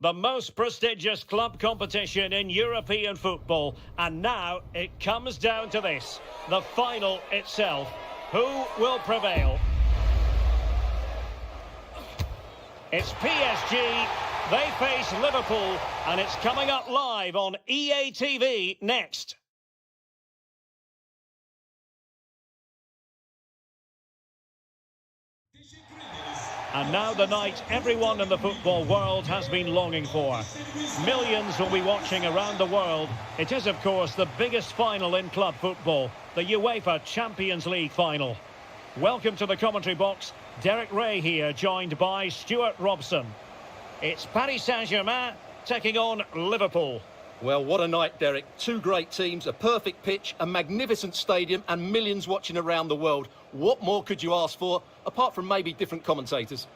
The most prestigious club competition in European football. And now it comes down to this. The final itself. Who will prevail? It's PSG. They face Liverpool. And it's coming up live on EA TV next. And now the night everyone in the football world has been longing for. Millions will be watching around the world. It is, of course, the biggest final in club football, the UEFA Champions League final. Welcome to the commentary box. Derek Ray here, joined by Stuart Robson. It's Paris Saint-Germain taking on Liverpool. Well, what a night, Derek. Two great teams, a perfect pitch, a magnificent stadium, and millions watching around the world. What more could you ask for, apart from maybe different commentators?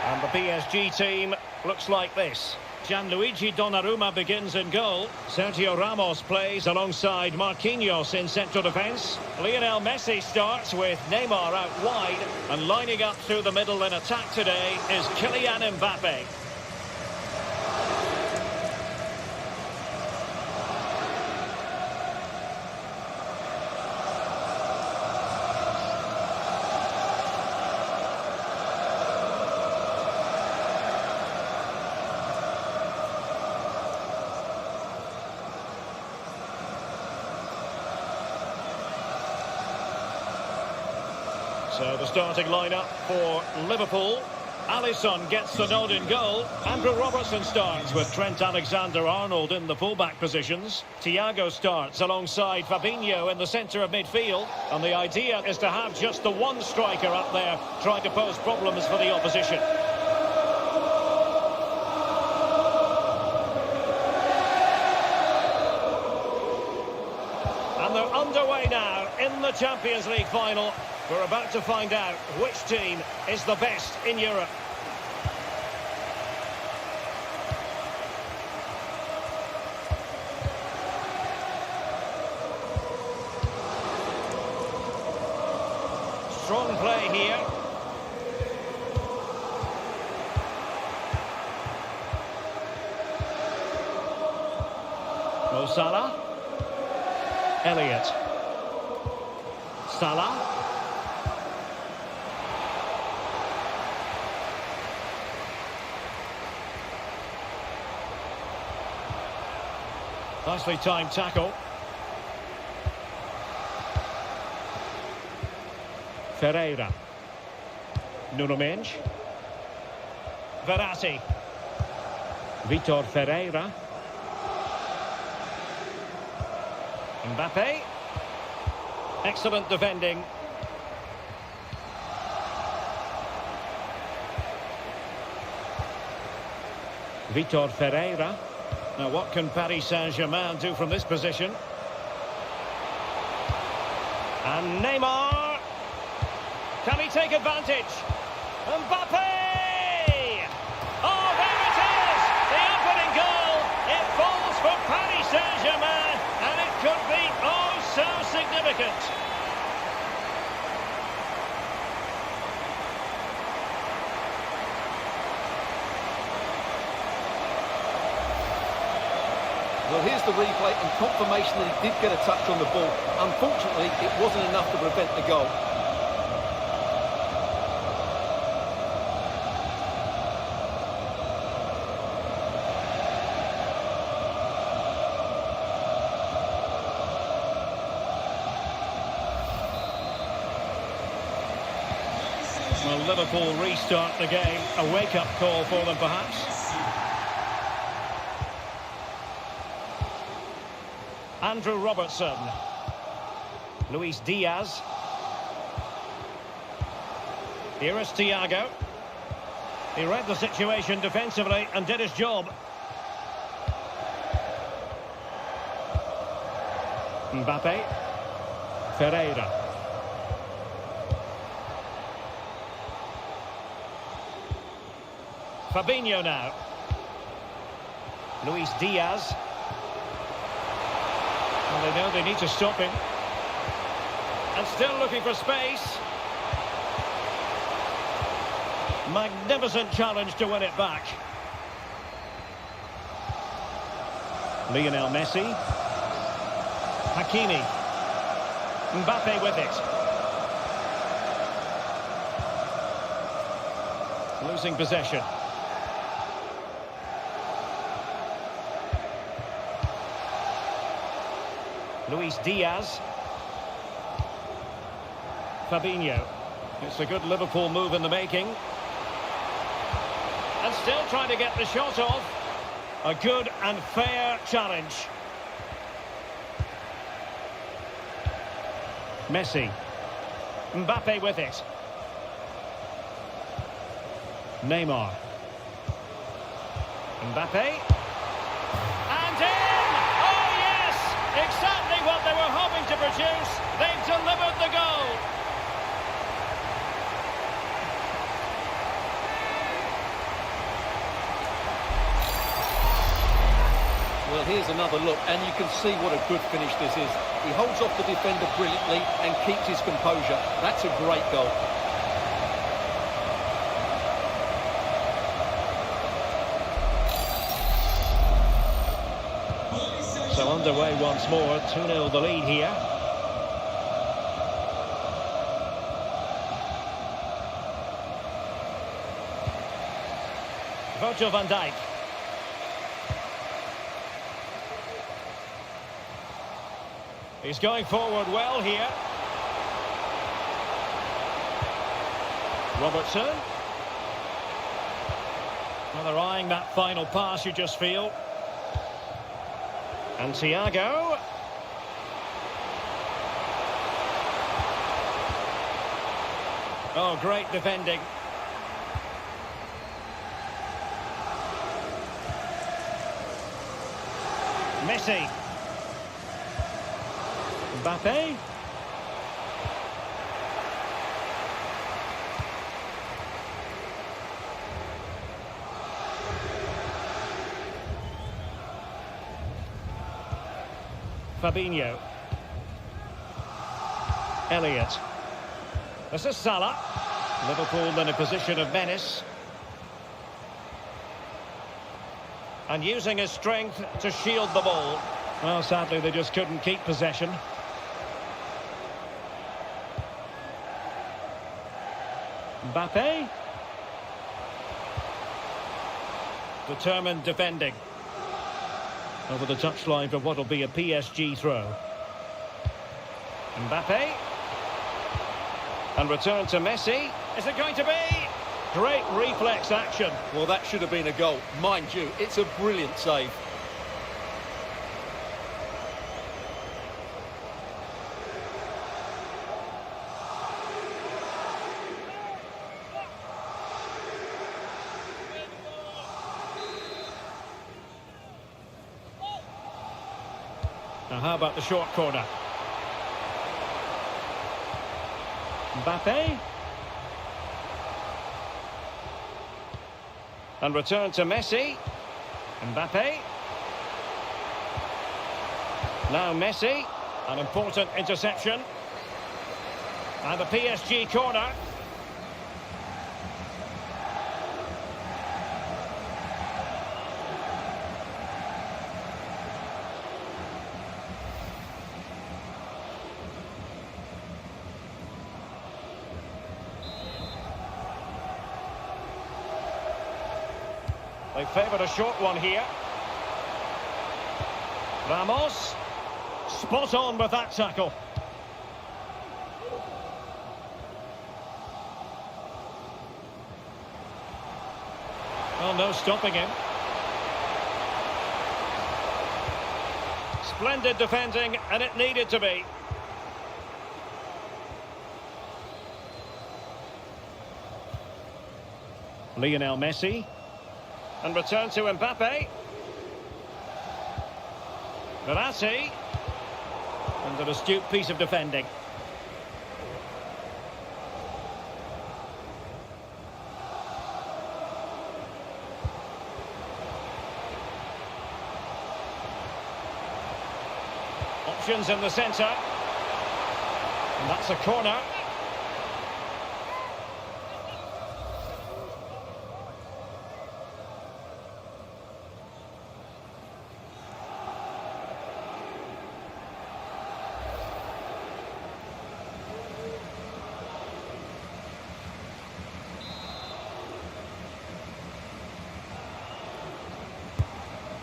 And the PSG team looks like this. Gianluigi Donnarumma begins in goal. Sergio Ramos plays alongside Marquinhos in central defence. Lionel Messi starts with Neymar out wide. And lining up through the middle in attack today is Kylian Mbappe. So the starting lineup for Liverpool. Alisson gets the nod in goal. Andrew Robertson starts with Trent Alexander-Arnold in the fullback positions. Thiago starts alongside Fabinho in the centre of midfield. And the idea is to have just the one striker up there trying to pose problems for the opposition. And they're underway now in the Champions League final. We're about to find out which team is the best in Europe. Strong play here. Mo Salah. Elliott. Salah. Nicely timed tackle. Ferreira. Nuno Mendes. Verratti. Vitor Ferreira. Mbappe. Excellent defending. Vitor Ferreira. Now, what can Paris Saint-Germain do from this position? And Neymar. Can he take advantage? Mbappe! Oh, there it is! The opening goal. It falls for Paris Saint-Germain, and it could be oh so significant. Well, here's the replay and confirmation that he did get a touch on the ball. Unfortunately, it wasn't enough to prevent the goal. Well, Liverpool restart the game. A wake-up call for them, perhaps. Andrew Robertson. Luis Diaz. Here is Thiago. He read the situation defensively and did his job. Mbappe. Ferreira. Fabinho now. Luis Diaz. Well, they know they need to stop him. And still looking for space. Magnificent challenge to win it back. Lionel Messi. Hakimi. Mbappe with it. Losing possession. Luis Diaz. Fabinho. It's a good Liverpool move in the making. And still trying to get the shot off. A good and fair challenge. Messi. Mbappe with it. Neymar. Mbappe. And in! Oh yes! Exactly what they were hoping to produce. They've delivered the goal. Well, here's another look, and you can see what a good finish this is. He holds off the defender brilliantly and keeps his composure. That's a great goal. So underway once more, 2-0 the lead here. Virgil van Dijk. He's going forward well here. Robertson. Well, they're eyeing that final pass, you just feel. And Thiago. Oh, great defending. Messi. Mbappe. Fabinho. Elliott. This is Salah. Liverpool in a position of menace. And using his strength to shield the ball. Well, sadly, they just couldn't keep possession. Mbappe. Determined defending. Over the touchline for what will be a PSG throw. Mbappe. And return to Messi. Is it going to be? Great reflex action. Well, that should have been a goal. Mind you, it's a brilliant save. Now, how about the short corner? Mbappe. And return to Messi. Mbappe. Now Messi. An important interception. And the PSG corner. They favoured a short one here. Ramos. Spot on with that tackle. Well, no stopping him. Splendid defending, and it needed to be. Lionel Messi. And return to Mbappe. Verratti. And an astute piece of defending. Options in the centre. And that's a corner.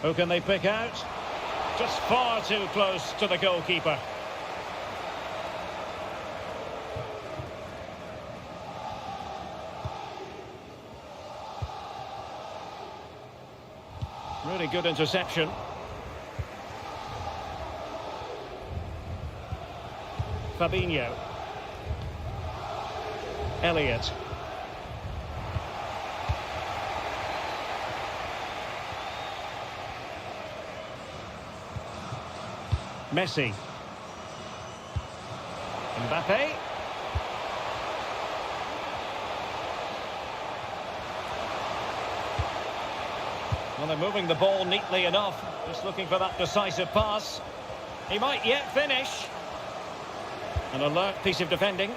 Who can they pick out? Just far too close to the goalkeeper. Really good interception. Fabinho. Elliott. Messi. Mbappe. Well, they're moving the ball neatly enough. Just looking for that decisive pass. He might yet finish. An alert piece of defending.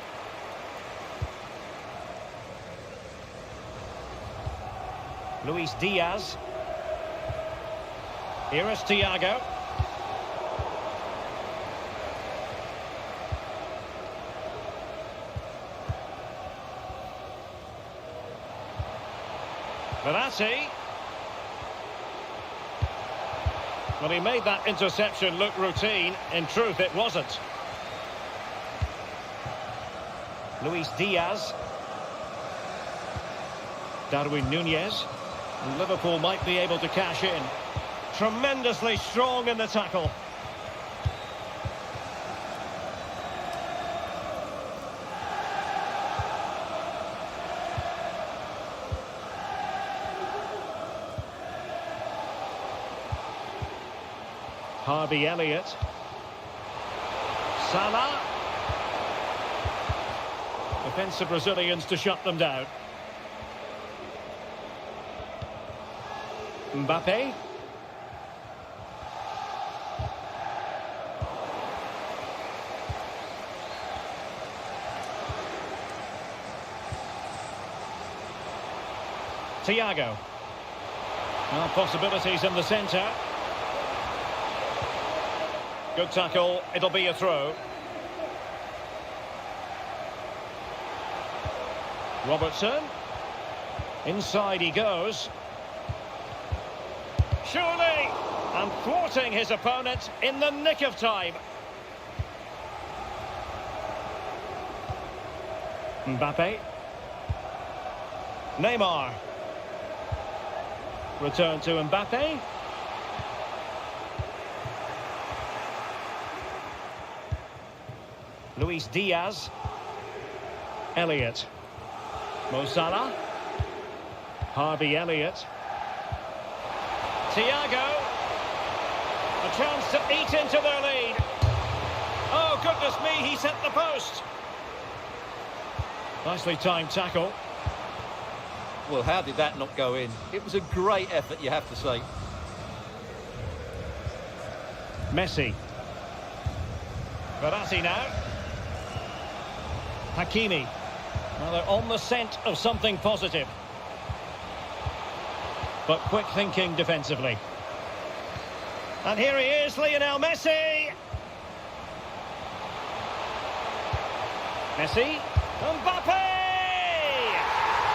Luis Diaz. Here is Thiago. Verratti. Well, he made that interception look routine. In truth, it wasn't. Luis Diaz. Darwin Nunez. And Liverpool might be able to cash in. Tremendously strong in the tackle. Harvey Elliott. Salah. Defensive Brazilians to shut them down. Mbappe. Thiago. Well, possibilities in the centre. Good tackle, it'll be a throw. Robertson. Inside he goes. Surely! And thwarting his opponent in the nick of time. Mbappe. Neymar. Return to Mbappe. Luis Diaz. Elliott. Mo Salah. Harvey Elliott. Thiago. A chance to eat into their lead. Oh, goodness me, he set the post. Nicely timed tackle. Well, how did that not go in? It was a great effort, you have to say. Messi. Verratti now. Hakimi. Well, they're on the scent of something positive. But quick thinking defensively. And here he is, Lionel Messi. Messi. Mbappe!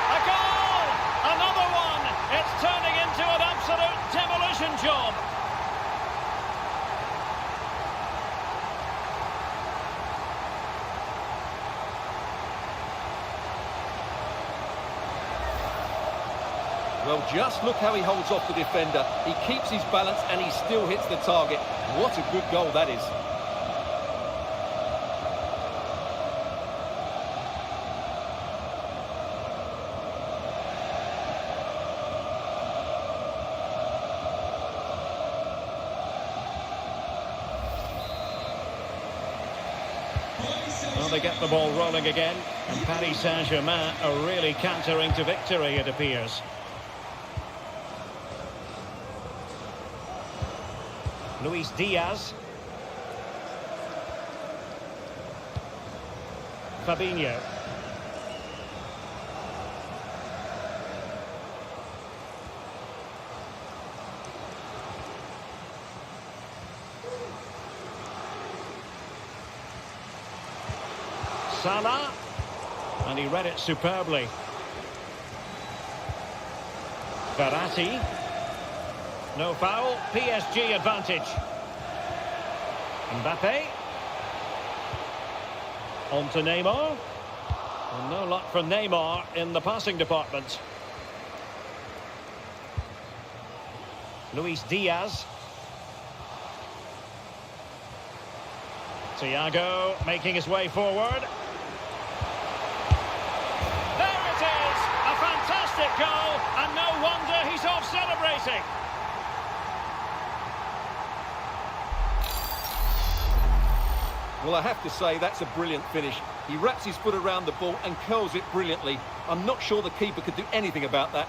A goal! Another one! It's turning into an absolute demolition job. Well, just look how he holds off the defender. He keeps his balance and he still hits the target. What a good goal that is. Well, they get the ball rolling again, and Paris Saint-Germain are really cantering to victory, it appears. Luis Diaz. Fabinho. Salah, and he read it superbly. Verratti. No foul, PSG advantage. Mbappe. On to Neymar. And no luck for Neymar in the passing department. Luis Diaz. Thiago making his way forward. There it is! A fantastic goal, and no wonder he's off celebrating. Well, I have to say, that's a brilliant finish. He wraps his foot around the ball and curls it brilliantly. I'm not sure the keeper could do anything about that.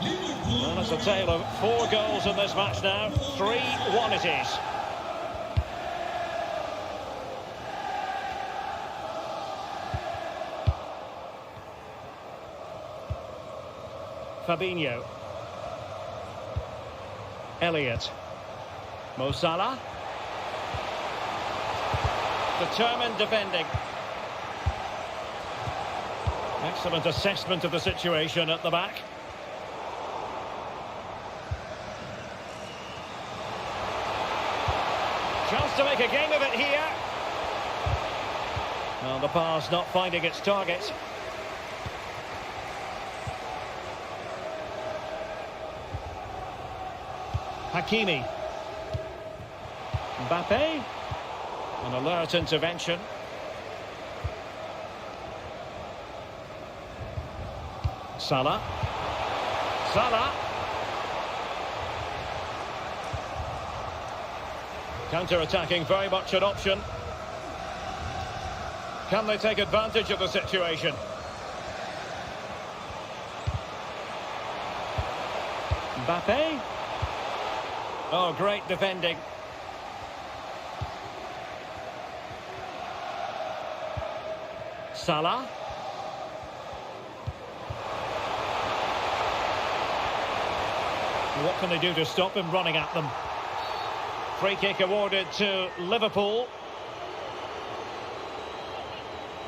Well, it's a tale of 4 goals in this match now. 3-1 it is. Fabinho. Elliott. Mo Salah. Determined defending. Excellent assessment of the situation at the back. Chance to make a game of it here. Well, the pass not finding its target. Hakimi. Mbappe. An alert intervention. Salah. Salah. Counter-attacking, very much an option. Can they take advantage of the situation? Mbappe. Oh, great defending. Salah. What can they do to stop him running at them? Free kick awarded to Liverpool.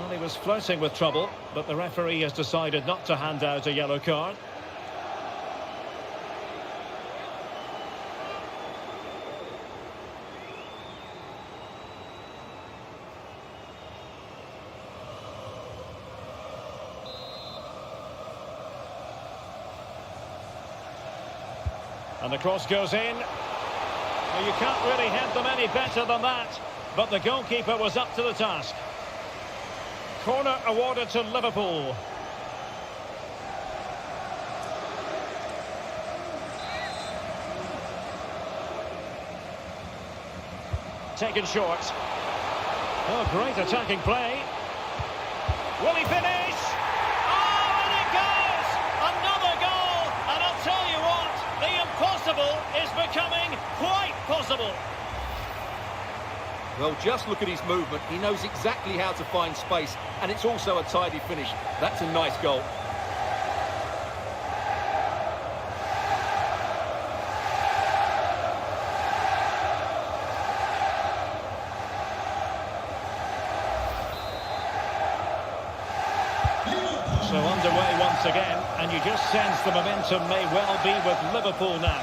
Well, he was flirting with trouble, but the referee has decided not to hand out a yellow card. And the cross goes in. Well, you can't really head them any better than that, but the goalkeeper was up to the task. Corner awarded to Liverpool. Taken short. Oh, great attacking play. Will he finish? Oh, and it goes! Another goal! And I'll tell you what, the impossible is becoming quite possible. Well, just look at his movement. He knows exactly how to find space, and it's also a tidy finish. That's a nice goal. So underway once again, and you just sense the momentum may well be with Liverpool now.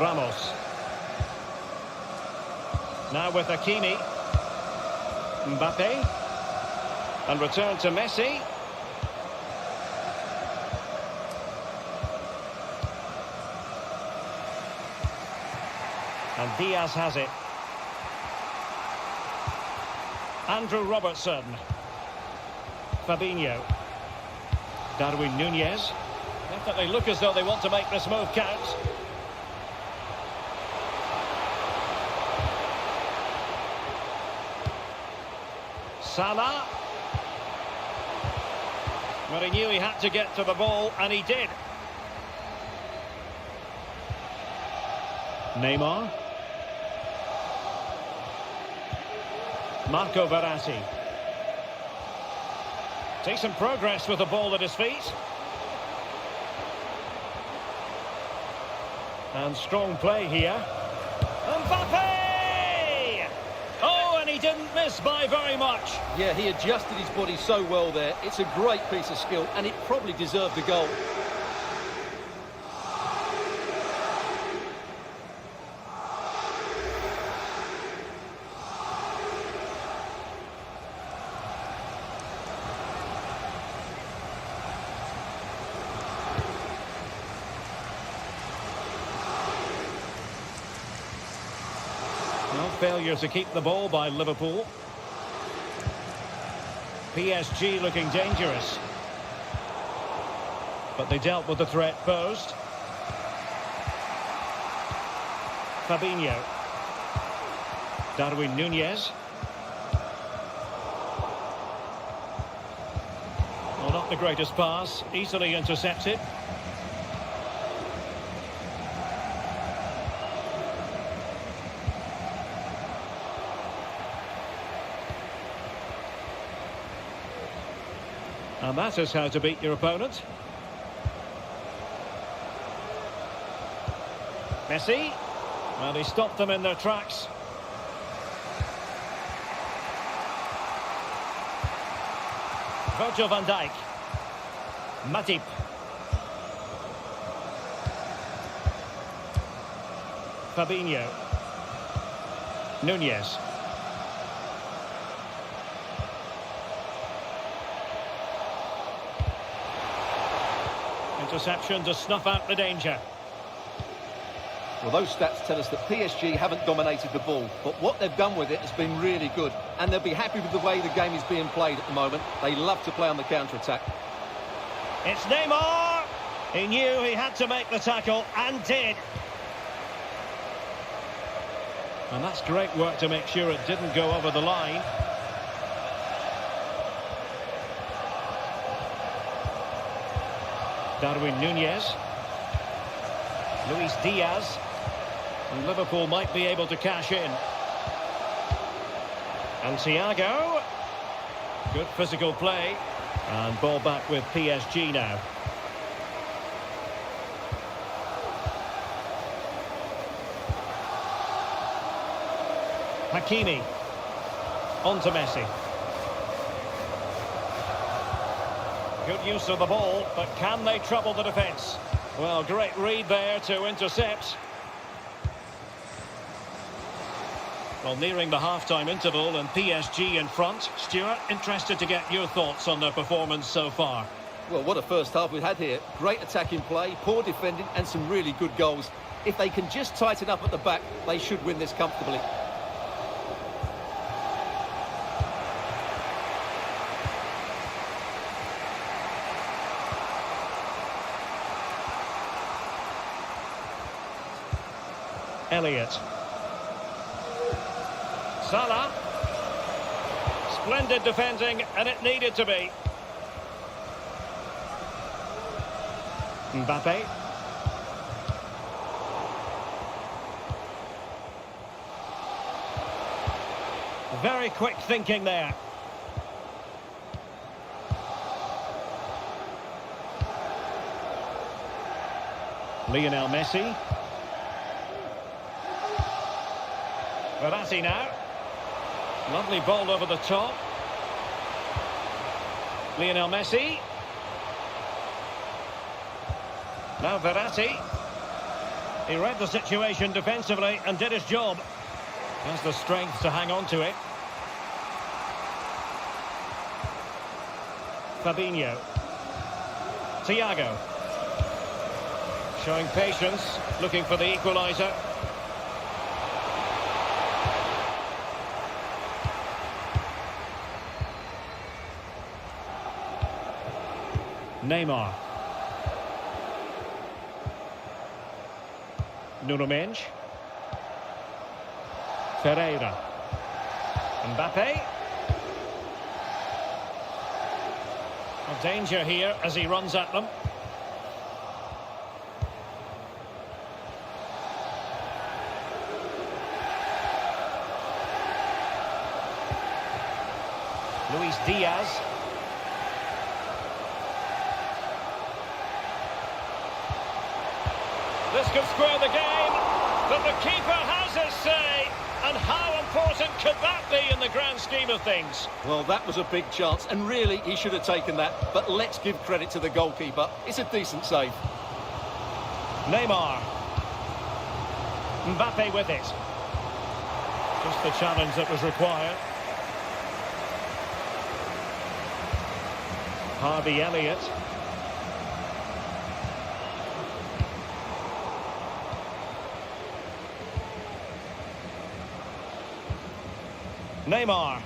Ramos. Now with Hakimi. Mbappe. And return to Messi. And Diaz has it. Andrew Robertson. Fabinho. Darwin Nunez. Definitely look as though they want to make this move count. Salah. But he knew he had to get to the ball, and he did. Neymar. Marco Verratti. Decent progress with the ball at his feet. And strong play here. Mbappe! Oh, and he didn't miss by very much. Yeah, he adjusted his body so well there. It's a great piece of skill, and it probably deserved the goal. No failure to keep the ball by Liverpool. PSG looking dangerous. But they dealt with the threat posed. Fabinho. Darwin Nunez. Well, not the greatest pass. Easily intercepted. And that is how to beat your opponent. Messi. Well, he stopped them in their tracks. Virgil van Dijk. Matip. Fabinho. Nunez. Interception to snuff out the danger. Well, those stats tell us that PSG haven't dominated the ball, but what they've done with it has been really good, and they'll be happy with the way the game is being played at the moment. They love to play on the counter-attack. It's Neymar! He knew he had to make the tackle, and did. And that's great work to make sure it didn't go over the line. Darwin Nunez. Luis Diaz. And Liverpool might be able to cash in. And Thiago. Good physical play. And ball back with PSG now. Hakimi. On to Messi. Good use of the ball, but can they trouble the defence? Well, great read there to intercept. Well, nearing the half-time interval and PSG in front. Stuart, interested to get your thoughts on their performance so far. Well, what a first half we've had here. Great attacking play, poor defending, and some really good goals. If they can just tighten up at the back, they should win this comfortably. Elliott. Salah. Splendid defending, and it needed to be. Mbappe. Very quick thinking there. Lionel Messi. Verratti now. Lovely ball over the top. Lionel Messi. Now Verratti. He read the situation defensively and did his job. Has the strength to hang on to it. Fabinho. Thiago. Showing patience, looking for the equaliser. Neymar. Nuno Mendes. Ferreira. Mbappe. A danger here as he runs at them. Luis Diaz. This could square the game, but the keeper has his say. And how important could that be in the grand scheme of things? Well, that was a big chance, and really he should have taken that. But let's give credit to the goalkeeper. It's a decent save. Neymar. Mbappe with it. Just the challenge that was required. Harvey Elliott. Neymar.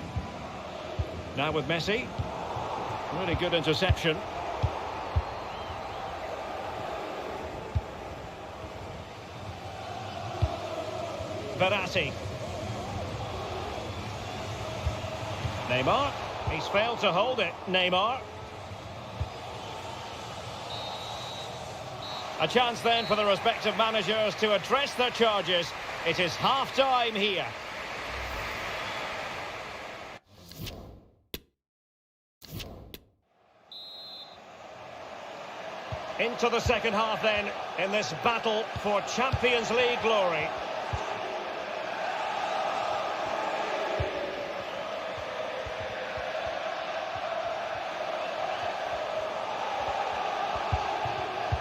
Now with Messi. Really good interception. Verratti. Neymar. He's failed to hold it. Neymar. A chance then for the respective managers to address their charges. It is half-time here. Into the second half then, in this battle for Champions League glory.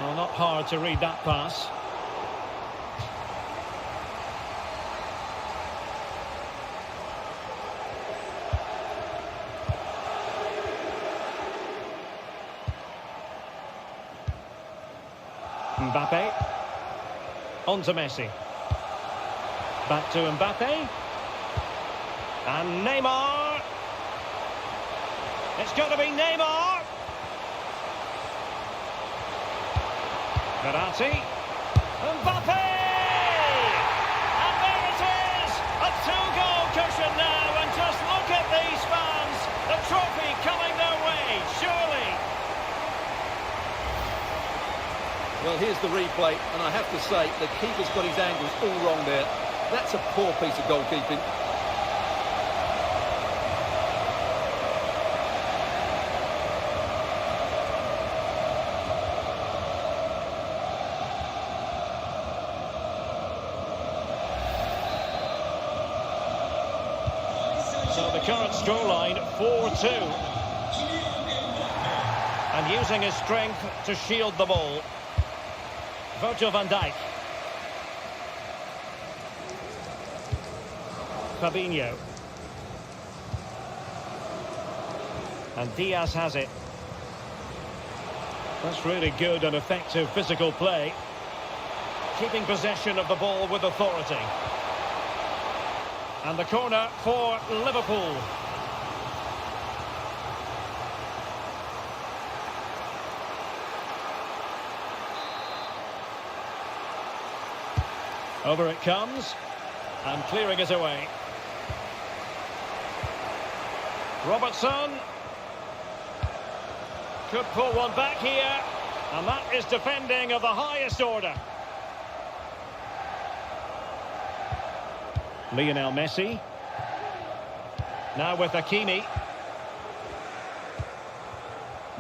Well, not hard to read that pass. Mbappe. On to Messi. Back to Mbappe. And Neymar. It's got to be Neymar. Verratti. Mbappe! And there it is! A two-goal cushion now, and just look at these fans. The trophy coming their way, surely. Well, here's the replay, and I have to say, the keeper's got his angles all wrong there. That's a poor piece of goalkeeping. So the current scoreline, 4-2. And using his strength to shield the ball. Virgil van Dijk. Fabinho. And Diaz has it. That's really good and effective physical play. Keeping possession of the ball with authority. And the corner for Liverpool. Over it comes, and clearing it away. Robertson. Could pull one back here, and that is defending of the highest order. Lionel Messi. Now with Hakimi.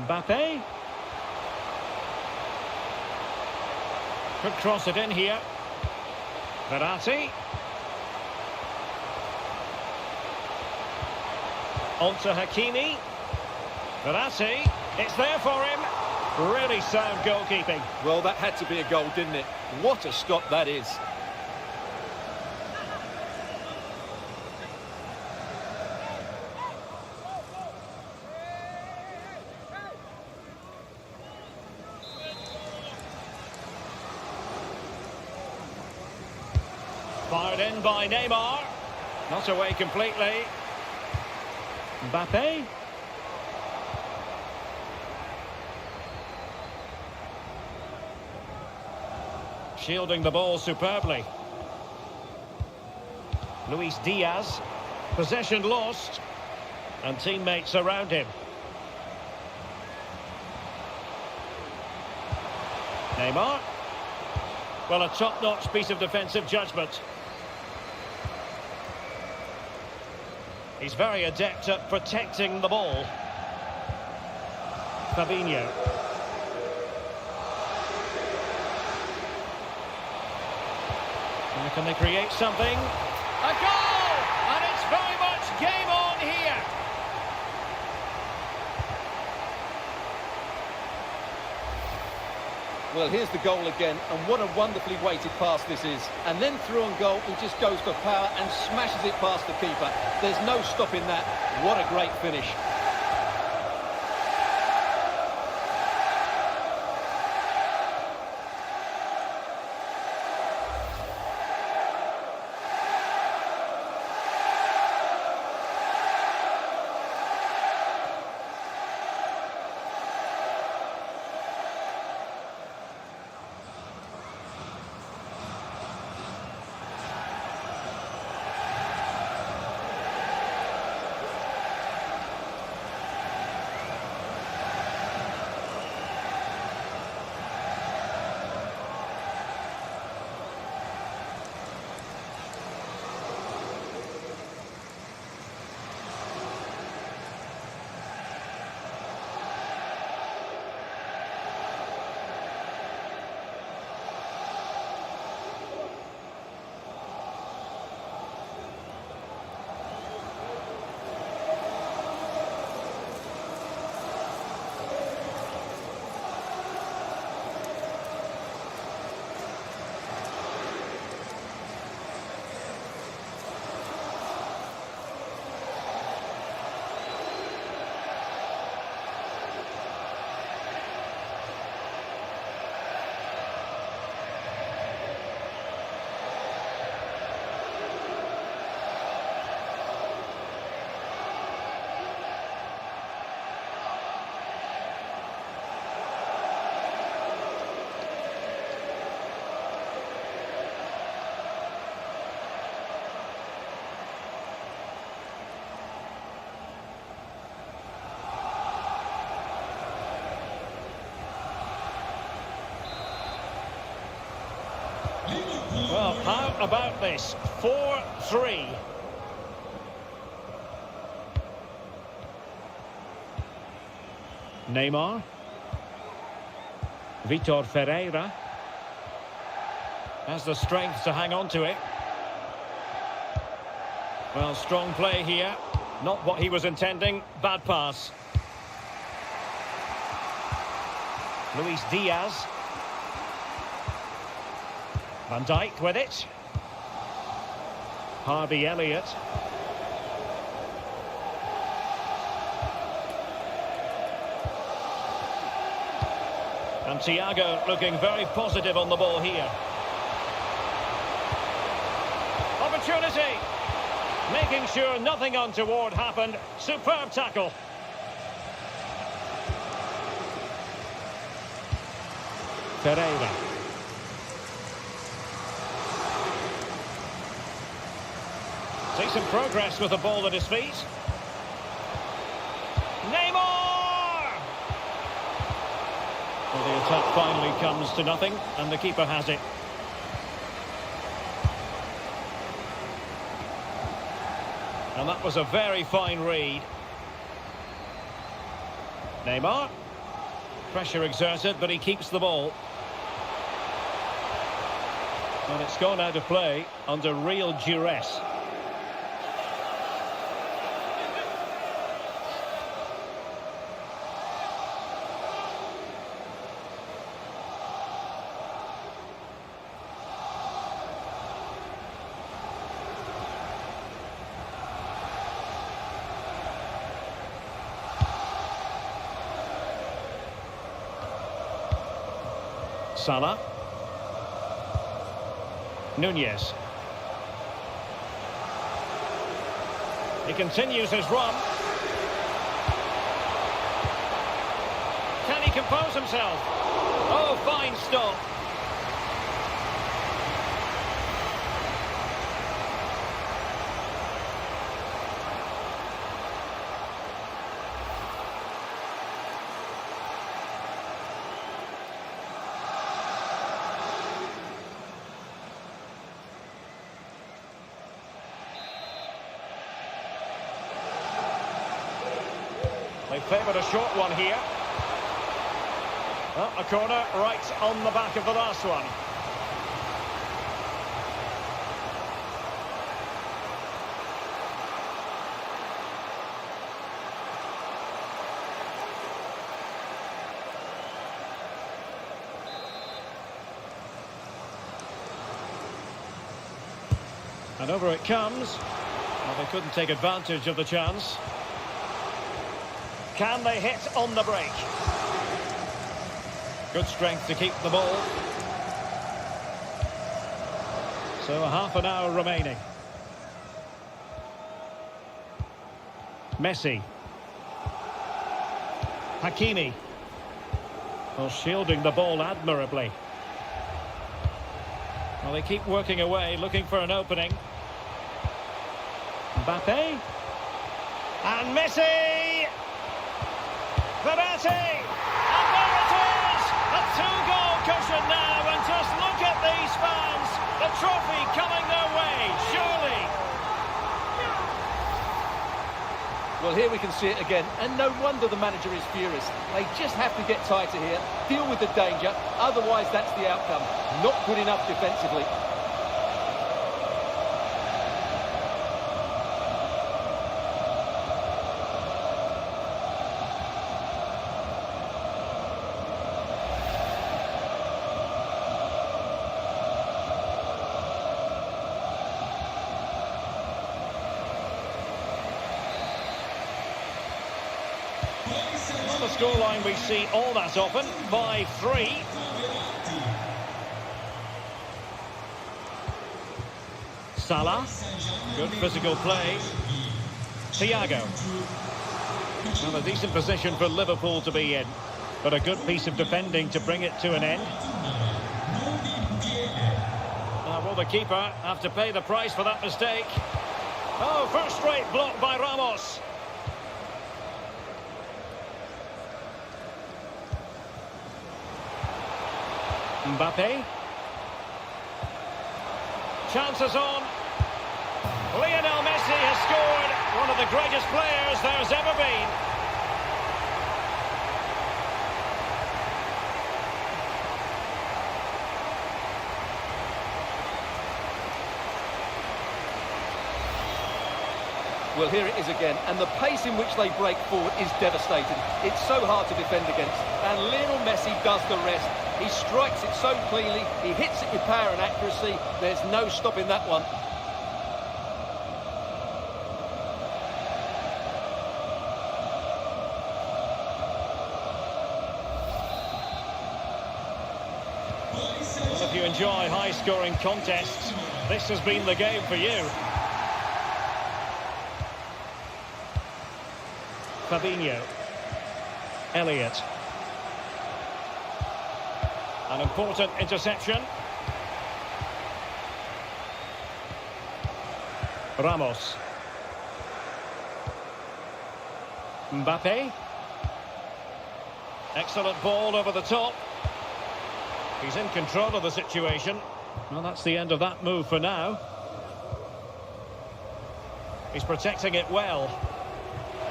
Mbappe. Could cross it in here. Verratti. On to Hakimi. Verratti. It's there for him. Really sound goalkeeping. Well, that had to be a goal, didn't it? What a stop that is. Fired in by Neymar. Not away completely. Mbappe. Shielding the ball superbly. Luis Diaz. Possession lost. And teammates around him. Neymar. Well, a top-notch piece of defensive judgment. He's very adept at protecting the ball. Fabinho. And can they create something? A goal! And it's very much game on here. Well, here's the goal again, and what a wonderfully weighted pass this is. And then through on goal, he just goes for power and smashes it past the keeper. There's no stopping that. What a great finish. Well, how about this? 4-3. Neymar. Vitor Ferreira. Has the strength to hang on to it. Well, strong play here. Not what he was intending. Bad pass. Luis Diaz. Van Dijk with it. Harvey Elliott. And Thiago looking very positive on the ball here. Opportunity. Making sure nothing untoward happened. Superb tackle. Ferreira. See some progress with the ball at his feet. Neymar! Well, the attack finally comes to nothing, and the keeper has it. And that was a very fine read. Neymar. Pressure exerted, but he keeps the ball. And it's gone out of play under real duress. Salah. Nunez. He continues his run. Can he compose himself? Oh, fine stop. They favoured a short one here. Oh, a corner right on the back of the last one. And over it comes. Well, they couldn't take advantage of the chance. Can they hit on the break? Good strength to keep the ball. So a half an hour remaining. Messi. Hakimi. Well, shielding the ball admirably. Well, they keep working away, looking for an opening. Mbappe. And Messi! Verratti! And there it is! A two-goal cushion now, and just look at these fans! The trophy coming their way, surely! Well, here we can see it again, and no wonder the manager is furious. They just have to get tighter here, deal with the danger, otherwise that's the outcome. Not good enough defensively. Not a scoreline we see all that often. 5-3. Salah. Good physical play. Thiago. Well, a decent position for Liverpool to be in, but a good piece of defending to bring it to an end. Will the keeper have to pay the price for that mistake? Oh, first-rate block by Ramos. Mbappe. Chances on. Lionel Messi has scored. One of the greatest players there's ever been. Well, here it is again, and the pace in which they break forward is devastating. It's so hard to defend against, and Lionel Messi does the rest. He strikes it so cleanly, he hits it with power and accuracy. There's no stopping that one. Well, if you enjoy high-scoring contests, this has been the game for you. Fabinho. Elliott. An important interception. Ramos. Mbappe. Excellent ball over the top. He's in control of the situation. Well, that's the end of that move for now. He's protecting it well.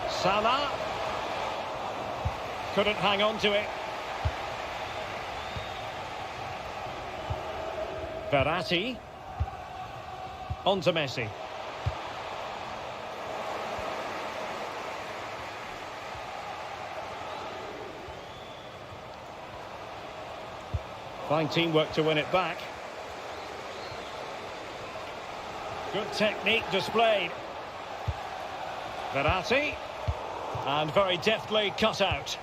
Salah. Couldn't hang on to it. Verratti. On to Messi. Fine teamwork to win it back. Good technique displayed. Verratti. And very deftly cut out.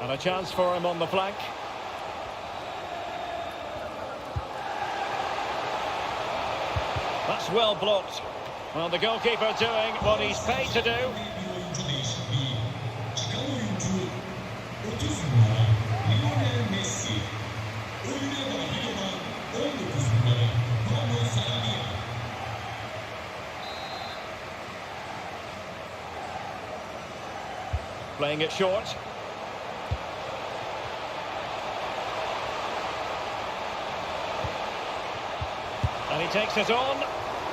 And a chance for him on the flank. That's well blocked. Well, the goalkeeper doing what he's paid to do. Playing it short. And he takes it on.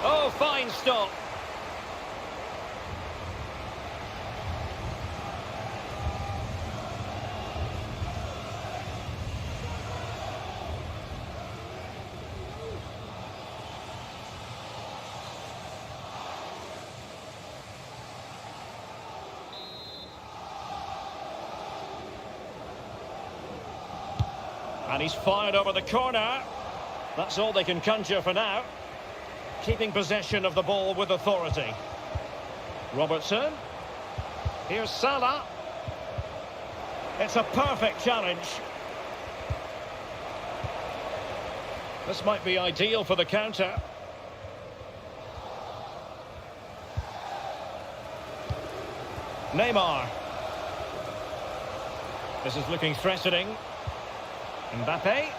Oh, fine stop. And he's fired over the corner. That's all they can conjure for now. Keeping possession of the ball with authority. Robertson. Here's Salah. It's a perfect challenge. This might be ideal for the counter. Neymar. This is looking threatening. Mbappe.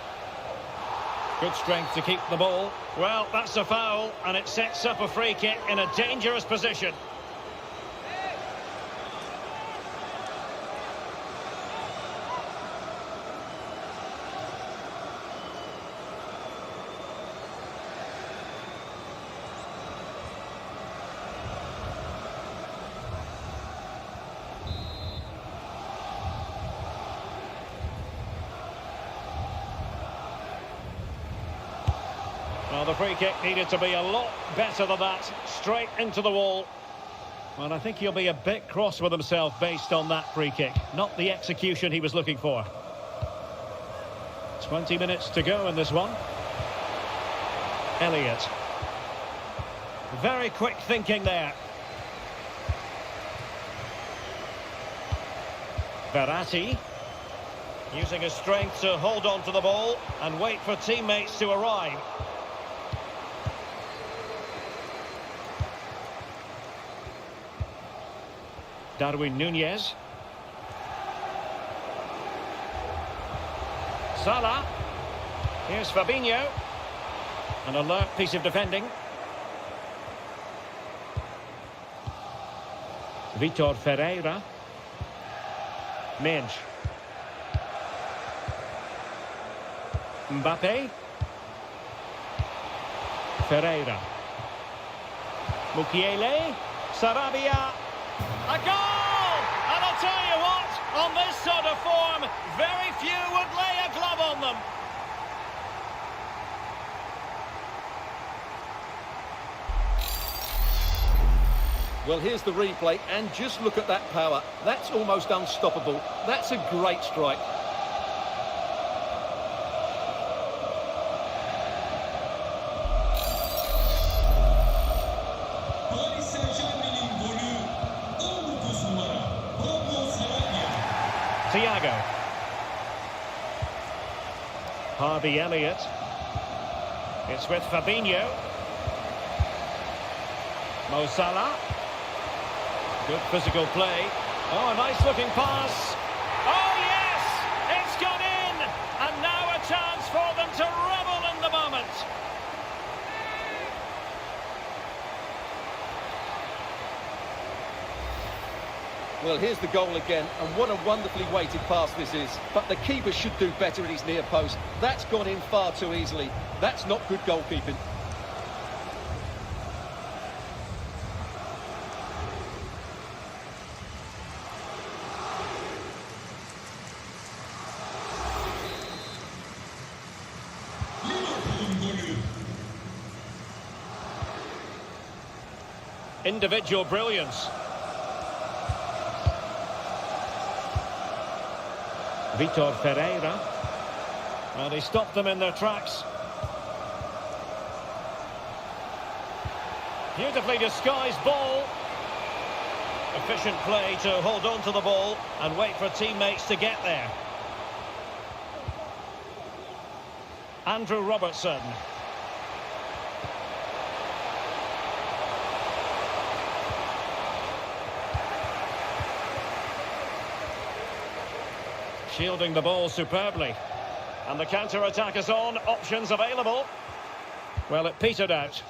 Good strength to keep the ball. Well, that's a foul, and it sets up a free kick in a dangerous position. Well, the free kick needed to be a lot better than that. Straight into the wall. Well, I think he'll be a bit cross with himself based on that free kick. Not the execution he was looking for. 20 minutes to go in this one. Elliott. Very quick thinking there. Verratti. Using his strength to hold on to the ball and wait for teammates to arrive. Darwin Núñez. Salah. Here's Fabinho. An alert piece of defending. Vitor Ferreira. Minge. Mbappe. Ferreira. Mukiele. Sarabia. A goal! And I'll tell you what, on this sort of form, very few would lay a glove on them. Well, here's the replay, and just look at that power. That's almost unstoppable. That's a great strike. Thiago. Harvey Elliott. It's with Fabinho. Mo Salah. Good physical play. Oh, a nice looking pass. Oh yes! It's gone in! And now a chance for them to revel in the moment. Well, here's the goal again, and what a wonderfully weighted pass this is. But the keeper should do better at his near post. That's gone in far too easily. That's not good goalkeeping. Individual brilliance. Vitor Ferreira. Well, they stopped them in their tracks. Beautifully disguised ball. Efficient play to hold on to the ball and wait for teammates to get there. Andrew Robertson. Shielding the ball superbly. And the counter-attack is on. Options available. Well, it petered out.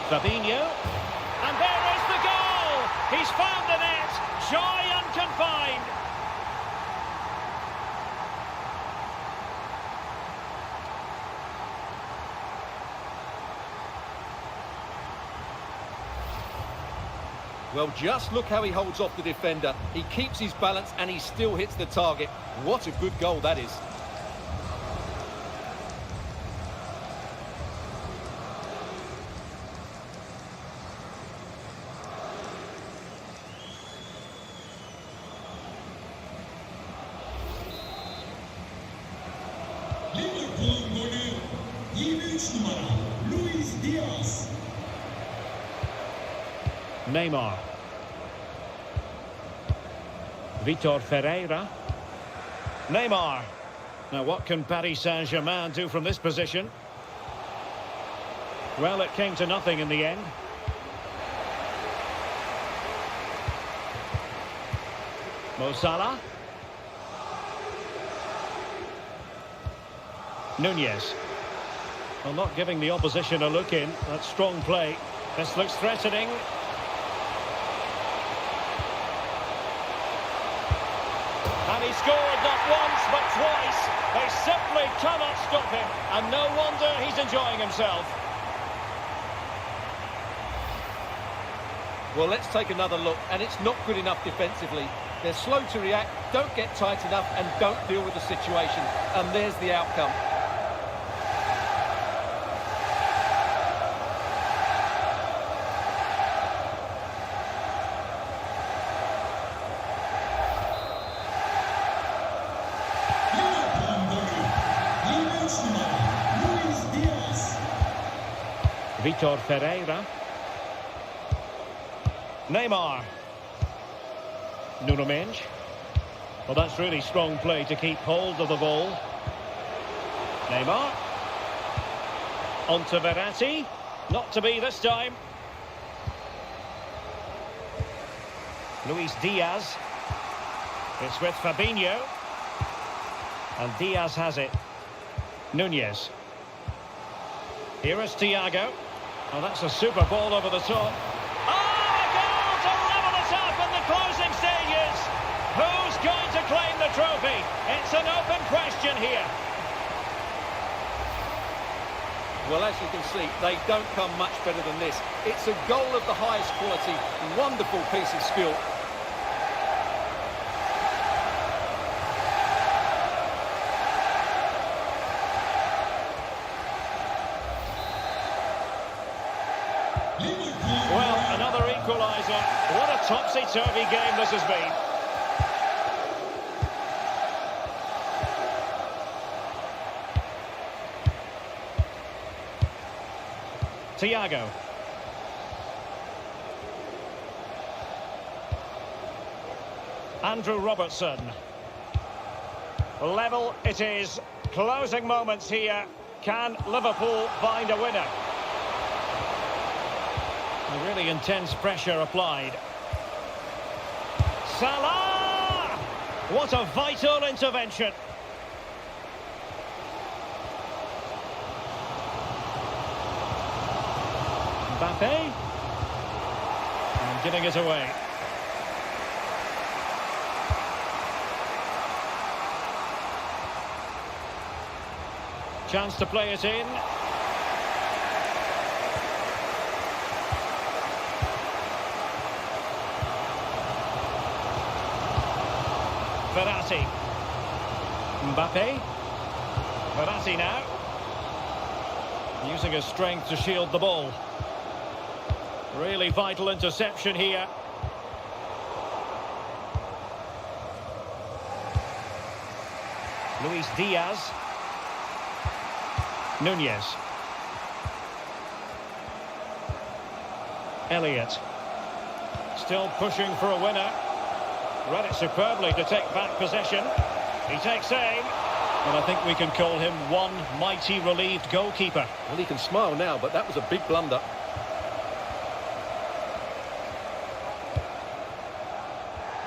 Fabinho. And there is the goal! He's found the net. Joy unconfined. Well, just look how he holds off the defender. He keeps his balance and he still hits the target. What a good goal that is. Liverpool golü 23 numara Luis Diaz. Neymar. Vitor Ferreira. Neymar. Now what can Paris Saint-Germain do from this position? Well, it came to nothing in the end. Mo Salah. Nunez. Well, not giving the opposition a look in. That's strong play. This looks threatening. And he scored not once but twice. They simply cannot stop him. And no wonder he's enjoying himself. Well, let's take another look. And it's not good enough defensively. They're slow to react, don't get tight enough, and don't deal with the situation. And there's the outcome. Vitor Ferreira. Neymar. Nuno Mendes. Well, that's really strong play to keep hold of the ball. Neymar. On to Verratti. Not to be this time. Luis Diaz. It's with Fabinho. And Diaz has it. Nunez. Here is Thiago. Oh, that's a super ball over the top. Oh, a goal to level it up in the closing stages. Who's going to claim the trophy? It's an open question here. Well, as you can see, they don't come much better than this. It's a goal of the highest quality. Wonderful piece of skill. Well, another equaliser. What a topsy-turvy game this has been. Thiago. Andrew Robertson. Level it is. Closing moments here. Can Liverpool find a winner? Really intense pressure applied. Salah! What a vital intervention. Mbappe. And giving it away. Chance to play it in. Verratti. Mbappe. Verratti now. Using his strength to shield the ball. Really vital interception here. Luis Diaz. Nunez. Elliott. Still pushing for a winner. Read it superbly to take back possession. He takes aim. And I think we can call him one mighty relieved goalkeeper. Well, he can smile now, but that was a big blunder.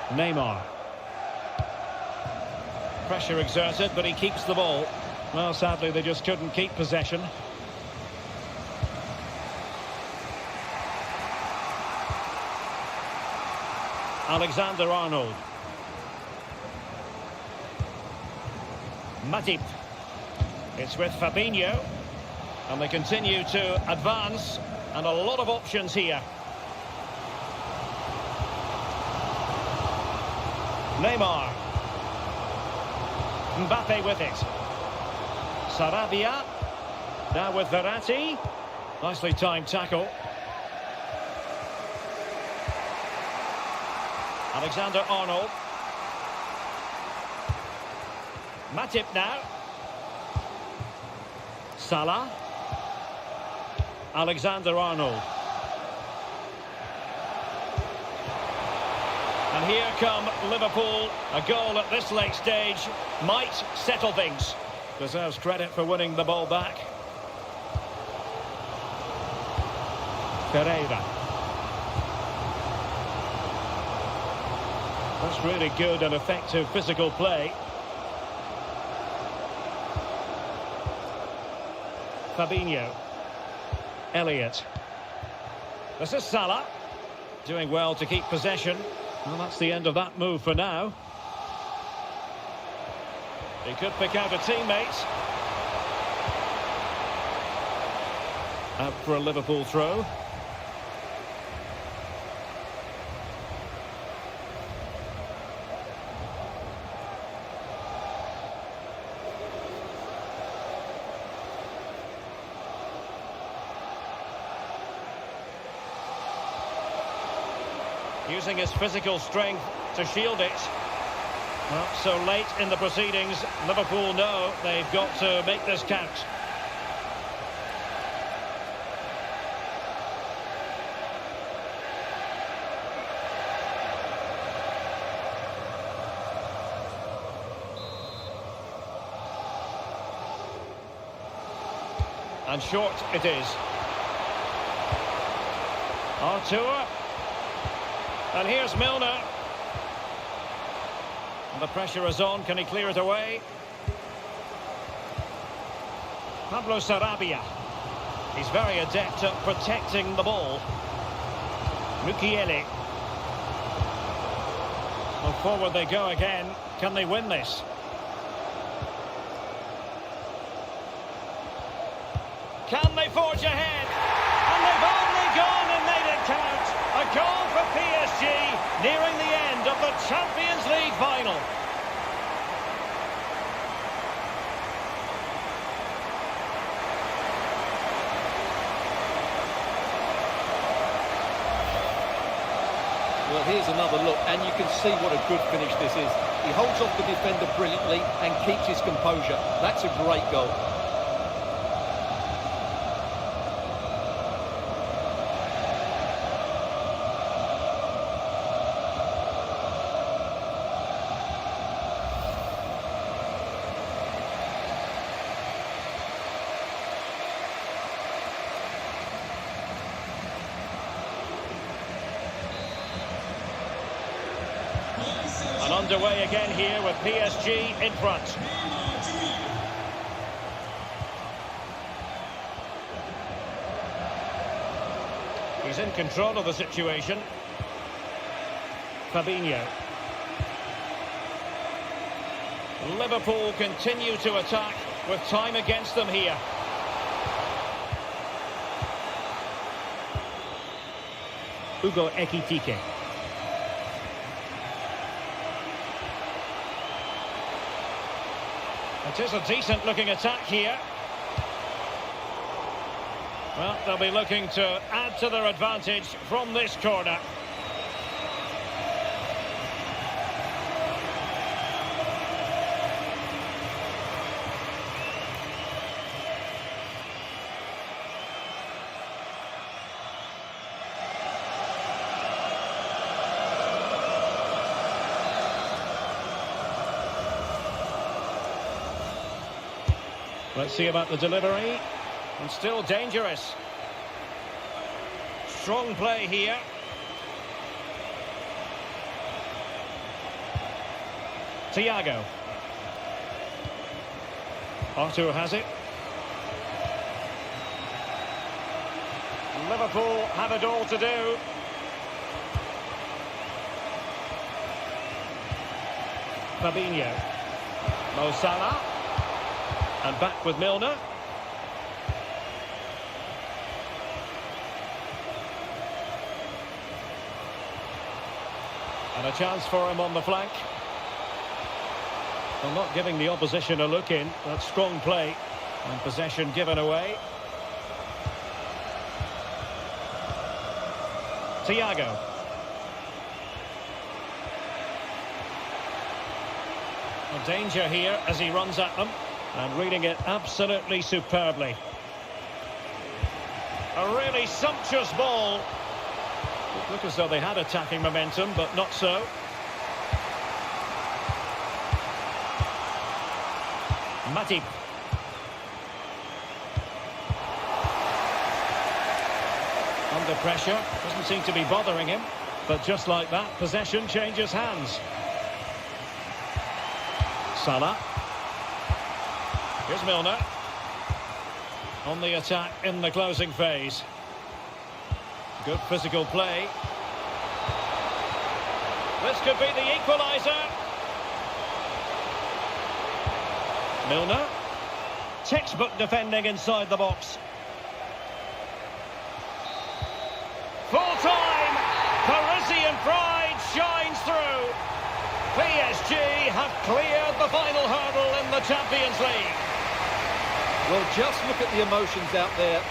Neymar. Pressure exerted, but he keeps the ball. Well, sadly, they just couldn't keep possession. Alexander-Arnold. Matip. It's with Fabinho. And they continue to advance. And a lot of options here. Neymar. Mbappe with it. Sarabia. Now with Verratti. Nicely timed tackle. Alexander-Arnold. Matip now. Salah. Alexander-Arnold. And here come Liverpool. A goal at this late stage might settle things. Deserves credit for winning the ball back. Pereira. That's really good and effective physical play. Fabinho. Elliott. This is Salah. Doing well to keep possession. Well, that's the end of that move for now. He could pick out a teammate. Out for a Liverpool throw. Using his physical strength to shield it. Well, so late in the proceedings, Liverpool know they've got to make this count. And short it is. Artur. And here's Milner. And the pressure is on. Can he clear it away? Pablo Sarabia. He's very adept at protecting the ball. Mukiele. Well, forward they go again. Can they win this? Can they forge ahead? And they've only gone and made it count. A goal for PSG, nearing the end of the Champions League final. Well, here's another look, and you can see what a good finish this is. He holds off the defender brilliantly and keeps his composure. That's a great goal. And underway again here with PSG in front. He's in control of the situation. Fabinho. Liverpool continue to attack with time against them here. Hugo Ekitike. It is a decent-looking attack here. Well, they'll be looking to add to their advantage from this corner. Let's see about the delivery. And still dangerous. Strong play here. Thiago. Artur has it. Liverpool have it all to do. Fabinho. Mo Salah. And back with Milner. And a chance for him on the flank. Well, not giving the opposition a look in. That's strong play. And possession given away. Thiago. A danger here as he runs at them. And reading it absolutely superbly. A really sumptuous ball. It looked as though they had attacking momentum, but not so. Matip. Under pressure, doesn't seem to be bothering him, but just like that, possession changes hands. Salah. Here's Milner. On the attack in the closing phase. Good physical play. This could be the equaliser. Milner. Textbook defending inside the box. Full time. Parisian pride shines through. PSG have cleared the final hurdle in the Champions League. Well, just look at the emotions out there.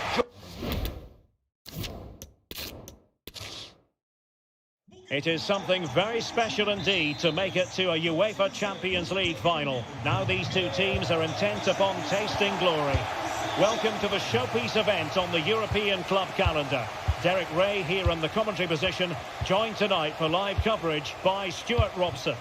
It is something very special indeed to make it to a UEFA Champions League final. Now these two teams are intent upon tasting glory. Welcome to the showpiece event on the European club calendar. Derek Ray here in the commentary position, joined tonight for live coverage by Stuart Robson.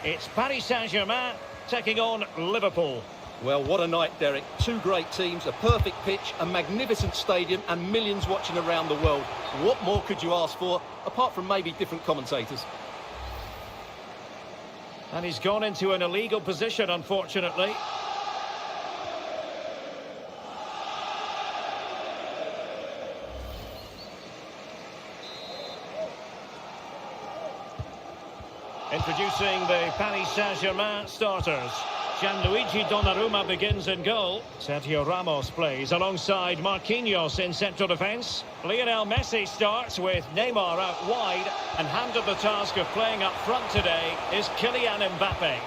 It's Paris Saint-Germain taking on Liverpool. Well, what a night, Derek. Two great teams, a perfect pitch, a magnificent stadium, and millions watching around the world. What more could you ask for, apart from maybe different commentators? And he's gone into an illegal position, unfortunately. Introducing the Paris Saint-Germain starters. Gianluigi Donnarumma begins in goal. Sergio Ramos plays alongside Marquinhos in central defence. Lionel Messi starts with Neymar out wide, and handed the task of playing up front today is Kylian Mbappe.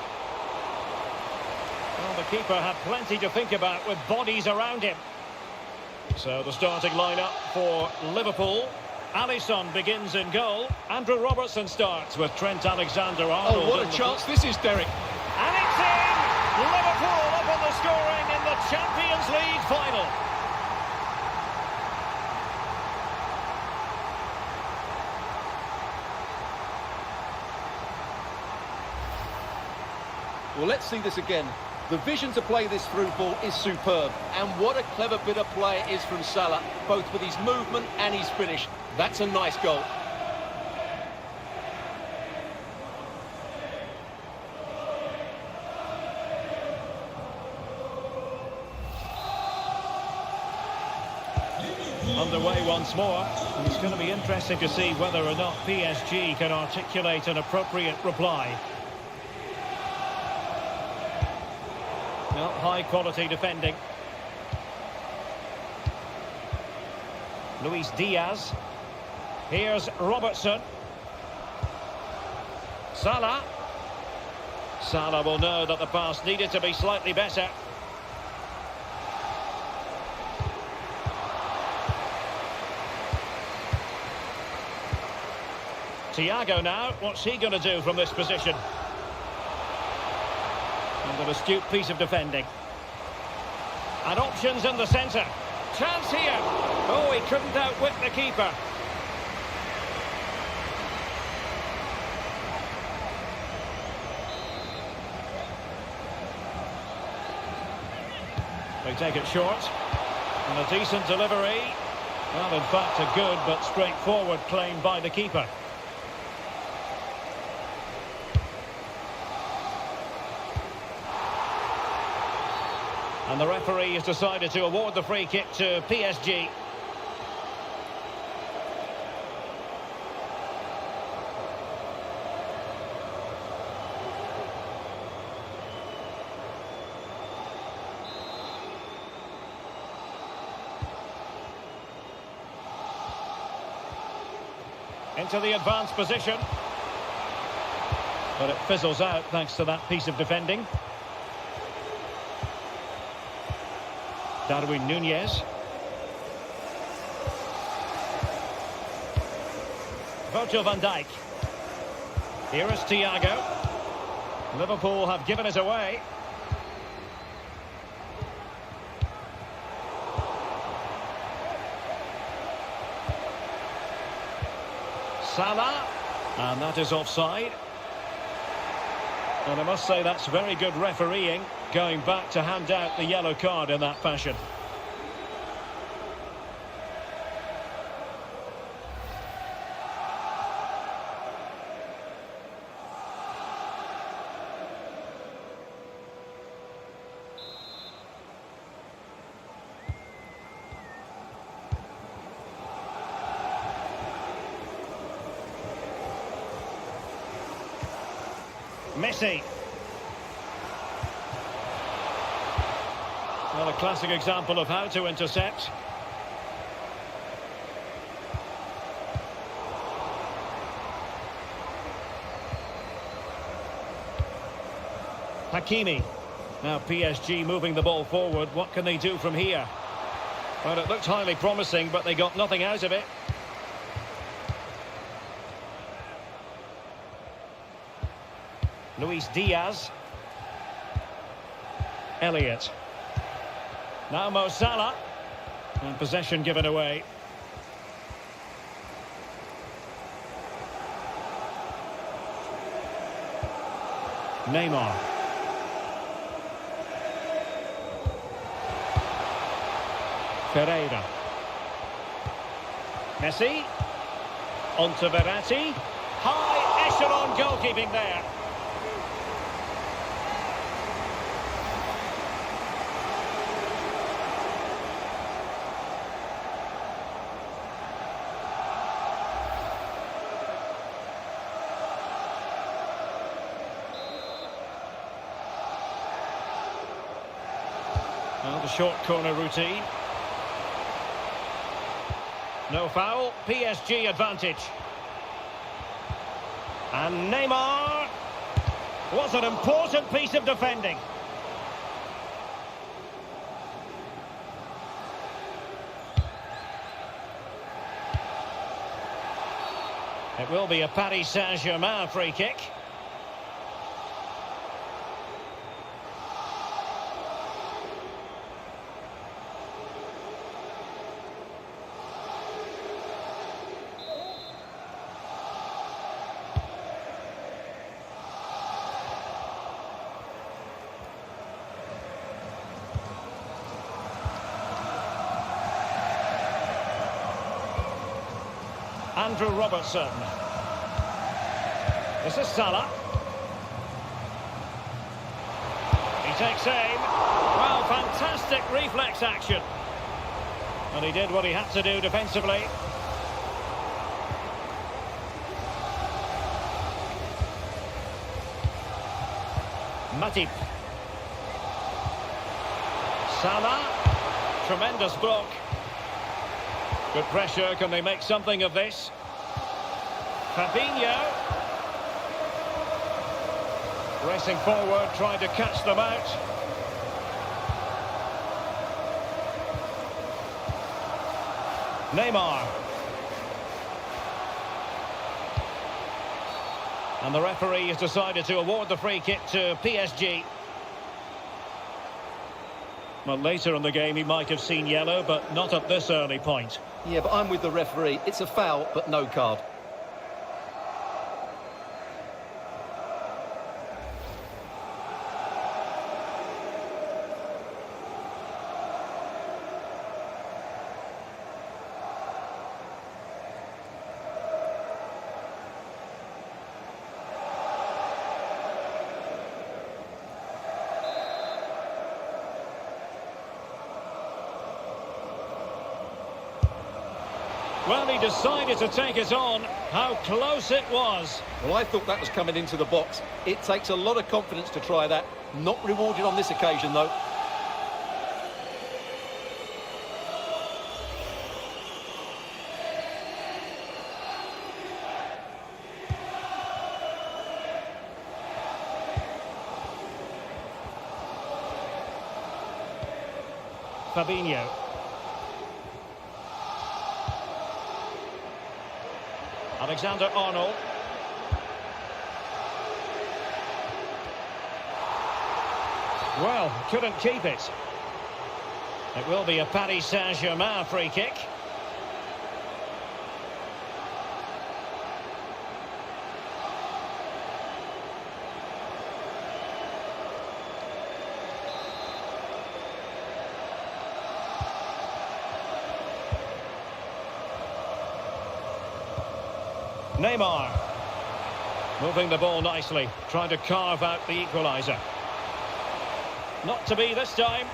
Well, the keeper had plenty to think about with bodies around him. So the starting lineup for Liverpool. Alisson begins in goal. Andrew Robertson starts with Trent Alexander-Arnold. Oh, what a chance this is, Derek. And it's in! Liverpool up on the scoring in the Champions League final. Well, let's see this again. The vision to play this through ball is superb. And what a clever bit of play it is from Salah, both with his movement and his finish. That's a nice goal. Underway once more. It's going to be interesting to see whether or not PSG can articulate an appropriate reply. Well, high quality defending. Luis Diaz. Here's Robertson. Salah. Salah will know that the pass needed to be slightly better. Thiago now, what's he going to do from this position? And an astute piece of defending. And options in the centre. Chance here. Oh, he couldn't outwit the keeper. They take it short. And a decent delivery. Well, in fact, a good but straightforward claim by the keeper. And the referee has decided to award the free kick to PSG. Into the advanced position. But it fizzles out thanks to that piece of defending. Darwin Nunez. Virgil van Dijk. Here is Thiago. Liverpool have given it away. Salah. And that is offside. And I must say that's very good refereeing, going back to hand out the yellow card in that fashion. Messi. Well, a classic example of how to intercept. Hakimi. Now PSG moving the ball forward. What can they do from here? Well, it looked highly promising, but they got nothing out of it. Luis Diaz. Elliott. Now Mo Salah. And possession given away. Neymar. Pereira. Messi. On to Verratti. High echelon goalkeeping there. Well, the short corner routine. No foul, PSG advantage. And Neymar. Was an important piece of defending. It will be a Paris Saint-Germain free kick. Andrew Robertson. This is Salah. He takes aim. Well, fantastic reflex action. And he did what he had to do defensively. Matip. Salah. Tremendous block. Good pressure. Can they make something of this? Fabinho. Racing forward, trying to catch them out. Neymar. And the referee has decided to award the free kick to PSG. Well, later in the game he might have seen yellow, but not at this early point. Yeah, but I'm with the referee. It's a foul, but no card. Well, he decided to take it on. How close it was. Well, I thought that was coming into the box. It takes a lot of confidence to try that. Not rewarded on this occasion, though. Fabinho. Alexander-Arnold. Well, couldn't keep it. It will be a Paris Saint-Germain free kick. Neymar. Moving the ball nicely, trying to carve out the equaliser. Not to be this time.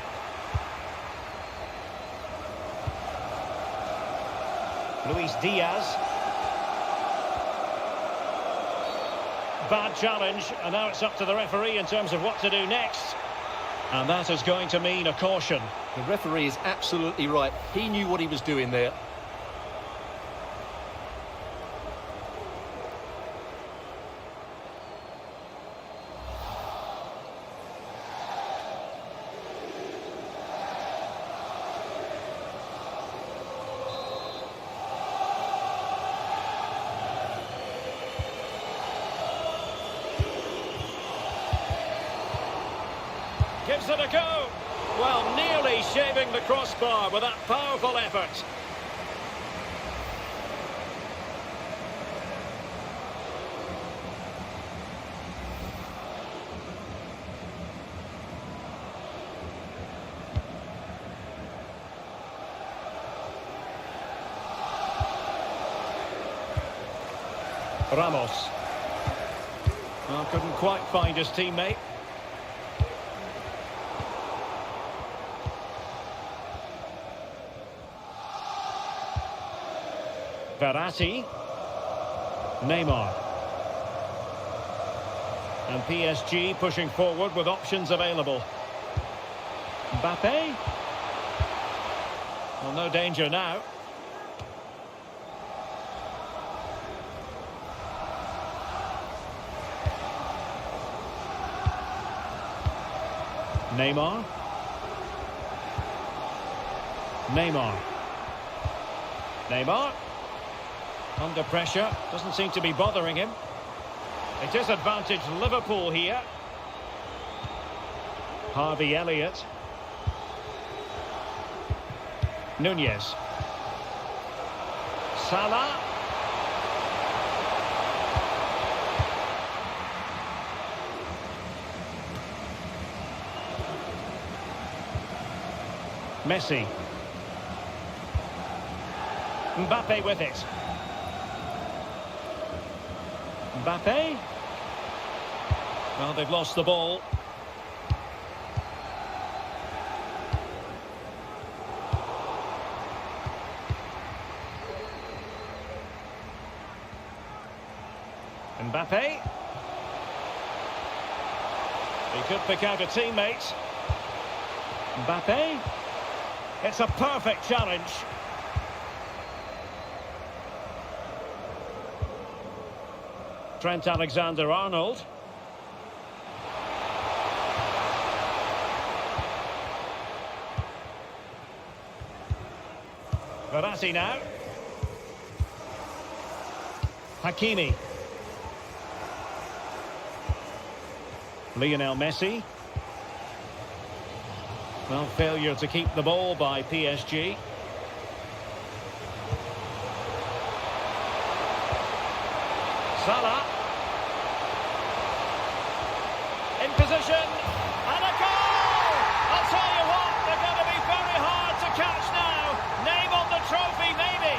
Luis Diaz. Bad challenge, and now it's up to the referee in terms of what to do next. And that is going to mean a caution. The referee is absolutely right. He knew what he was doing there. Gives it a go. Well, nearly shaving the crossbar with that powerful effort. Ramos. Well, couldn't quite find his teammate. Verratti. Neymar. And PSG pushing forward with options available. Mbappe. Well, no danger now. Neymar. Neymar. Under pressure, doesn't seem to be bothering him. It is advantage Liverpool here. Harvey Elliott. Nunez. Salah. Messi. Mbappe with it. Mbappe. Well, they've lost the ball. Mbappe. He could pick out a teammate. Mbappe. It's a perfect challenge. Trent Alexander-Arnold. Verratti now. Hakimi. Lionel Messi. Well, failure to keep the ball by PSG. Salah. In position. And a goal! I'll tell you what, they're going to be very hard to catch now. Name on the trophy, maybe.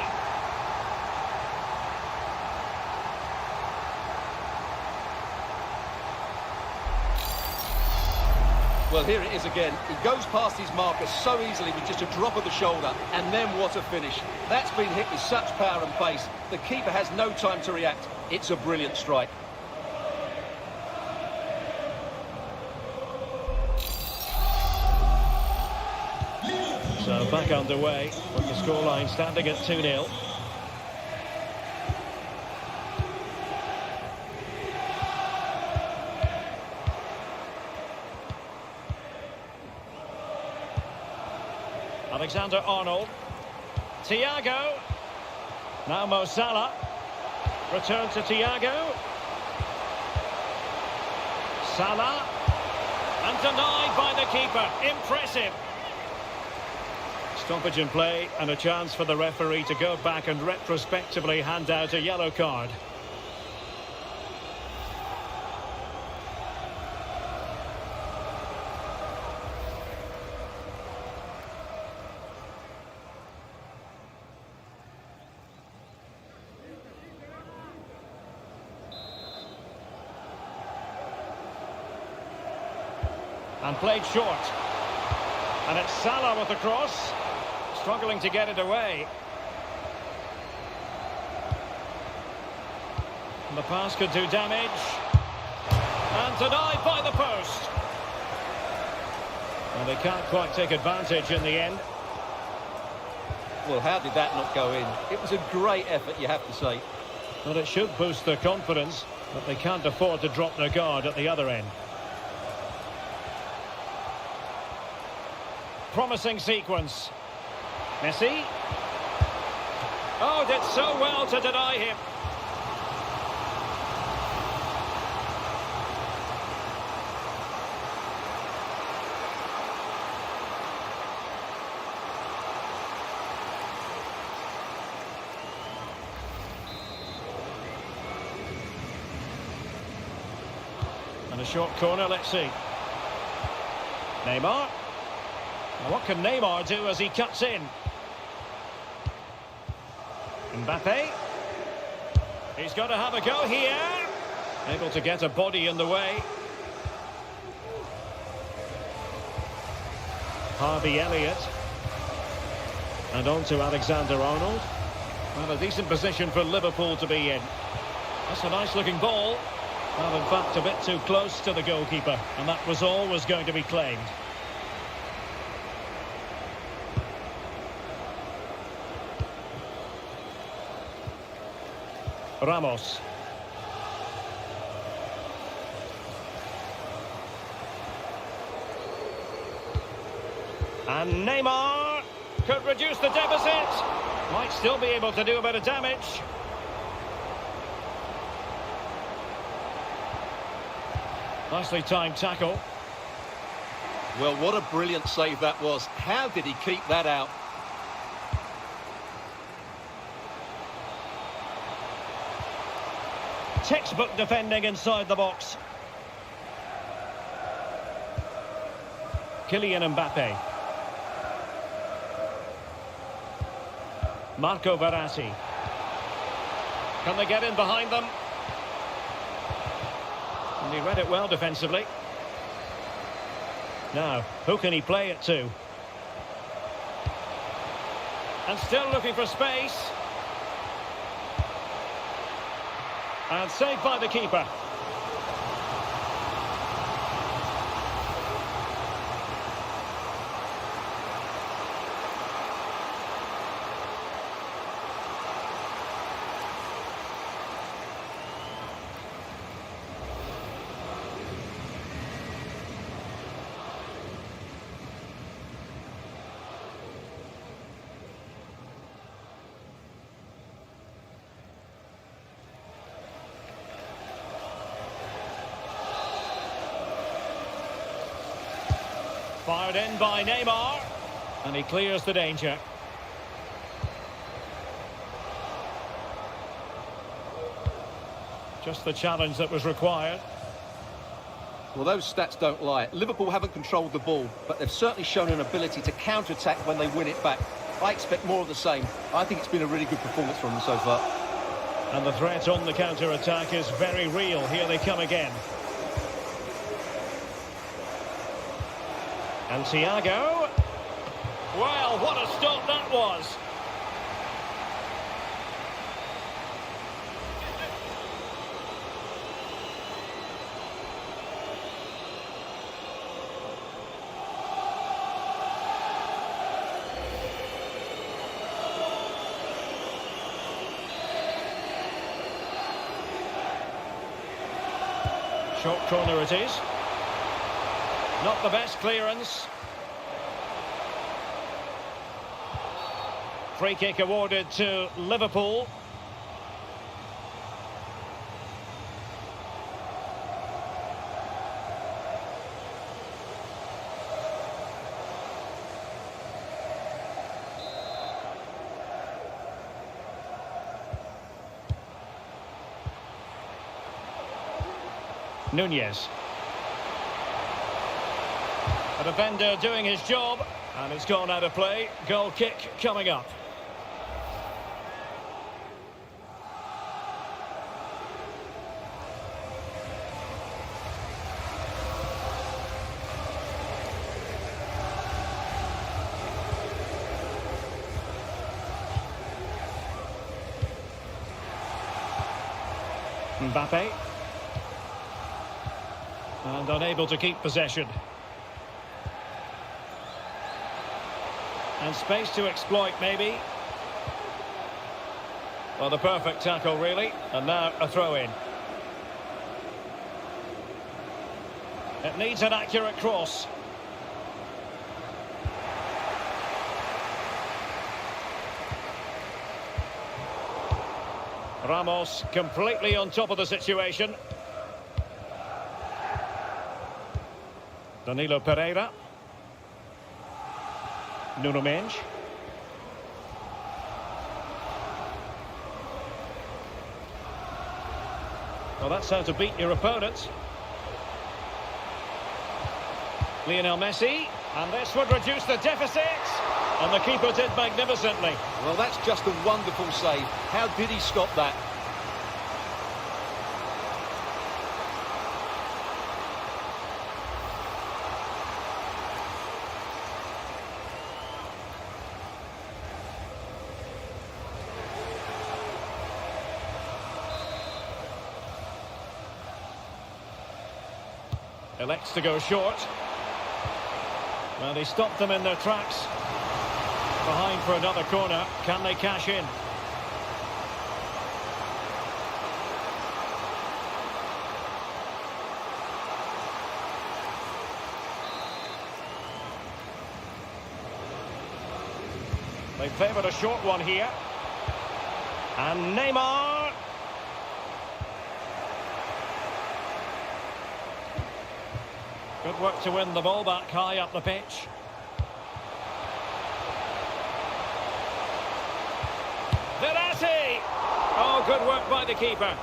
Well, here it is again. He goes past his marker so easily with just a drop of the shoulder, and then what a finish. That's been hit with such power and pace. The keeper has no time to react. It's a brilliant strike. So back underway, with the scoreline standing at 2-0. Alexander-Arnold. Thiago. Now Mo Salah. Return to Thiago. Salah. And denied by the keeper. Impressive. Stoppage in play and a chance for the referee to go back and retrospectively hand out a yellow card. And played short. And it's Salah with the cross. Struggling to get it away. And the pass could do damage. And denied by the post. And they can't quite take advantage in the end. Well, how did that not go in? It was a great effort, you have to say. Well, it should boost their confidence, but they can't afford to drop their guard at the other end. Promising sequence. Messi. Oh, did so well to deny him. And a short corner, let's see. Neymar. What can Neymar do as he cuts in? Mbappe. He's got to have a go here. Able to get a body in the way. Harvey Elliott. And on to Alexander-Arnold. Well, a decent position for Liverpool to be in. That's a nice-looking ball. Well, in fact, a bit too close to the goalkeeper. And that was always going to be claimed. Ramos. And Neymar could reduce the deficit. Might still be able to do a bit of damage. Nicely timed tackle. Well, what a brilliant save that was. How did he keep that out? Textbook defending inside the box. Kylian Mbappe. Marco Verratti. Can they get in behind them? And he read it well defensively. Now, who can he play it to? And still looking for space. And saved by the keeper. Fired in by Neymar. And he clears the danger. Just the challenge that was required. Well, those stats don't lie. Liverpool haven't controlled the ball, but they've certainly shown an ability to counter-attack when they win it back. I expect more of the same. I think it's been a really good performance from them so far. And the threat on the counter-attack is very real. Here they come again. And Thiago. Well, what a stop that was. Short corner it is. Not the best clearance. Free kick awarded to Liverpool. Nunez. A defender doing his job, and it's gone out of play. Goal kick coming up. Mbappe. And unable to keep possession. And space to exploit, maybe. Well, the perfect tackle, really. And now a throw-in. It needs an accurate cross. Ramos completely on top of the situation. Danilo Pereira. Nuno Mendes. Well, that's how to beat your opponent. Lionel Messi. And this would reduce the deficit. And the keeper did magnificently. Well, that's just a wonderful save. How did he stop that? Elects to go short. Well, he stopped them in their tracks. Behind for another corner. Can they cash in? They favoured a short one here. And Neymar. Good work to win the ball back high up the pitch. Verratti! Oh, good work by the keeper.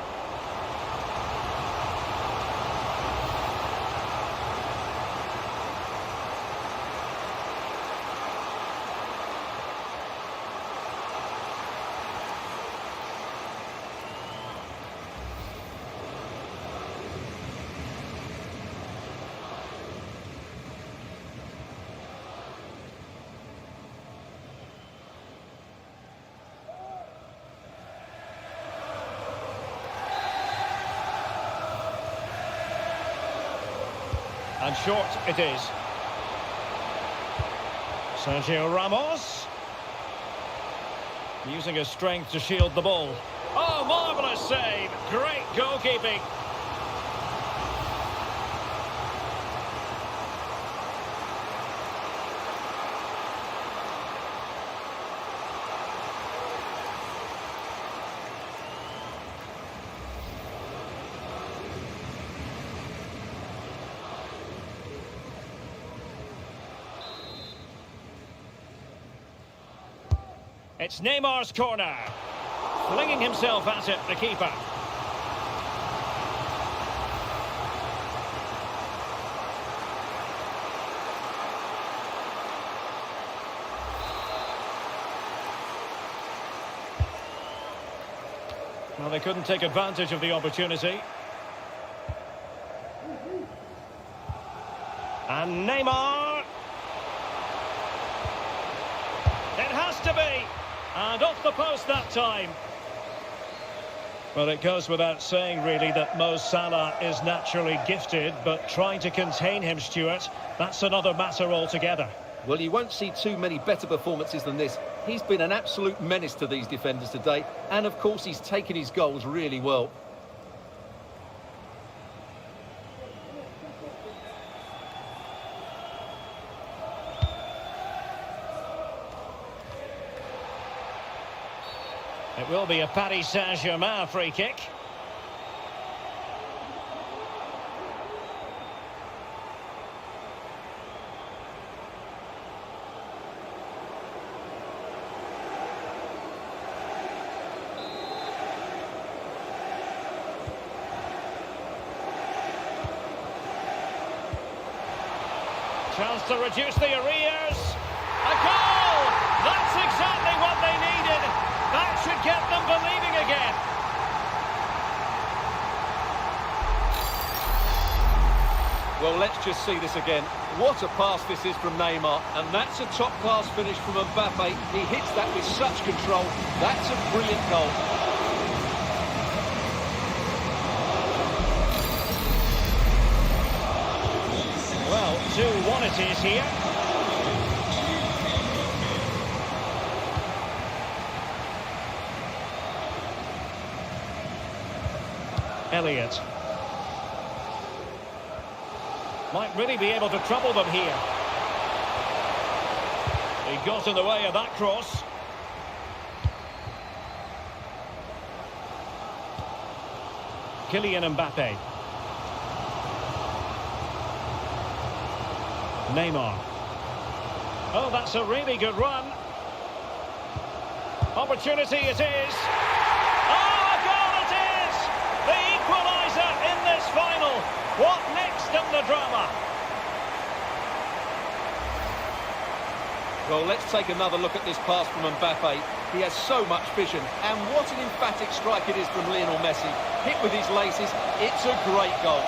And short it is. Sergio Ramos. Using his strength to shield the ball. Oh, marvellous save. Great goalkeeping. It's Neymar's corner. Flinging himself at it, the keeper. Well, they couldn't take advantage of the opportunity. And Neymar. It has to be. And off the post that time. Well, it goes without saying, really, that Mo Salah is naturally gifted, but trying to contain him, Stuart, that's another matter altogether. Well, you won't see too many better performances than this. He's been an absolute menace to these defenders today, and of course he's taken his goals really well. It will be a Paris Saint-Germain free kick. Chance to reduce the arrears. A goal! That's exactly what they needed. That should get them believing again. Well, let's just see this again. What a pass this is from Neymar, and that's a top-class finish from Mbappe. He hits that with such control. That's a brilliant goal. Well, 2-1 it is here. Elliott. Might really be able to trouble them here. He got in the way of that cross. Kylian Mbappe. Neymar. Oh, that's a really good run. Opportunity it is. Oh, a goal it is! The equaliser in this final. What next in the drama? Well, let's take another look at this pass from Mbappe. He has so much vision, and what an emphatic strike it is from Lionel Messi. Hit with his laces, it's a great goal.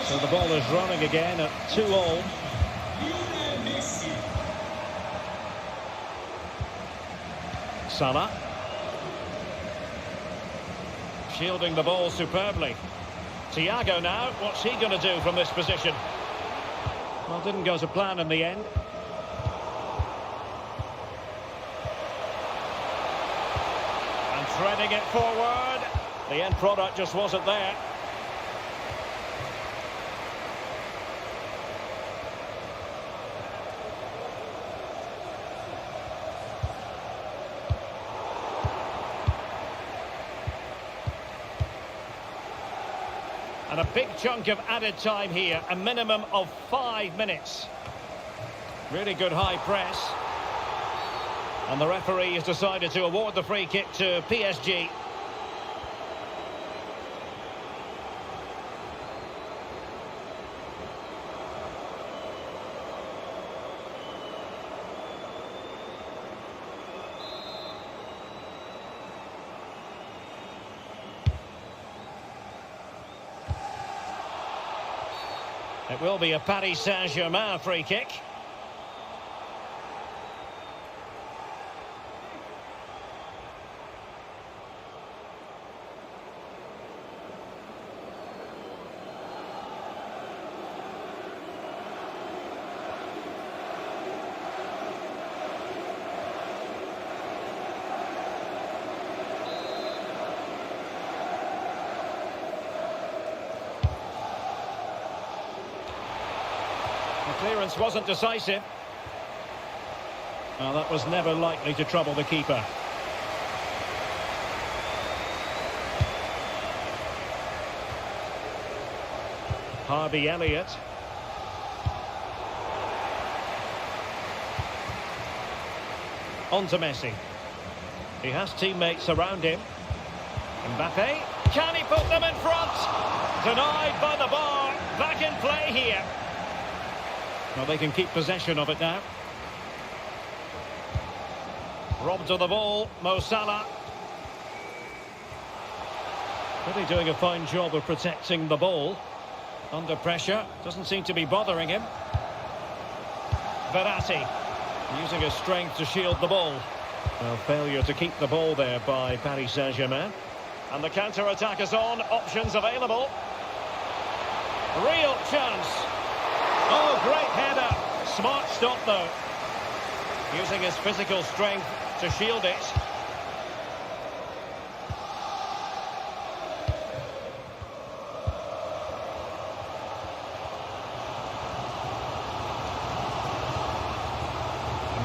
So the ball is running again at 2-2. Salah. Shielding the ball superbly. Thiago now, what's he going to do from this position? Well, didn't go to plan in the end. And threading it forward. The end product just wasn't there. And a big chunk of added time here, a minimum of 5 minutes. Really good high press. And the referee has decided to award the free kick to PSG. It will be a Paris Saint-Germain free kick. The clearance wasn't decisive. Well, that was never likely to trouble the keeper. Harvey Elliott. On to Messi. He has teammates around him. Mbappe. Can he put them in front? Denied by the bar. Back in play here. Well, they can keep possession of it now. Robbed of the ball, Mo Salah. Really doing a fine job of protecting the ball. Under pressure, doesn't seem to be bothering him. Verratti, using his strength to shield the ball. Well, failure to keep the ball there by Paris Saint-Germain. And the counter-attack is on, options available. Real chance. Oh, great header. Smart stop, though. Using his physical strength to shield it.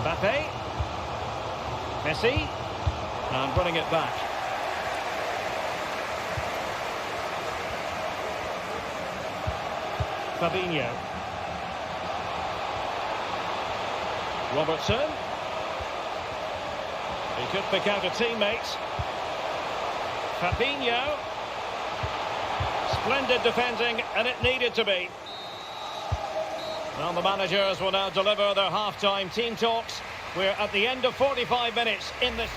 Mbappe. Messi. And running it back. Fabinho. Robertson. He could pick out a teammate. Fabinho. Splendid defending, and it needed to be. Well, the managers will now deliver their half-time team talks. We're at the end of 45 minutes in this.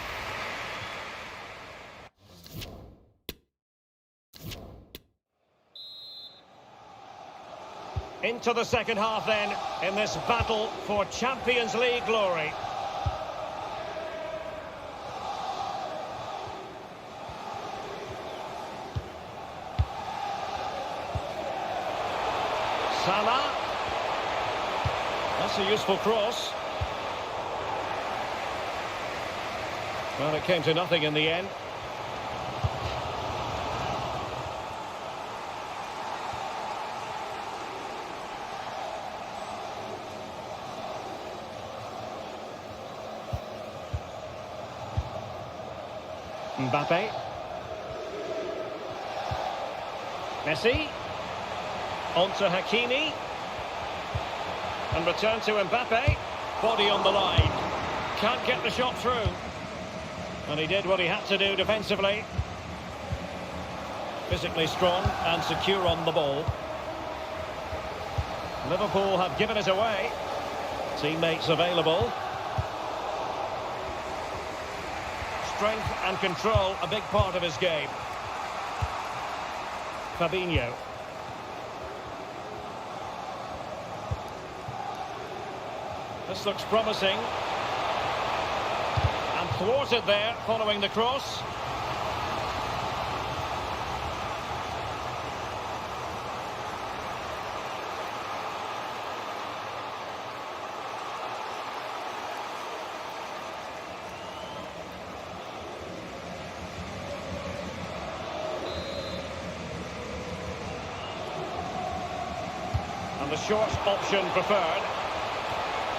Into the second half then, in this battle for Champions League glory. Salah. That's a useful cross. Well, it came to nothing in the end. Mbappe. Messi. On to Hakimi. And return to Mbappe. Body on the line. Can't get the shot through. And he did what he had to do defensively. Physically strong and secure on the ball. Liverpool have given it away. Teammates available. Strength and control, a big part of his game. Fabinho. This looks promising. And thwarted there, following the cross. And the short option preferred.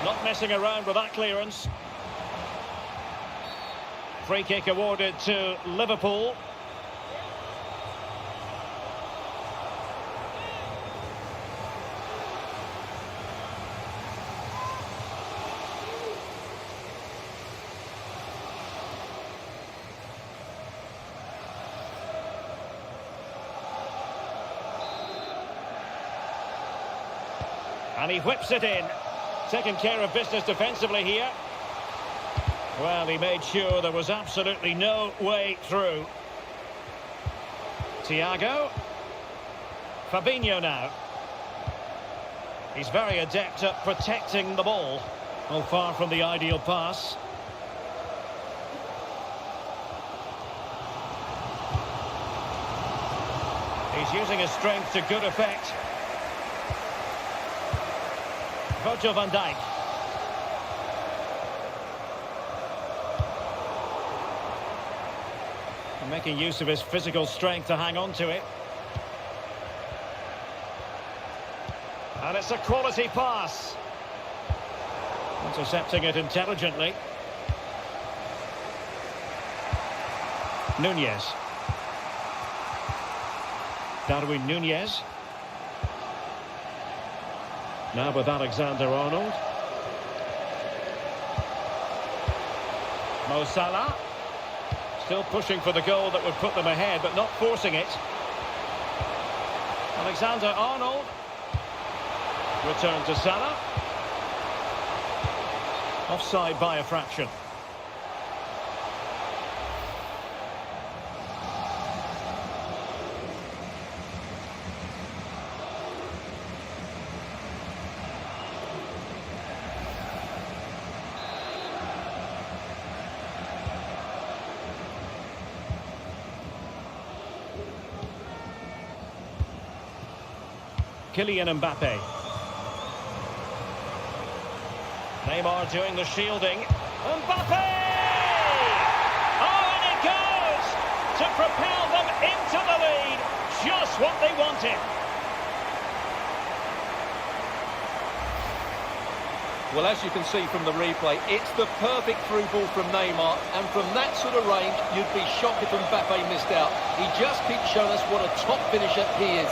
Not messing around with that clearance. Free kick awarded to Liverpool. And he whips it in. Taking care of business defensively here. Well, he made sure there was absolutely no way through. Thiago. Fabinho now. He's very adept at protecting the ball. Oh, far from the ideal pass. He's using his strength to good effect. Virgil van Dijk. Making use of his physical strength to hang on to it. And it's a quality pass. Intercepting it intelligently. Nunez. Darwin Nunez. Now with Alexander-Arnold. Mo Salah. Still pushing for the goal that would put them ahead, but not forcing it. Alexander-Arnold. Return to Salah. Offside by a fraction. Kylian Mbappe. Neymar doing the shielding. Mbappe! Oh, and it goes to propel them into the lead. Just what they wanted. Well, as you can see from the replay, it's the perfect through ball from Neymar, and from that sort of range, you'd be shocked if Mbappe missed out. He just keeps showing us what a top finisher he is.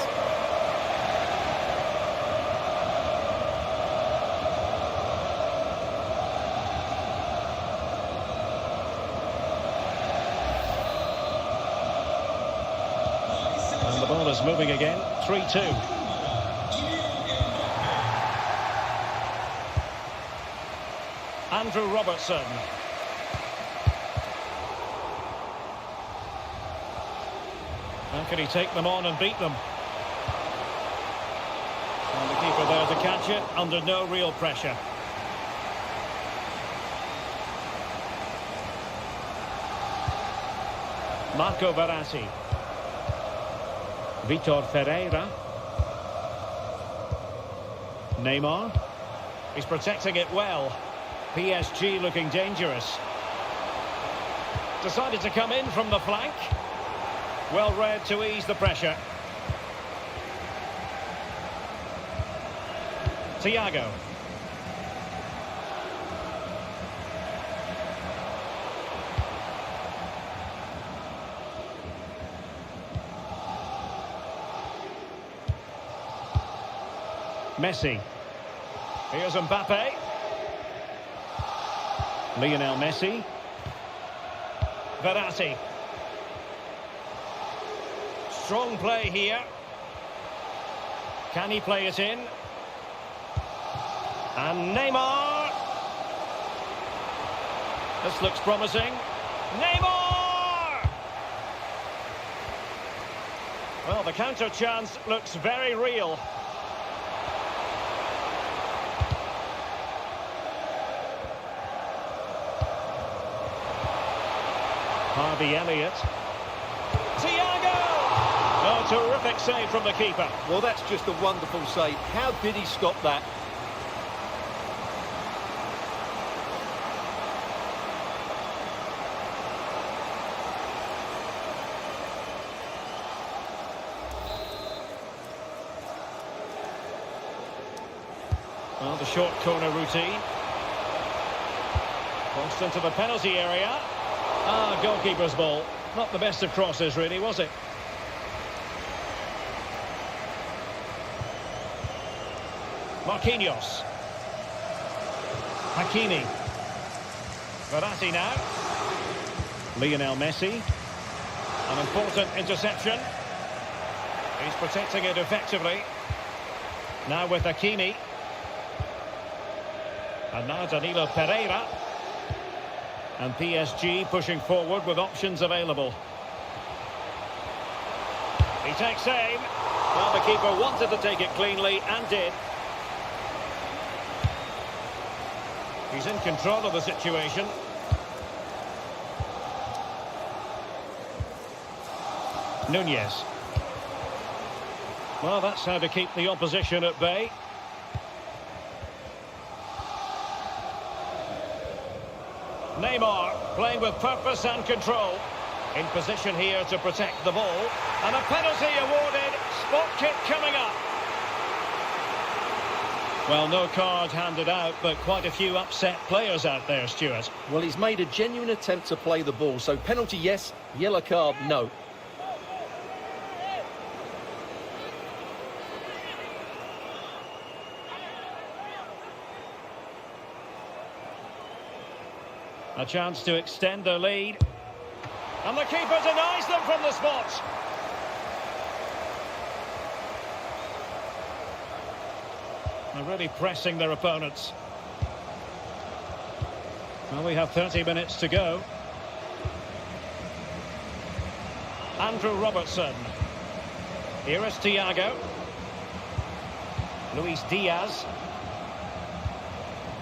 And the ball is moving again, 3-2. Andrew Robertson. How can he take them on and beat them? And the keeper there to catch it, under no real pressure. Marco Verratti. Vitor Ferreira. Neymar. He's protecting it well. PSG looking dangerous. Decided to come in from the flank. Well read to ease the pressure. Thiago. Messi. Here's Mbappe. Lionel Messi. Verratti. Strong play here. Can he play it in? And Neymar. This looks promising. Neymar! Well, the counter chance looks very real. Harvey Elliott. Thiago! Oh, terrific save from the keeper. Well, that's just a wonderful save. How did he stop that? Well, the short corner routine. Crossed into the penalty area. Ah, goalkeeper's ball. Not the best of crosses, really, was it? Marquinhos. Hakimi. Verratti now. Lionel Messi. An important interception. He's protecting it effectively. Now with Hakimi. And now Danilo Pereira. And PSG pushing forward with options available. He takes aim. Well, the keeper wanted to take it cleanly and did. He's in control of the situation. Nunez. Well, that's how to keep the opposition at bay. Neymar playing with purpose and control. In position here to protect the ball. And a penalty awarded. Spot kick coming up. Well, no card handed out, but quite a few upset players out there, Stuart. Well, he's made a genuine attempt to play the ball. So penalty, yes. Yellow card, no. A chance to extend their lead. And the keeper denies them from the spot. They're really pressing their opponents. Well, we have 30 minutes to go. Andrew Robertson. Here is Thiago. Luis Diaz.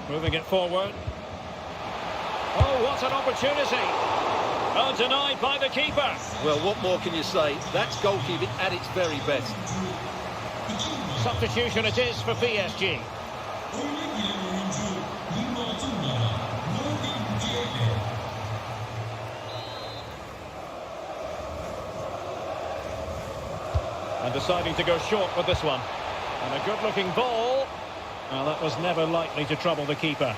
Moving it forward. Oh, what an opportunity. Oh, denied by the keeper. Well, what more can you say? That's goalkeeping at its very best. Substitution it is for PSG. And deciding to go short with this one. And a good-looking ball. Well, that was never likely to trouble the keeper.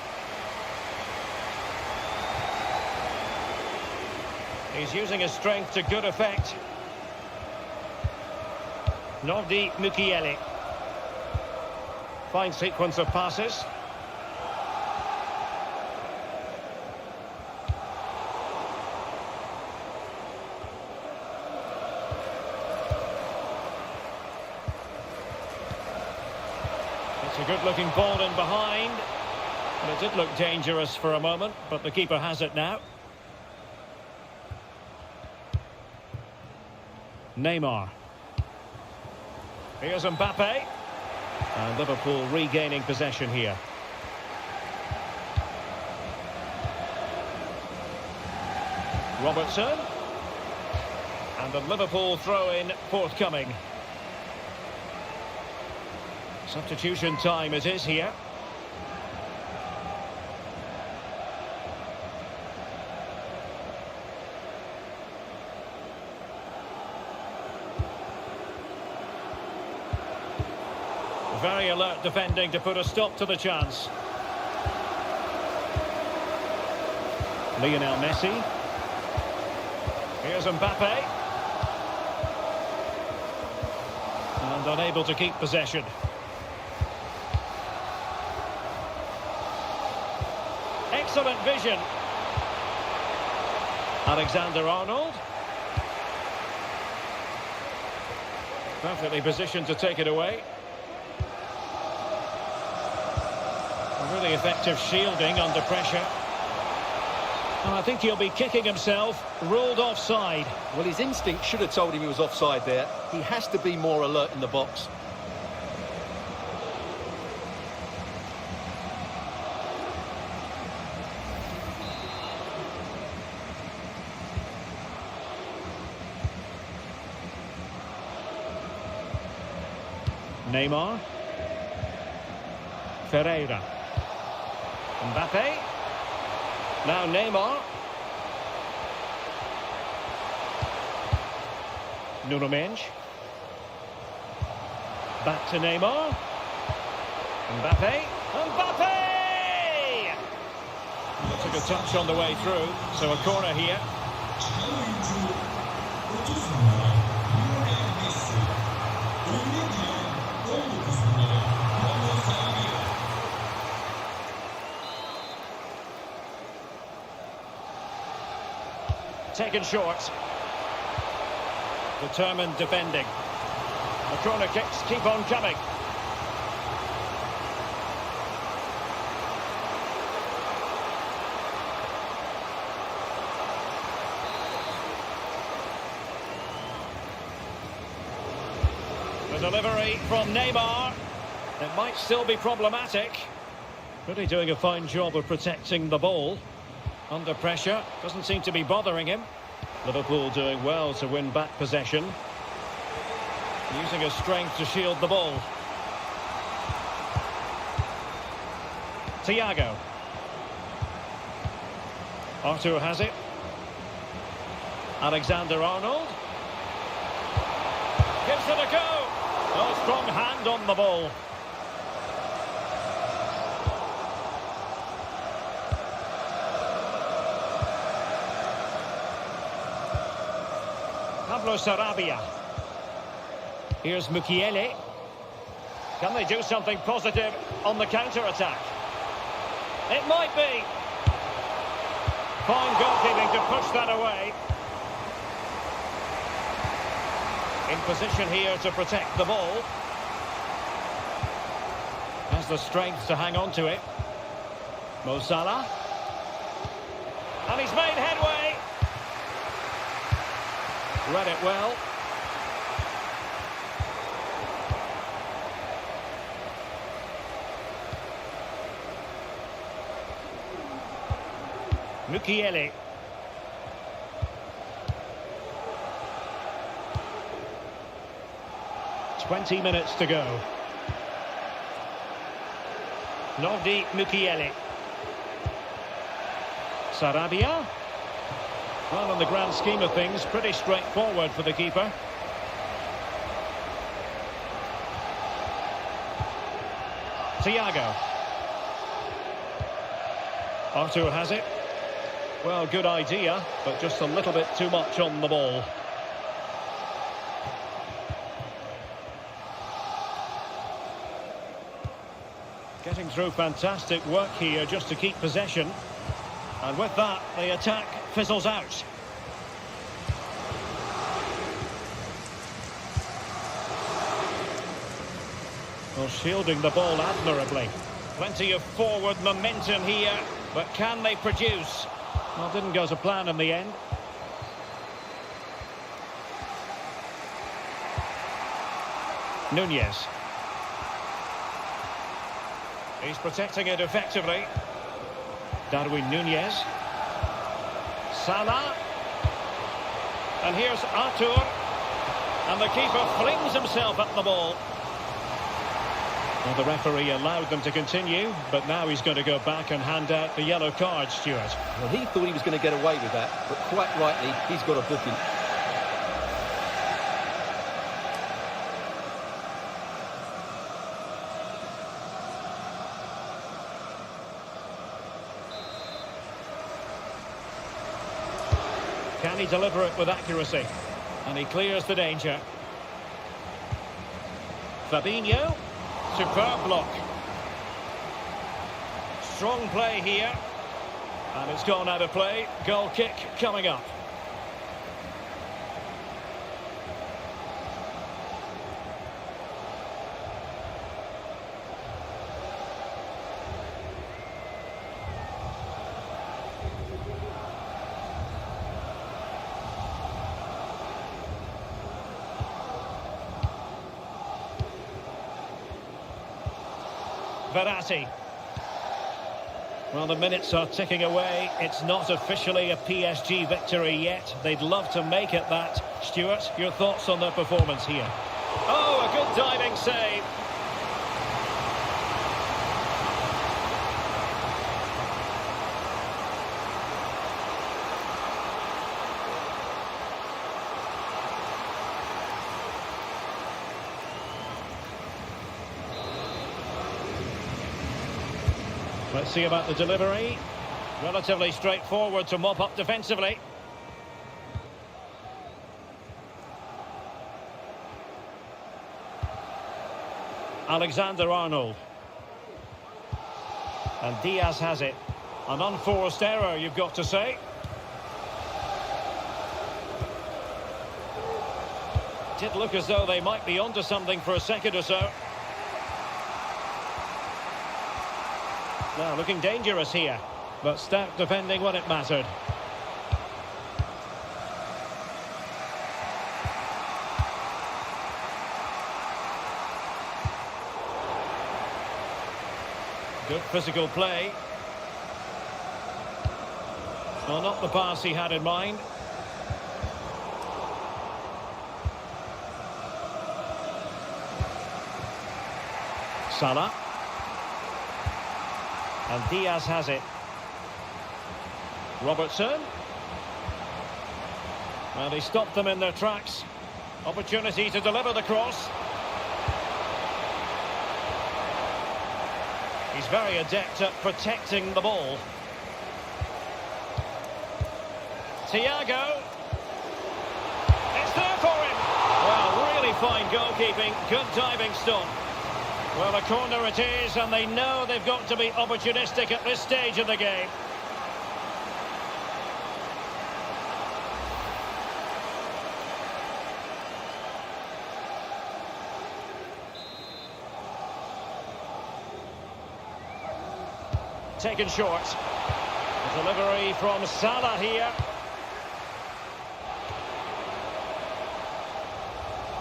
He's using his strength to good effect. Nordi Mukiele. Fine sequence of passes. It's a good-looking ball in behind. And it did look dangerous for a moment, but the keeper has it now. Neymar. Here's Mbappe. And Liverpool regaining possession here. Robertson. And the Liverpool throw-in forthcoming. Substitution time it is here. Very alert defending to put a stop to the chance. Lionel Messi. Here's Mbappe. And unable to keep possession. Excellent vision. Alexander-Arnold. Perfectly positioned to take it away. Really effective shielding under pressure. And I think he'll be kicking himself. Ruled offside. Well, his instinct should have told him he was offside there. He has to be more alert in the box. Neymar. Ferreira. Mbappe. Now Neymar. Nuno Mendes. Back to Neymar. Mbappe. Mbappe! Took a touch on the way through, so a corner here. Taken short. Determined defending. The corner kicks keep on coming. The delivery from Neymar. It might still be problematic. Really doing a fine job of protecting the ball. Under pressure, doesn't seem to be bothering him. Liverpool doing well to win back possession. Using his strength to shield the ball. Thiago. Arthur has it. Alexander-Arnold. Gives it a go. Oh, strong hand on the ball. Sarabia. Here's Mukiele. Can they do something positive on the counter-attack? It might be. Fine goalkeeping to push that away. In position here to protect the ball. Has the strength to hang on to it. Mo Salah. And he's made headway. Read it well. Mukiele. Twenty minutes to go. Nordi Mukiele. Sarabia. Well, in the grand scheme of things, pretty straightforward for the keeper. Thiago. Arthur has it. Well, good idea, but just a little bit too much on the ball. Getting through fantastic work here just to keep possession. And with that, the attack fizzles out. Well, shielding the ball admirably. Plenty of forward momentum here, but can they produce? Well, didn't go to plan in the end. Nunez. He's protecting it effectively. Darwin Nunez. Salah. And here's Arthur. And the keeper flings himself at the ball. Well, the referee allowed them to continue, but now he's going to go back and hand out the yellow card, Stuart. Well, he thought he was going to get away with that, but quite rightly, he's got a booking. Can he deliver it with accuracy? And he clears the danger. Fabinho. Superb block. Strong play here. And it's gone out of play. Goal kick coming up. Verratti. Well, the minutes are ticking away. It's not officially a PSG victory yet. They'd love to make it that. Stuart, your thoughts on their performance here? Oh, a good diving save. Let's see about the delivery. Relatively straightforward to mop up defensively. Alexander-Arnold. And Diaz has it. An unforced error, you've got to say. Did look as though they might be onto something for a second or so. Now, looking dangerous here, but stout defending when it mattered. Good physical play. Well, not the pass he had in mind. Salah. And Diaz has it. Robertson. Well, he stopped them in their tracks. Opportunity to deliver the cross. He's very adept at protecting the ball. Thiago. It's there for him. Well, really fine goalkeeping. Good diving stop. Well, a corner it is, and they know they've got to be opportunistic at this stage of the game. Taken short. The delivery from Salah here.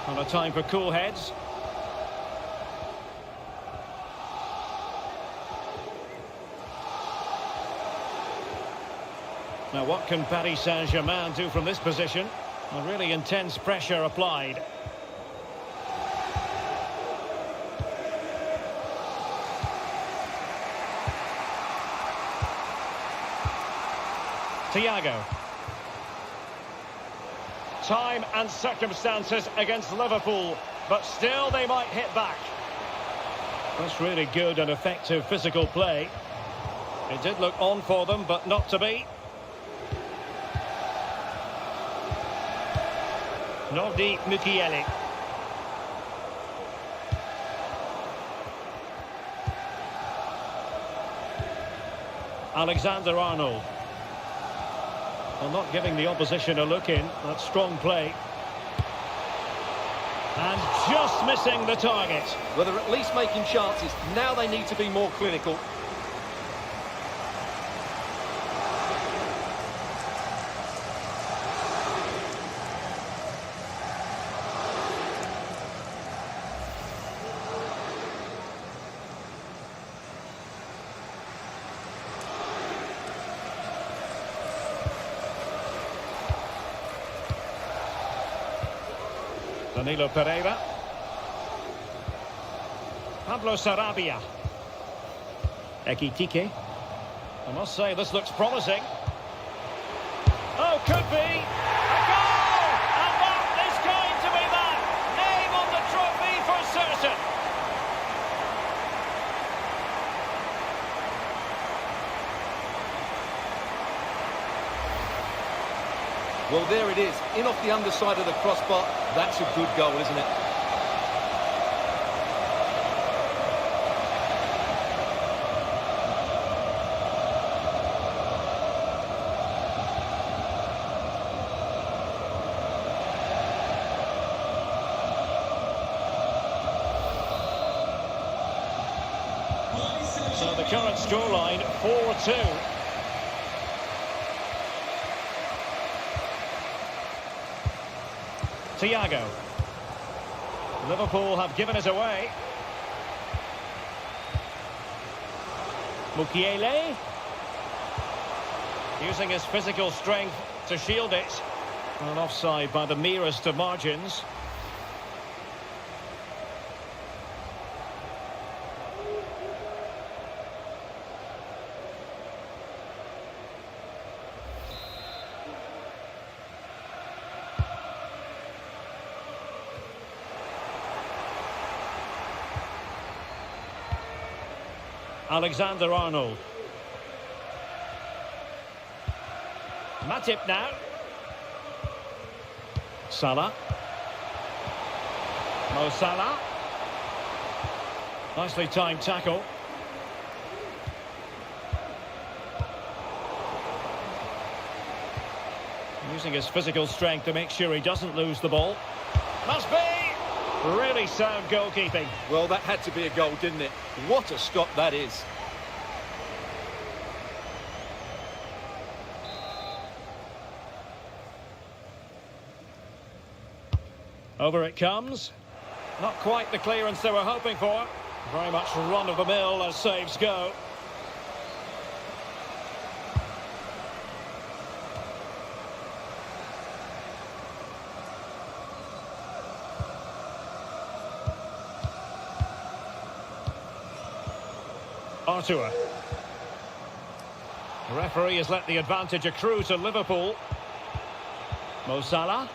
And a time for cool heads. Now, what can Paris Saint-Germain do from this position? A really intense pressure applied. Thiago. Time and circumstances against Liverpool, but still they might hit back. That's really good and effective physical play. It did look on for them, but not to be. Nordi Mukiele. Alexander-Arnold. Well, not giving the opposition a look in. That's strong play. And just missing the target. Well, they're at least making chances. Now they need to be more clinical. Danilo Pereira. Pablo Sarabia. Ekitike. I must say, this looks promising. Oh, could be. A goal! And that is going to be that. Name on the trophy for certain. Well, there it is. In off the underside of the crossbar. That's a good goal, isn't it? So the current scoreline, 4-2. Thiago. Liverpool have given it away. Mukiele. Using his physical strength to shield it. And offside by the merest of margins. Alexander-Arnold. Matip now. Salah. Mo Salah. Nicely timed tackle. Using his physical strength to make sure he doesn't lose the ball. Must be! Really sound goalkeeping. Well, that had to be a goal, didn't it? What a stop that is. Over it comes. Not quite the clearance they were hoping for. Very much run-of-the-mill as saves go. Artur. The referee has let the advantage accrue to Liverpool. Mo Salah.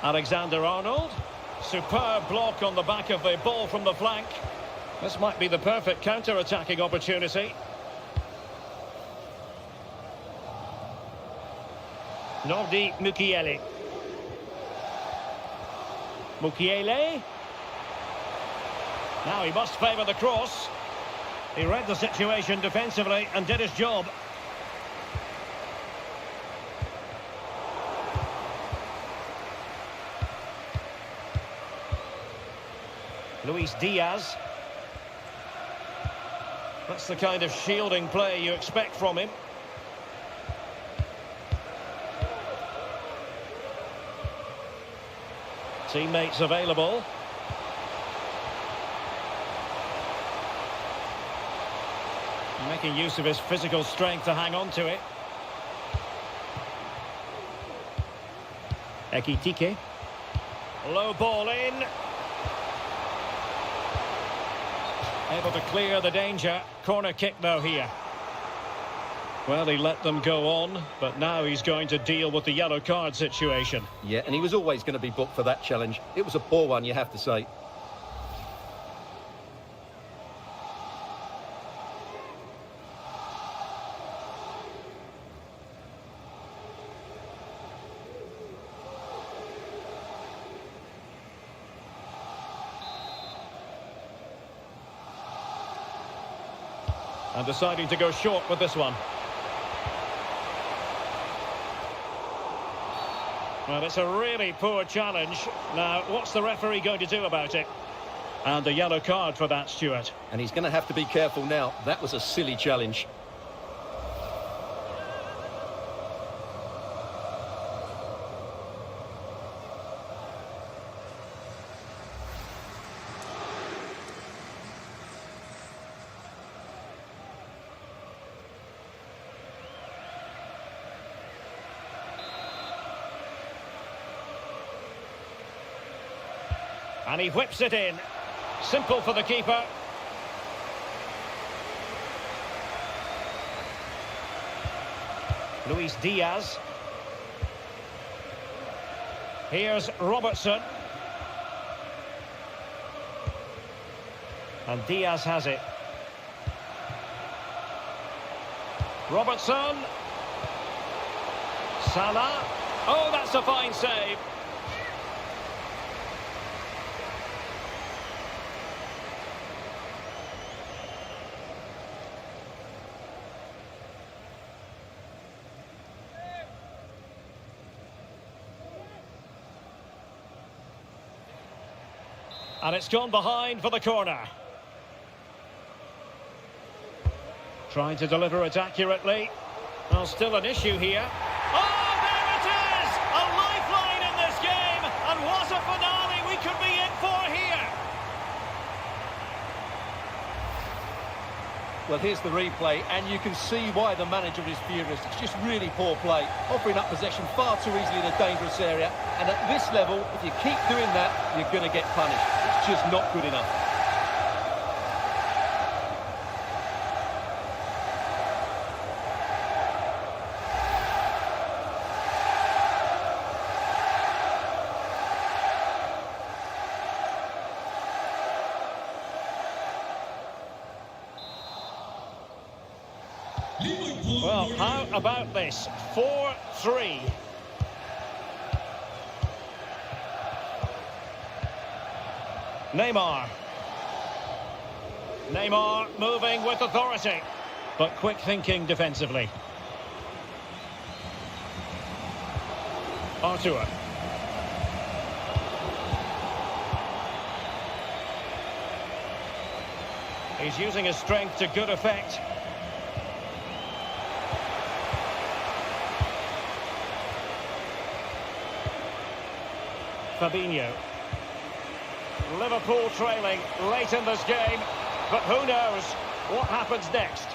Alexander-Arnold. Superb block on the back of the ball from the flank. This might be the perfect counter-attacking opportunity. Nordi Mukiele. Mukiele. Now he must favour the cross. He read the situation defensively and did his job. Luis Diaz. That's the kind of shielding play you expect from him. Teammates available. Making use of his physical strength to hang on to it. Ekitike. Low ball in. Able to clear the danger. Corner kick though here. Well, he let them go on, but now he's going to deal with the yellow card situation. Yeah, and he was always going to be booked for that challenge. It was a poor one, you have to say. And deciding to go short with this one. Well, it's a really poor challenge. Now, what's the referee going to do about it? And a yellow card for that, Stuart. And he's going to have to be careful now. That was a silly challenge. And he whips it in. Simple for the keeper. Luis Diaz. Here's Robertson. And Diaz has it. Robertson. Salah. Oh, that's a fine save. And it's gone behind for the corner. Trying to deliver it accurately. Well, still an issue here. Oh, there it is! A lifeline in this game! And what a finale we could be in for here! Well, here's the replay, and you can see why the manager is furious. It's just really poor play, offering up possession far too easily in a dangerous area. And at this level, if you keep doing that, you're going to get punished. It's just not good enough. Well, how about this? 4-3. Neymar. Neymar moving with authority, but quick thinking defensively. Artur. He's using his strength to good effect. Fabinho. Liverpool trailing late in this game, but who knows what happens next.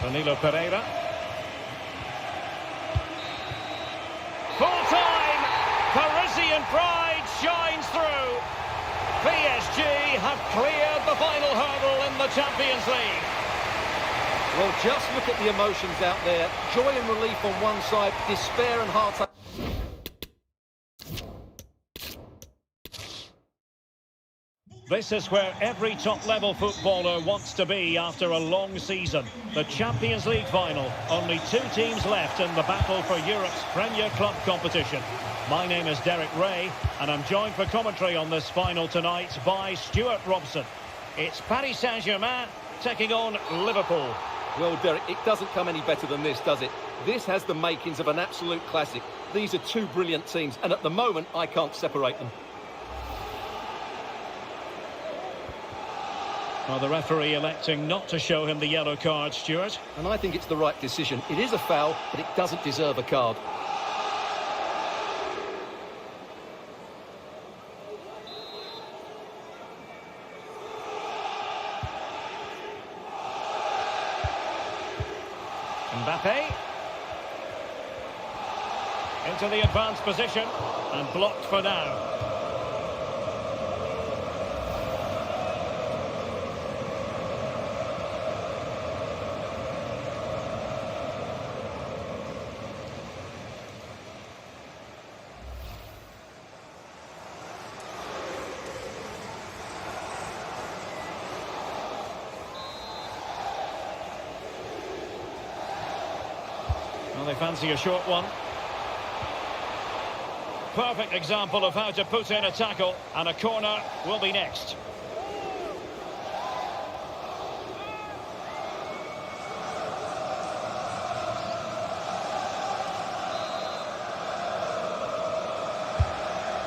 Danilo Pereira. Full time! Parisian pride shines through. PSG have cleared the final hurdle in the Champions League. Well, just look at the emotions out there. Joy and relief on one side, despair and heart. This is where every top-level footballer wants to be after a long season. The Champions League final. Only two teams left in the battle for Europe's Premier Club competition. My name is Derek Ray, and I'm joined for commentary on this final tonight by Stuart Robson. It's Paris Saint-Germain taking on Liverpool. Well, Derek, it doesn't come any better than this, does it? This has the makings of an absolute classic. These are two brilliant teams, and at the moment, I can't separate them. Well, the referee electing not to show him the yellow card, Stuart. And I think it's the right decision. It is a foul, but it doesn't deserve a card. Mbappe. Into the advanced position and blocked for now. Well, they fancy a short one. Perfect example of how to put in a tackle, and a corner will be next.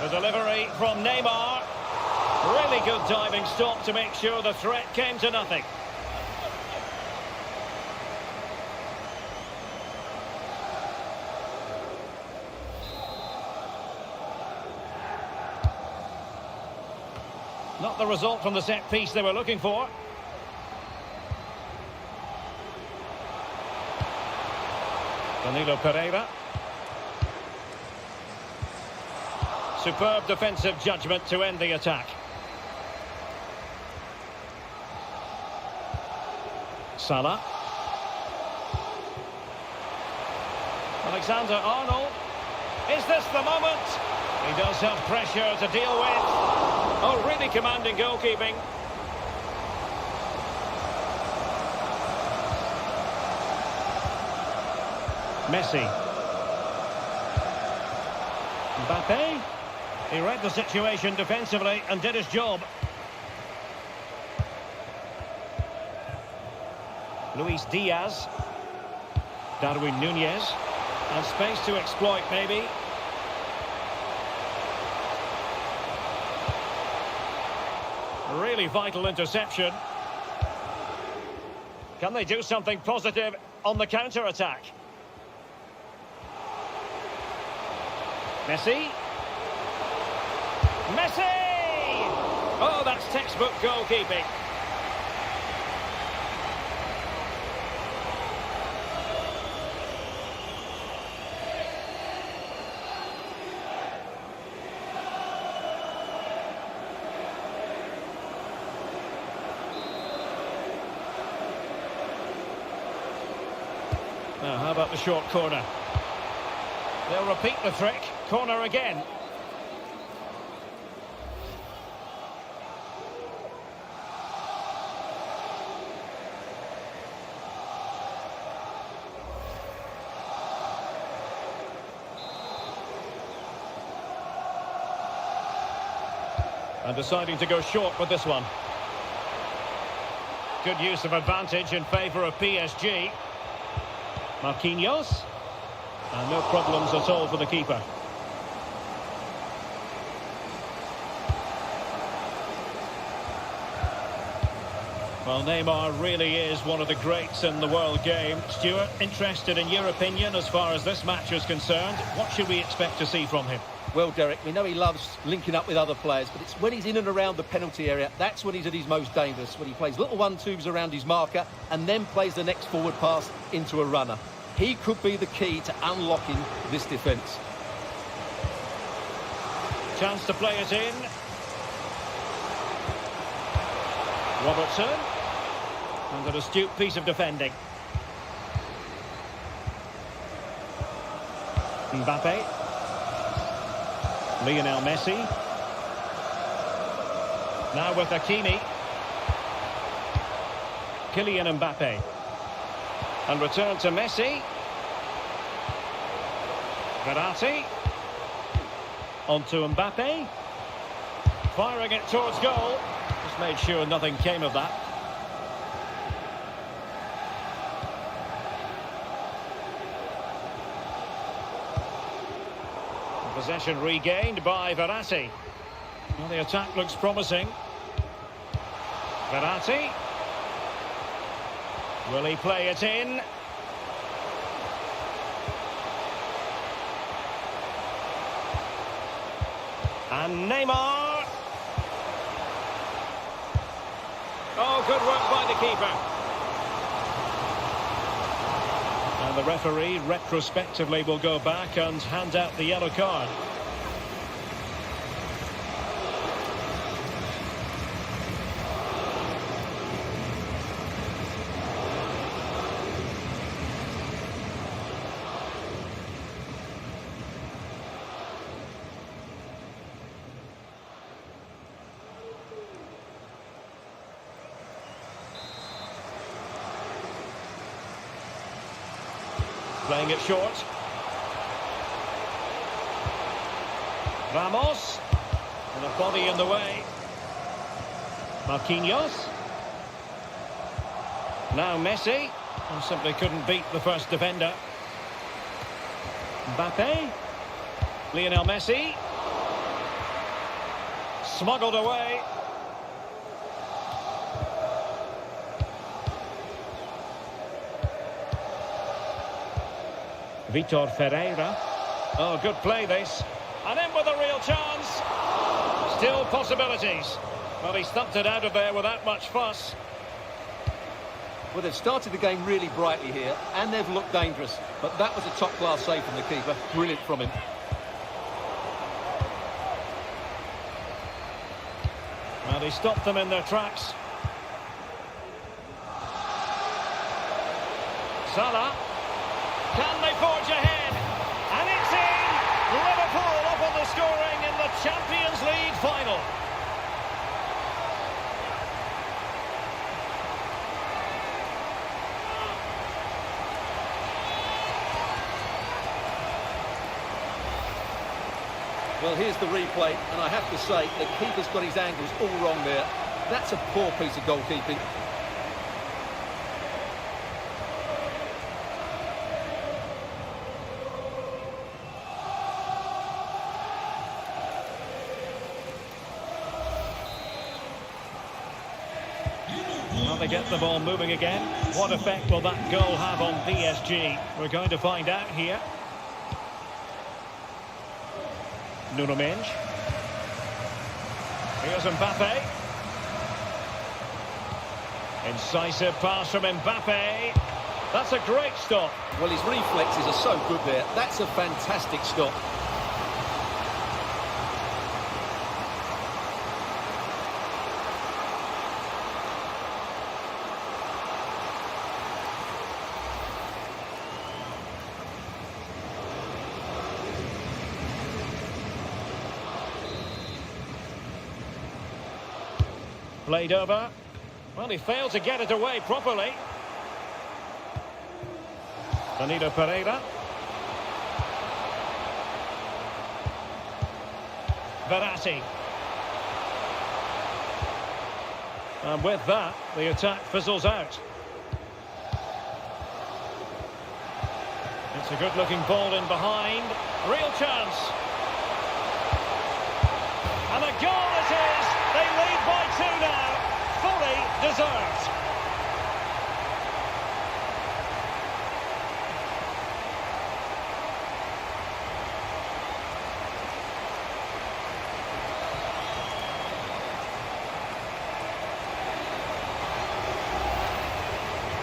The delivery from Neymar. Really good diving stop to make sure the threat came to nothing. Not the result from the set piece they were looking for. Danilo Pereira. Superb defensive judgment to end the attack. Salah. Alexander-Arnold. Is this the moment? He does have pressure to deal with. Oh, really commanding goalkeeping. Messi. Mbappe. He read the situation defensively and did his job. Luis Diaz. Darwin Nunez. And space to exploit, maybe. Really vital interception. Can they do something positive on the counter-attack? Messi. Messi! Oh, that's textbook goalkeeping. Now, how about the short corner? They'll repeat the trick. Corner again. And deciding to go short with this one. Good use of advantage in favour of PSG. Marquinhos. And no problems at all for the keeper. Well, Neymar really is one of the greats in the world game. Stuart, interested in your opinion as far as this match is concerned. What should we expect to see from him? Well, Derek, we know he loves linking up with other players, but it's when he's in and around the penalty area, that's when he's at his most dangerous, when he plays little 1-2s around his marker and then plays the next forward pass into a runner. He could be the key to unlocking this defence. Chance to play it in. Robertson. And an astute piece of defending. Mbappe. Lionel Messi. Now with Hakimi. Kylian Mbappe. And return to Messi. Verratti. On to Mbappe. Firing it towards goal. Just made sure nothing came of that. Possession regained by Verratti. Well, the attack looks promising. Verratti. Will he play it in? And Neymar. Oh, good work by the keeper. And the referee retrospectively will go back and hand out the yellow card. Playing it short. Ramos. And a body in the way. Marquinhos. Now Messi. And simply couldn't beat the first defender. Mbappe. Lionel Messi. Smuggled away. Vitor Ferreira. Oh, good play this. And in with a real chance. Still possibilities. Well, he stumped it out of there without much fuss. Well, they've started the game really brightly here, and they've looked dangerous. But that was a top-class save from the keeper. Brilliant from him. Well, he stopped them in their tracks. Salah. Can they forge ahead? And it's in! Liverpool up on the scoring in the Champions League final. Well, here's the replay, and I have to say, the keeper's got his angles all wrong there. That's a poor piece of goalkeeping. Well, they get the ball moving again. What effect will that goal have on PSG? We're going to find out here. Nuno Mendes. Here's Mbappe. Incisive pass from Mbappe. That's a great stop. Well, his reflexes are so good there. That's a fantastic stop. Played over. Well, he failed to get it away properly. Danilo Pereira. Verratti. And with that, the attack fizzles out. It's a good-looking ball in behind. Real chance. And a goal it is! They lead by 2 now. Fully deserved.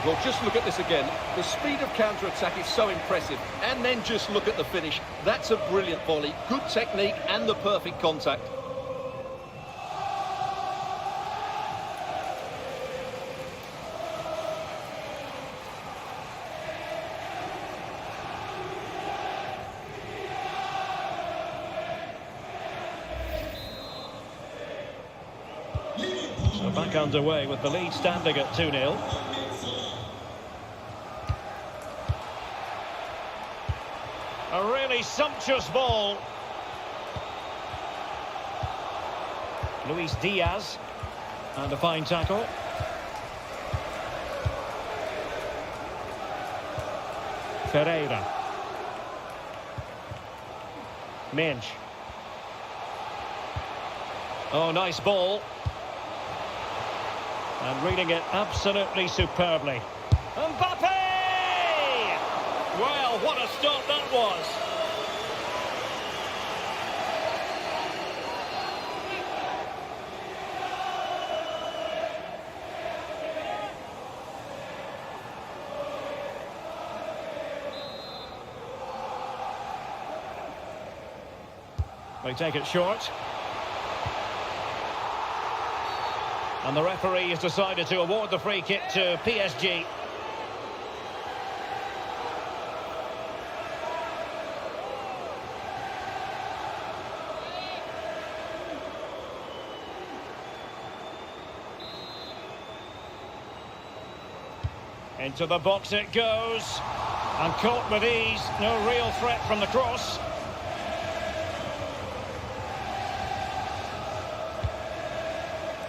Well, just look at this again. The speed of counter-attack is so impressive. And then just look at the finish. That's a brilliant volley. Good technique and the perfect contact. So back underway with the lead standing at 2-0. A really sumptuous ball. Luis Diaz. And a fine tackle. Ferreira. Mendes. Oh, nice ball. And reading it absolutely superbly. Mbappe! Well, what a stop that was. They take it short. And the referee has decided to award the free kick to PSG. Into the box it goes. And caught with ease, no real threat from the cross.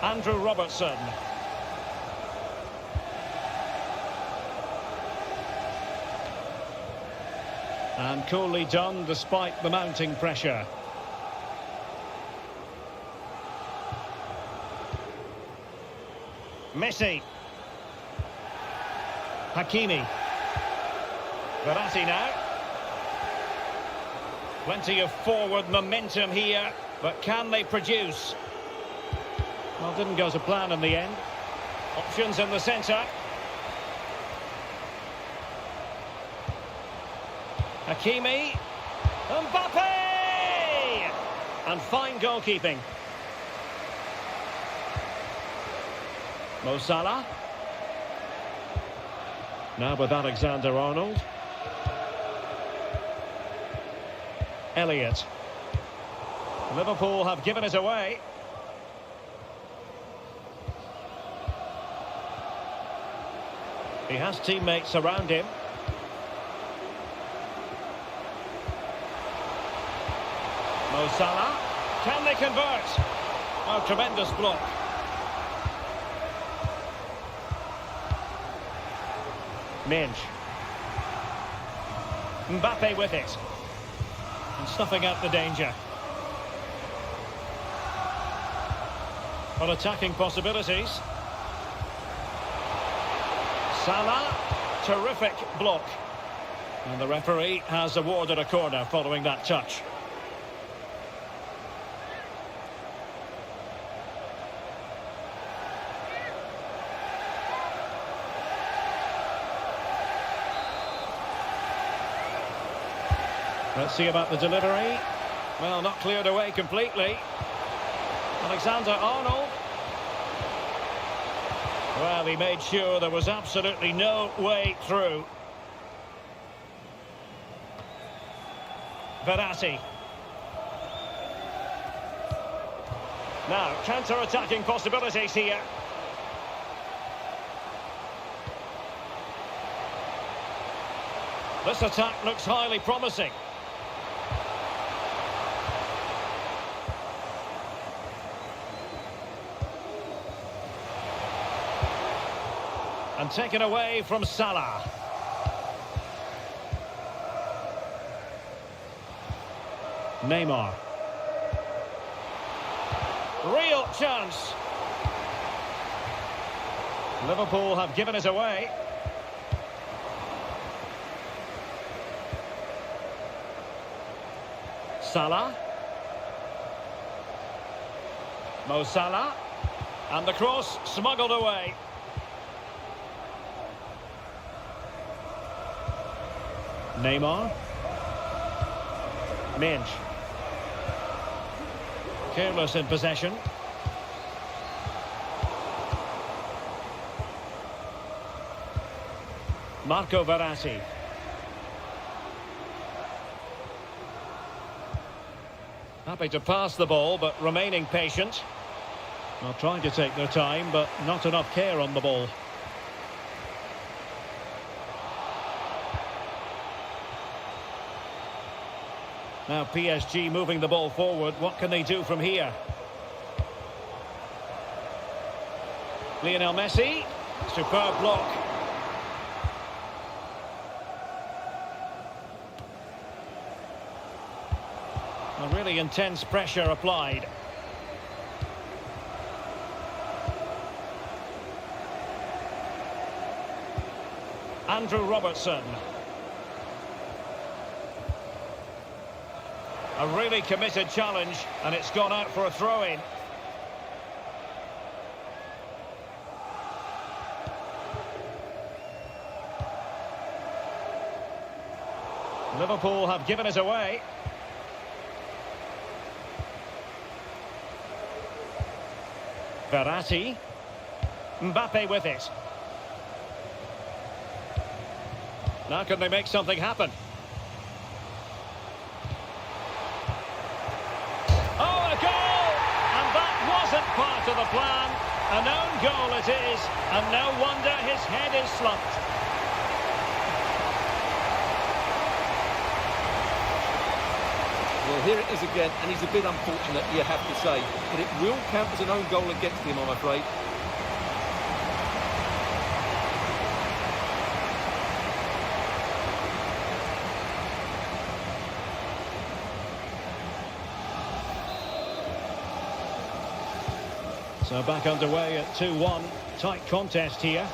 Andrew Robertson. And coolly done despite the mounting pressure. Messi. Hakimi. Verratti now. Plenty of forward momentum here, but can they produce? Well, didn't go to plan in the end. Options in the centre. Hakimi. Mbappe! And fine goalkeeping. Mo Salah. Now with Alexander-Arnold. Elliott. Liverpool have given it away. He has teammates around him. Mo Salah. Can they convert? Oh, tremendous block. Minge. Mbappe with it. And snuffing out the danger. Well, attacking possibilities. Salah, terrific block. And the referee has awarded a corner following that touch. Let's see about the delivery. Well, not cleared away completely. Alexander-Arnold. Well, he made sure there was absolutely no way through. Verratti. Now, counter-attacking possibilities here. This attack looks highly promising. And taken away from Salah. Neymar. Real chance. Liverpool have given it away. Salah. Mo Salah. And the cross smuggled away. Neymar. Minge. Careless in possession. Marco Verratti. Happy to pass the ball, but remaining patient. Well, trying to take their time, but not enough care on the ball. Now PSG moving the ball forward. What can they do from here? Lionel Messi. Superb block. A really intense pressure applied. Andrew Robertson. A really committed challenge, and it's gone out for a throw-in. Liverpool have given it away. Verratti. Mbappe with it. Now can they make something happen? Part of the plan, an own goal it is, and no wonder his head is slumped. here it is again, and he's a bit unfortunate, you have to say. But it will count as an own goal against him, I'm afraid. So back underway at 2-1. Tight contest here.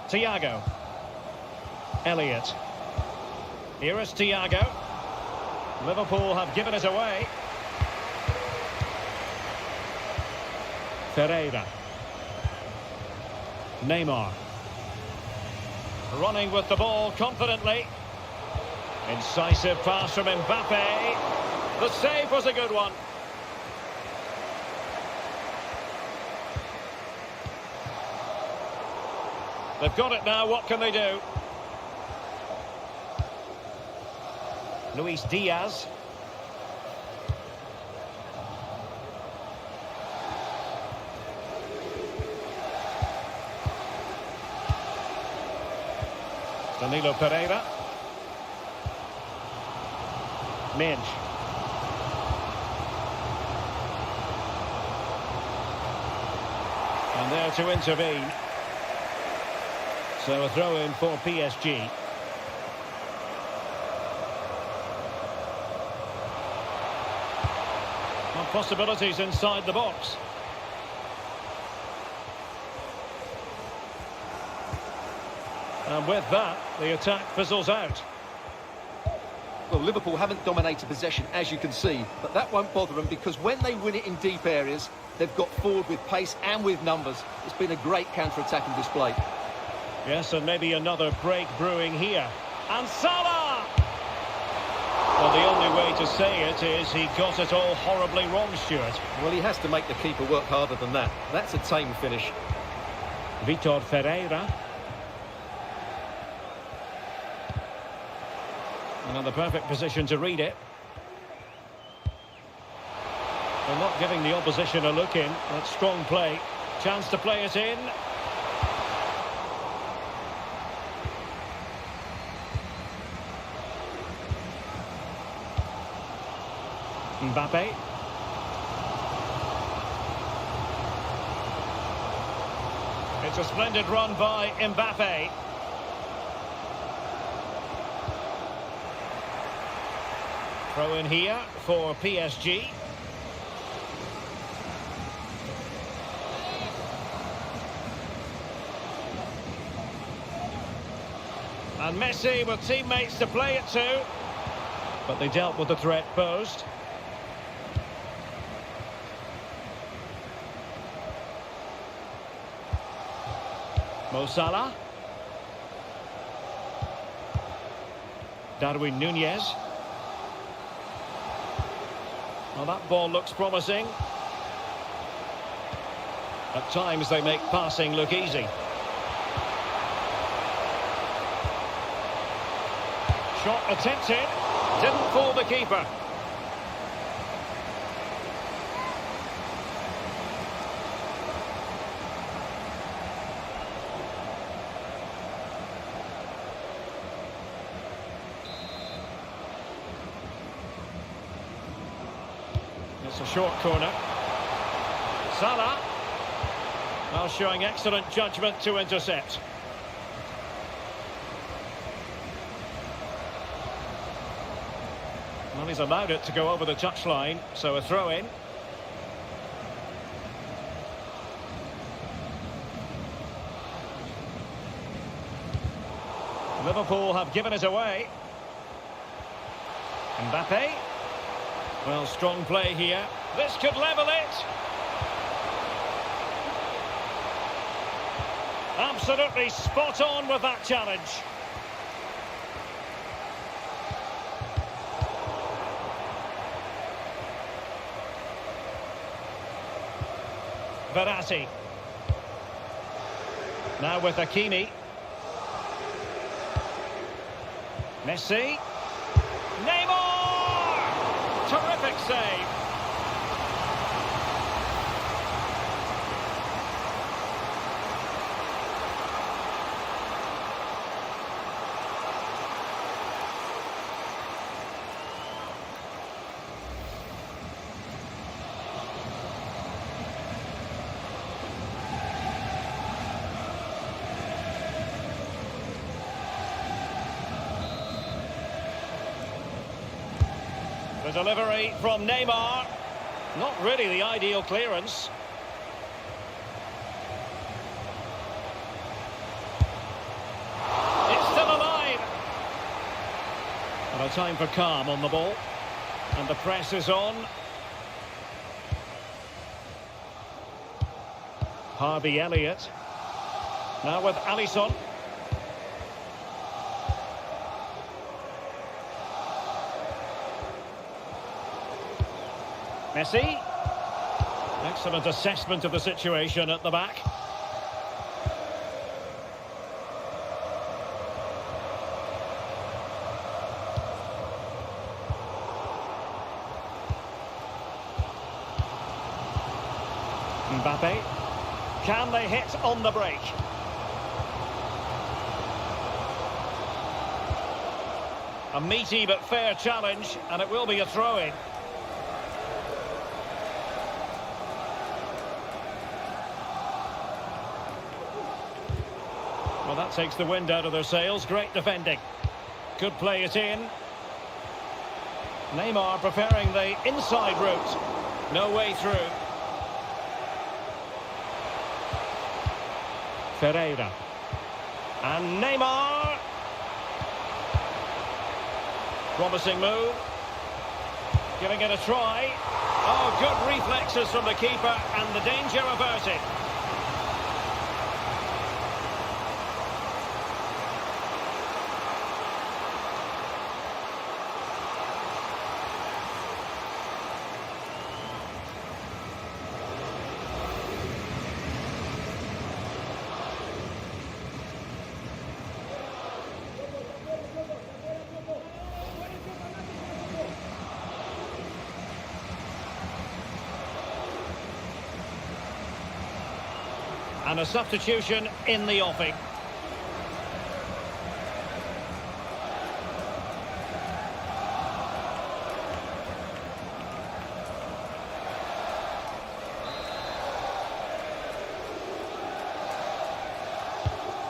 Thiago. Elliott. Here is Thiago. Liverpool have given it away. Ferreira. Neymar. Running with the ball confidently. Incisive pass from Mbappe. The save was a good one. They've got it now, what can they do? Luis Diaz. Danilo Pereira. Minge. And there to intervene. So a throw in for PSG. And possibilities inside the box. And with that, the attack fizzles out. Well, Liverpool haven't dominated possession, as you can see, but that won't bother them because when they win it in deep areas, they've got forward with pace and with numbers. It's been a great counter-attacking display. Yes, and maybe another break brewing here. And Salah! Well, the only way to say it is he got it all horribly wrong, Stuart. Well, he has to make the keeper work harder than that. That's a tame finish. Vitor Ferreira. Another perfect position to read it. They're not giving the opposition a look in. That's strong play. Chance to play it in. Mbappe. It's a splendid run by Mbappe. Throw in here for PSG. And Messi with teammates to play it to. But they dealt with the threat posed. Mo Salah. Darwin Nunez. Well, that ball looks promising. At times they make passing look easy. Shot attempted. Didn't fool the keeper. It's a short corner. Salah. Well, showing excellent judgment to intercept. Well, he's allowed it to go over the touchline, so a throw-in. Liverpool have given it away. Mbappe. Well, strong play here. This could level it. Absolutely spot on with that challenge. Verratti. Now with Hakimi. Messi. Neymar! Terrific save. The delivery from Neymar. Not really the ideal clearance. It's still alive. And a time for calm on the ball. And the press is on. Harvey Elliott. Now with Alisson. Messi. Excellent assessment of the situation at the back. Mbappe. Can they hit on the break? A meaty but fair challenge, and it will be a throw-in. Well, that takes the wind out of their sails. Great defending. Could play it in. Neymar preferring the inside route. No way through. Ferreira. And Neymar. Promising move. Giving it a try. Oh, good reflexes from the keeper and the danger averted. And a substitution in the offing.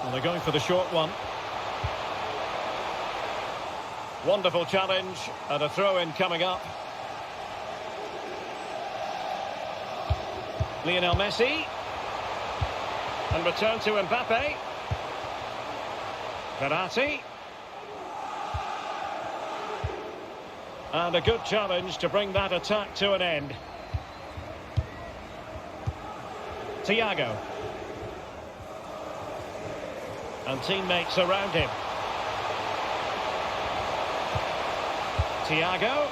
Well, they're going for the short one. Wonderful challenge and a throw-in coming up. Lionel Messi. And return to Mbappe. Verratti. And a good challenge to bring that attack to an end. Thiago. And teammates around him. Thiago.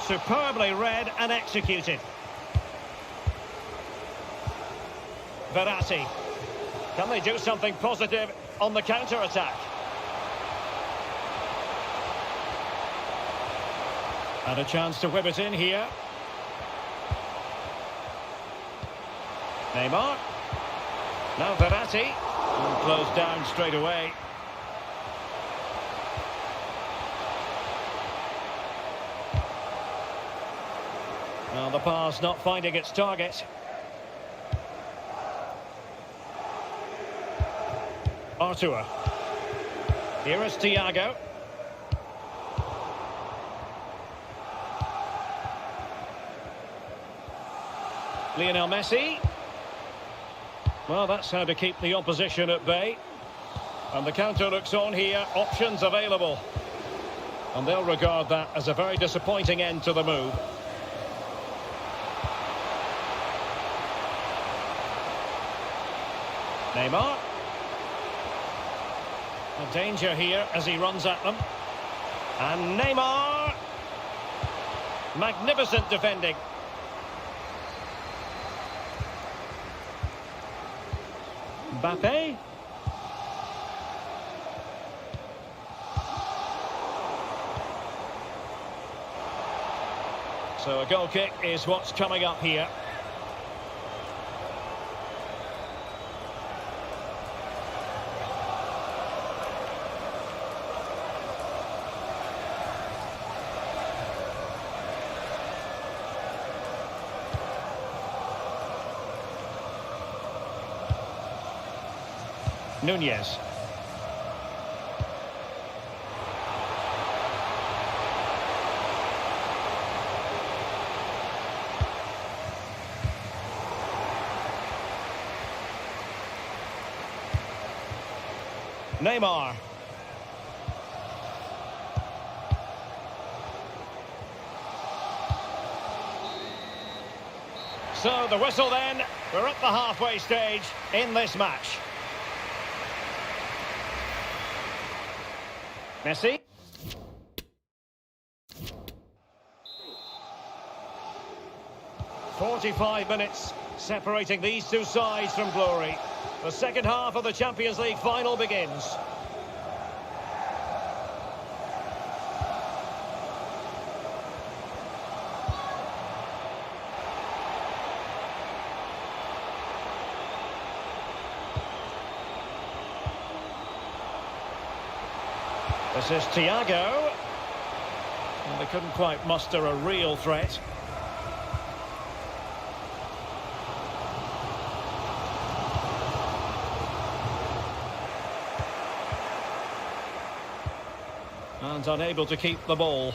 Superbly read and executed. Verratti. Can they do something positive on the counter-attack? And a chance to whip it in here. Neymar. Now Verratti. And closed down straight away. Now the pass not finding its target. Artur. Here is Thiago. Lionel Messi. Well, that's how to keep the opposition at bay. And the counter looks on here. Options available. And they'll regard that as a very disappointing end to the move. Neymar. A danger here as he runs at them. And Neymar. Magnificent defending. Mbappe. So a goal kick is what's coming up here. Nunez. Neymar. So the whistle then. We're at the halfway stage in this match. Messi. "45 minutes separating these two sides from glory. The second half of the Champions League final begins. This is Thiago. And they couldn't quite muster a real threat. And unable to keep the ball.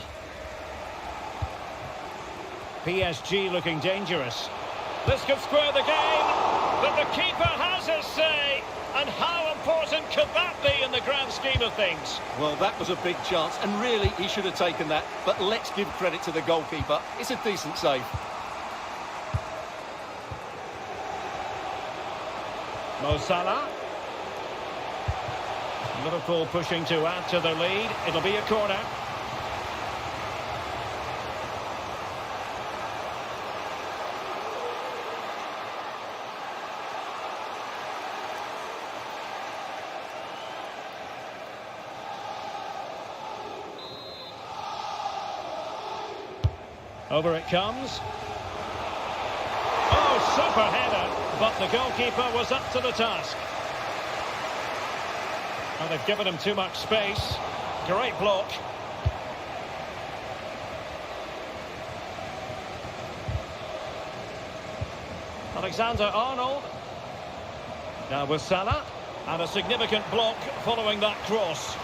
PSG looking dangerous. This could square the game, but the keeper has his say. And how important could that be in the grand scheme of things? Well, that was a big chance, and really he should have taken that. But let's give credit to the goalkeeper. It's a decent save. Mo Salah. Liverpool pushing to add to their lead. It'll be a corner. Over it comes. Oh, super header, but the goalkeeper was up to the task. And they've given him too much space. Great block. Alexander-Arnold. Now with Salah. And a significant block following that cross.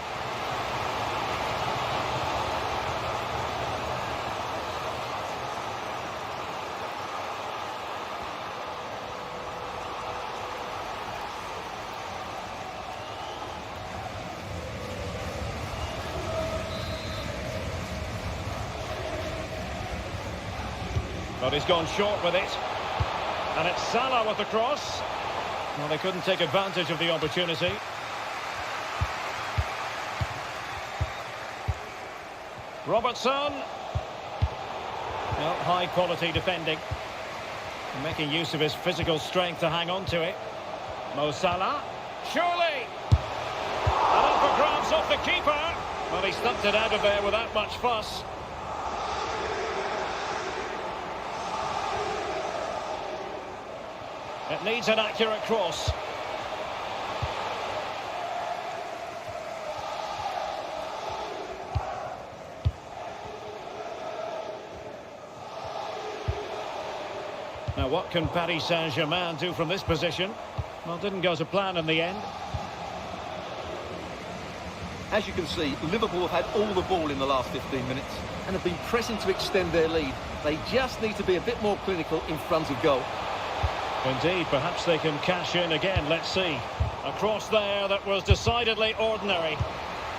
But he's gone short with it. And it's Salah with the cross. Well, they couldn't take advantage of the opportunity. Robertson. Well, high quality defending. Making use of his physical strength to hang on to it. Mo Salah. Surely! And up for grabs off the keeper. Well, he stumped it out of there without much fuss. It needs an accurate cross. Now what can Paris Saint-Germain do from this position? Well, didn't go to plan in the end. As you can see, Liverpool have had all the ball in the last 15 minutes and have been pressing to extend their lead. They just need to be a bit more clinical in front of goal. Indeed, perhaps they can cash in again. Let's see. A cross there that was decidedly ordinary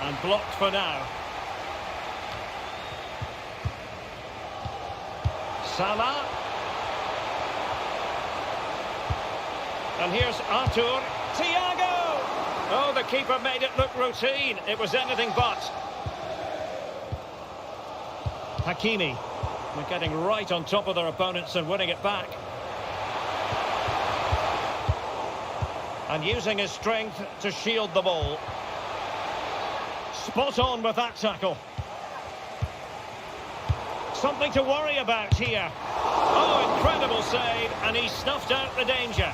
and blocked for now. Salah. And here's Artur. Thiago! Oh, the keeper made it look routine. It was anything but. Hakimi. They're getting right on top of their opponents and winning it back. And using his strength to shield the ball. Spot on with that tackle. Something to worry about here. Oh, incredible save, and he snuffed out the danger.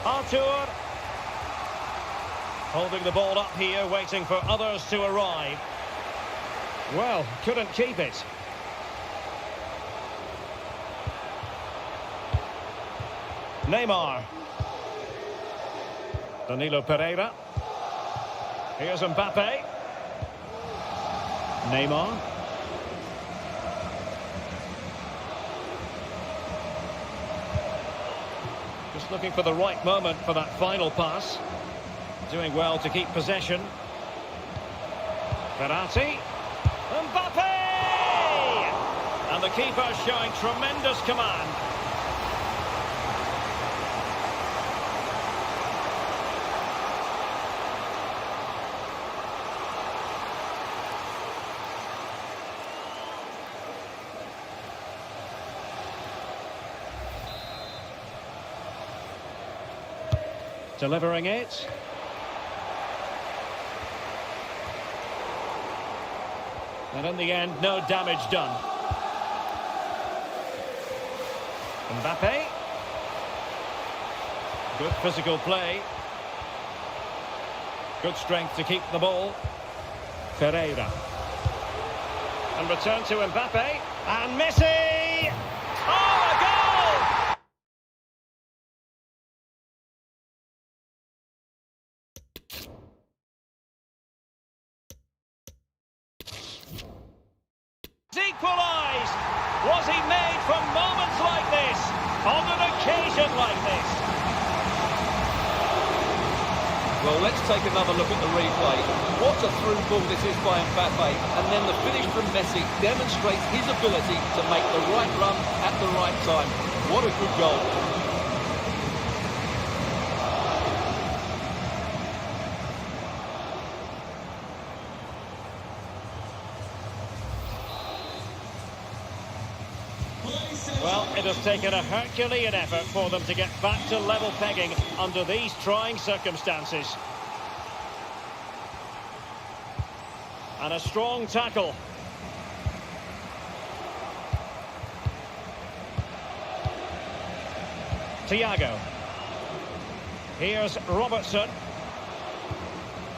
Artur. Holding the ball up here, waiting for others to arrive. Well, couldn't keep it. Neymar. Danilo Pereira. Here's Mbappe. Neymar. Just looking for the right moment for that final pass. Doing well to keep possession. Verratti. Mbappe! And the keeper showing tremendous command. Delivering it. And in the end, no damage done. Mbappe. Good physical play. Good strength to keep the ball. Ferreira. And return to Mbappe. And Messi! Oh, a goal! Equalised. Was he made from moments like this, on an occasion like this? Well, let's take another look at the replay. What a through ball this is by Mbappe, and then the finish from Messi demonstrates his ability to make the right run at the right time. What a good goal. Well, it has taken a Herculean effort for them to get back to level pegging under these trying circumstances. And a strong tackle. Thiago. Here's Robertson.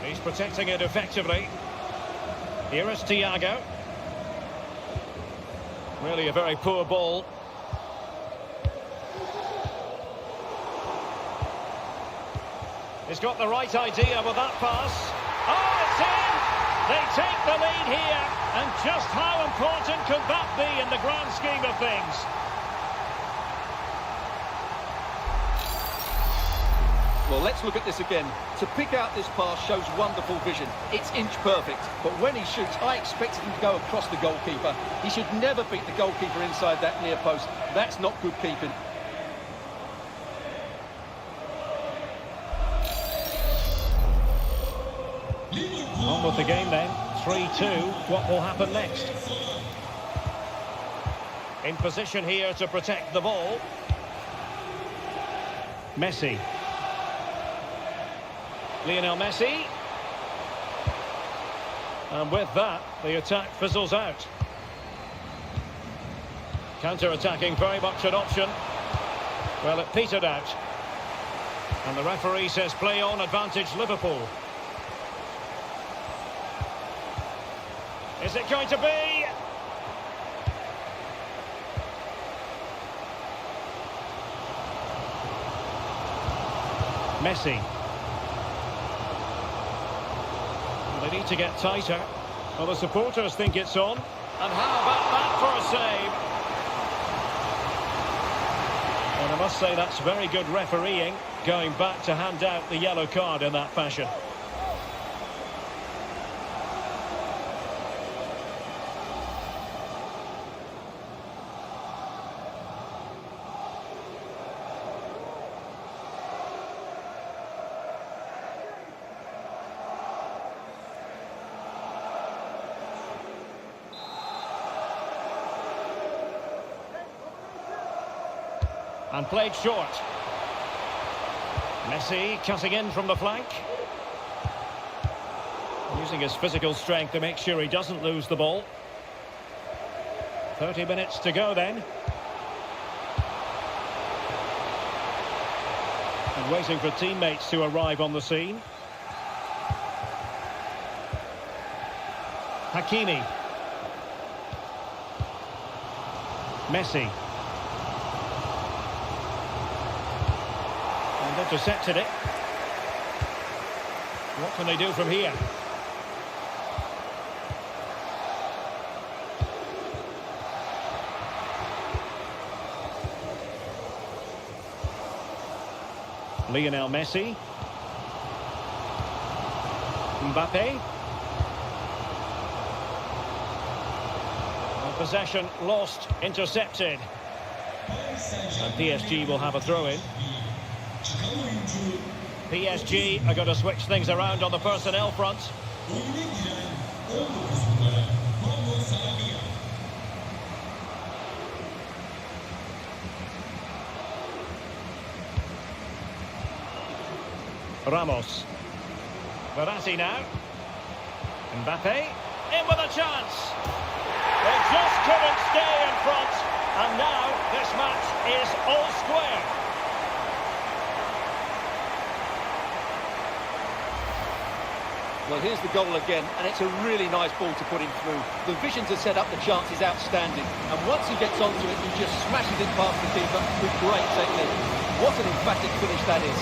He's protecting it effectively. Here is Thiago. Really a very poor ball. He's got the right idea with that pass. Oh, it's in! They take the lead here. And just how important could that be in the grand scheme of things? Well, let's look at this again. To pick out this pass shows wonderful vision. It's inch perfect. But when he shoots, I expected him to go across the goalkeeper. He should never beat the goalkeeper inside that near post. That's not good keeping. On with the game then. 3-2. What will happen next? In position here to protect the ball. Messi. Lionel Messi. And with that, the attack fizzles out. Counter-attacking, very much an option. Well, it petered out. And the referee says play on, advantage Liverpool. Is it going to be? Messi. They need to get tighter. Well, the supporters think it's on. And how about that for a save? And I must say that's very good refereeing, going back to hand out the yellow card in that fashion. And played short. Messi cutting in from the flank. Using his physical strength to make sure he doesn't lose the ball. 30 minutes to go then. And waiting for teammates to arrive on the scene. Hakimi. Messi. Intercepted it. What can they do from here? Lionel Messi. Mbappe. And possession lost, intercepted. And PSG will have a throw-in. PSG are going to switch things around on the personnel front. Ramos. Verratti now. Mbappe. In with a chance. They just couldn't stay in front. And now this match is all square. Well, here's the goal again, and it's a really nice ball to put him through. The vision to set up the chance is outstanding, and once he gets onto it, he just smashes it past the keeper with great technique. What an emphatic finish that is.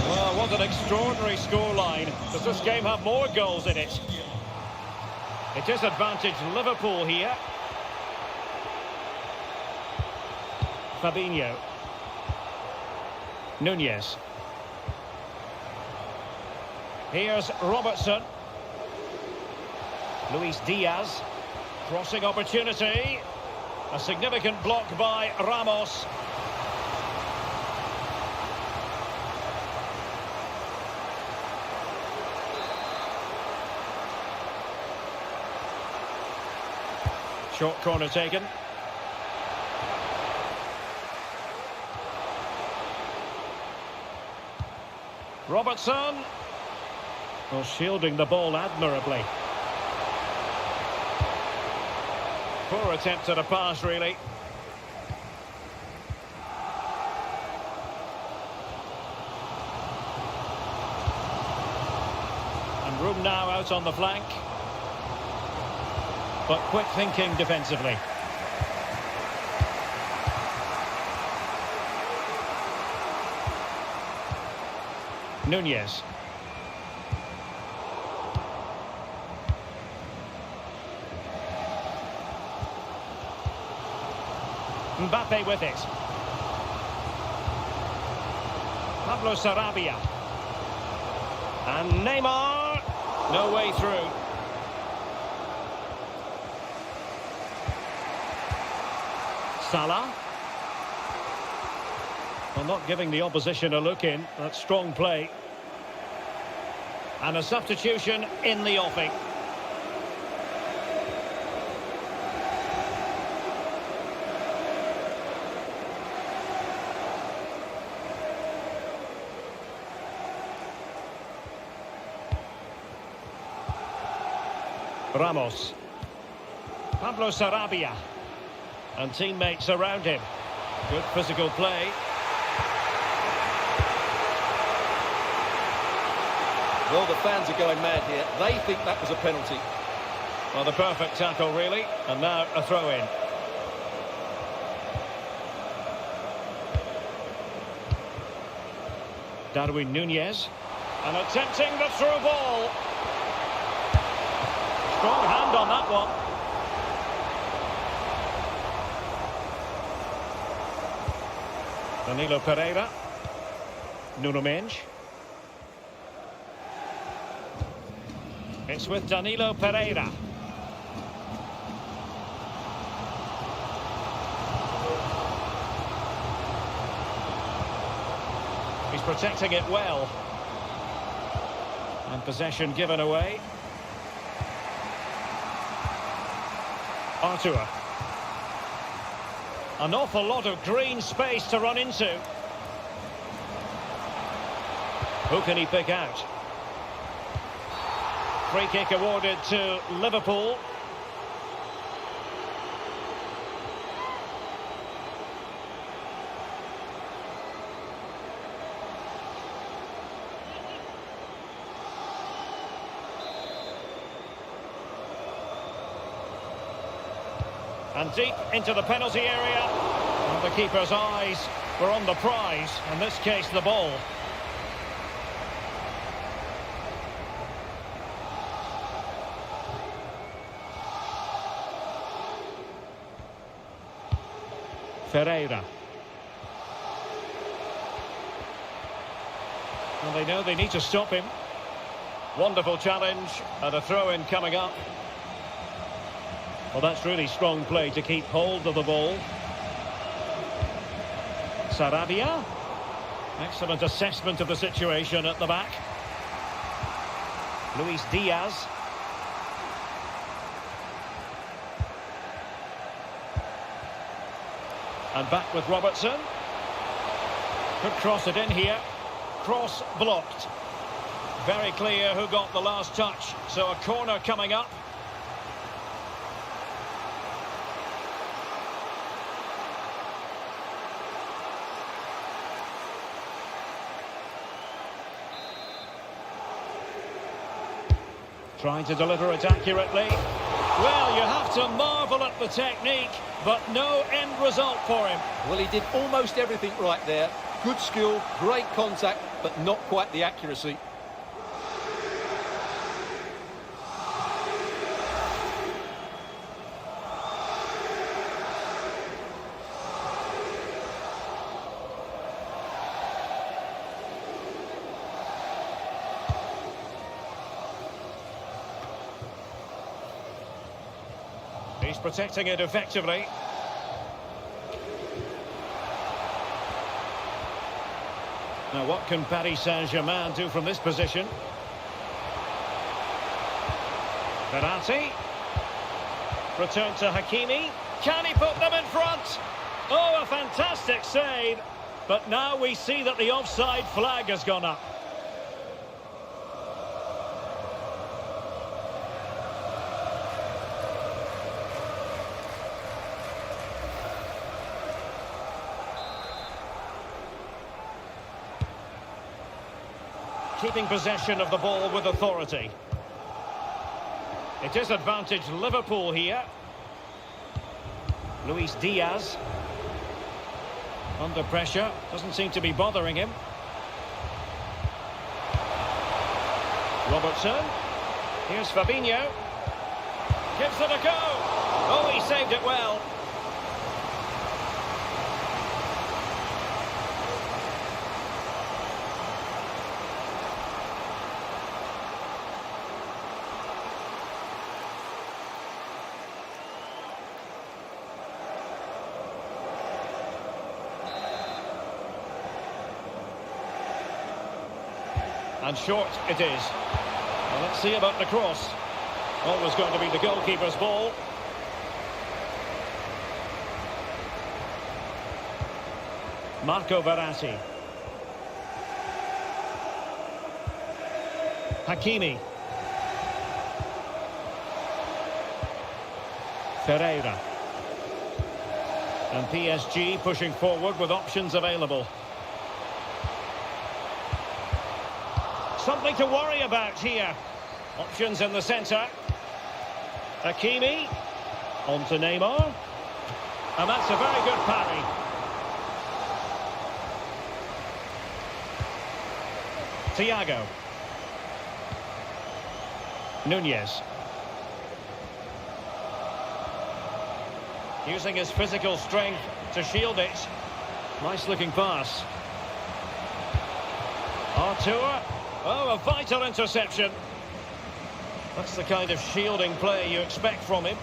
Well, what an extraordinary scoreline. Does this game have more goals in it? It is advantage Liverpool here. Fabinho. Nunez. Here's Robertson. Luis Diaz. Crossing opportunity. A significant block by Ramos. Short corner taken. Robertson. Well, shielding the ball admirably. Poor attempt at a pass, really. And room now out on the flank. But quick thinking defensively. Nunez. Mbappe with it. Pablo Sarabia. And Neymar. No way through. Salah. Well, not giving the opposition a look in. That's strong play. And a substitution in the offing. Ramos. Pablo Sarabia. And teammates around him. Good physical play. Well, the fans are going mad here. They think that was a penalty. Well, the perfect tackle, really. And now a throw-in. Darwin Nunez. And attempting the through ball. Strong hand on that one. Danilo Pereira. Nuno Mendes. It's with Danilo Pereira. He's protecting it well. And possession given away. Artur. An awful lot of green space to run into. Who can he pick out? Free kick awarded to Liverpool. And deep into the penalty area. And the keeper's eyes were on the prize, in this case the ball. Ferreira. Well, they know they need to stop him. Wonderful challenge and a throw-in coming up. Well, that's really strong play to keep hold of the ball. Sarabia. Excellent assessment of the situation at the back. Luis Diaz. And back with Robertson. Could cross it in here. Cross blocked. Very clear who got the last touch. So a corner coming up. Trying to deliver it accurately. Well, you have to marvel at the technique, but no end result for him. Well, he did almost everything right there. Good skill, great contact, but not quite the accuracy. He's protecting it effectively. Now, what can Paris Saint-Germain do from this position? Verratti. Return to Hakimi. Can he put them in front? Oh, a fantastic save. But now we see that the offside flag has gone up. Keeping possession of the ball with authority. It is advantage Liverpool here. Luis Diaz. Under pressure. Doesn't seem to be bothering him. Robertson. Here's Fabinho. Gives it a go. Oh, he saved it well. And short it is. Well, let's see about the cross. Always going to be the goalkeeper's ball. Marco Verratti. Hakimi. Ferreira. And PSG pushing forward with options available. Something to worry about here. Options in the centre. Hakimi. On to Neymar. And that's a very good parry. Thiago. Nunez. Using his physical strength to shield it. Nice looking pass. Artur. Oh, a vital interception. That's the kind of shielding play you expect from him.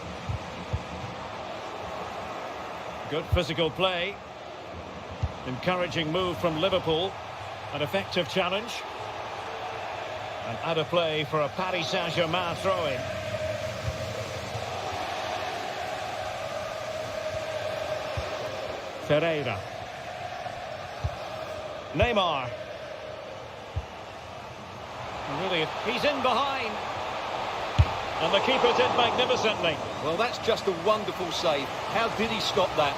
Good physical play. Encouraging move from Liverpool. An effective challenge. And out of play for a Paris Saint-Germain throw-in. Ferreira. Neymar. Really, he's in behind. And the keeper did magnificently. Well, that's just a wonderful save. How did he stop that?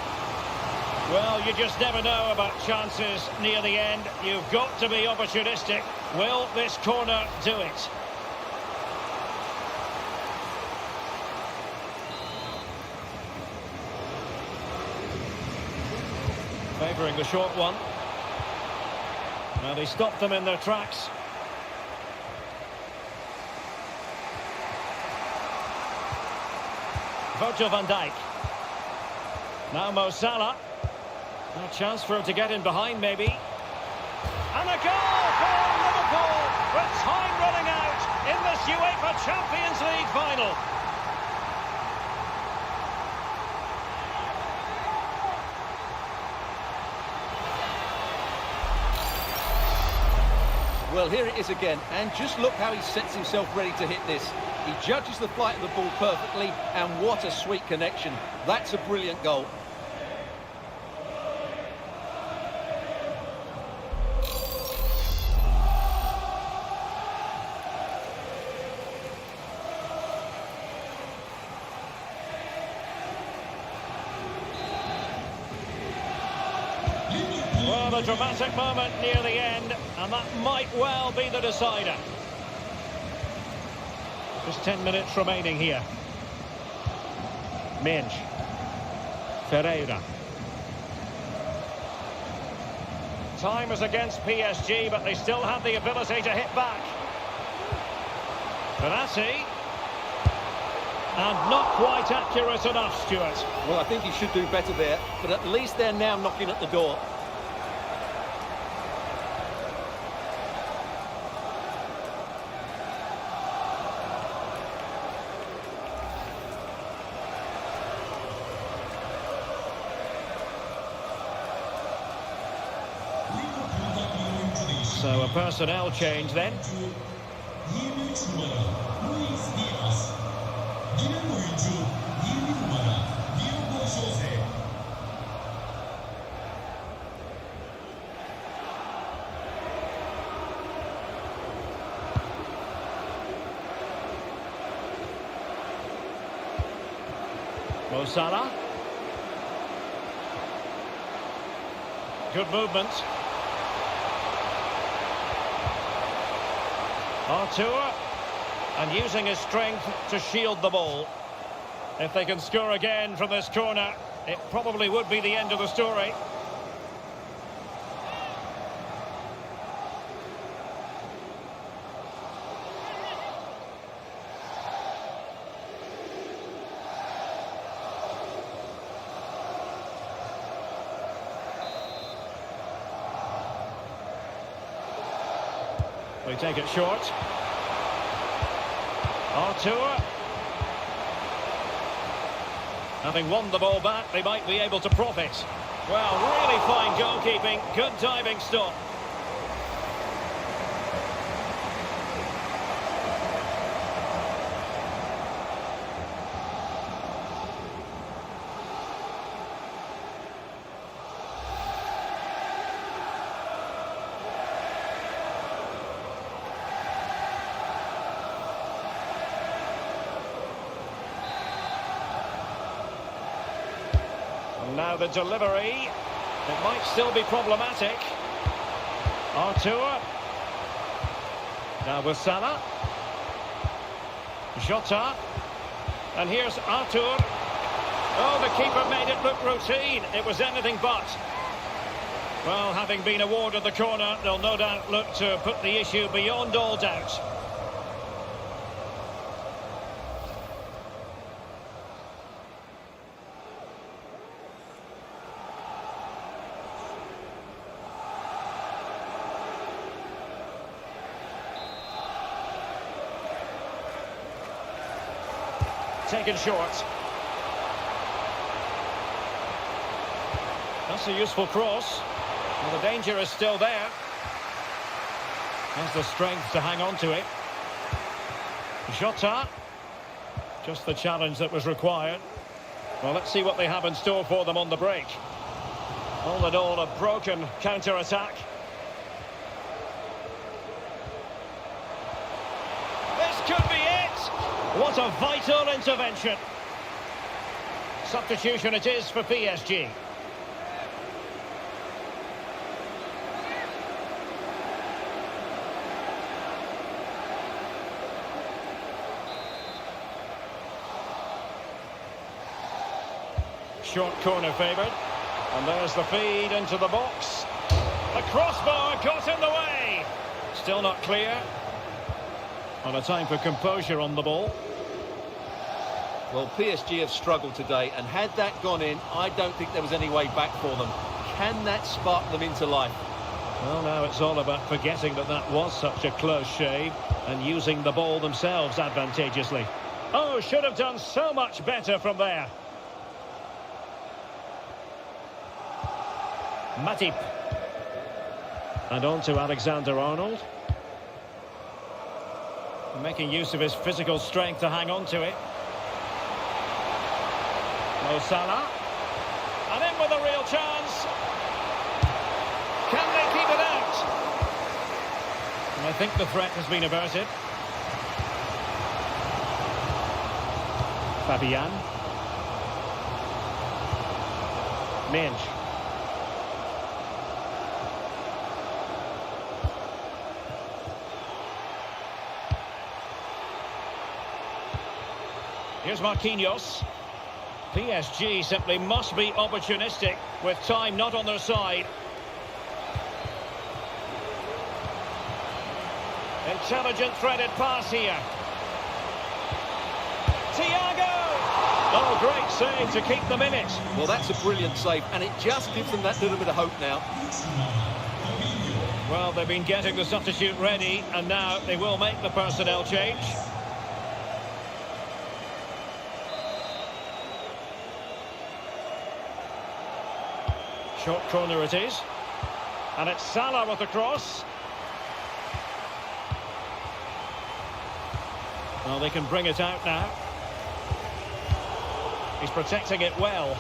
Well, you just never know about chances near the end. You've got to be opportunistic. Will this corner do it? Favouring the short one. Now they stopped them in their tracks. Virgil van Dijk. Now Mo Salah. A chance for him to get in behind, maybe. And a goal for Liverpool, with time running out in this UEFA Champions League final. Well, here it is again, and just look how he sets himself ready to hit this. He judges the flight of the ball perfectly, and what a sweet connection. That's a brilliant goal. Well, a dramatic moment near the end, and that might well be the decider. Just 10 minutes remaining here. Minge. Ferreira. Time is against PSG, but they still have the ability to hit back. Benassi. And not quite accurate enough, Stuart. Well, I think he should do better there, but at least they're now knocking at the door. So a personnel change then. Mo Salah. Good movement. Artur, and using his strength to shield the ball. If they can score again from this corner, it probably would be the end of the story. They take it short. Artur. Having won the ball back, they might be able to profit. Well, really fine goalkeeping. Good diving stop. Now the delivery, it might still be problematic. Artur. Now with Salah. Jota. And here's Artur. Oh, the keeper made it look routine. It was anything but. Well, having been awarded the corner, they'll no doubt look to put the issue beyond all doubt. Taken short. That's a useful cross. Well, the danger is still there. Has the strength to hang on to it. Jota. Just the challenge that was required. Well, let's see what they have in store for them on the break. All in all, a broken counter-attack. This could be it! What a vital intervention. Substitution it is for PSG. Short corner favoured. And there's the feed into the box. The crossbar got in the way. Still not clear. On a time for composure on the ball. Well, PSG have struggled today, and had that gone in, I don't think there was any way back for them. Can that spark them into life? Well, now it's all about forgetting that that was such a close shave and using the ball themselves advantageously. Oh, should have done so much better from there. Matip. And on to Alexander-Arnold. Making use of his physical strength to hang on to it. Mo Salah. And in with a real chance. Can they keep it out? And I think the threat has been averted. Fabian. Minch. Here's Marquinhos. PSG simply must be opportunistic with time not on their side. Intelligent threaded pass here. Thiago! Oh, great save to keep them in it. Well, that's a brilliant save, and it just gives them that little bit of hope now. Well, they've been getting the substitute ready, and now they will make the personnel change. Short corner it is. And it's Salah with the cross. Well, they can bring it out now. He's protecting it well.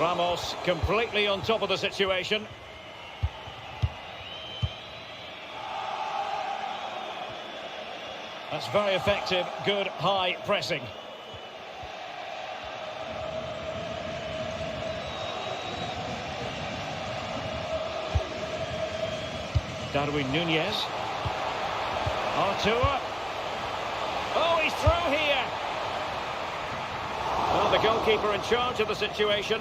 Ramos completely on top of the situation. That's very effective, good high pressing. Darwin Nunez. Artur. Oh, he's through here. Well, the goalkeeper in charge of the situation.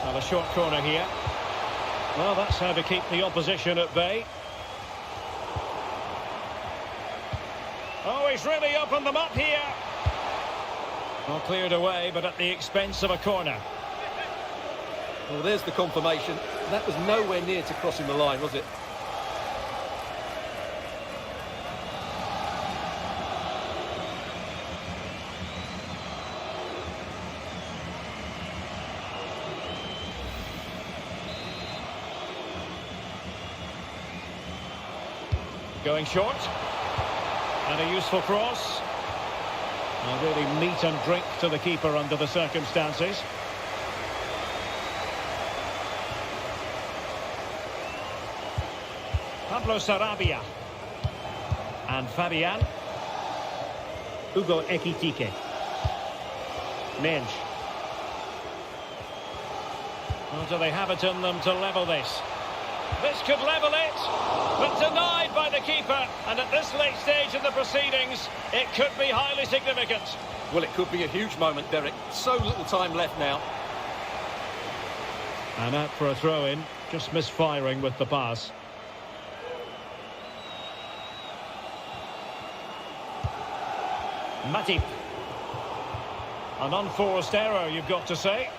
Well, a short corner here. Well, that's how to keep the opposition at bay. Oh, he's really opened them up here. Well, cleared away, but at the expense of a corner. Well, there's the confirmation. That was nowhere near to crossing the line, was it? Going short. And a useful cross. And really meat and drink to the keeper under the circumstances. Pablo Sarabia. And Fabian. Hugo Ekitike. Minch. Well, do they have it in them to level this? This could level it, but denied by the keeper. And at this late stage of the proceedings, it could be highly significant. Well, it could be a huge moment, Derek. So little time left now. And out for a throw-in, just misfiring with the pass. Matip. An unforced error, you've got to say.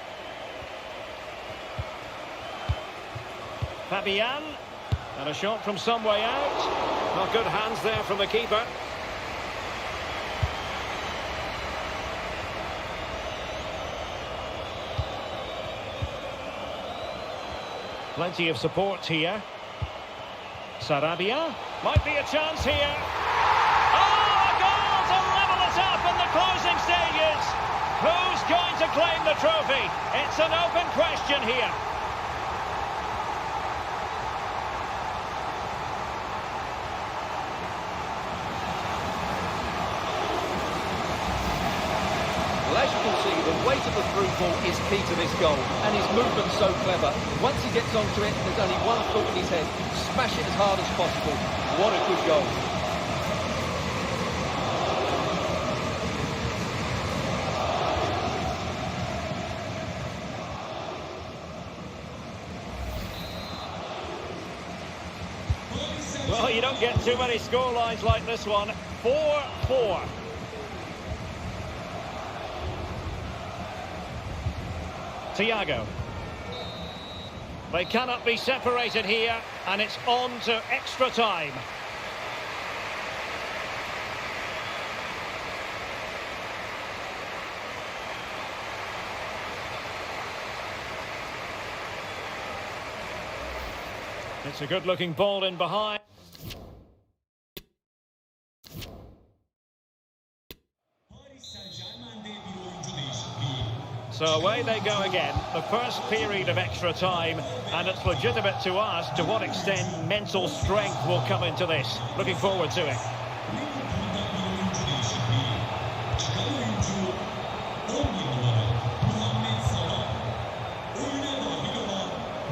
Fabian, and a shot from some way out. Well, good hands there from the keeper. Plenty of support here. Sarabia, might be a chance here. Oh, a goal to level it up in the closing stages. Who's going to claim the trophy? It's an open question here. Well, as you can see, the weight of the through ball is key to this goal, and his movement's so clever. Once he gets onto it, there's only one thought in his head: smash it as hard as possible. What a good goal. Well, you don't get too many scorelines like this one. 4-4. Thiago. They cannot be separated here, and it's on to extra time. It's a good-looking ball in behind. So away they go again, the first period of extra time, and it's legitimate to ask to what extent mental strength will come into this. Looking forward to it.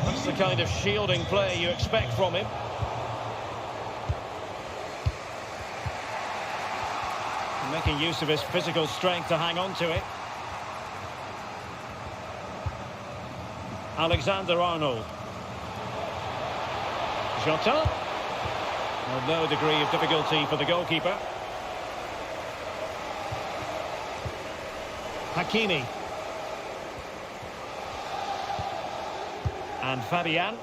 That's the kind of shielding play you expect from him. Making use of his physical strength to hang on to it. Alexander-Arnold. Jota. Well, no degree of difficulty for the goalkeeper. Hakimi. And Fabian.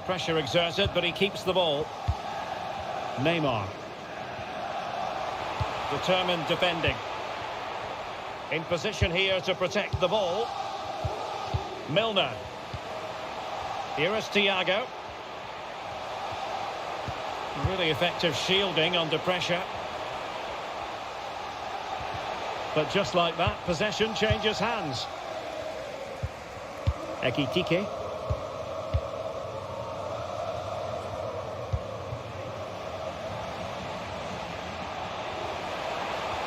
Pressure exerted, but he keeps the ball. Neymar. Determined defending. In position here to protect the ball. Milner. Here is Thiago. Really effective shielding under pressure. But just like that, possession changes hands. Ekitike.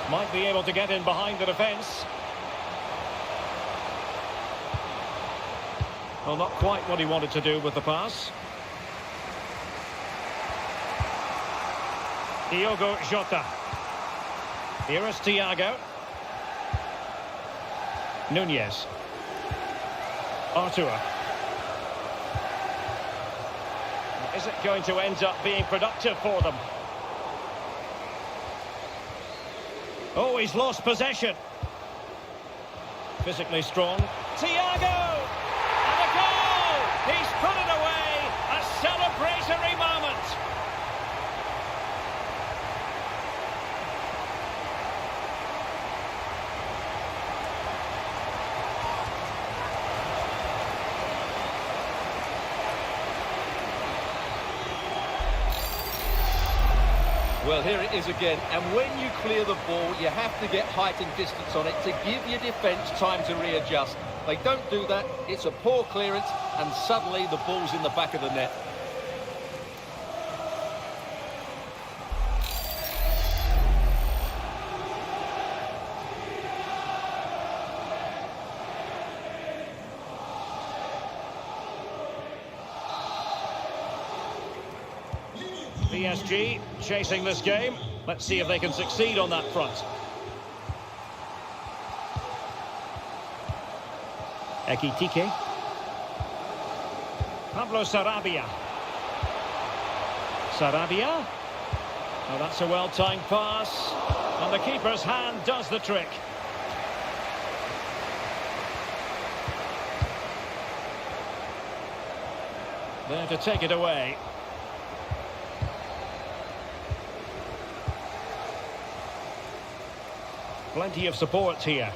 Might be able to get in behind the defence. Well, not quite what he wanted to do with the pass. Diogo Jota. Here is Thiago. Nunez. Artur. Is it going to end up being productive for them? Oh, he's lost possession. Physically strong. Thiago! And a goal! He's put it away! A celebratory moment! Well, here it is again, and when you clear the ball, you have to get height and distance on it to give your defence time to readjust. They don't do that, it's a poor clearance, and suddenly the ball's in the back of the net. PSG chasing this game. Let's see if they can succeed on that front. Ekitike. Pablo Sarabia. Sarabia. Oh, that's a well-timed pass. And the keeper's hand does the trick. There to take it away. Plenty of support here.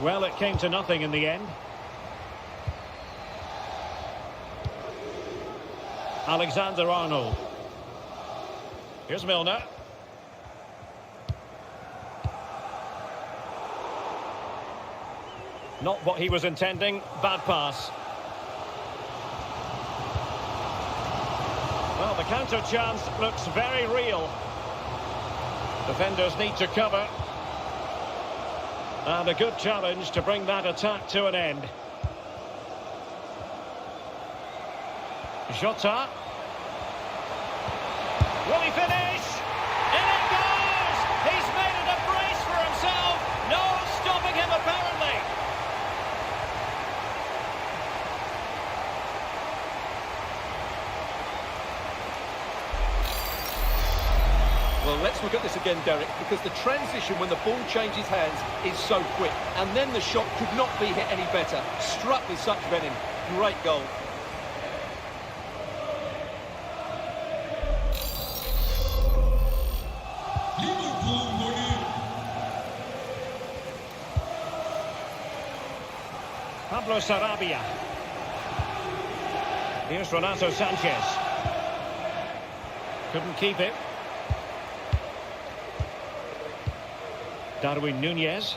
Well, it came to nothing in the end. Alexander-Arnold. Here's Milner. Not what he was intending. Bad pass. Well, the counter chance looks very real. Defenders need to cover. And a good challenge to bring that attack to an end. Jota. Will he finish? In it goes! He's made it a brace for himself. No stopping him, apparently. Well, let's look at this again, Derek, because the transition when the ball changes hands is so quick. And then the shot could not be hit any better. Struck with such venom. Great goal. Liverpool golü. Pablo Sarabia. Here's Renato Sanchez. Couldn't keep it. Darwin Nunez.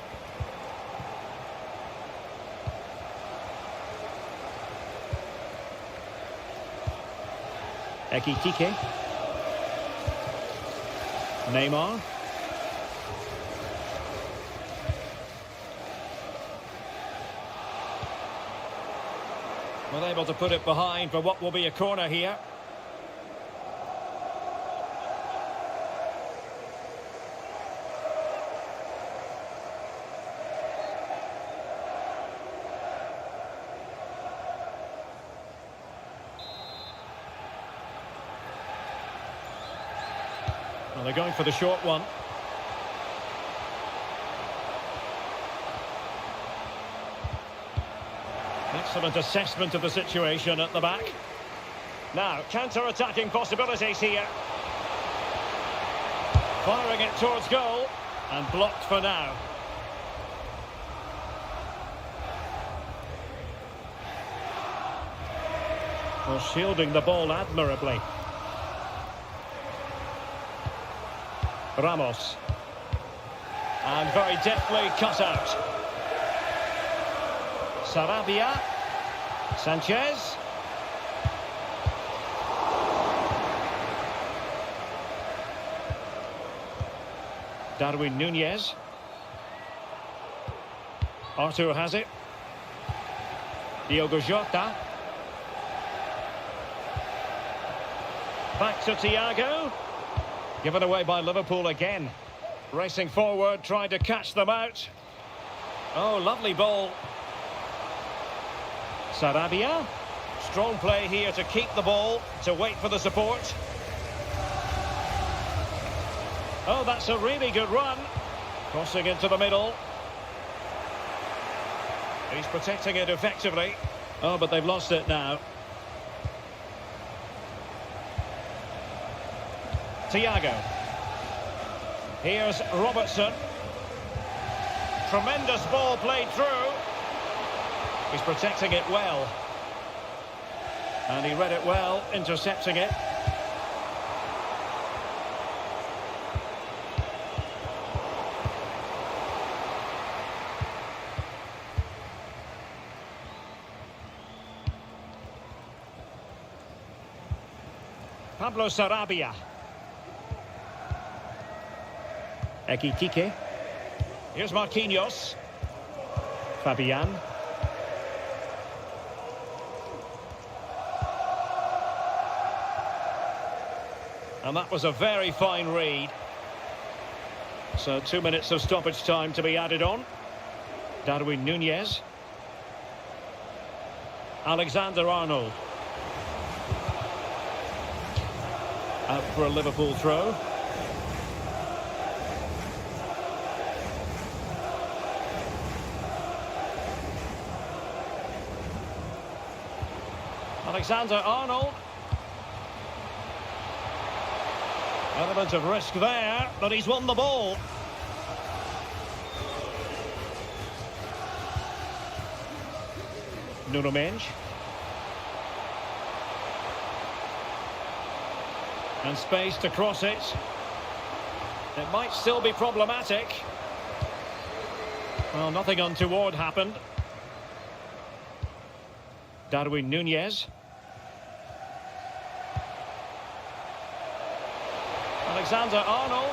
Ekitike. Neymar. Well, able to put it behind for what will be a corner here. Well, they're going for the short one. Excellent assessment of the situation at the back. Now, counter-attacking possibilities here. Firing it towards goal, and blocked for now. Well, shielding the ball admirably. Ramos. And very deftly cut out. Sarabia. Sanchez. Darwin Nunez. Arthur has it. Diogo Jota. Back to Thiago. Given away by Liverpool again. Racing forward, trying to catch them out. Oh, lovely ball. Sarabia. Strong play here to keep the ball, to wait for the support. Oh, that's a really good run. Crossing into the middle. He's protecting it effectively. Oh, but they've lost it now. Thiago. Here's Robertson. Tremendous ball played through. He's protecting it well. And he read it well, intercepting it. Pablo Sarabia. Ekitike. Here's Marquinhos. Fabian. And that was a very fine read. So 2 minutes of stoppage time to be added on. Darwin Nunez. Alexander-Arnold. Out for a Liverpool throw. Alexander-Arnold. Element of risk there, but he's won the ball. Nuno Mendes. And space to cross it. It might still be problematic. Well, nothing untoward happened. Darwin Nunez. Alexander-Arnold.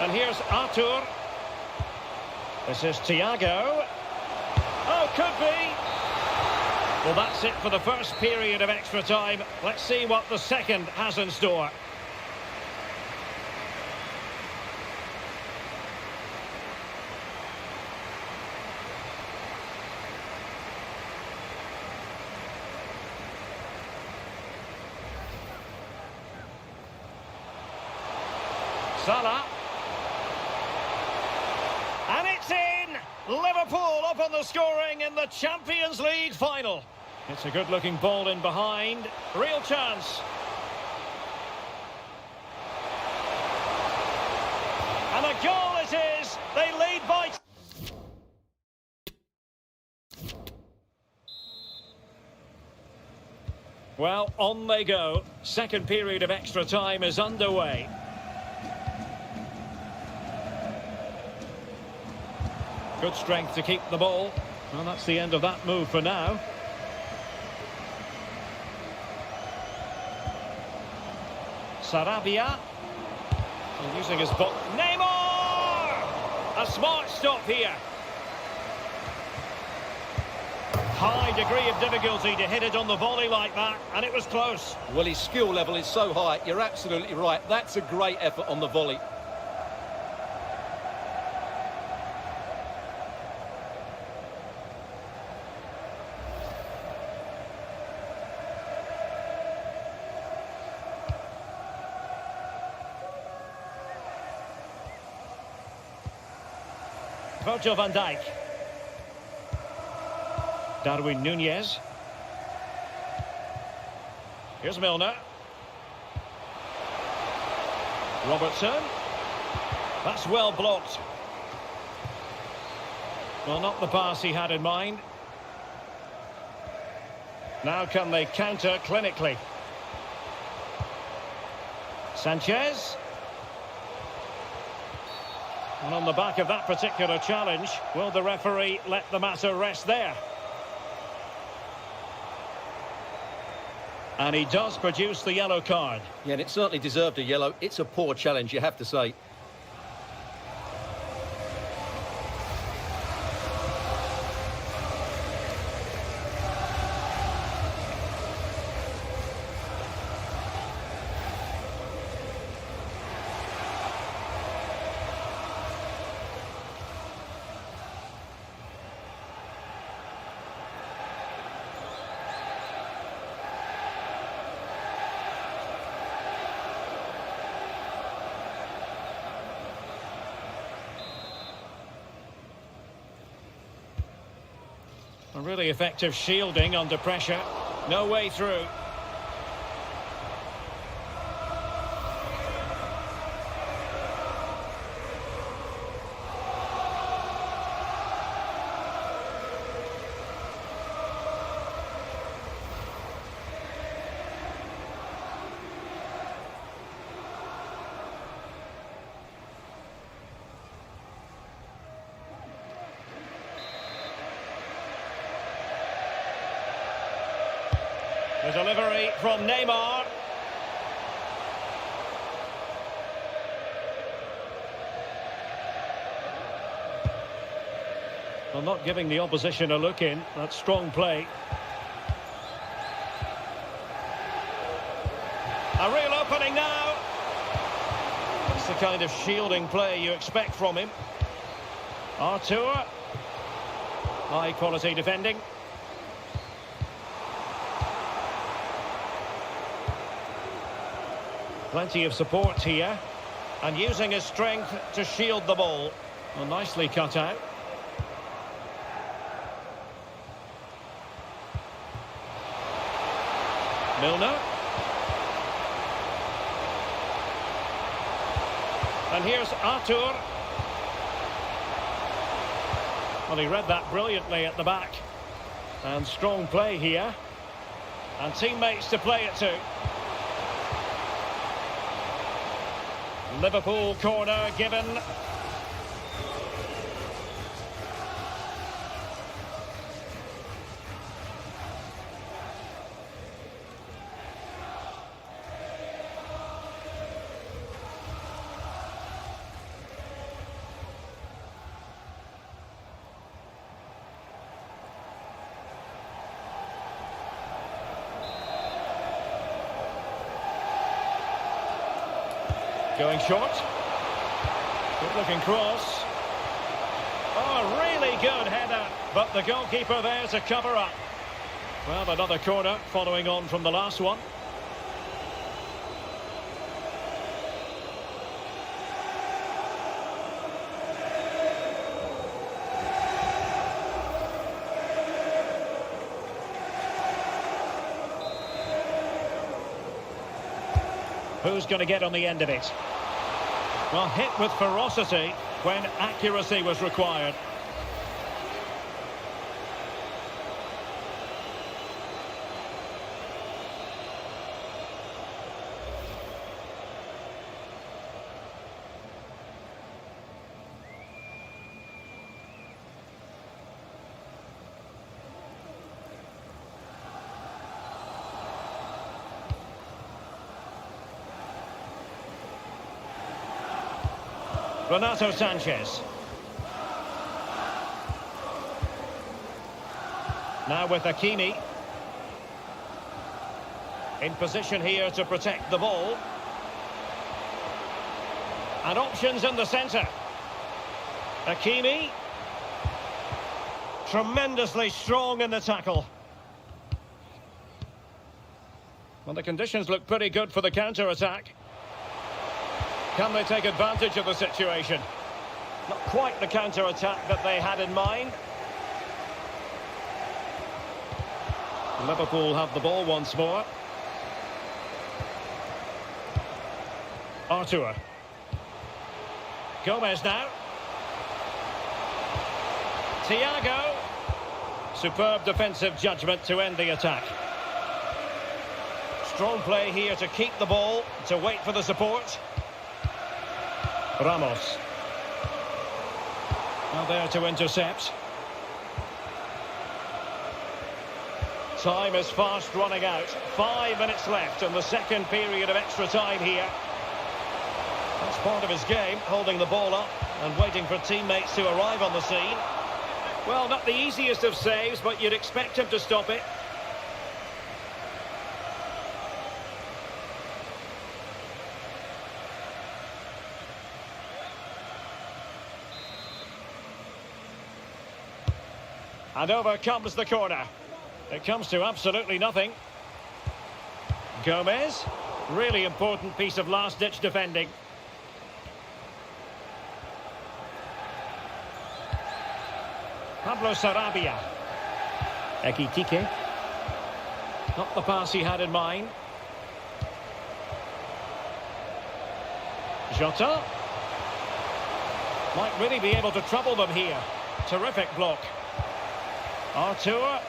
And here's Artur. This is Thiago. Oh, could be. Well, that's it for the first period of extra time. Let's see what the second has in store. Salah. And it's in! Liverpool up on the scoring in the Champions League final. It's a good-looking ball in behind. Real chance. And a goal it is. They lead by... Well, on they go. Second period of extra time is underway. Good strength to keep the ball. Well, that's the end of that move for now. Sarabia. And using his ball. Neymar! A smart stop here. High degree of difficulty to hit it on the volley like that, and it was close. Well, his skill level is so high. You're absolutely right. That's a great effort on the volley. Virgil van Dijk. Darwin Nunez. Here's Milner. Robertson. That's well blocked. Well, not the pass he had in mind. Now can they counter clinically? Sanchez. And on the back of that particular challenge, will the referee let the matter rest there? And he does produce the yellow card. Yeah, and it certainly deserved a yellow. It's a poor challenge, you have to say. A really effective shielding under pressure. No way through. The delivery from Neymar. Well, not giving the opposition a look in. That's strong play. A real opening now. That's the kind of shielding play you expect from him. Artur. High quality defending. Plenty of support here, and using his strength to shield the ball. Well, nicely cut out. Milner. And here's Artur. Well, he read that brilliantly at the back. And strong play here. And teammates to play it to. Liverpool corner given. Going short. Good looking cross. Oh, really good header, but the goalkeeper there to cover up. Well, another corner following on from the last one. Who's going to get on the end of it? Well, hit with ferocity when accuracy was required. Renato Sanchez. Now with Hakimi. In position here to protect the ball. And options in the centre. Hakimi. Tremendously strong in the tackle. Well, the conditions look pretty good for the counter-attack. Can they take advantage of the situation? Not quite the counter-attack that they had in mind. Liverpool have the ball once more. Artur. Gomez now. Thiago. Superb defensive judgment to end the attack. Strong play here to keep the ball, to wait for the support. Ramos. Now there to intercept. Time is fast running out. 5 minutes left in the second period of extra time here. That's part of his game, holding the ball up and waiting for teammates to arrive on the scene. Well, not the easiest of saves, but you'd expect him to stop it. And over comes the corner. It comes to absolutely nothing. Gomez. Really important piece of last-ditch defending. Pablo Sarabia. Ekitike. Not the pass he had in mind. Jota. Might really be able to trouble them here. Terrific block. Artur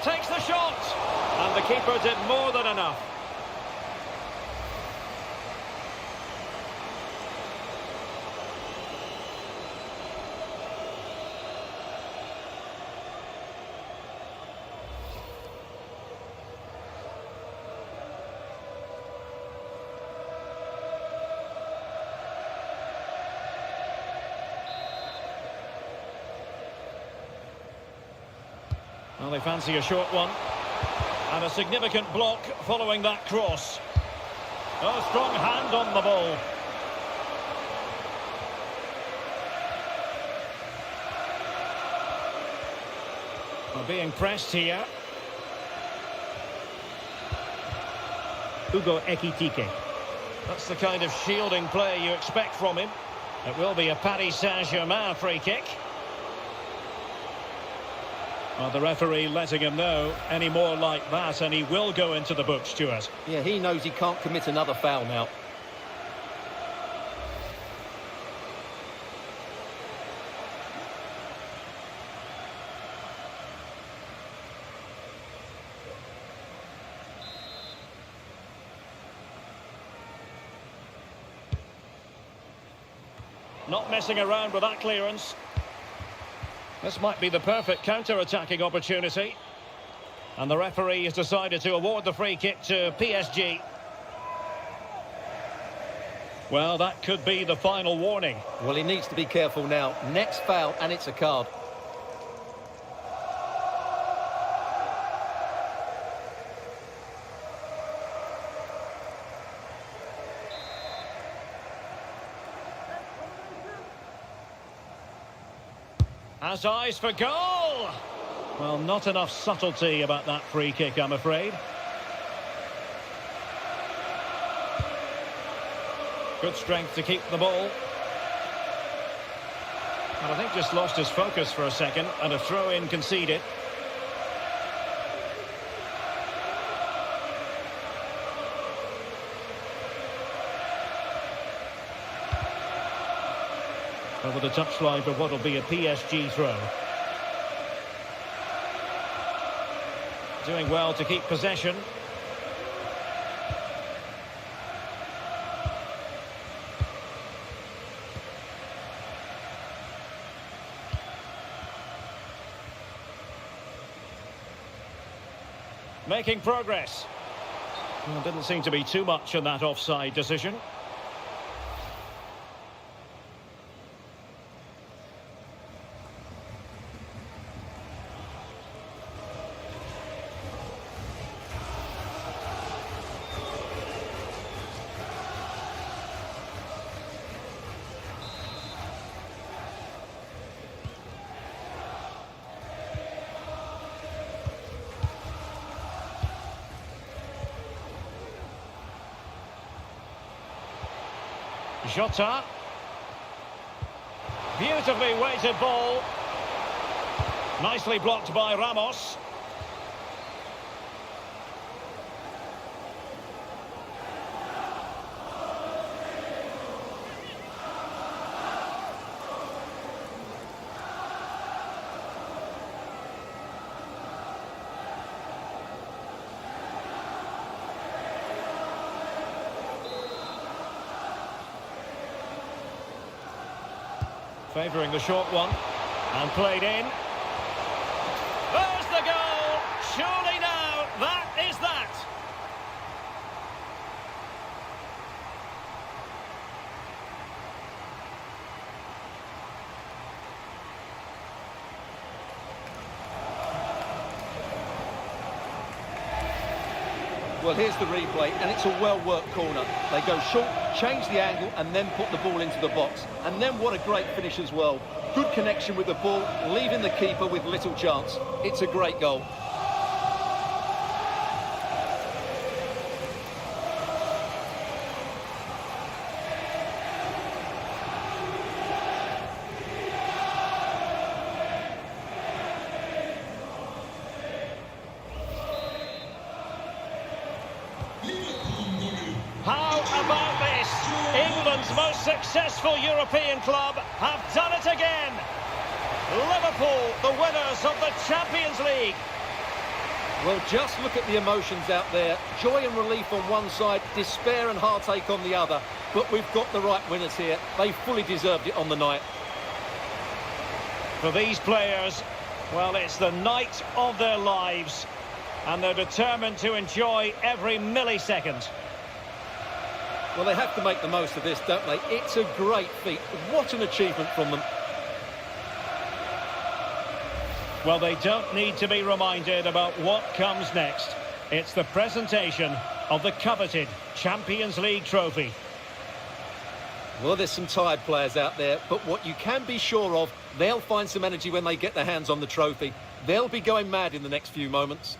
takes the shot, and the keeper did more than enough. Well, they fancy a short one. And a significant block following that cross. A strong hand on the ball. Well, being pressed here. Hugo Ekitike. That's the kind of shielding play you expect from him. It will be a Paris Saint-Germain free kick. Well, the referee letting him know any more like that, and he will go into the books, Stuart. Yeah, he knows he can't commit another foul now. Not messing around with that clearance. This might be the perfect counter-attacking opportunity. And the referee has decided to award the free kick to PSG. Well, that could be the final warning. Well, he needs to be careful now. Next foul, and it's a card. Has eyes for goal. Well, not enough subtlety about that free kick, I'm afraid. Good strength to keep the ball. And I think just lost his focus for a second, and a throw-in conceded. Over the touchline for what will be a PSG throw. Doing well to keep possession. Making progress. Well, didn't seem to be too much in that offside decision. Zotac. Beautifully weighted ball. Nicely blocked by Ramos. Favouring the short one, and played in. There's the goal! Surely now, that is that! Well, here's the replay, and it's a well-worked corner. They go short, change the angle, and then put the ball into the box. And then what a great finish as well. Good connection with the ball, leaving the keeper with little chance. It's a great goal. How about this? England's most successful European club have done it again. Liverpool, the winners of the Champions League. Well, just look at the emotions out there. Joy and relief on one side, despair and heartache on the other. But we've got the right winners here. They fully deserved it on the night. For these players, well, it's the night of their lives. And they're determined to enjoy every millisecond. Well, they have to make the most of this, don't they? It's a great feat. What an achievement from them. Well, they don't need to be reminded about what comes next. It's the presentation of the coveted Champions League trophy. Well, there's some tired players out there, but what you can be sure of, they'll find some energy when they get their hands on the trophy. They'll be going mad in the next few moments.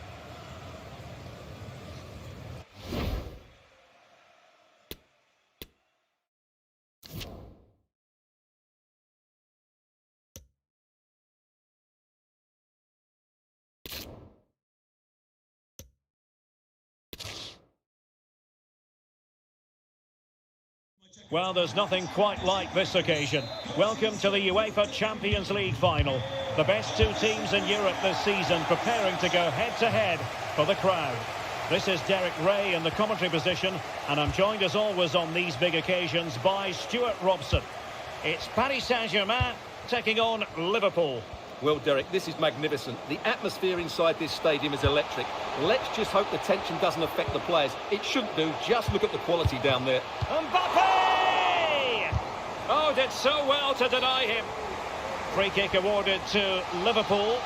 Well, there's nothing quite like this occasion. Welcome to the UEFA Champions League final. The best two teams in Europe this season preparing to go head-to-head for the crowd. This is Derek Ray in the commentary position, and I'm joined as always on these big occasions by Stuart Robson. It's Paris Saint-Germain taking on Liverpool. Well, Derek, this is magnificent. The atmosphere inside this stadium is electric. Let's just hope the tension doesn't affect the players. It shouldn't do. Just look at the quality down there. Mbappe! Oh, did so well to deny him. Free kick awarded to Liverpool.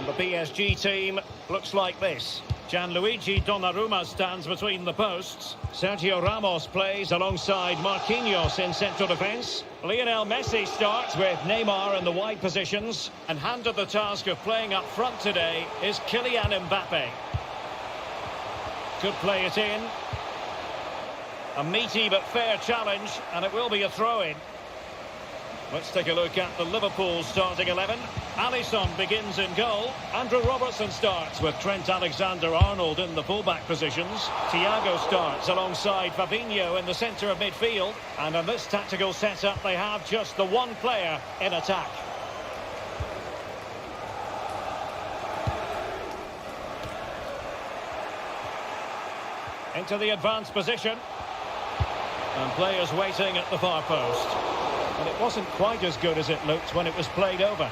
And the PSG team looks like this. Gianluigi Donnarumma stands between the posts. Sergio Ramos plays alongside Marquinhos in central defence. Lionel Messi starts with Neymar in the wide positions. And handed the task of playing up front today is Kylian Mbappe. Could play it in. A meaty but fair challenge, and it will be a throw-in. Let's take a look at the Liverpool starting 11. Alisson begins in goal. Andrew Robertson starts with Trent Alexander-Arnold in the fullback positions. Thiago starts alongside Fabinho in the centre of midfield. And in this tactical setup, they have just the one player in attack. Into the advanced position. And players waiting at the far post. And it wasn't quite as good as it looked when it was played over.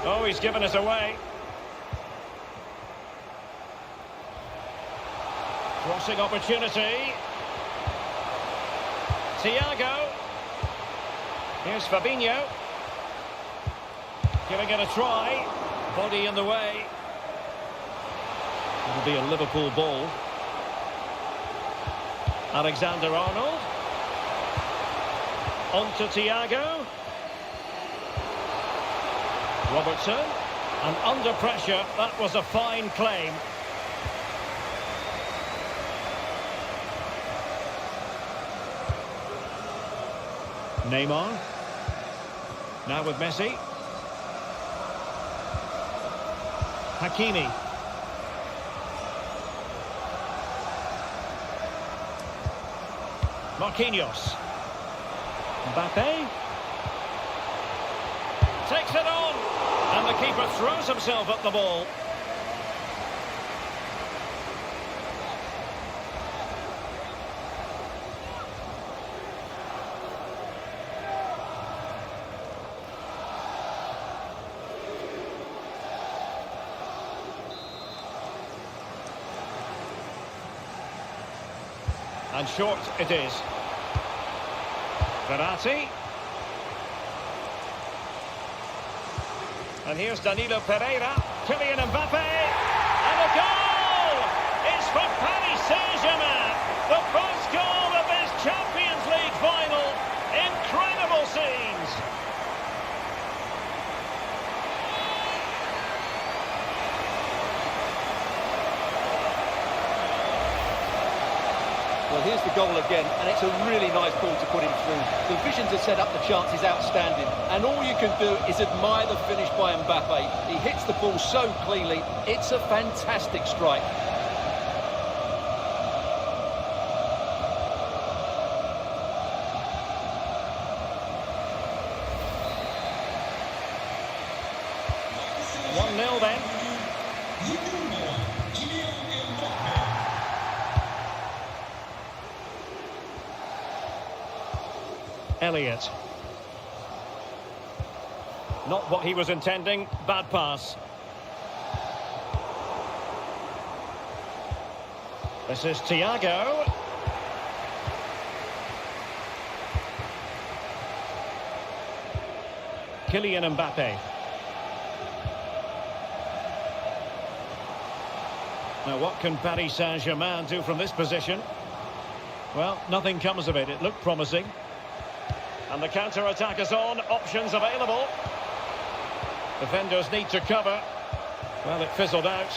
Oh, he's given us away. Crossing opportunity. Thiago. Here's Fabinho. Giving it a try. Body in the way. It'll be a Liverpool ball. Alexander-Arnold. On to Thiago. Robertson. And under pressure, that was a fine claim. Neymar. Now with Messi. Hakimi. Marquinhos. Mbappe. Takes it on. And the keeper throws himself at the ball. And short it is. Verratti. And here's Danilo Pereira. Kylian Mbappe. And a goal! It's for Paris Saint-Germain. The first goal of this Champions League final. Incredible scenes. Well, here's the goal again, and it's a really nice ball to put him through. The vision to set up the chance is outstanding, and all you can do is admire the finish by Mbappe. He hits the ball so cleanly, it's a fantastic strike. One 0 then. Elliott. Not what he was intending. Bad pass. This is Thiago. Kylian Mbappe. Now what can Paris Saint-Germain do from this position? Well, nothing comes of it. It looked promising. And the counter-attack is on. Options available. Defenders need to cover. Well, it fizzled out.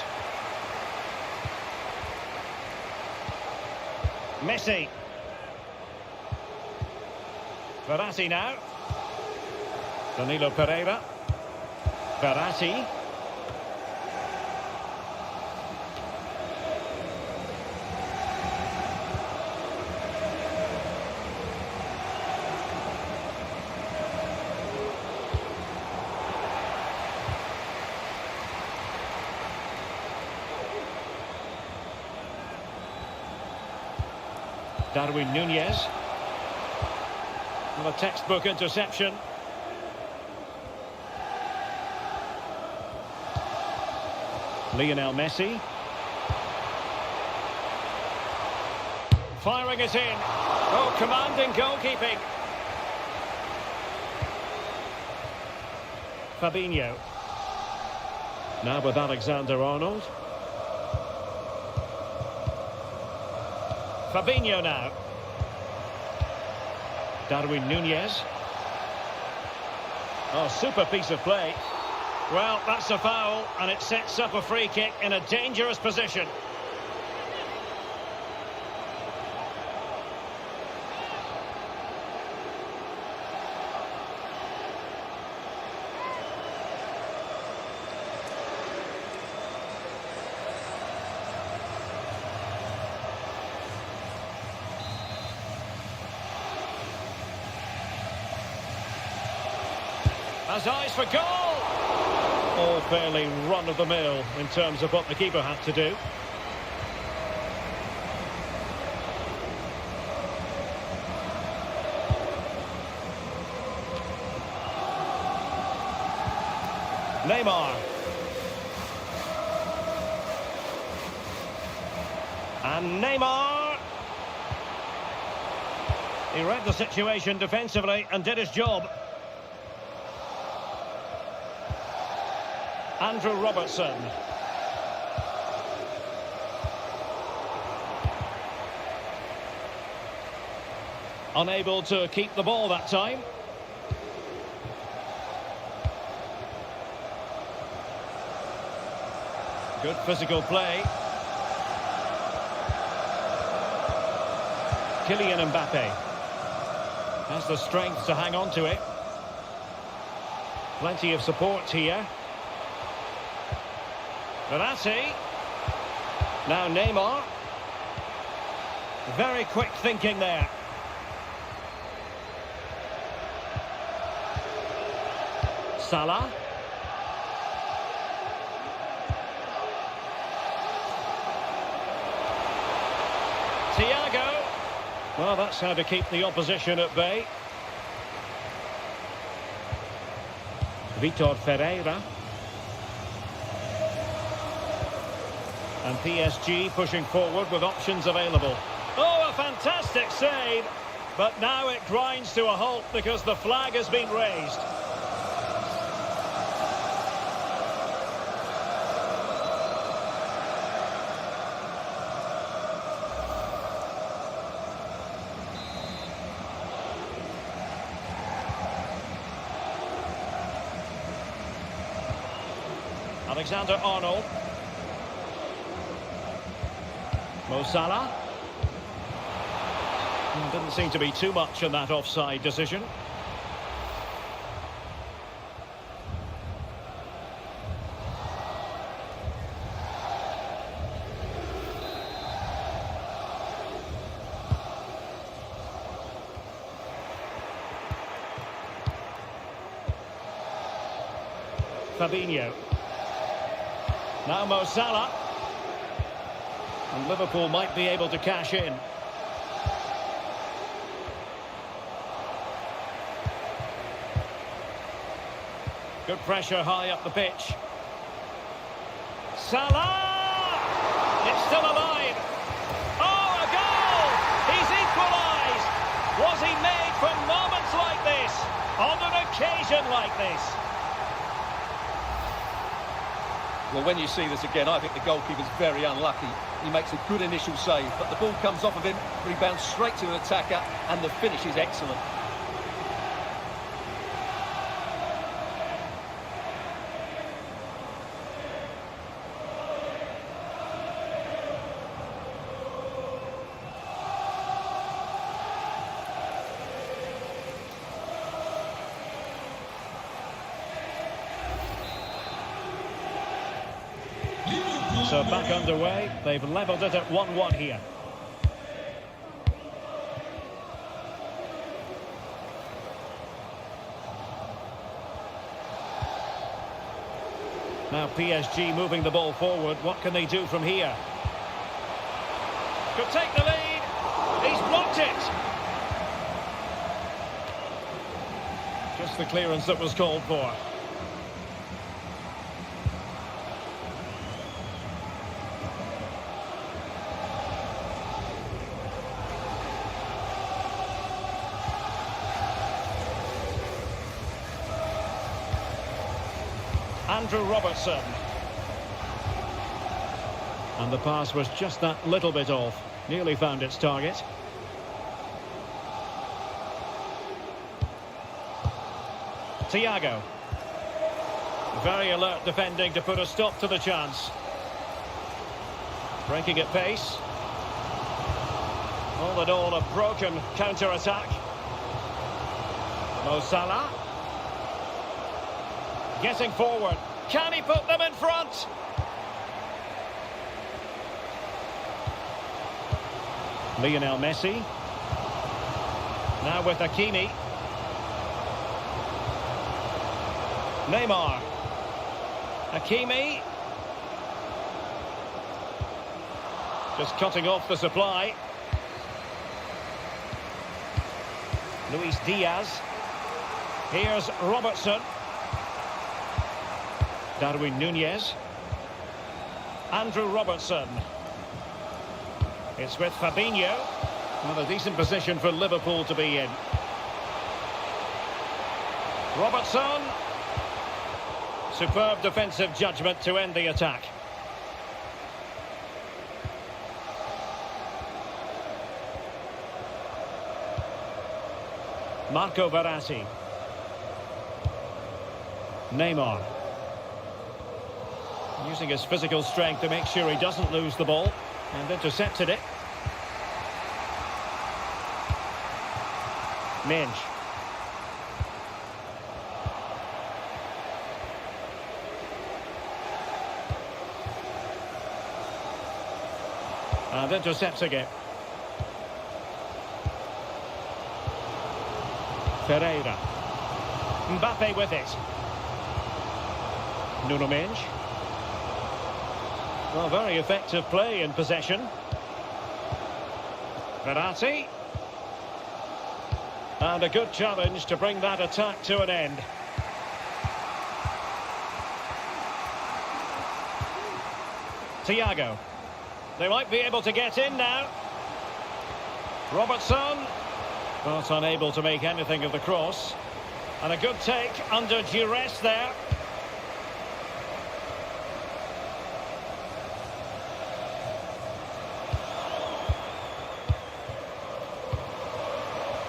Messi. Verratti now. Danilo Pereira. Verratti. Darwin Nunez. And a textbook interception. Lionel Messi. Firing it in. Oh, commanding goalkeeping. Fabinho. Now with Alexander-Arnold. Fabinho now. Darwin Nunez. Oh, super piece of play. Well, that's a foul, and it sets up a free kick in a dangerous position. Has eyes for goal! All fairly run-of-the-mill in terms of what the keeper had to do. Neymar. And Neymar. He read the situation defensively and did his job. Andrew Robertson. Unable to keep the ball that time. Good physical play. Kylian Mbappe has the strength to hang on to it. Plenty of support here. Verratti. Now Neymar. Very quick thinking there. Salah. Thiago. Well, that's how to keep the opposition at bay. Vitor Ferreira. And PSG pushing forward with options available. Oh, a fantastic save! But now it grinds to a halt because the flag has been raised. Alexander-Arnold. Mo Salah. Didn't seem to be too much in that offside decision. Fabinho. Now Mo Salah. And Liverpool might be able to cash in. Good pressure high up the pitch. Salah! It's still alive. Oh, a goal! He's equalised! Was he made for moments like this? On an occasion like this? Well, when you see this again, I think the goalkeeper's very unlucky. He makes a good initial save, but the ball comes off of him, rebounds straight to an attacker, and the finish is excellent. So back underway, they've levelled it at 1-1 here. Now PSG moving the ball forward, what can they do from here? Could take the lead, he's blocked it! Just the clearance that was called for. Andrew Robertson. And the pass was just that little bit off. Nearly found its target. Thiago. Very alert defending to put a stop to the chance. Breaking at pace. All in all, a broken counter-attack. Mo Salah. Getting forward. Can he put them in front? Lionel Messi. Now with Hakimi. Neymar. Hakimi. Just cutting off the supply. Luis Diaz. Here's Robertson. Darwin Nunez. Andrew Robertson. It's with Fabinho. Well, a decent position for Liverpool to be in. Robertson. Superb defensive judgment to end the attack. Marco Verratti. Neymar. Using his physical strength to make sure he doesn't lose the ball. And intercepted it. Minge. And intercepting it. Pereira. Mbappe with it. Nuno Minge. Well, very effective play in possession. Verratti. And a good challenge to bring that attack to an end. Thiago. They might be able to get in now. Robertson. But unable to make anything of the cross. And a good take under duress there.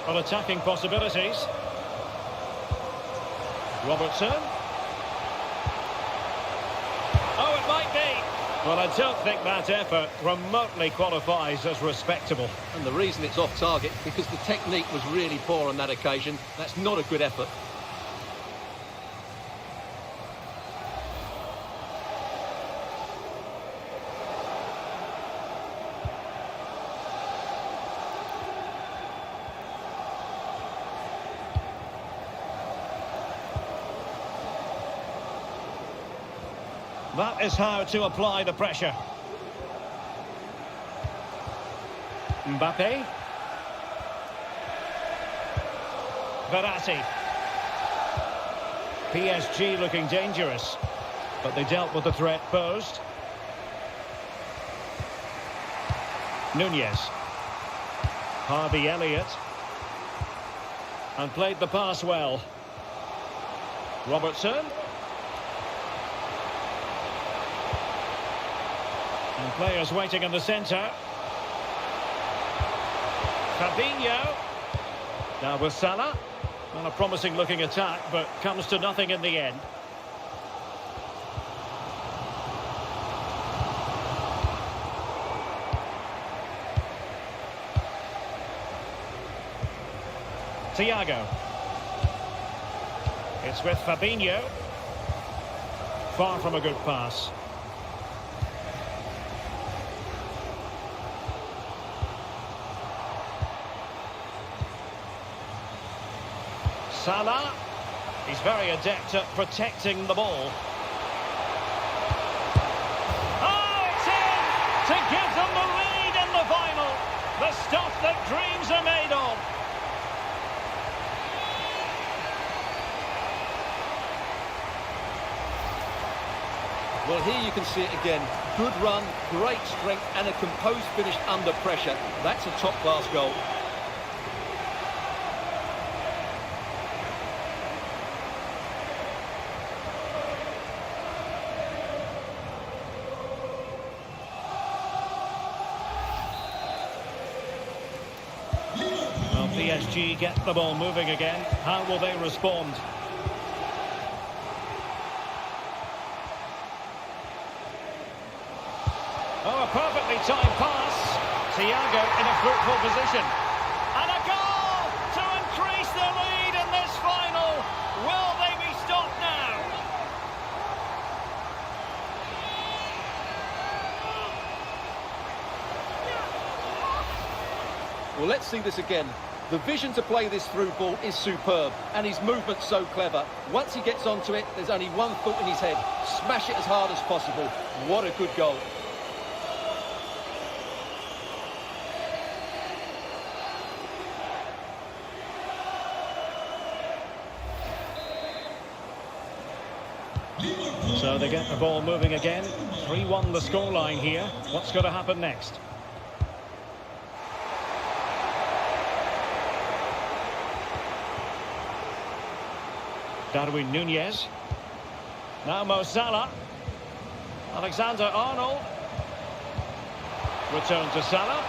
Well, attacking possibilities. Robertson. Oh, it might be. Well, I don't think that effort remotely qualifies as respectable. And the reason it's off target, because the technique was really poor on that occasion. That's not a good effort. That is how to apply the pressure. Mbappe. Verratti. PSG looking dangerous, but they dealt with the threat posed. Nunez. Harvey Elliott. And played the pass well. Robertson. And players waiting in the centre. Fabinho. Now with Salah. Well, a promising looking attack, but comes to nothing in the end. Thiago. It's with Fabinho. Far from a good pass. Salah, he's very adept at protecting the ball. Oh, it's in! To give them the lead in the final. The stuff that dreams are made of. Well, here you can see it again. Good run, great strength, and a composed finish under pressure. That's a top-class goal. PSG get the ball moving again. How will they respond? Oh, a perfectly timed pass. Thiago in a fruitful position. And a goal to increase the lead in this final. Will they be stopped now? Well, let's see this again. The vision to play this through ball is superb, and his movement's so clever. Once he gets onto it, there's only one thought in his head: smash it as hard as possible. What a good goal. So they get the ball moving again. 3-1 the scoreline here. What's going to happen next? Darwin Nunez. Now Mo Salah. Alexander-Arnold. Return to Salah.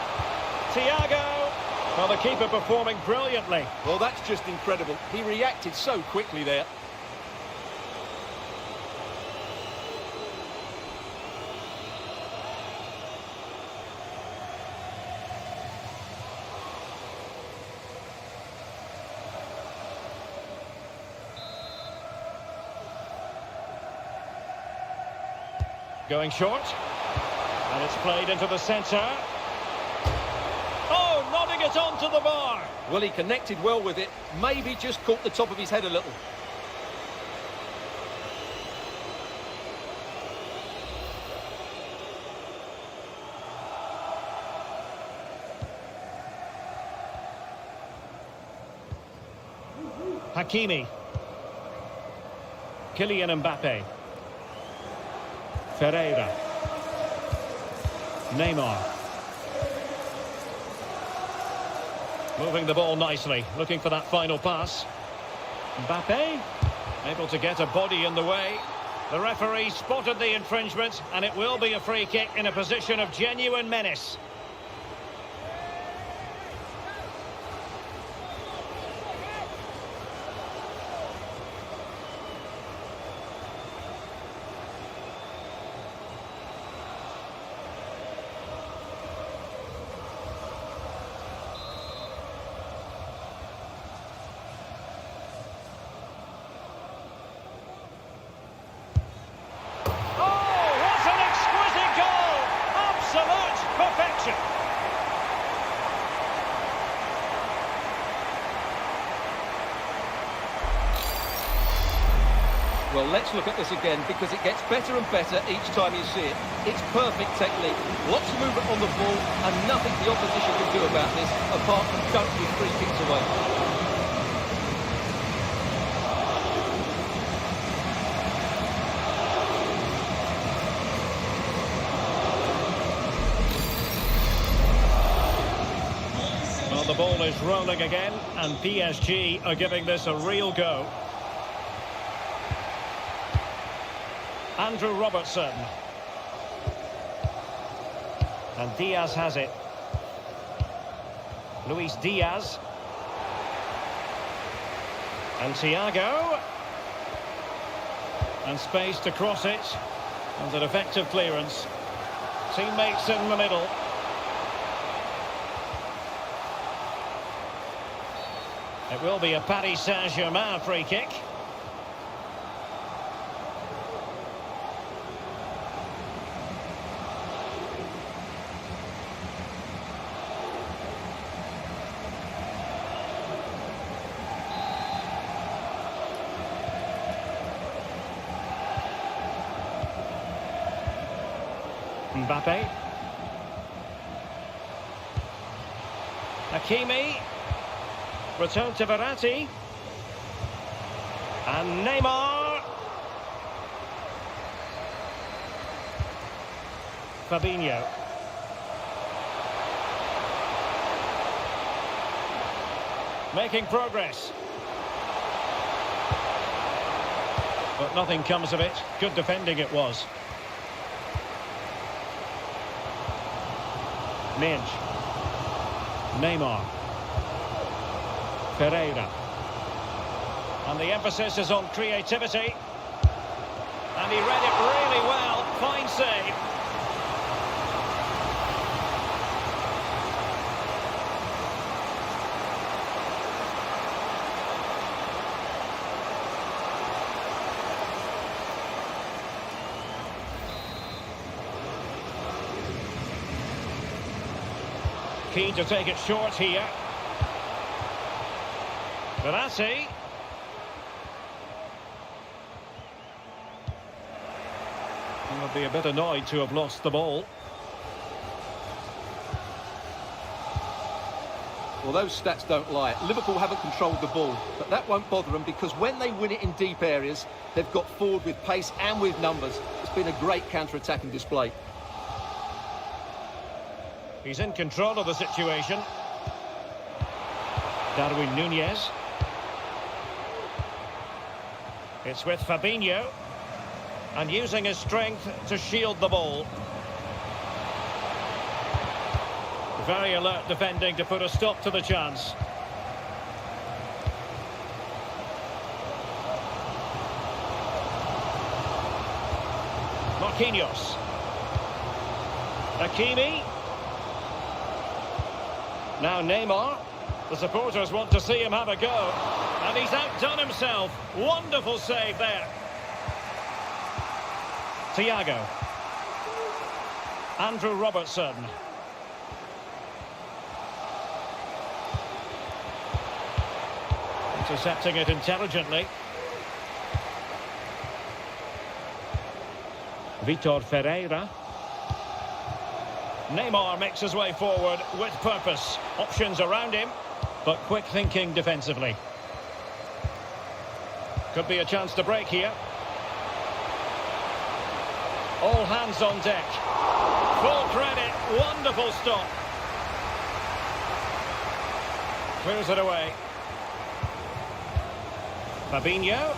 Thiago. Well, the keeper performing brilliantly. Well, that's just incredible. He reacted so quickly there. Going short. And it's played into the centre. Oh, nodding it onto the bar. Well, he connected well with it. Maybe just caught the top of his head a little. Hakimi. Kylian Mbappe. Ferreira. Neymar. Moving the ball nicely, looking for that final pass. Mbappe, able to get a body in the way. The referee spotted the infringement, and it will be a free kick in a position of genuine menace. Well, let's look at this again, because it gets better and better each time you see it. It's perfect technique, lots of movement on the ball, and nothing the opposition can do about this, apart from dunk with free kicks away. Well, the ball is rolling again, and PSG are giving this a real go. Andrew Robertson. And Diaz has it. Luis Diaz. And Thiago. And space to cross it. And an effective clearance. Teammates in the middle. It will be a Paris Saint-Germain free kick. Mbappe. Hakimi. Return to Verratti. And Neymar. Fabinho. Making progress. But nothing comes of it. Good defending it was. Minge. Neymar. Pereira. And the emphasis is on creativity. And he read it really well. Fine save. Keen to take it short here. Verratti. He'll be a bit annoyed to have lost the ball. Well, those stats don't lie. Liverpool haven't controlled the ball, but that won't bother them because when they win it in deep areas, they've got forward with pace and with numbers. It's been a great counter-attacking display. He's in control of the situation. Darwin Nunez. It's with Fabinho. And using his strength to shield the ball. Very alert defending to put a stop to the chance. Marquinhos. Hakimi. Now Neymar. The supporters want to see him have a go. And he's outdone himself. Wonderful save there. Thiago. Andrew Robertson. Intercepting it intelligently. Vitor Ferreira. Neymar makes his way forward with purpose. Options around him, but quick thinking defensively. Could be a chance to break here. All hands on deck. Full credit. Wonderful stop. Clears it away. Fabinho.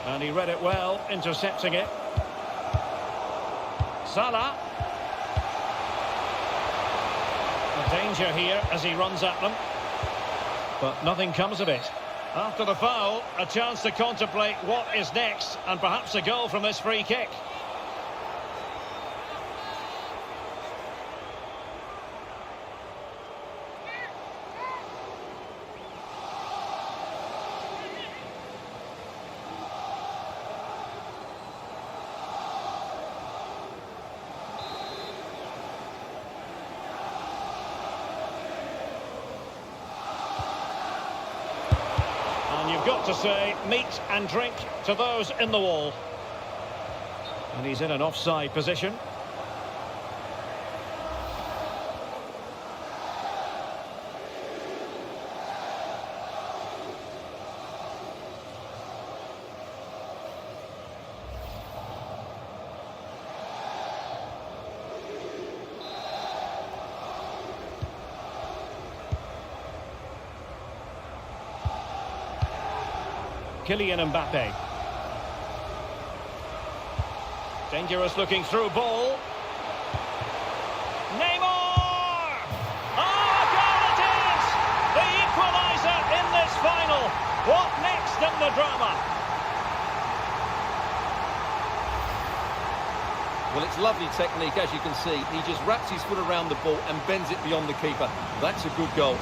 And he read it well, intercepting it. Salah. A danger here as he runs at them. But nothing comes of it. After the foul, a chance to contemplate what is next, and perhaps a goal from this free kick. You've got to say meat and drink to those in the wall. And he's in an offside position. Kylian Mbappe. Dangerous looking through ball. Neymar! Oh, goal it is! The equaliser in this final. What next in the drama? Well, it's lovely technique, as you can see. He just wraps his foot around the ball and bends it beyond the keeper. That's a good goal.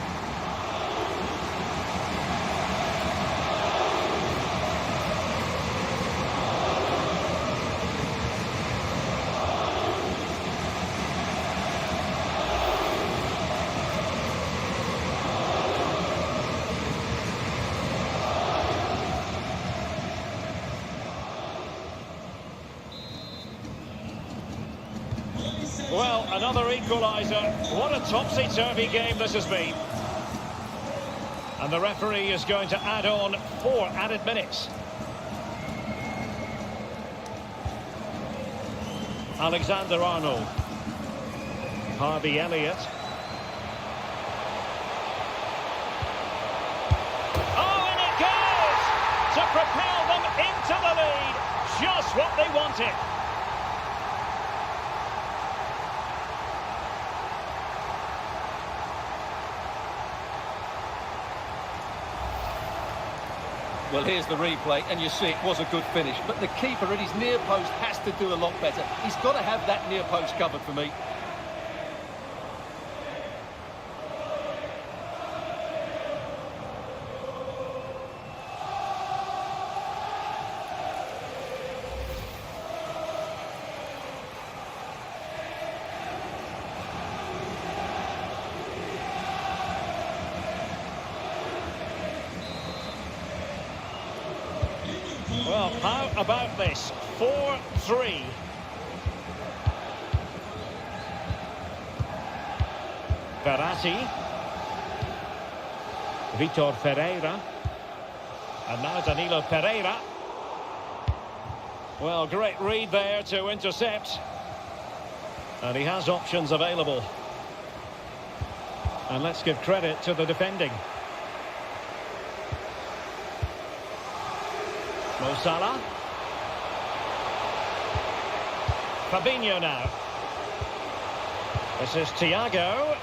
Well, another equaliser. What a topsy-turvy game this has been. And the referee is going to add on 4 added minutes. Alexander-Arnold. Harvey Elliott. Oh, and it goes! To propel them into the lead. Just what they wanted. Well, here's the replay, and you see it was a good finish. But the keeper at his near post has to do a lot better. He's got to have that near post covered for me. Well, how about this? 4-3. Verratti. Vitor Ferreira. And now Danilo Pereira. Well, great read there to intercept. And he has options available. And let's give credit to the defending. Mo Salah. Fabinho now. This is Thiago.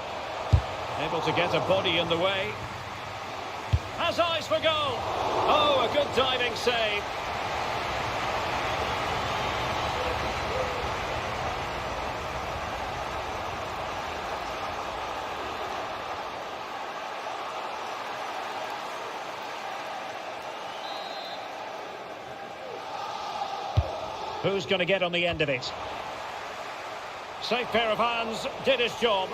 Able to get a body in the way. Has eyes for goal. Oh, a good diving save. Who's going to get on the end of it? Safe pair of hands, did his job.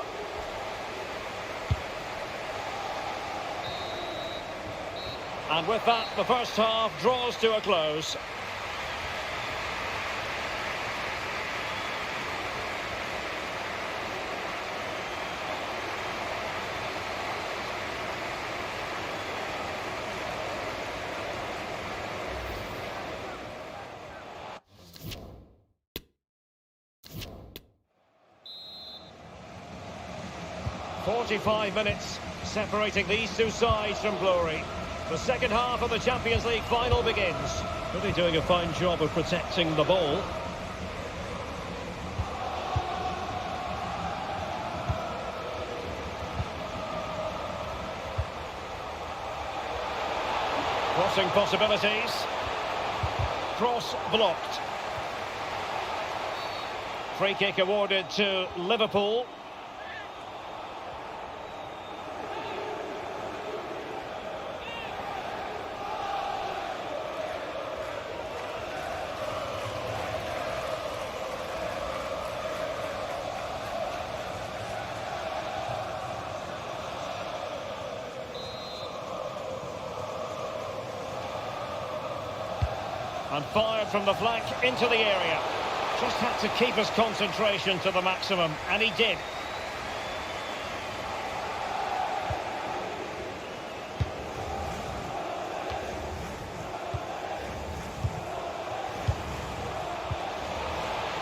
And with that, the first half draws to a close. "45 minutes separating these two sides from glory. The second half of the Champions League final begins. Really doing a fine job of protecting the ball. Crossing possibilities. Cross blocked. Free kick awarded to Liverpool. And fired from the flank into the area. Just had to keep his concentration to the maximum, and he did.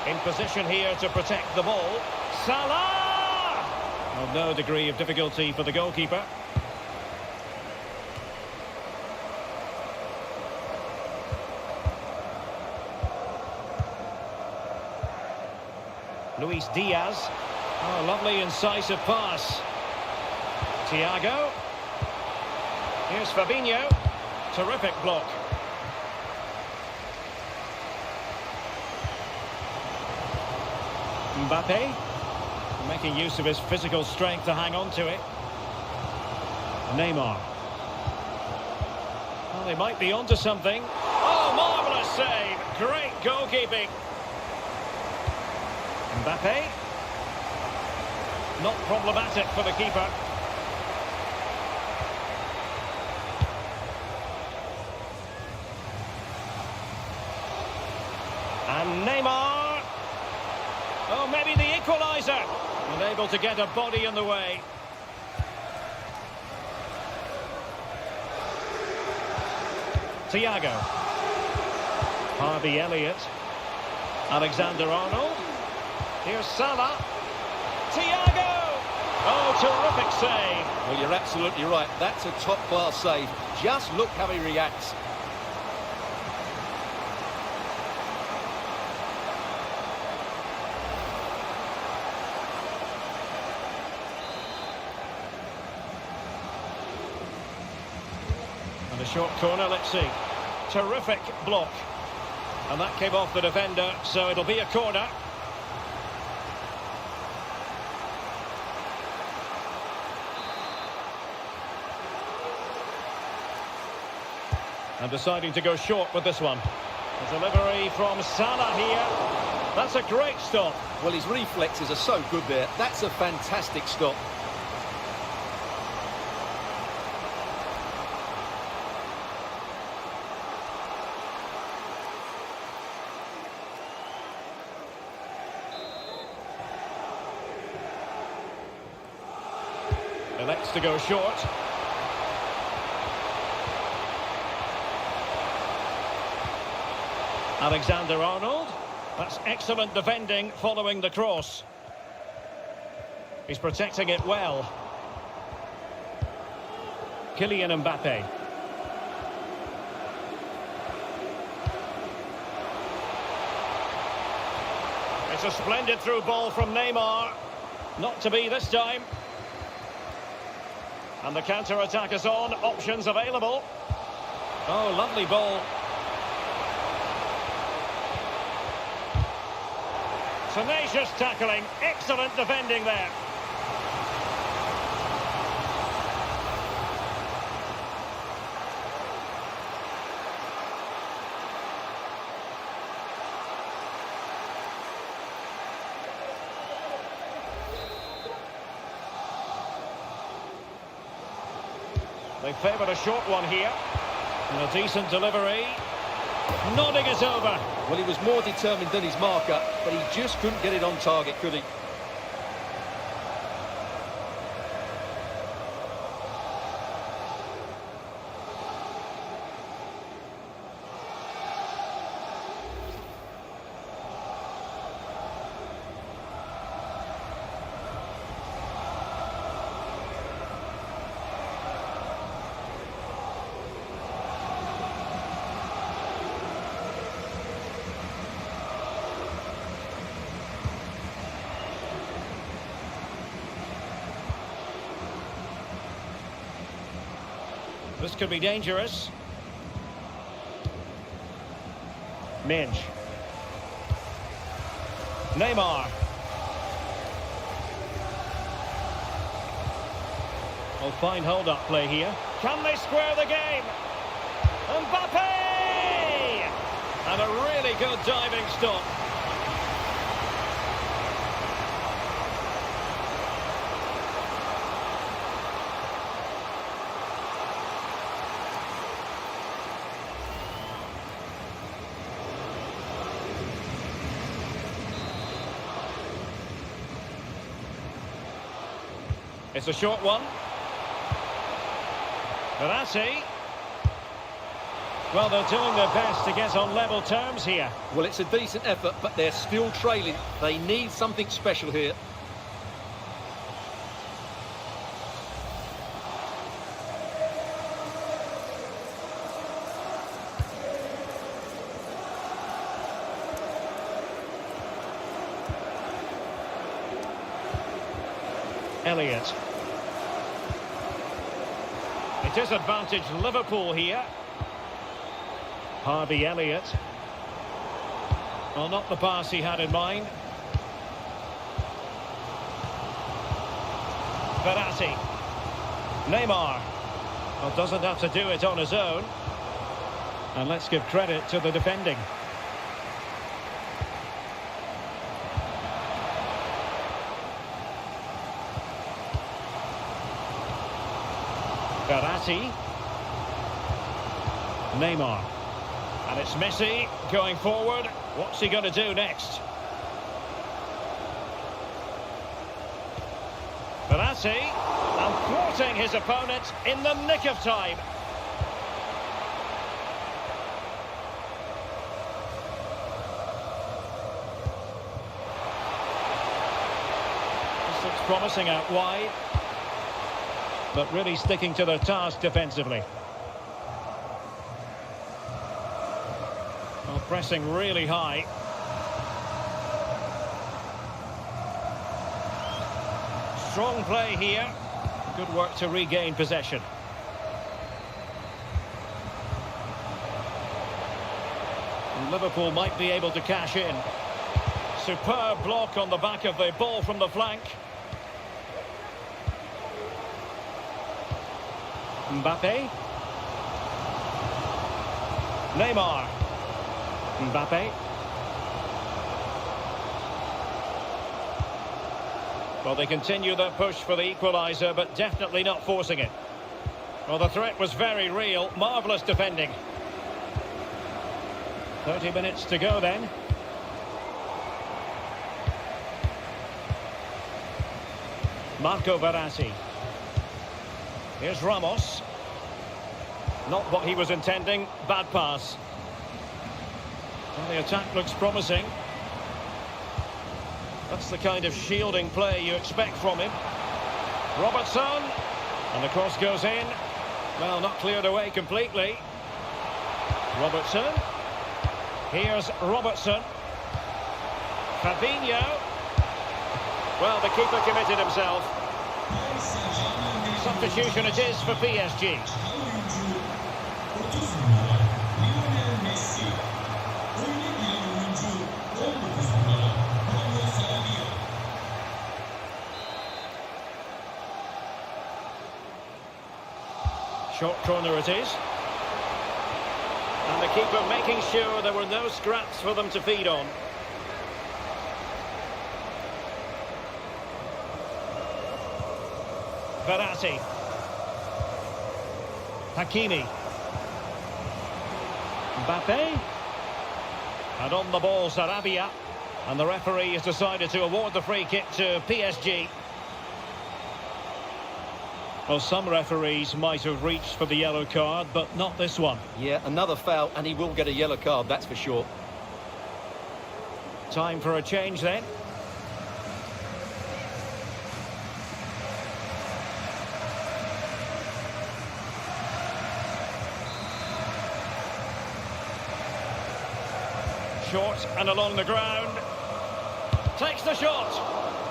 In position here to protect the ball. Salah! Well, no degree of difficulty for the goalkeeper. Luis Diaz. Oh, lovely incisive pass. Thiago. Here's Fabinho. Terrific block. Mbappe. Making use of his physical strength to hang on to it. Neymar. Well, they might be onto something. Oh, marvellous save. Great goalkeeping. Mbappe. Not problematic for the keeper. And Neymar. Oh, maybe the equaliser. Unable to get a body in the way. Thiago. Harvey Elliott. Alexander-Arnold. Here's Salah. Thiago! Oh, terrific save. Well, you're absolutely right. That's a top-class save. Just look how he reacts. And a short corner, let's see. Terrific block. And that came off the defender, so it'll be a corner. And deciding to go short with this one. The delivery from Salah here. That's a great stop. Well, his reflexes are so good there. That's a fantastic stop. Elects to go short. Alexander-Arnold. That's excellent defending following the cross. He's protecting it well. Kylian Mbappe. It's a splendid through ball from Neymar. Not to be this time. And the counter-attack is on. Options available. Oh, lovely ball. Tenacious tackling. Excellent defending there. They favoured a short one here. And a decent delivery. Nodding it over. Well, he was more determined than his marker, but he just couldn't get it on target, could he? This could be dangerous. Minge. Neymar. Well, fine hold-up play here. Can they square the game? Mbappe! And a really good diving stop. It's a short one. Verratti. Well, they're doing their best to get on level terms here. Well, it's a decent effort, but they're still trailing. They need something special here. Elliott. It is advantage Liverpool here. Harvey Elliott. Well, not the pass he had in mind. Verratti. Neymar. Well, doesn't have to do it on his own. And let's give credit to the defending. Verratti. Neymar. And it's Messi going forward. What's he going to do next? Verratti. And thwarting his opponent in the nick of time. This looks promising out wide. But really sticking to their task defensively. Well, pressing really high. Strong play here. Good work to regain possession. Liverpool might be able to cash in. Superb block on the back of the ball from the flank. Mbappe. Neymar. Mbappe. Well, they continue their push for the equaliser, but definitely not forcing it. Well, the threat was very real. Marvellous defending. 30 minutes to go then. Marco Verratti. Here's Ramos. Not what he was intending. Bad pass. Well, the attack looks promising. That's the kind of shielding play you expect from him. Robertson. And the cross goes in. Well, not cleared away completely. Robertson. Here's Robertson. Fabinho. Well, the keeper committed himself. Substitution it is for PSG. Short corner it is. And the keeper making sure there were no scraps for them to feed on. Verratti. Hakimi. Mbappe. And on the ball, Sarabia. And the referee has decided to award the free kick to PSG. Well, some referees might have reached for the yellow card, but not this one. Yeah, another foul, and he will get a yellow card, that's for sure. Time for a change then. Short and along the ground. Takes the shot.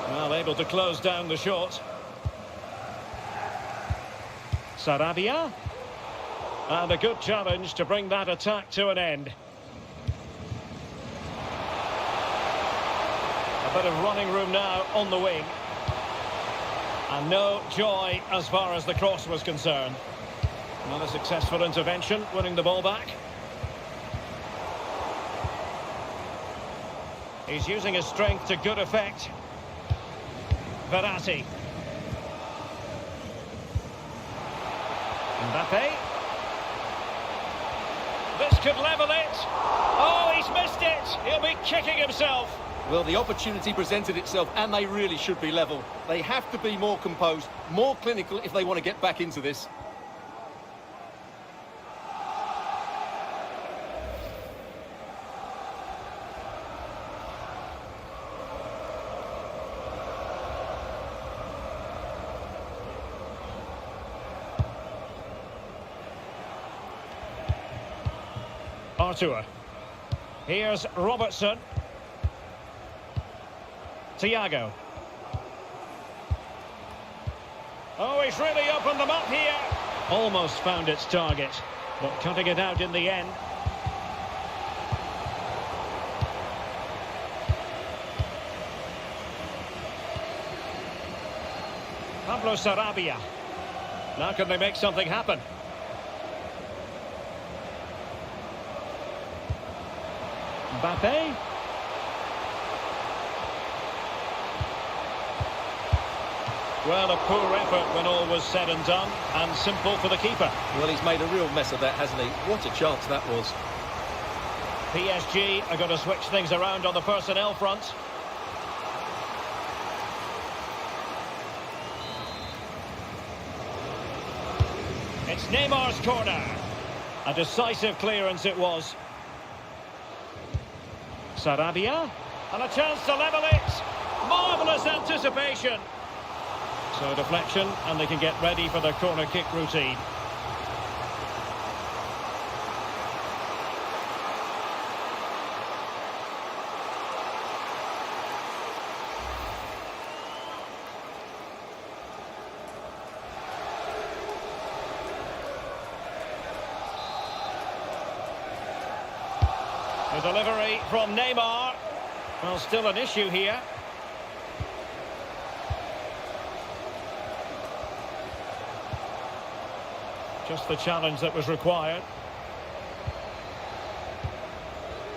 Well, able to close down the shot. Sarabia. And a good challenge to bring that attack to an end. A bit of running room now on the wing. And no joy as far as the cross was concerned. Not a successful intervention, winning the ball back. He's using his strength to good effect. Verratti. Mbappe. This could level it. Oh, he's missed it. He'll be kicking himself. Well, the opportunity presented itself, and they really should be level. They have to be more composed, more clinical if they want to get back into this. Artur. Here's Robertson. Thiago. Oh, he's really opened them up here. Almost found its target, but cutting it out in the end. Pablo Sarabia. Now can they make something happen? Mbappe. Well, a poor effort when all was said and done, and simple for the keeper. Well, he's made a real mess of that, hasn't he? What a chance that was. PSG are going to switch things around on the personnel front. It's Neymar's corner. A decisive clearance it was. Sarabia, and a chance to level it. Marvellous anticipation. So deflection, and they can get ready for the corner kick routine. The delivery from Neymar. Well, still an issue here. Just the challenge that was required.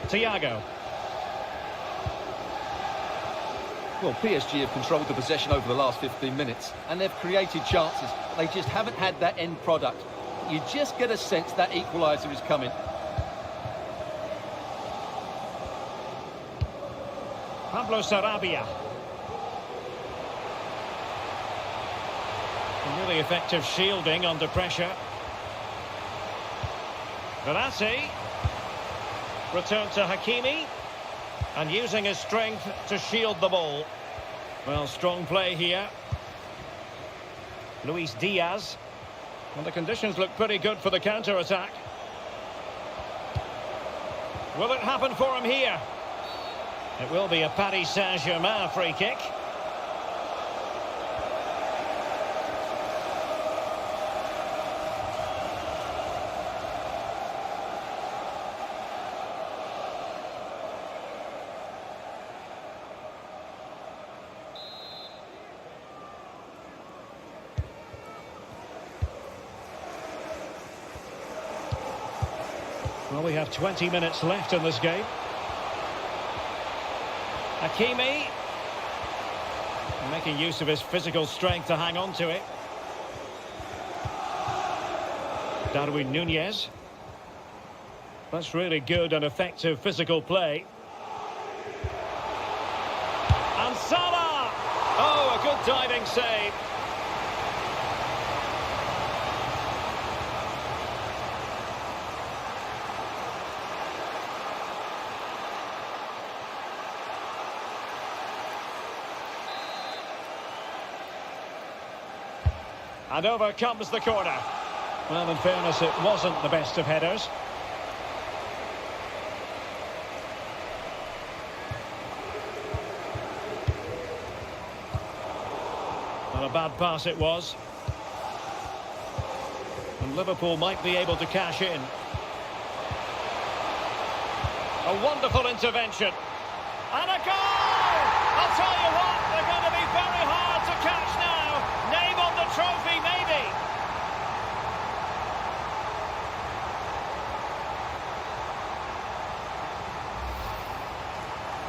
Thiago. Well, PSG have controlled the possession over the last 15 minutes, and they've created chances. They just haven't had that end product. You just get a sense that equaliser is coming. Pablo Sarabia. Really effective shielding under pressure. Verratti. Return to Hakimi. And using his strength to shield the ball. Well, strong play here. Luis Diaz. And the conditions look pretty good for the counter-attack. Will it happen for him here? It will be a Paris Saint-Germain free kick. Well, we have 20 minutes left in this game. Hakimi. Making use of his physical strength to hang on to it. Darwin Nunez. That's really good and effective physical play. And Salah! Oh, a good diving save. And over comes the corner. Well, in fairness, it wasn't the best of headers. Well, a bad pass it was. And Liverpool might be able to cash in. A wonderful intervention. And a goal! I'll tell you what, they're going to be very hard to catch now. Name on the trophy, maybe.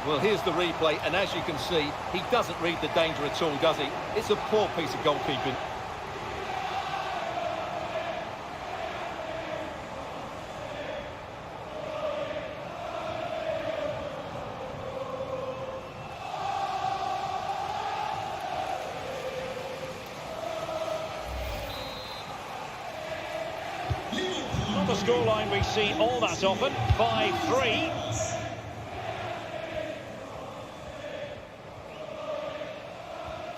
Well, here's the replay, and as you can see, he doesn't read the danger at all, does he? It's a poor piece of goalkeeping. Not the scoreline we see all that often. 5-3.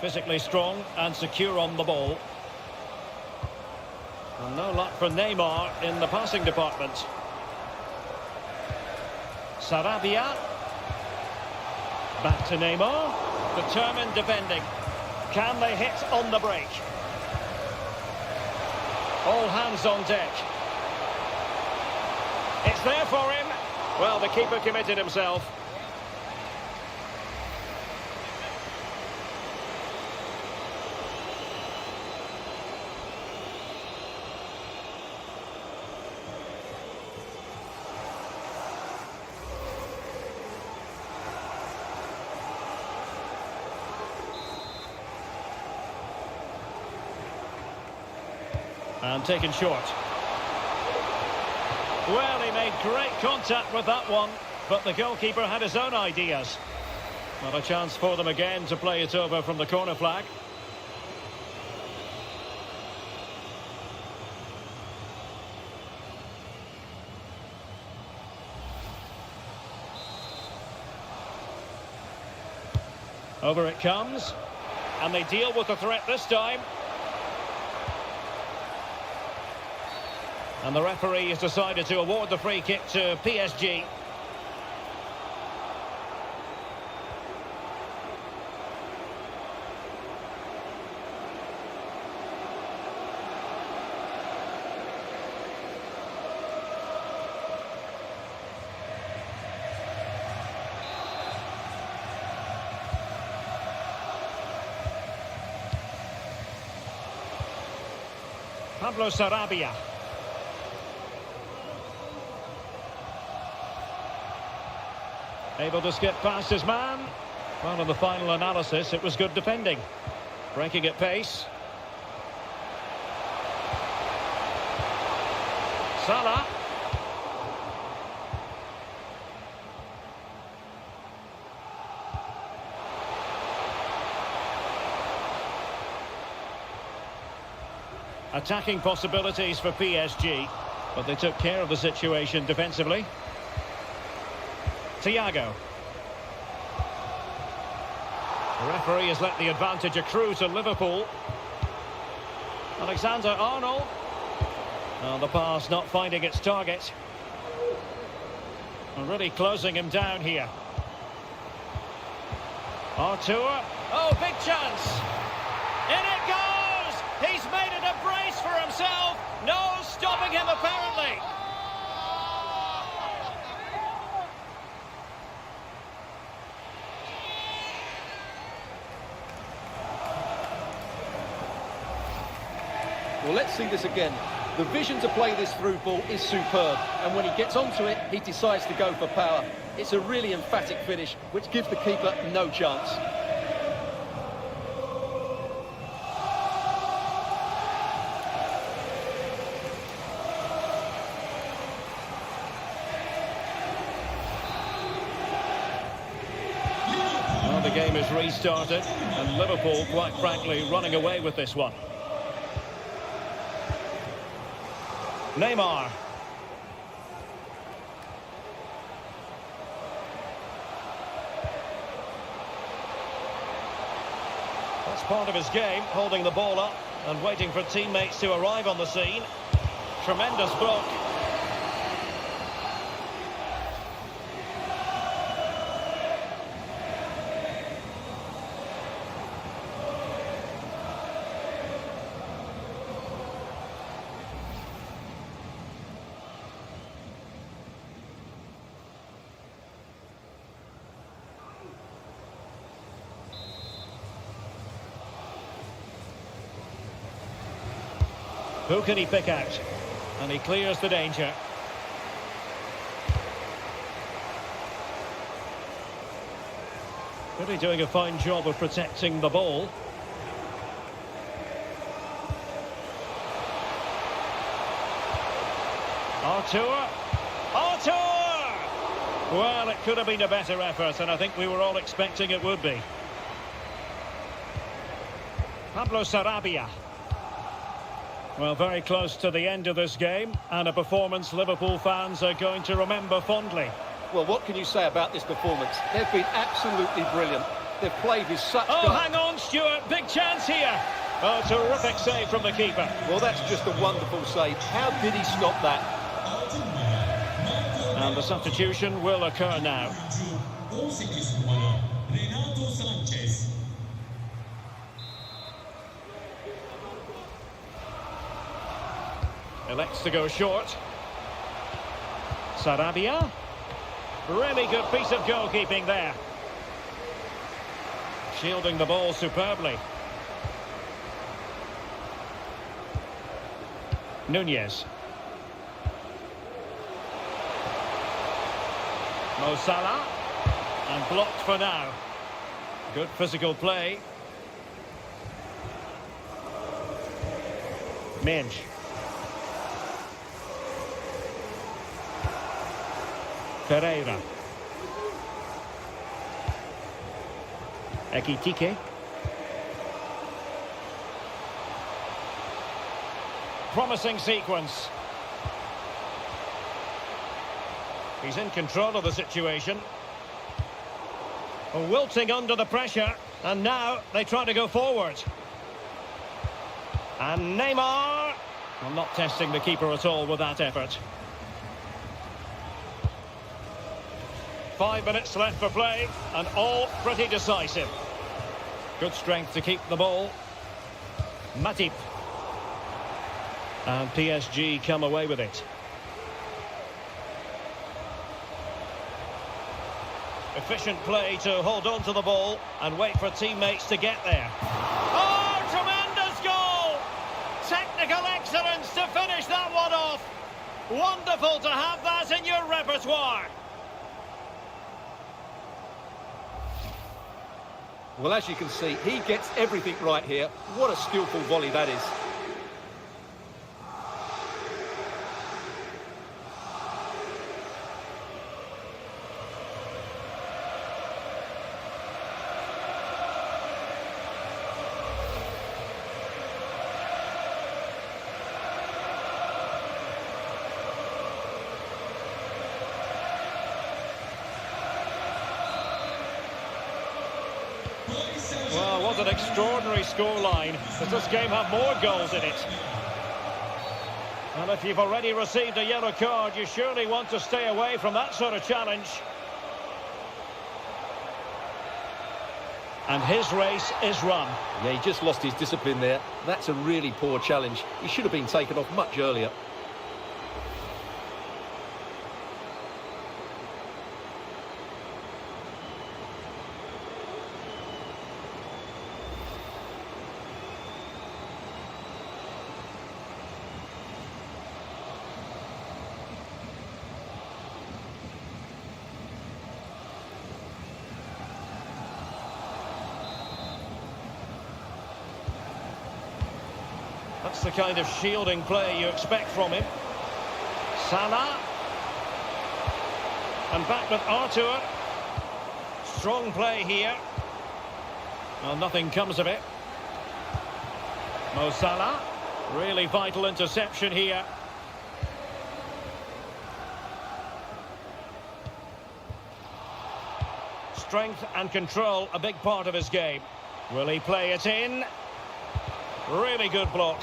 Physically strong and secure on the ball. And no luck for Neymar in the passing department. Sarabia. Back to Neymar. Determined defending. Can they hit on the break? All hands on deck. It's there for him. Well, the keeper committed himself. And taken short. Well, he made great contact with that one, but the goalkeeper had his own ideas. Not a chance for them again to play it over from the corner flag. Over it comes, and they deal with the threat this time. And the referee has decided to award the free kick to PSG. Pablo Sarabia. Able to skip past his man. Well, in the final analysis, it was good defending. Breaking at pace. Salah. Attacking possibilities for PSG, but they took care of the situation defensively. Thiago. The referee has let the advantage accrue to Liverpool. Alexander-Arnold. Oh, the pass not finding its target. And really closing him down here. Artur. Oh, big chance. In it goes! He's made it a brace for himself. No stopping him, apparently. Well, let's see this again. The vision to play this through ball is superb, and when he gets onto it, he decides to go for power. It's a really emphatic finish, which gives the keeper no chance. Well, the game is restarted, and Liverpool, quite frankly, running away with this one. Neymar. That's part of his game, holding the ball up and waiting for teammates to arrive on the scene. Tremendous block. Who can he pick out? And he clears the danger. Really doing a fine job of protecting the ball. Artur! Artur! Well, it could have been a better effort, and I think we were all expecting it would be. Pablo Sarabia. Well, very close to the end of this game, and a performance Liverpool fans are going to remember fondly. Well, what can you say about this performance? They've been absolutely brilliant. They've played with such... Oh, hang on, Stuart. Big chance here. Oh, terrific save from the keeper. Well, that's just a wonderful save. How did he stop that? And the substitution will occur now. Elects to go short. Sarabia. Really good piece of goalkeeping there. Shielding the ball superbly. Nunez. Mo Salah. And blocked for now. Good physical play. Minge. Pereira. Ekitike. Promising sequence. He's in control of the situation. Wilting under the pressure, and now they try to go forward. And Neymar. I'm not testing the keeper at all with that effort. 5 minutes left for play, and all pretty decisive. Good strength to keep the ball. Matip. And PSG come away with it. Efficient play to hold on to the ball and wait for teammates to get there. Oh, tremendous goal! Technical Technical excellence to finish that one off. Wonderful to have that in your repertoire. Well, as you can see, he gets everything right here. What a skillful volley that is. Well, what an extraordinary scoreline. Does this game have more goals in it? And if you've already received a yellow card, you surely want to stay away from that sort of challenge. And his race is run. Yeah, he just lost his discipline there. That's a really poor challenge. He should have been taken off much earlier. That's the kind of shielding play you expect from him. Salah. And back with Arthur. Strong play here. Well, nothing comes of it. Mo Salah. Really vital interception here. Strength and control, a big part of his game. Will he play it in? Really good block.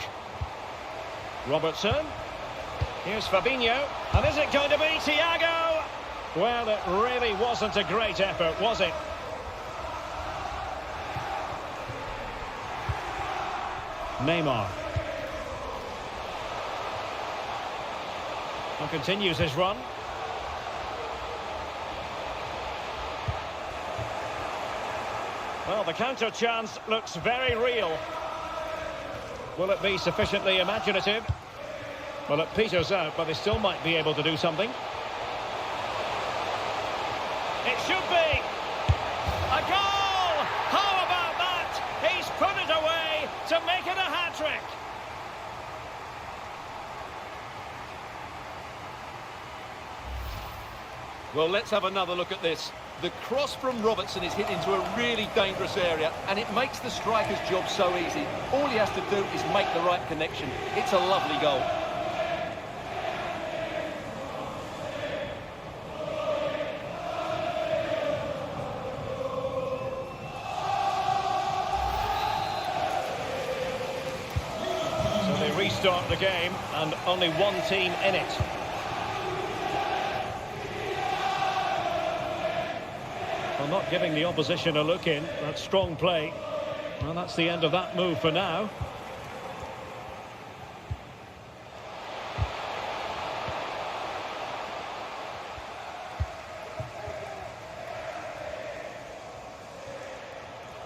Robertson. Here's Fabinho. And is it going to be Thiago? Well, it really wasn't a great effort, was it? Neymar. And continues his run. Well, the counter chance looks very real. Will it be sufficiently imaginative? Well, it peters out, but they still might be able to do something. It should be! A goal! How about that? He's put it away to make it a hat-trick. Well, let's have another look at this. The cross from Robertson is hit into a really dangerous area, and it makes the striker's job so easy. All he has to do is make the right connection. It's a lovely goal. So they restart the game, and only one team in it. Well, not giving the opposition a look in. That's strong play. Well, that's the end of that move for now.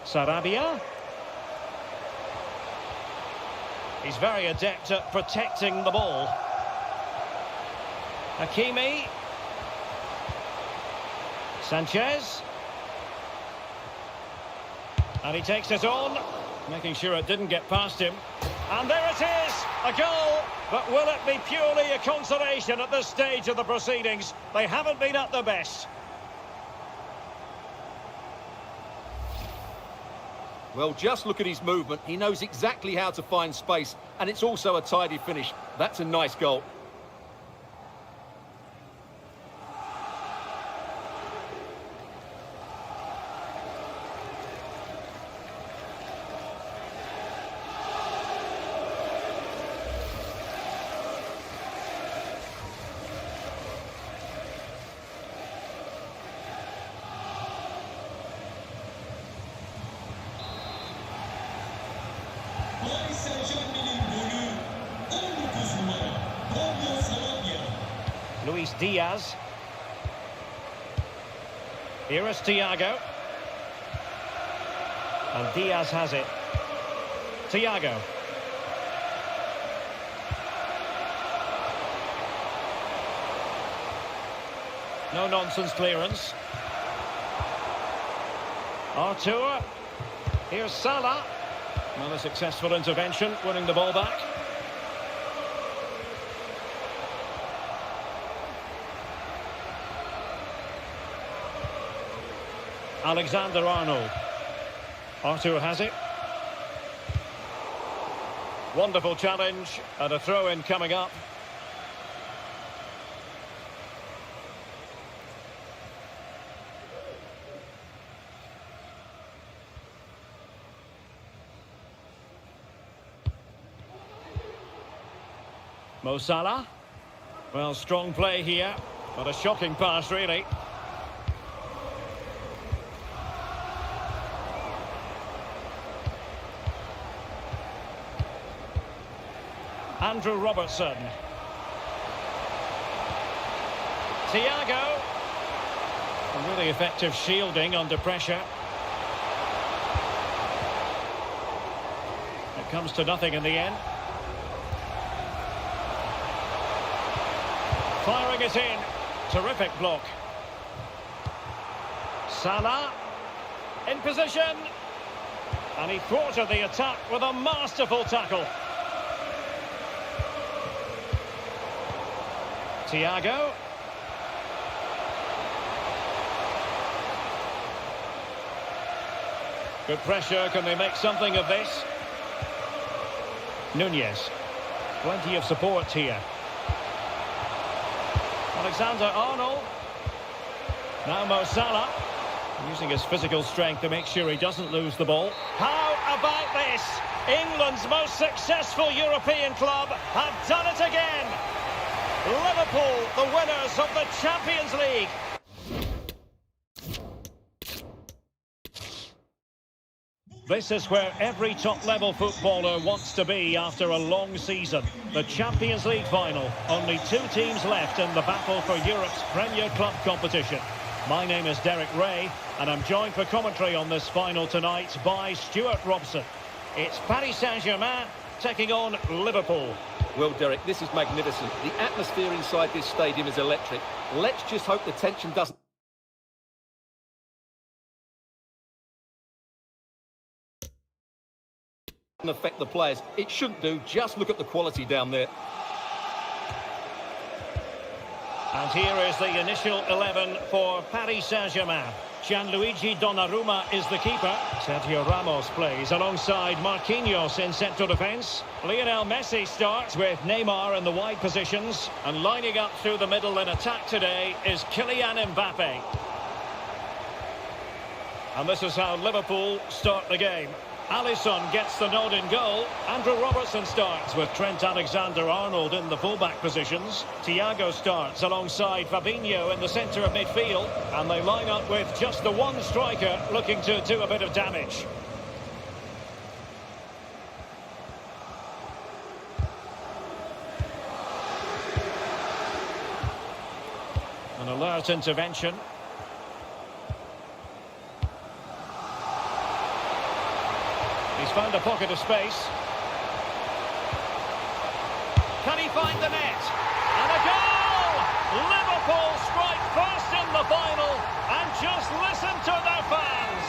Sarabia. He's very adept at protecting the ball. Hakimi. Sanchez. And he takes it on, making sure it didn't get past him. And there it is, a goal. But will it be purely a consolation at this stage of the proceedings? They haven't been at their best. Well, just look at his movement. He knows exactly how to find space, and it's also a tidy finish. That's a nice goal. Paris Saint-Germain'in golü 19 numara Magnus. Luis Diaz. Here is Thiago. And Diaz has it. Thiago. No-nonsense clearance. Artur. Here's Salah. Another successful intervention, winning the ball back. Alexander-Arnold. Artur has it. Wonderful challenge, and a throw-in coming up. Mo Salah. Well, strong play here, but a shocking pass, really. Andrew Robertson. Thiago. A really effective shielding under pressure. It comes to nothing in the end. Firing it in. Terrific block. Salah. In position. And he thwarted the attack with a masterful tackle. Thiago. Good pressure. Can they make something of this? Nunez. Plenty of support here. Alexander-Arnold. Now Mo Salah. Using his physical strength to make sure he doesn't lose the ball. How about this? England's most successful European club have done it again. Liverpool, the winners of the Champions League. This is where every top-level footballer wants to be after a long season. The Champions League final. Only 2 teams left in the battle for Europe's Premier Club competition. My name is Derek Ray, and I'm joined for commentary on this final tonight by Stuart Robson. It's Paris Saint-Germain taking on Liverpool. Well, Derek, this is magnificent. The atmosphere inside this stadium is electric. Let's just hope the tension doesn't affect the players. It shouldn't do. Just look at the quality down there. And here is the initial 11 for Paris Saint-Germain. Gianluigi Donnarumma is the keeper. Sergio Ramos plays alongside Marquinhos in central defence. Lionel Messi starts with Neymar in the wide positions. And lining up through the middle in attack today is Kylian Mbappe. And this is how Liverpool start the game. Alisson gets the nod in goal. Andrew Robertson starts with Trent Alexander-Arnold in the fullback positions. Thiago starts alongside Fabinho in the centre of midfield. And they line up with just the one striker looking to do a bit of damage. An alert intervention. He's found a pocket of space. Can he find the net? And a goal! Liverpool strike first in the final, and just listen to their fans.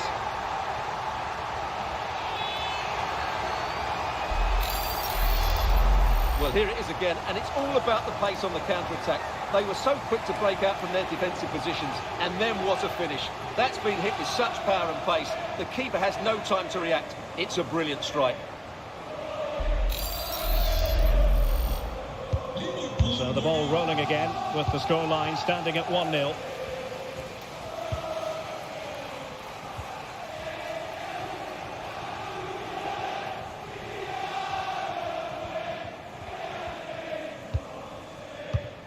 Well, here it is again, and it's all about the pace on the counter-attack. They were so quick to break out from their defensive positions, and then what a finish. That's been hit with such power and pace. The keeper has no time to react. It's a brilliant strike. So the ball rolling again with the scoreline standing at 1-0.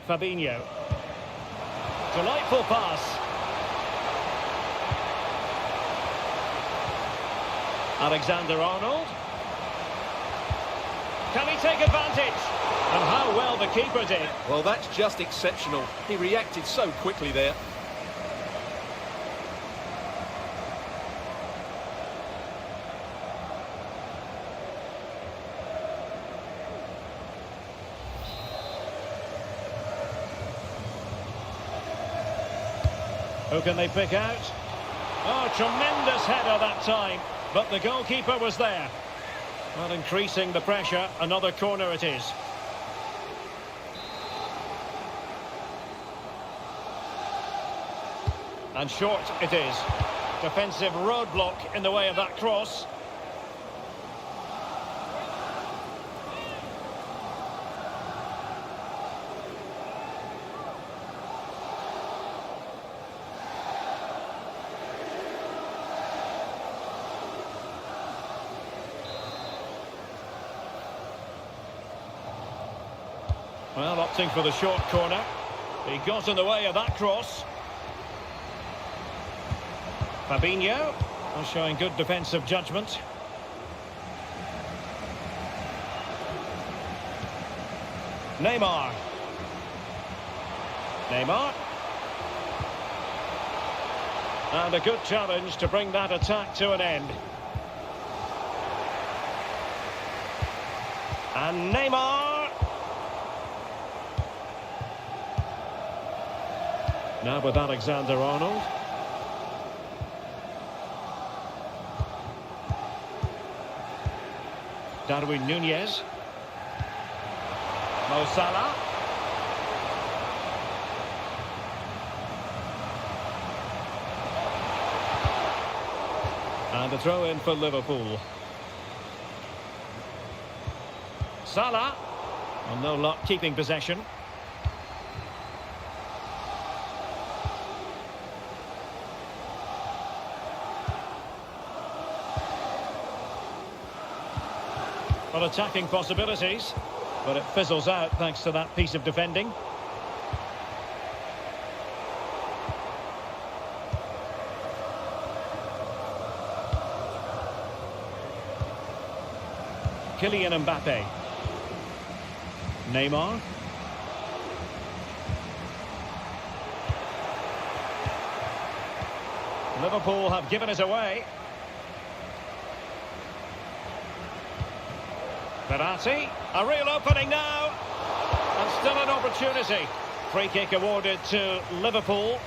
Fabinho. Delightful pass. Alexander-Arnold. Can he take advantage? And how well the keeper did. Well, that's just exceptional. He reacted so quickly there. Who can they pick out? Oh, tremendous header that time, but the goalkeeper was there. Well, increasing the pressure, another corner it is. And short it is. Defensive roadblock in the way of that cross. Well, opting for the short corner. He got in the way of that cross. Fabinho, showing good defensive judgment. Neymar. Neymar. And a good challenge to bring that attack to an end. And Neymar. Now with Alexander-Arnold. Darwin Nunez. Mo Salah. And the throw in for Liverpool. Salah. And no luck keeping possession. Well, attacking possibilities, but it fizzles out thanks to that piece of defending. Kylian Mbappe. Neymar. Liverpool have given it away. Verratti, a real opening now, and still an opportunity. Free kick awarded to Liverpool.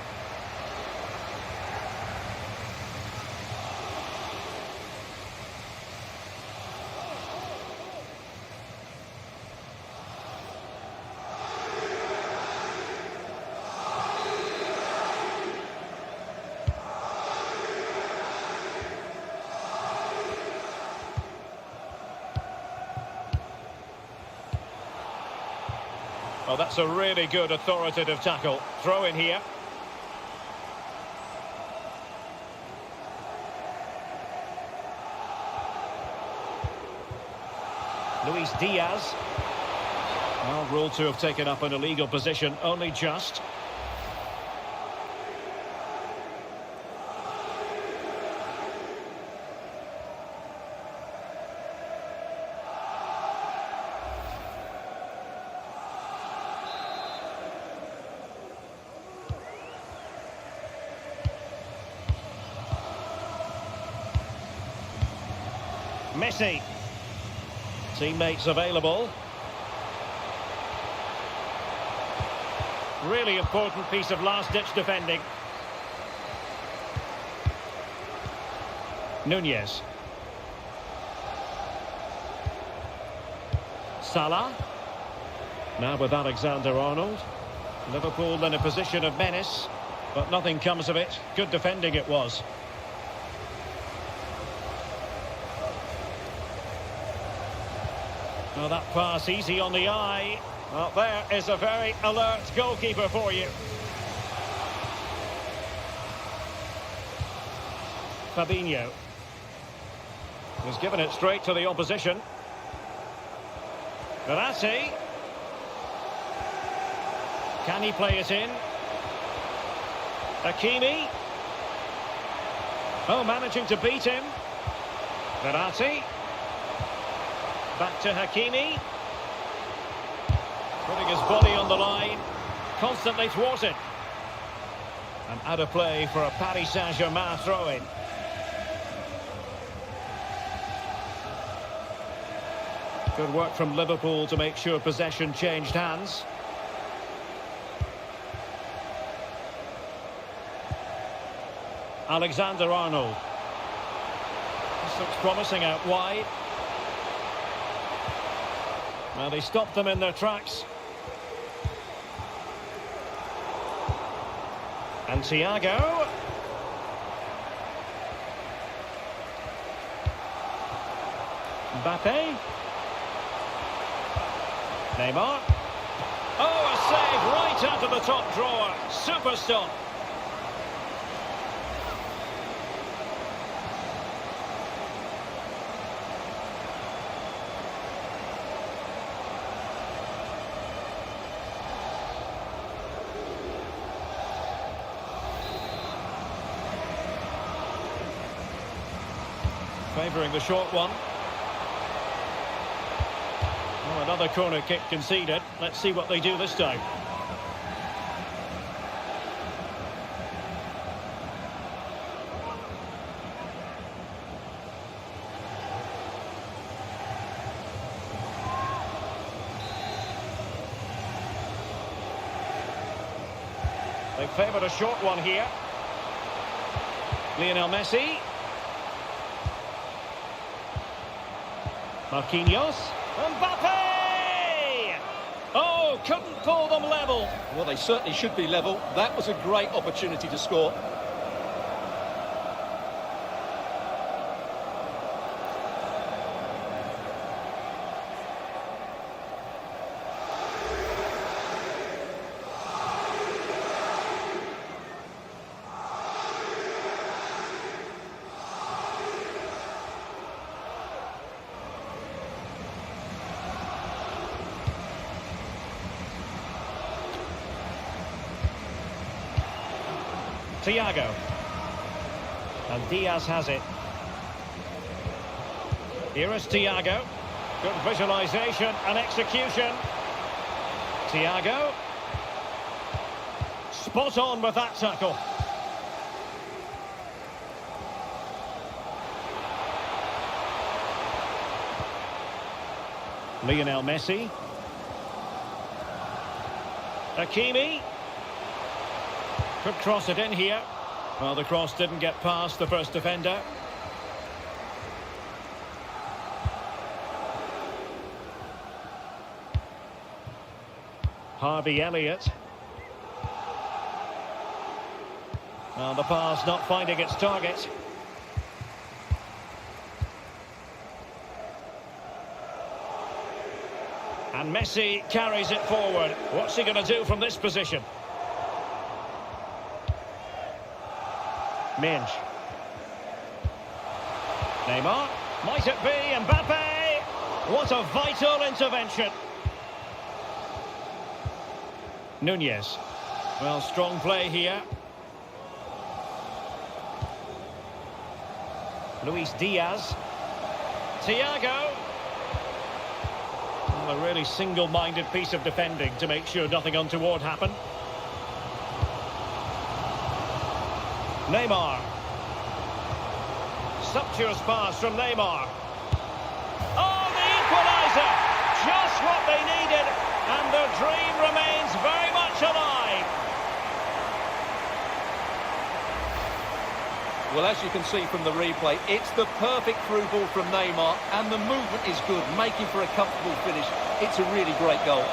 Well, that's a really good authoritative tackle. Throw in here. Luis Diaz. Well, ruled to have taken up an illegal position, only just. Messi. Teammates available. Really important piece of last-ditch defending. Nunez. Salah. Now with Alexander-Arnold. Liverpool in a position of menace, but nothing comes of it. Good defending it was. Well, that pass easy on the eye. Well, there is a very alert goalkeeper for you. Fabinho. He's given it straight to the opposition. Verratti. Can he play it in? Hakimi. Oh, managing to beat him. Verratti. Back to Hakimi. Putting his body on the line. Constantly thwarted. And out of play for a Paris Saint-Germain throw-in. Good work from Liverpool to make sure possession changed hands. Alexander-Arnold. This looks promising out wide. Well, they stopped them in their tracks. And Thiago. Mbappe. Neymar. Oh, a save right out of the top drawer. Super stop. Favouring the short one. Oh, another corner kick conceded. Let's see what they do this time. They favoured a short one here. Lionel Messi. Marquinhos. Mbappe! Oh, couldn't pull them level. Well, they certainly should be level. That was a great opportunity to score. Thiago. And Diaz has it. Here is Thiago. Good visualisation and execution. Thiago. Spot on with that tackle. Lionel Messi. Hakimi. Could cross it in here. Well, the cross didn't get past the first defender. Harvey Elliott. Well, the pass not finding its target. And Messi carries it forward. What's he going to do from this position? Minge. Neymar. Might it be Mbappe? What a vital intervention. Nunez. Well, strong play here. Luis Diaz. Thiago. Well, a really single-minded piece of defending to make sure nothing untoward happened. Neymar. Sumptuous pass from Neymar. Oh, the equaliser! Just what they needed, and their dream remains very much alive. Well, as you can see from the replay, it's the perfect through ball from Neymar, and the movement is good, making for a comfortable finish. It's a really great goal.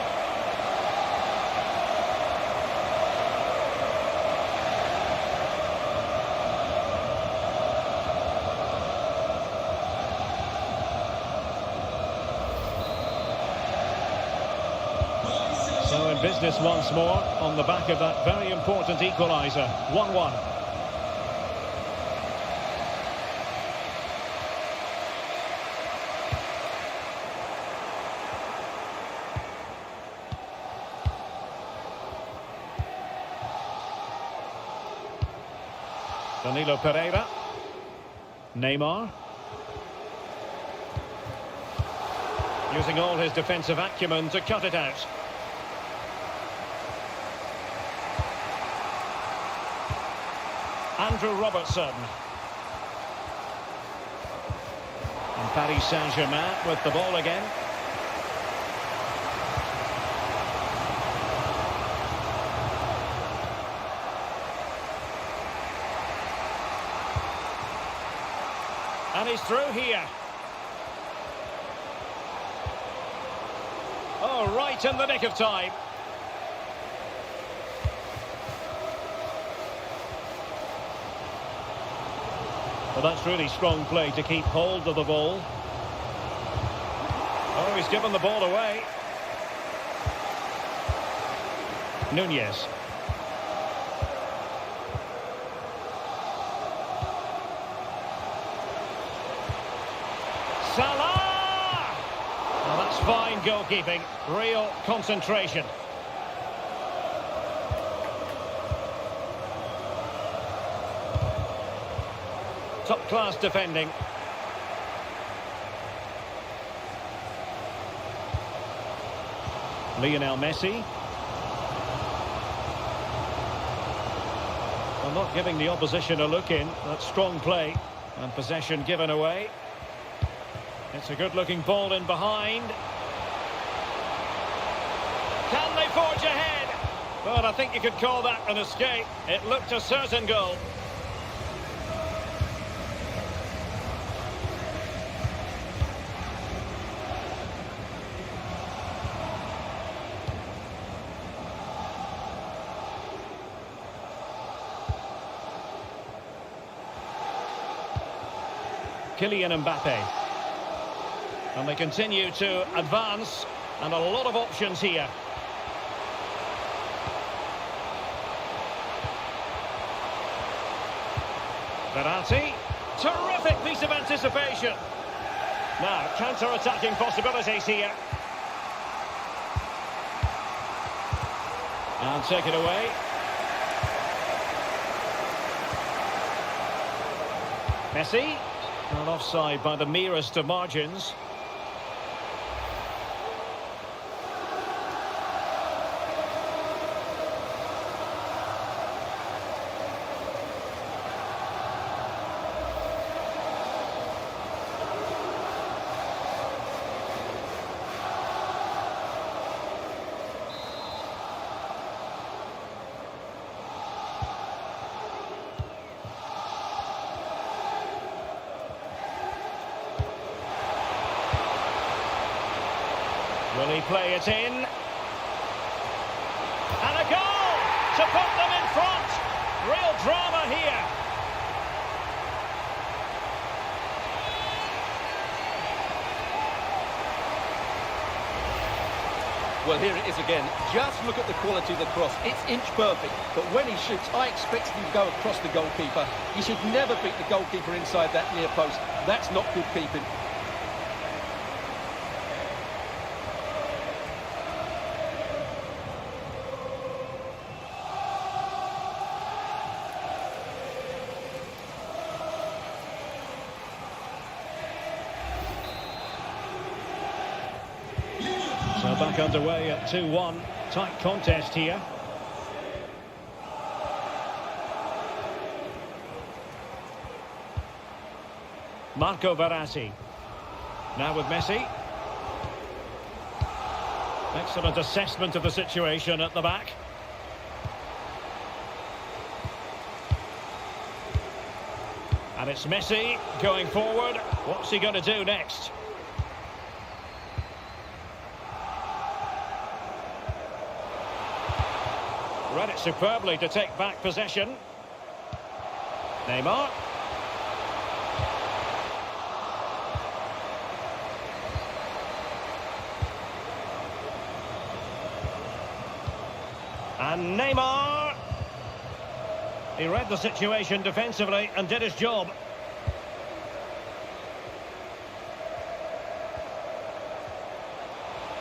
So in business once more, on the back of that very important equaliser. 1-1. Danilo Pereira. Neymar. Using all his defensive acumen to cut it out. Andrew Robertson. And Paris Saint-Germain with the ball again. And he's through here. Oh, right in the nick of time. Well, that's really strong play to keep hold of the ball. Oh, he's given the ball away. Nunez. Salah! Well, that's fine goalkeeping. Real concentration. Top-class defending. Lionel Messi. Well, not giving the opposition a look in. That's strong play. And possession given away. It's a good-looking ball in behind. Can they forge ahead? Well, I think you could call that an escape. It looked a certain goal. Kylian Mbappe. And they continue to advance, and a lot of options here. Verratti. Terrific piece of anticipation. Now, counter-attacking possibilities here. And take it away. Messi. Not offside by the merest of margins. Will he play it in? And a goal to put them in front. Real drama here. Well, here it is again. Just look at the quality of the cross. It's inch perfect, but when he shoots, I expect him to go across the goalkeeper. You should never beat the goalkeeper inside that near post. That's not good keeping. So back underway at 2-1. Tight contest here. Marco Verratti. Now with Messi. Excellent assessment of the situation at the back. And it's Messi going forward. What's he going to do next? Read it superbly to take back possession. Neymar. And Neymar. He read the situation defensively and did his job.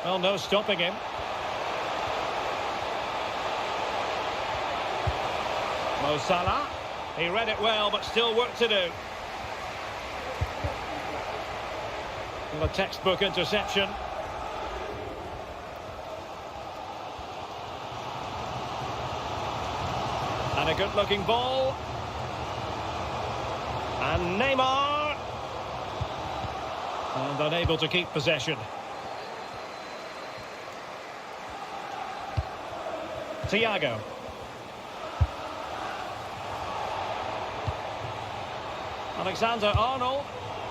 Well, no stopping him. Mo Salah. He read it well, but still work to do. Well, a textbook interception. And a good-looking ball. And Neymar. And unable to keep possession. Thiago. Alexander-Arnold.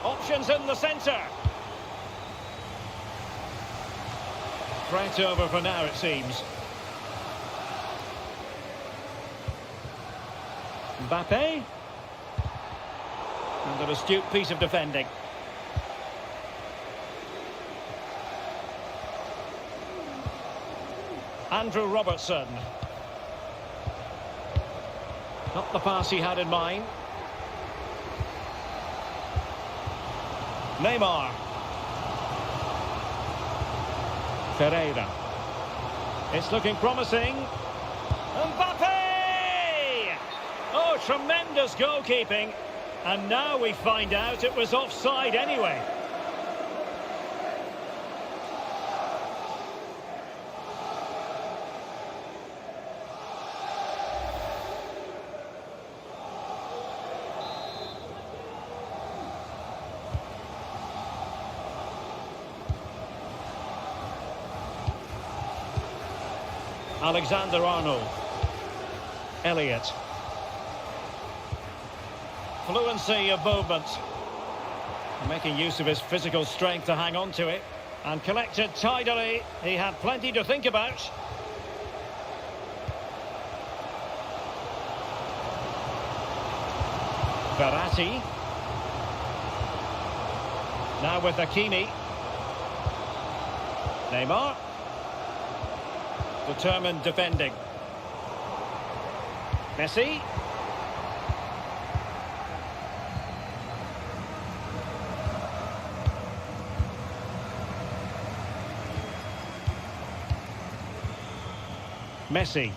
Options in the centre. Threat over for now, it seems. Mbappe. And an astute piece of defending. Andrew Robertson. Not the pass he had in mind. Neymar. Ferreira. It's looking promising. Mbappe! Oh, tremendous goalkeeping. And now we find out it was offside anyway. Alexander-Arnold. Elliott. Fluency of movement. Making use of his physical strength to hang on to it. And collected tidily. He had plenty to think about. Verratti. Now with Hakimi. Neymar. Determined defending. Messi. Messi.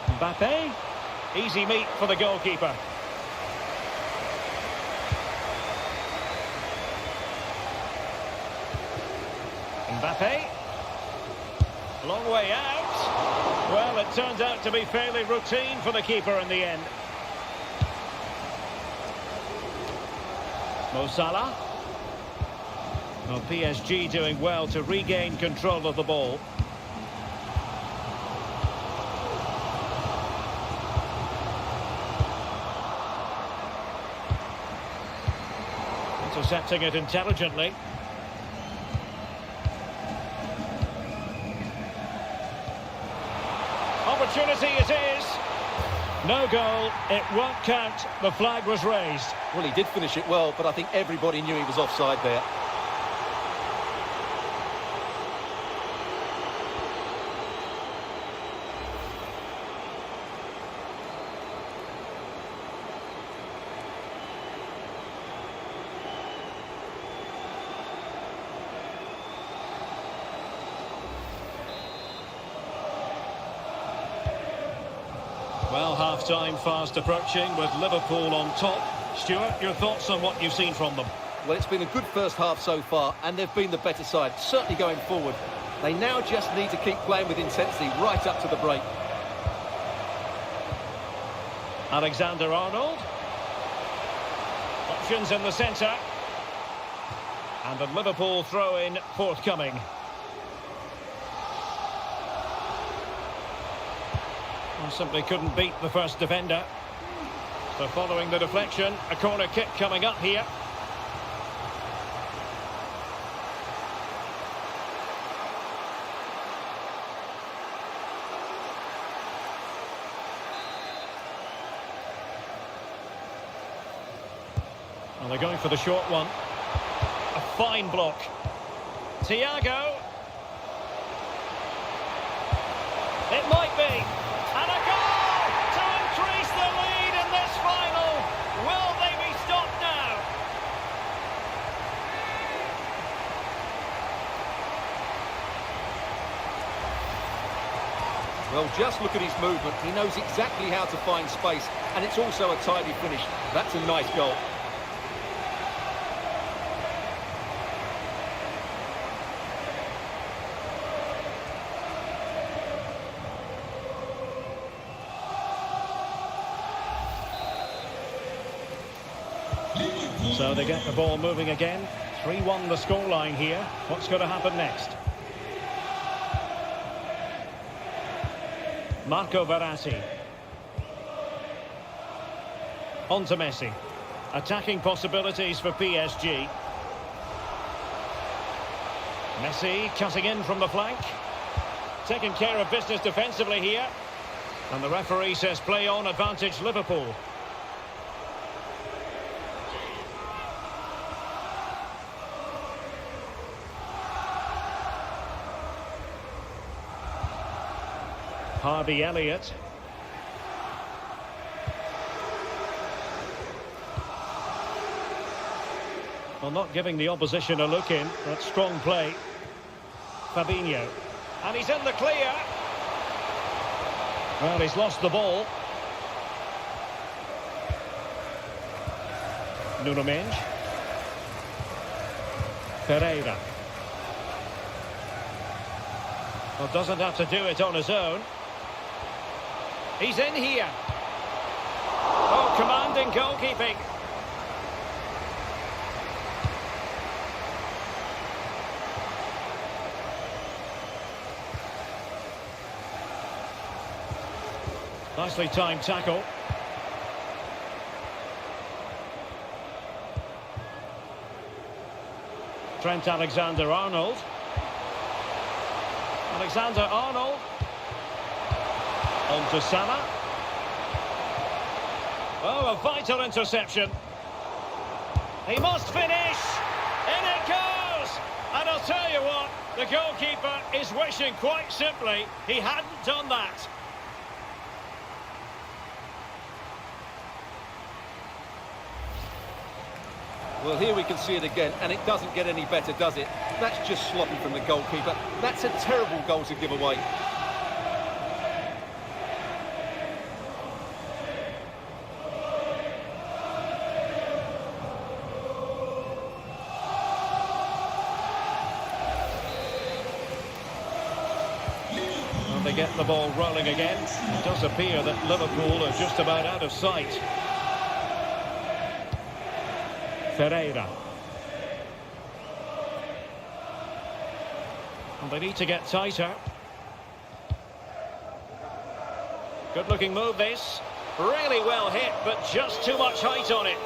Mbappe. Easy meat for the goalkeeper. Mbappe. Long way out. Well, it turns out to be fairly routine for the keeper in the end. Mo Salah. Well, PSG doing well to regain control of the ball. Intercepting it intelligently. Opportunity it is. No goal, it won't count. The flag was raised. Well, he did finish it well, but I think everybody knew he was offside there. Well, half-time fast approaching with Liverpool on top. Stuart, your thoughts on what you've seen from them? Well, it's been a good first half so far, and they've been the better side, certainly going forward. They now just need to keep playing with intensity right up to the break. Alexander-Arnold. Options in the centre. And the Liverpool throw-in forthcoming. Well, simply couldn't beat the first defender. So following the deflection, a corner kick coming up here. Well, they're going for the short one. A fine block. Thiago. It might be. And a goal to increase the lead in this final. Will they be stopped now? Well, just look at his movement. He knows exactly how to find space, and it's also a tidy finish. That's a nice goal. So they get the ball moving again. 3-1 the scoreline here. What's going to happen next? Marco Verratti. On to Messi. Attacking possibilities for PSG. Messi cutting in from the flank. Taking care of business defensively here. And the referee says play on, advantage Liverpool. Harvey Elliott. Well, not giving the opposition a look in. That's strong play. Fabinho. And he's in the clear. Well, he's lost the ball. Nuno Mendes. Pereira. Well, doesn't have to do it on his own. He's in here. Oh, commanding goalkeeping. Nicely timed tackle. Trent Alexander-Arnold. Alexander-Arnold. On to Salah. Oh, a vital interception. He must finish. In it goes. And I'll tell you what, the goalkeeper is wishing quite simply he hadn't done that. Well, here we can see it again, and it doesn't get any better, does it? That's just sloppy from the goalkeeper. That's a terrible goal to give away. Well, they get the ball rolling again. It does appear that Liverpool are just about out of sight. Pereira. And they need to get tighter. Good looking move this. Really well hit, but just too much height on it.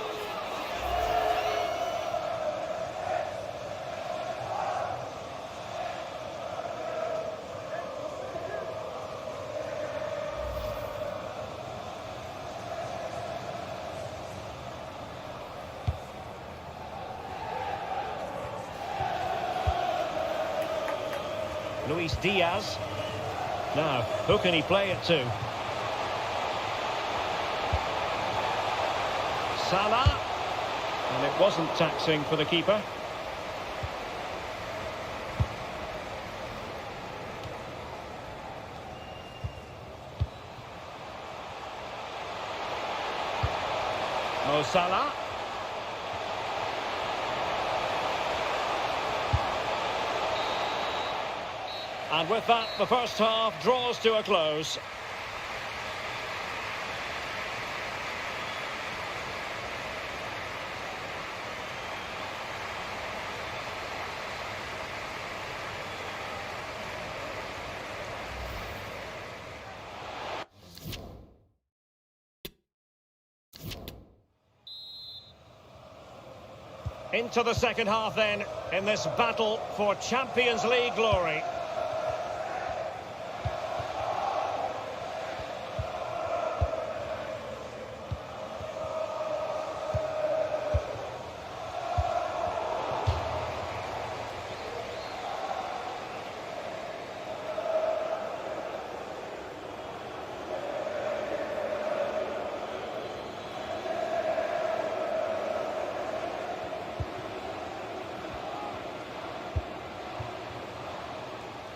Luis Diaz. Now, who can he play it to? Salah. And it wasn't taxing for the keeper. Mo Salah. And with that, the first half draws to a close. Into the second half then, in this battle for Champions League glory.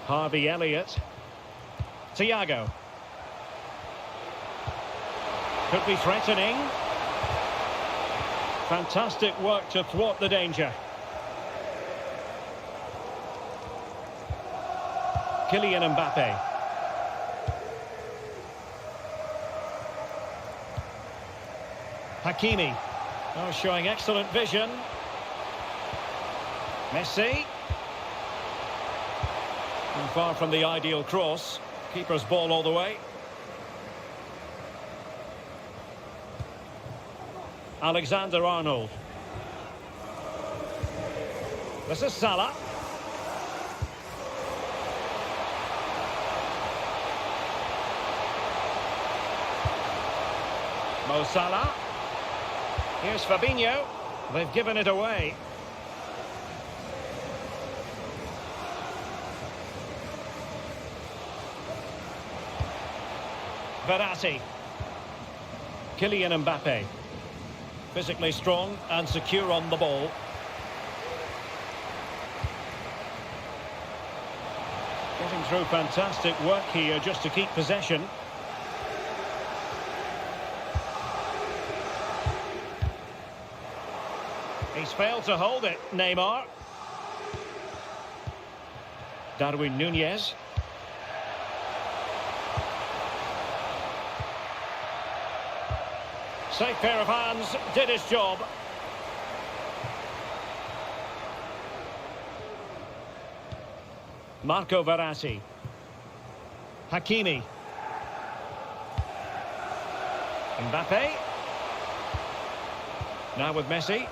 Harvey Elliott. Thiago. Could be threatening. Fantastic work to thwart the danger. Kylian Mbappe. Hakimi. Oh, showing excellent vision. Messi. And far from the ideal cross. Keeper's ball all the way. Alexander-Arnold. This is Salah. Mo Salah. Here's Fabinho. They've given it away. Verratti. Kylian Mbappe. Physically strong and secure on the ball. Getting through fantastic work here just to keep possession. He's failed to hold it, Neymar. Darwin Núñez. Safe pair of hands, did his job. Marco Verratti. Hakimi. Mbappe. Now with Messi.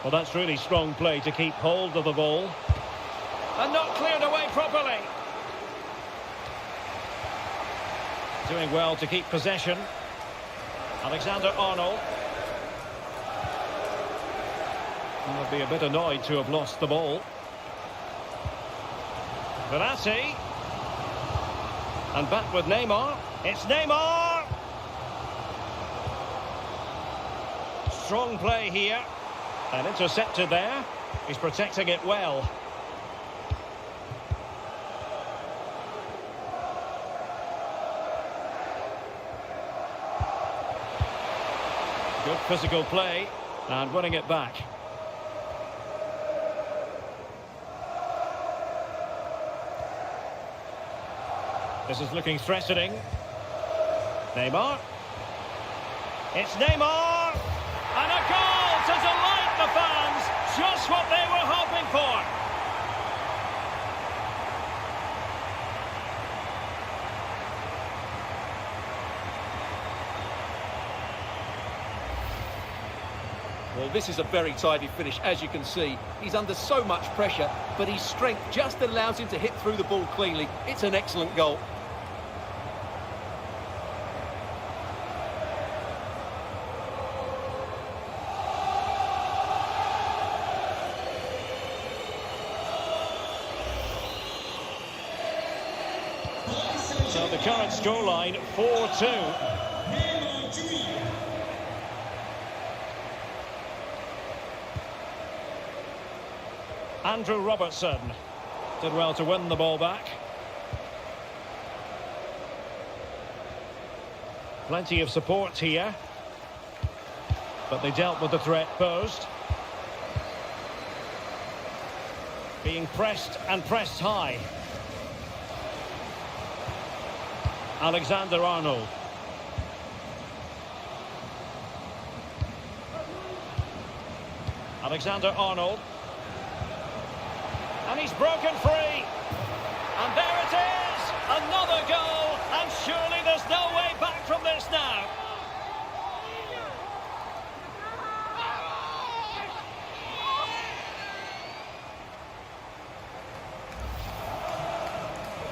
Well, that's really strong play to keep hold of the ball. And not cleared away properly. Doing well to keep possession. Alexander-Arnold. Would be a bit annoyed to have lost the ball. Verratti. And back with Neymar. It's Neymar! Strong play here. And intercepted there. He's protecting it well. Good physical play. And winning it back. This is looking threatening. Neymar. It's Neymar! And a goal to delight the fans! Just what they were hoping for! Well, this is a very tidy finish, as you can see. He's under so much pressure, but his strength just allows him to hit through the ball cleanly. It's an excellent goal. So the current scoreline, 4-2. Andrew Robertson did well to win the ball back. Plenty of support here. But they dealt with the threat posed. Being pressed and pressed high. Alexander-Arnold. Alexander-Arnold. And he's broken free. And there it is! Another goal! And surely there's no way back from this now.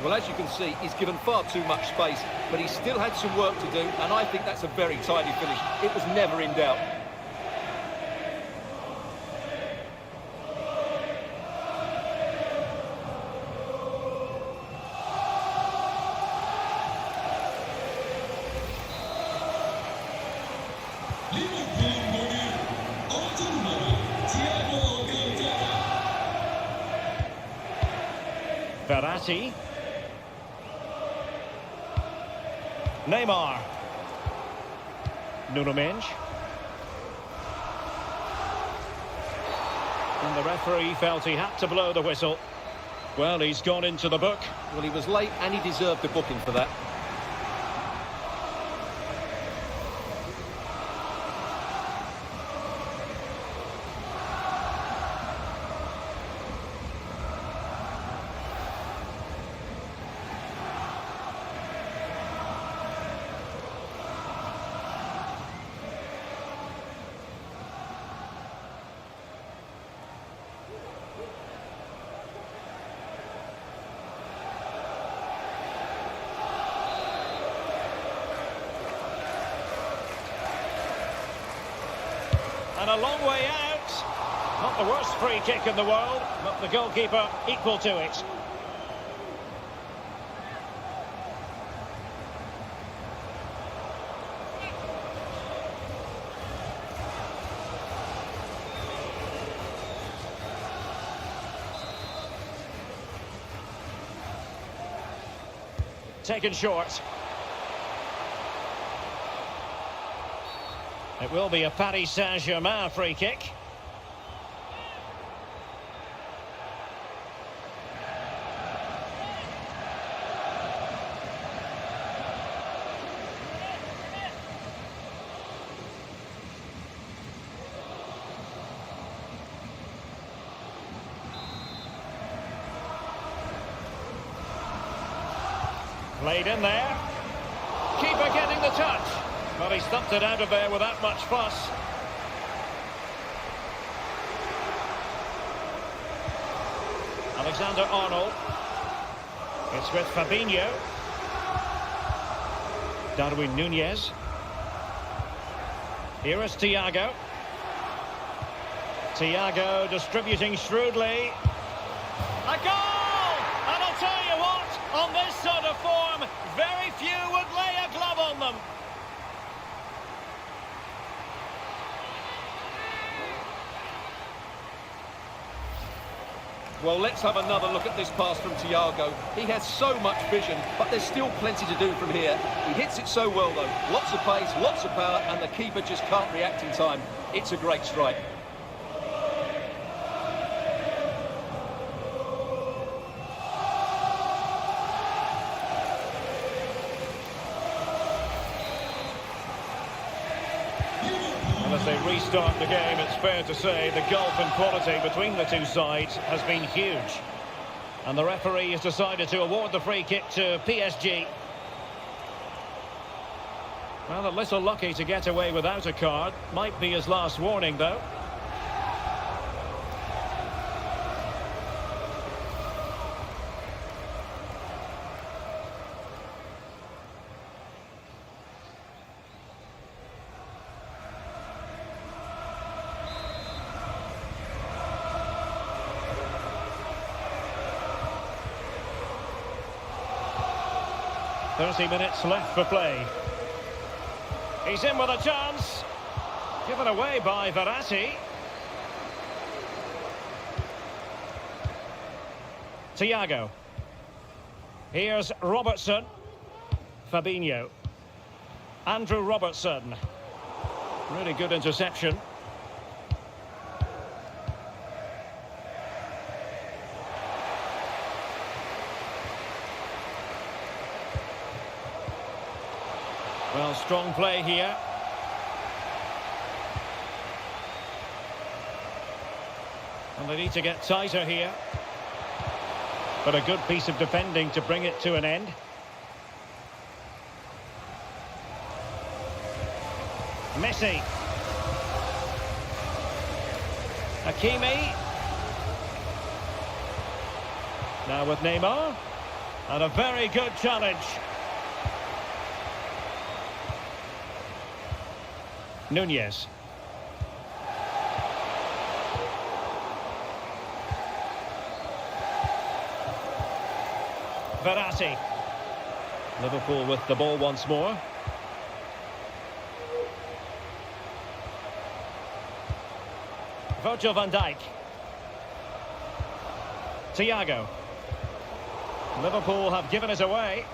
Well, as you can see, he's given far too much space, but he still had some work to do, and I think that's a very tidy finish. It was never in doubt. Verratti. Neymar. Nuno Mendes. And the referee felt he had to blow the whistle. Well, he's gone into the book. Well, he was late and he deserved a booking for that. a long way out. Not the worst free kick in the world, but the goalkeeper equal to it. Taken short. It will be a Paris Saint-Germain free kick. Played in there. Keeper getting the touch. But he stumped it out of there without much fuss. Alexander-Arnold. It's with Fabinho. Darwin Nunez. Here is Thiago. Thiago distributing shrewdly. A goal! And I'll tell you what, on this sort of form, very few would lay a glove on them. Well, let's have another look at this pass from Thiago. He has so much vision, but there's still plenty to do from here. He hits it so well, though. Lots of pace, lots of power, and the keeper just can't react in time. It's a great strike. As they restart the game, it's fair to say the gulf in quality between the two sides has been huge. And the referee has decided to award the free kick to PSG. Well, a little lucky to get away without a card. Might be his last warning, though. .30 minutes left for play. He's in with a chance. Given away by Verratti. Thiago. Here's Robertson. Fabinho. Andrew Robertson. Really good interception. Well, strong play here. And they need to get tighter here. But a good piece of defending to bring it to an end. Messi. Hakimi. Now with Neymar. And a very good challenge. Nunez. Verratti. Liverpool with the ball once more. Virgil van Dijk. Thiago. Liverpool have given it away.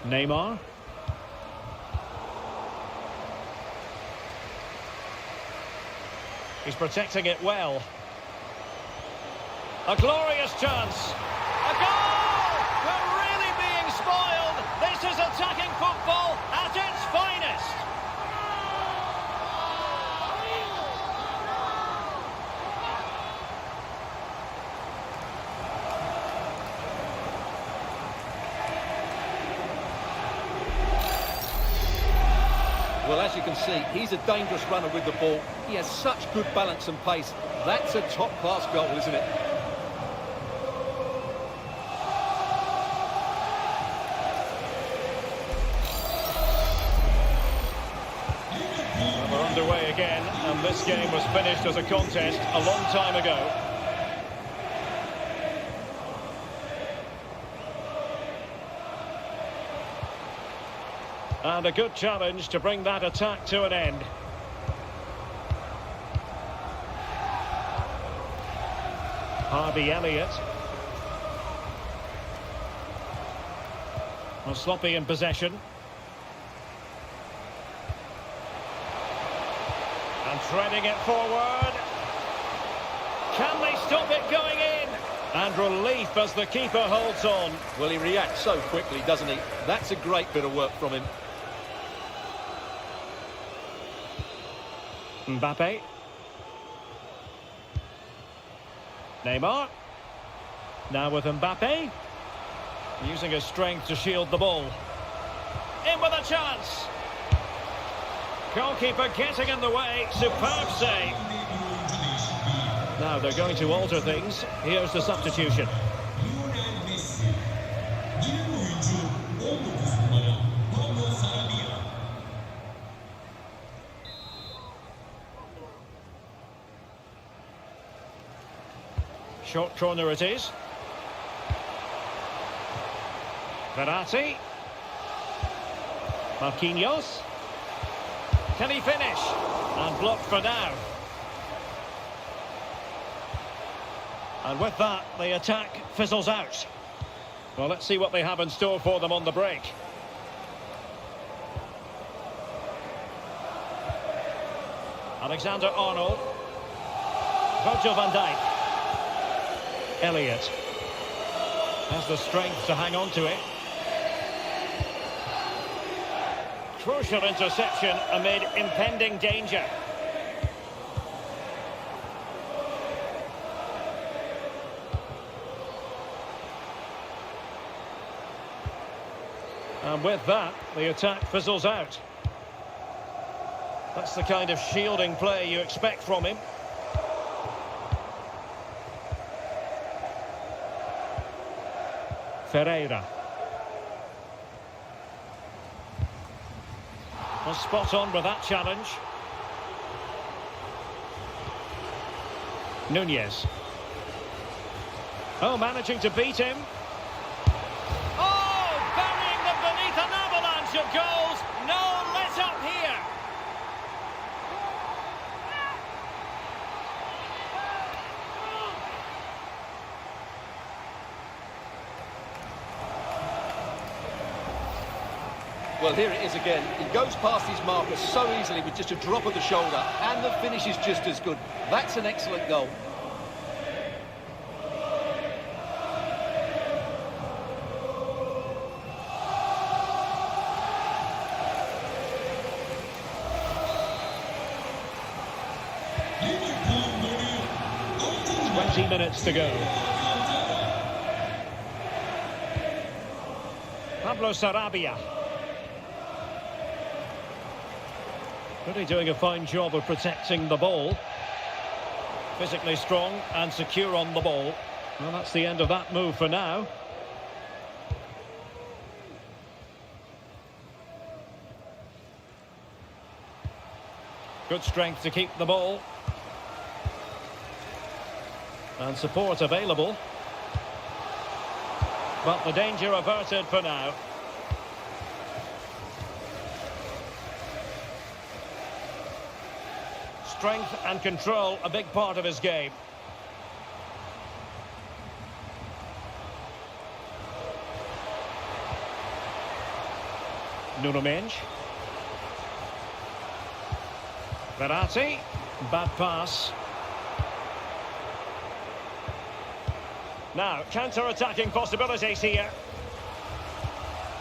Neymar. He's protecting it well. A glorious chance. A goal! We're really being spoiled. This is attacking football at its finest. Well, as you can see, he's a dangerous runner with the ball. He has such good balance and pace. That's a top-class goal, isn't it? underway again, and this game was finished as a contest a long time ago. And a good challenge to bring that attack to an end. Harvey Elliott. Well, sloppy in possession. And threading it forward. Can they stop it going in? And relief as the keeper holds on. Well, he reacts so quickly, doesn't he? That's a great bit of work from him. Mbappe. Neymar. Now with Mbappe. Using his strength to shield the ball. In with a chance. Goalkeeper getting in the way. Superb save. Now they're going to alter things. Here's the substitution. Short corner it is. Verratti. Marquinhos. Can he finish? And blocked for now. And with that, the attack fizzles out. Well, let's see what they have in store for them on the break. Alexander-Arnold. Virgil van Dijk. Elliott has the strength to hang on to it. Crucial interception amid impending danger. And with that, the attack fizzles out. That's the kind of shielding play you expect from him. Ferreira. Was spot on with that challenge. Nunez. Oh, managing to beat him. Oh, burying them beneath an avalanche of goals. No let up here. Well, here it is again. He goes past his marker so easily with just a drop of the shoulder, and the finish is just as good. That's an excellent goal. Liverpool 20 minutes to go. Pablo Sarabia. Really doing a fine job of protecting the ball. Physically strong and secure on the ball. Well, that's the end of that move for now. Good strength to keep the ball. And support available. But the danger averted for now. Strength and control, a big part of his game. Nuno Mendes. Verratti. Bad pass. Now, counter-attacking possibilities here.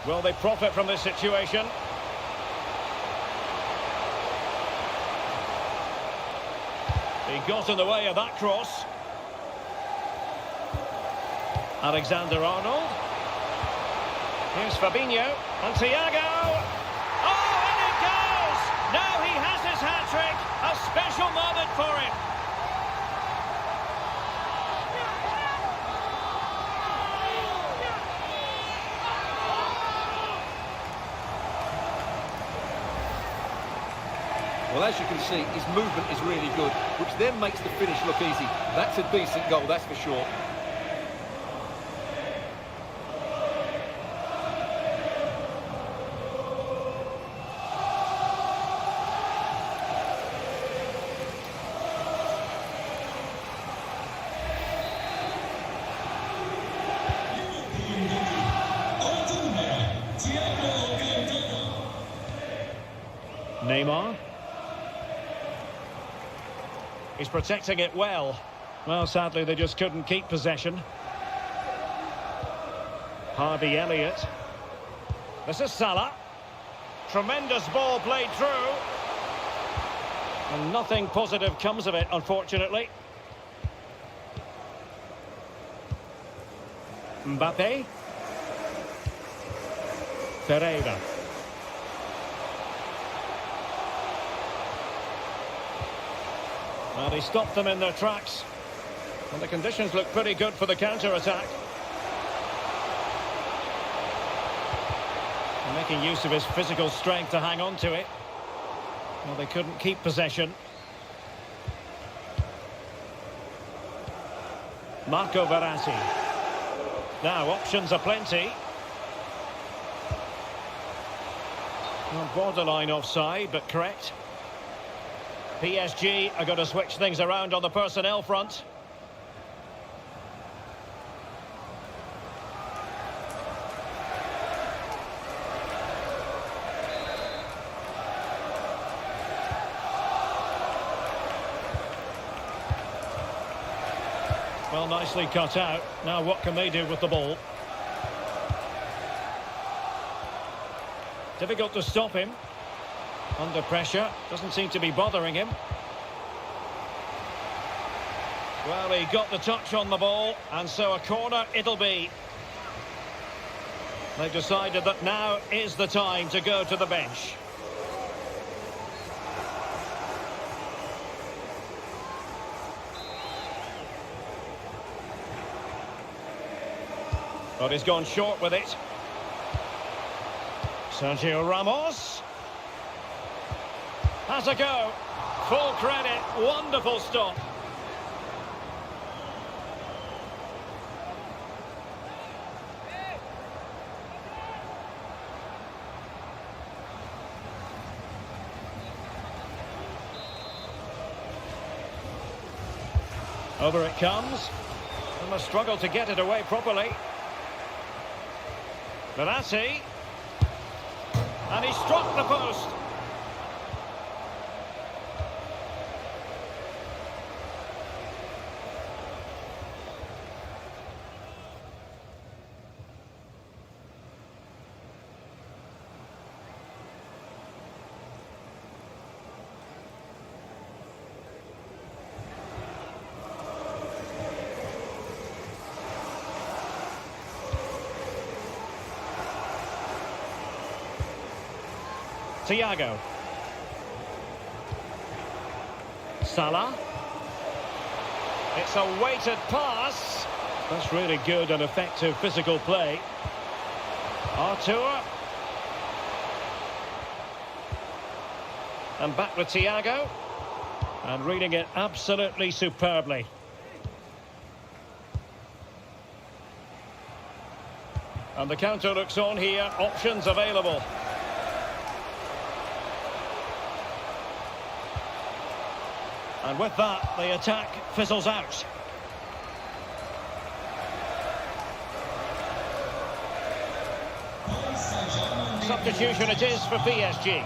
Will they profit from this situation? He got in the way of that cross. Alexander-Arnold. Here's Fabinho. And Thiago. Oh, and it goes! Now he has his hat-trick. A special moment for him. Well, as you can see, his movement is really good, which then makes the finish look easy. That's a decent goal, that's for sure. Neymar. He's protecting it well. Well, sadly, they just couldn't keep possession. Harvey Elliott. This is Salah. Tremendous ball played through. And nothing positive comes of it, unfortunately. Mbappe. Pereira. Well, he stopped them in their tracks. And the conditions look pretty good for the counter-attack. Making use of his physical strength to hang on to it. Well, they couldn't keep possession. Marco Verratti. Now, options are plenty. Well, borderline offside, but correct. PSG are going to switch things around on the personnel front. Well, nicely cut out. Now what can they do with the ball? Difficult to stop him. Under pressure, doesn't seem to be bothering him. Well, he got the touch on the ball, and so a corner it'll be. They've decided that now is the time to go to the bench. But he's gone short with it. Sergio Ramos. Has a go. Full credit. Wonderful stop. Over it comes. And a struggle to get it away properly. Verratti. And he struck the post. Thiago. Salah. It's a weighted pass. That's really good and effective physical play. Artur. And back with Thiago. And reading it absolutely superbly. And the counter looks on here. Options available. And with that, the attack fizzles out. Substitution it is for PSG.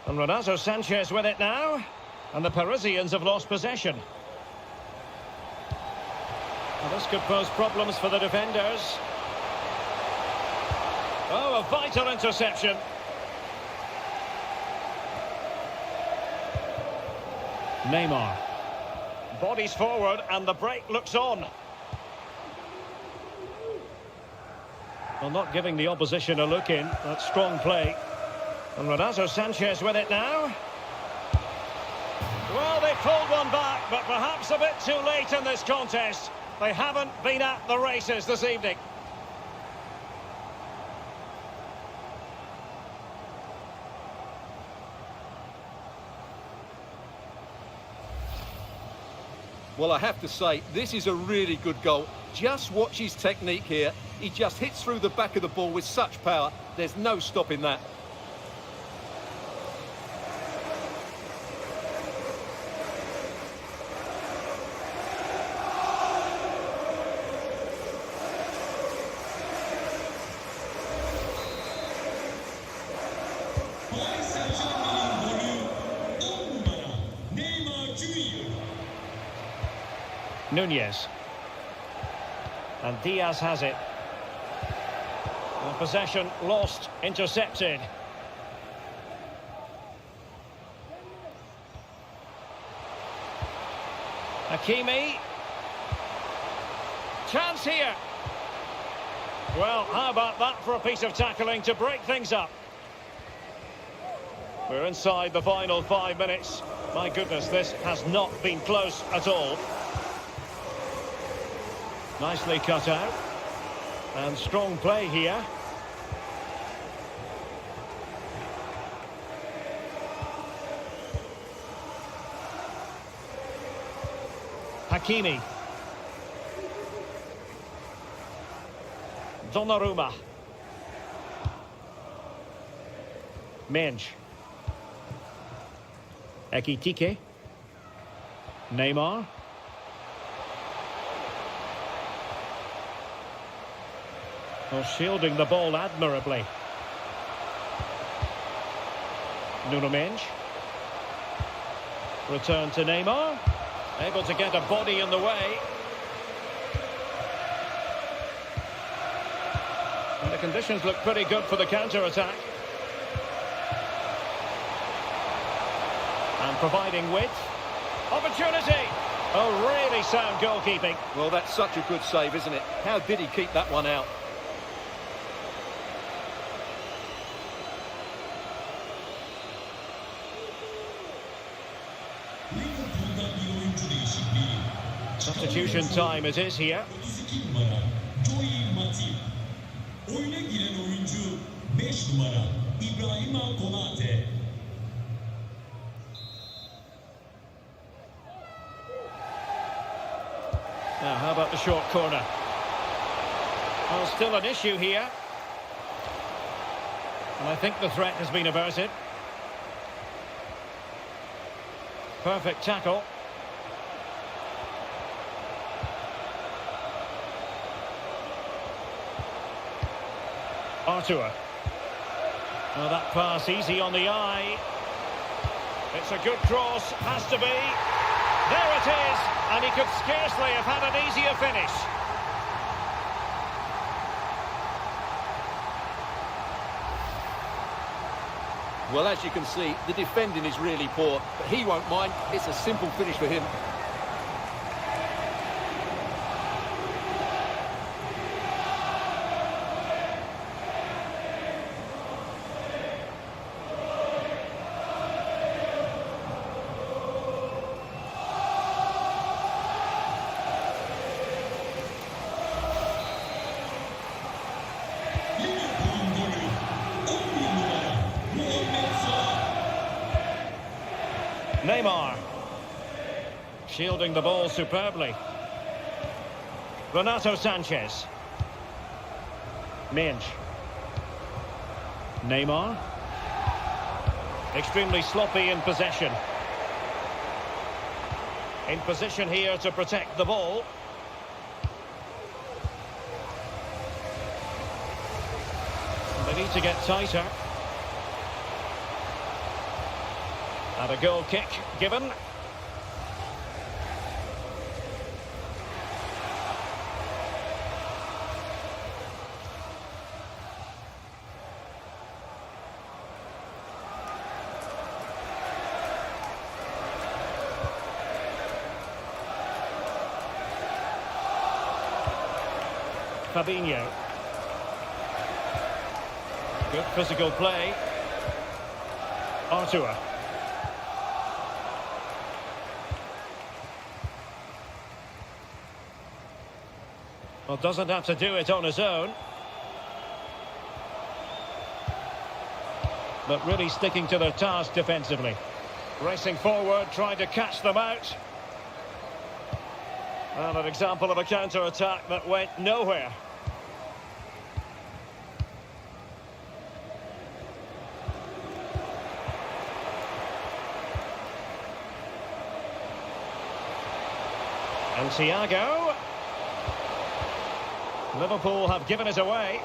And Renato Sanchez with it now. And the Parisians have lost possession. Well, this could pose problems for the defenders. Oh, a vital interception. Neymar. Bodies forward and the break looks on. Well, not giving the opposition a look in. That's strong play. And Renato Sanchez with it now. Well, they pulled one back, but perhaps a bit too late in this contest. They haven't been at the races this evening. Well, I have to say, this is a really good goal. Just watch his technique here. He just hits through the back of the ball with such power. There's no stopping that. Nunez. And Diaz has it. And possession lost, intercepted. Hakimi. Chance here. Well, how about that for a piece of tackling to break things up? We're inside the final 5 minutes. My goodness, this has not been close at all. Nicely cut out. And strong play here. Hakimi. Donnarumma. Mensch. Ekitike. Neymar. Well, shielding the ball admirably. Nuno Mensch. Return to Neymar. Able to get a body in the way. And the conditions look pretty good for the counter-attack. And providing width. Opportunity! Oh, really sound goalkeeping. Well, that's such a good save, isn't it? How did he keep that one out? Substitution time it is here. Now, how about the short corner? Well, still an issue here. And I think the threat has been averted. Perfect tackle. Artur. Well, that pass easy on the eye. It's a good cross, has to be. There it is, and he could scarcely have had an easier finish. Well, as you can see, the defending is really poor, but he won't mind. It's a simple finish for him. Neymar. Shielding the ball superbly. Renato Sanchez. Mensch. Neymar. Extremely sloppy in possession. In position here to protect the ball. They need to get tighter. And a goal kick given. Fabinho. Good physical play. Artur. Well, doesn't have to do it on his own. But really sticking to their task defensively. Racing forward, trying to catch them out. And an example of a counter-attack that went nowhere. And Thiago. Liverpool have given it away.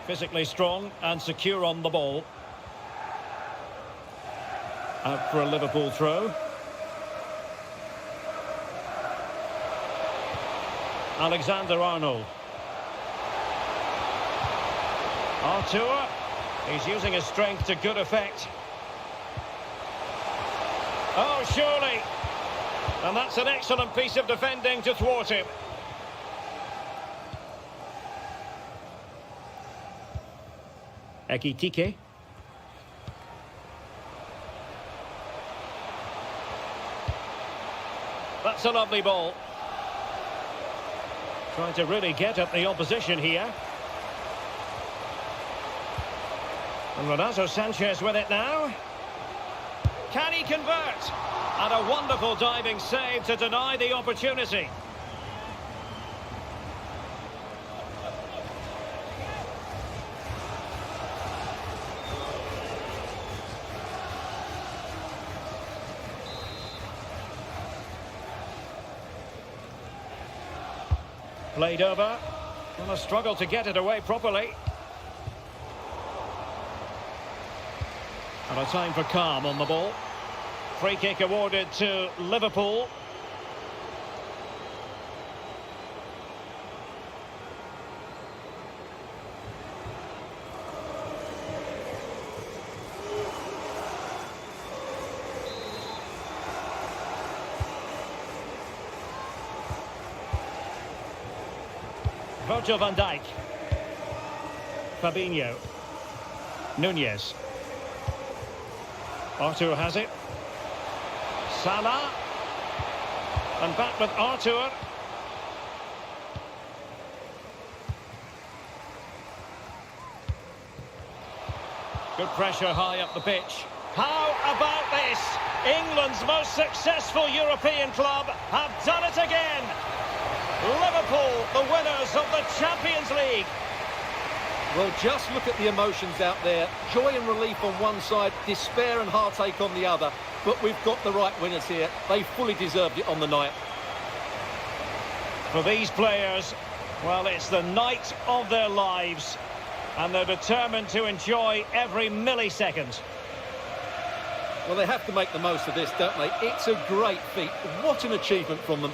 Physically strong and secure on the ball. Out for a Liverpool throw. Alexander-Arnold. Artur. He's using his strength to good effect. Oh, surely. And that's an excellent piece of defending to thwart him. Ekitike. That's a lovely ball. Trying to really get at the opposition here. And Renato Sanchez with it now. Can he convert? And a wonderful diving save to deny the opportunity. Played over. And a struggle to get it away properly. And a time for calm on the ball. Free kick awarded to Liverpool. Virgil van Dijk. Fabinho. Nunez. Artur has it. Salah. And back with Artur. Good pressure high up the pitch. How about this? England's most successful European club have done it again. Liverpool, the winners of the Champions League. Well, just look at the emotions out there. Joy and relief on one side, despair and heartache on the other. But we've got the right winners here. They fully deserved it on the night. For these players, well, it's the night of their lives. And they're determined to enjoy every millisecond. Well, they have to make the most of this, don't they? It's a great feat. What an achievement from them.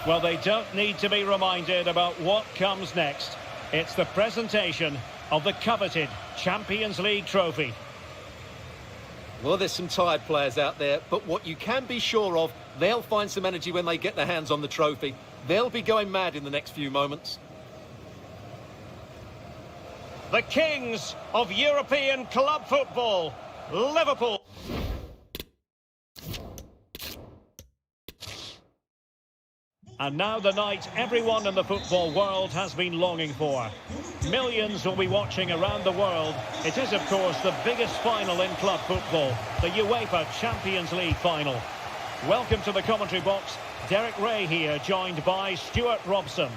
Well, they don't need to be reminded about what comes next. It's the presentation of the coveted Champions League trophy. Well, there's some tired players out there, but what you can be sure of, they'll find some energy when they get their hands on the trophy. They'll be going mad in the next few moments. The kings of European club football, Liverpool. And now the night everyone in the football world has been longing for. Millions will be watching around the world. It is, of course, the biggest final in club football, the UEFA Champions League final. Welcome to the commentary box. Derek Ray here, joined by Stuart Robson.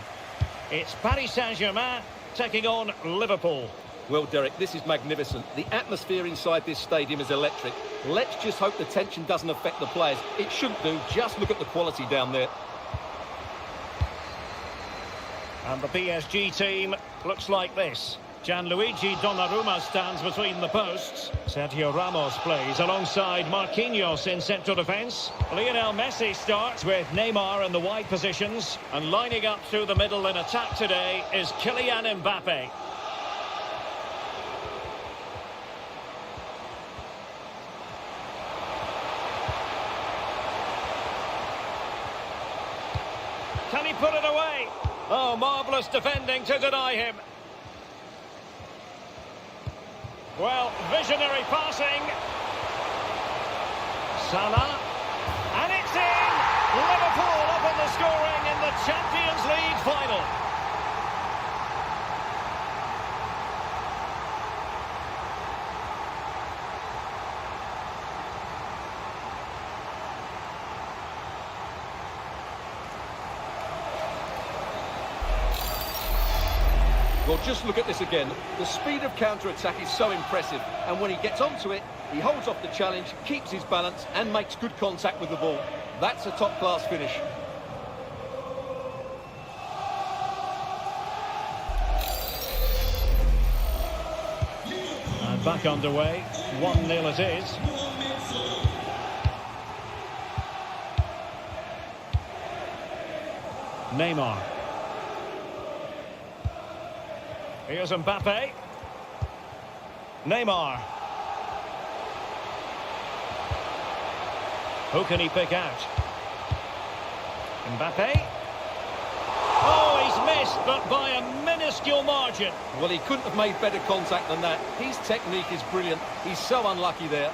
It's Paris Saint-Germain taking on Liverpool. Well, Derek, this is magnificent. The atmosphere inside this stadium is electric. Let's just hope the tension doesn't affect the players. It shouldn't do. Just look at the quality down there. And the PSG team looks like this. Gianluigi Donnarumma stands between the posts. Sergio Ramos plays alongside Marquinhos in central defence. Lionel Messi starts with Neymar in the wide positions. And lining up through the middle in attack today is Kylian Mbappe. Can he put it away? Oh, marvellous defending to deny him. Well, visionary passing. Salah. And it's in! Liverpool up in the scoring in the Champions League final. Well, just look at this again. The speed of counter-attack is so impressive, and when he gets onto it, he holds off the challenge, keeps his balance, and makes good contact with the ball. That's a top-class finish. And back underway, 1-0 it is. Neymar. Here's Mbappe. Neymar. Who can he pick out? Mbappe. Oh, he's missed, but by a minuscule margin. Well, he couldn't have made better contact than that. His technique is brilliant. He's so unlucky there.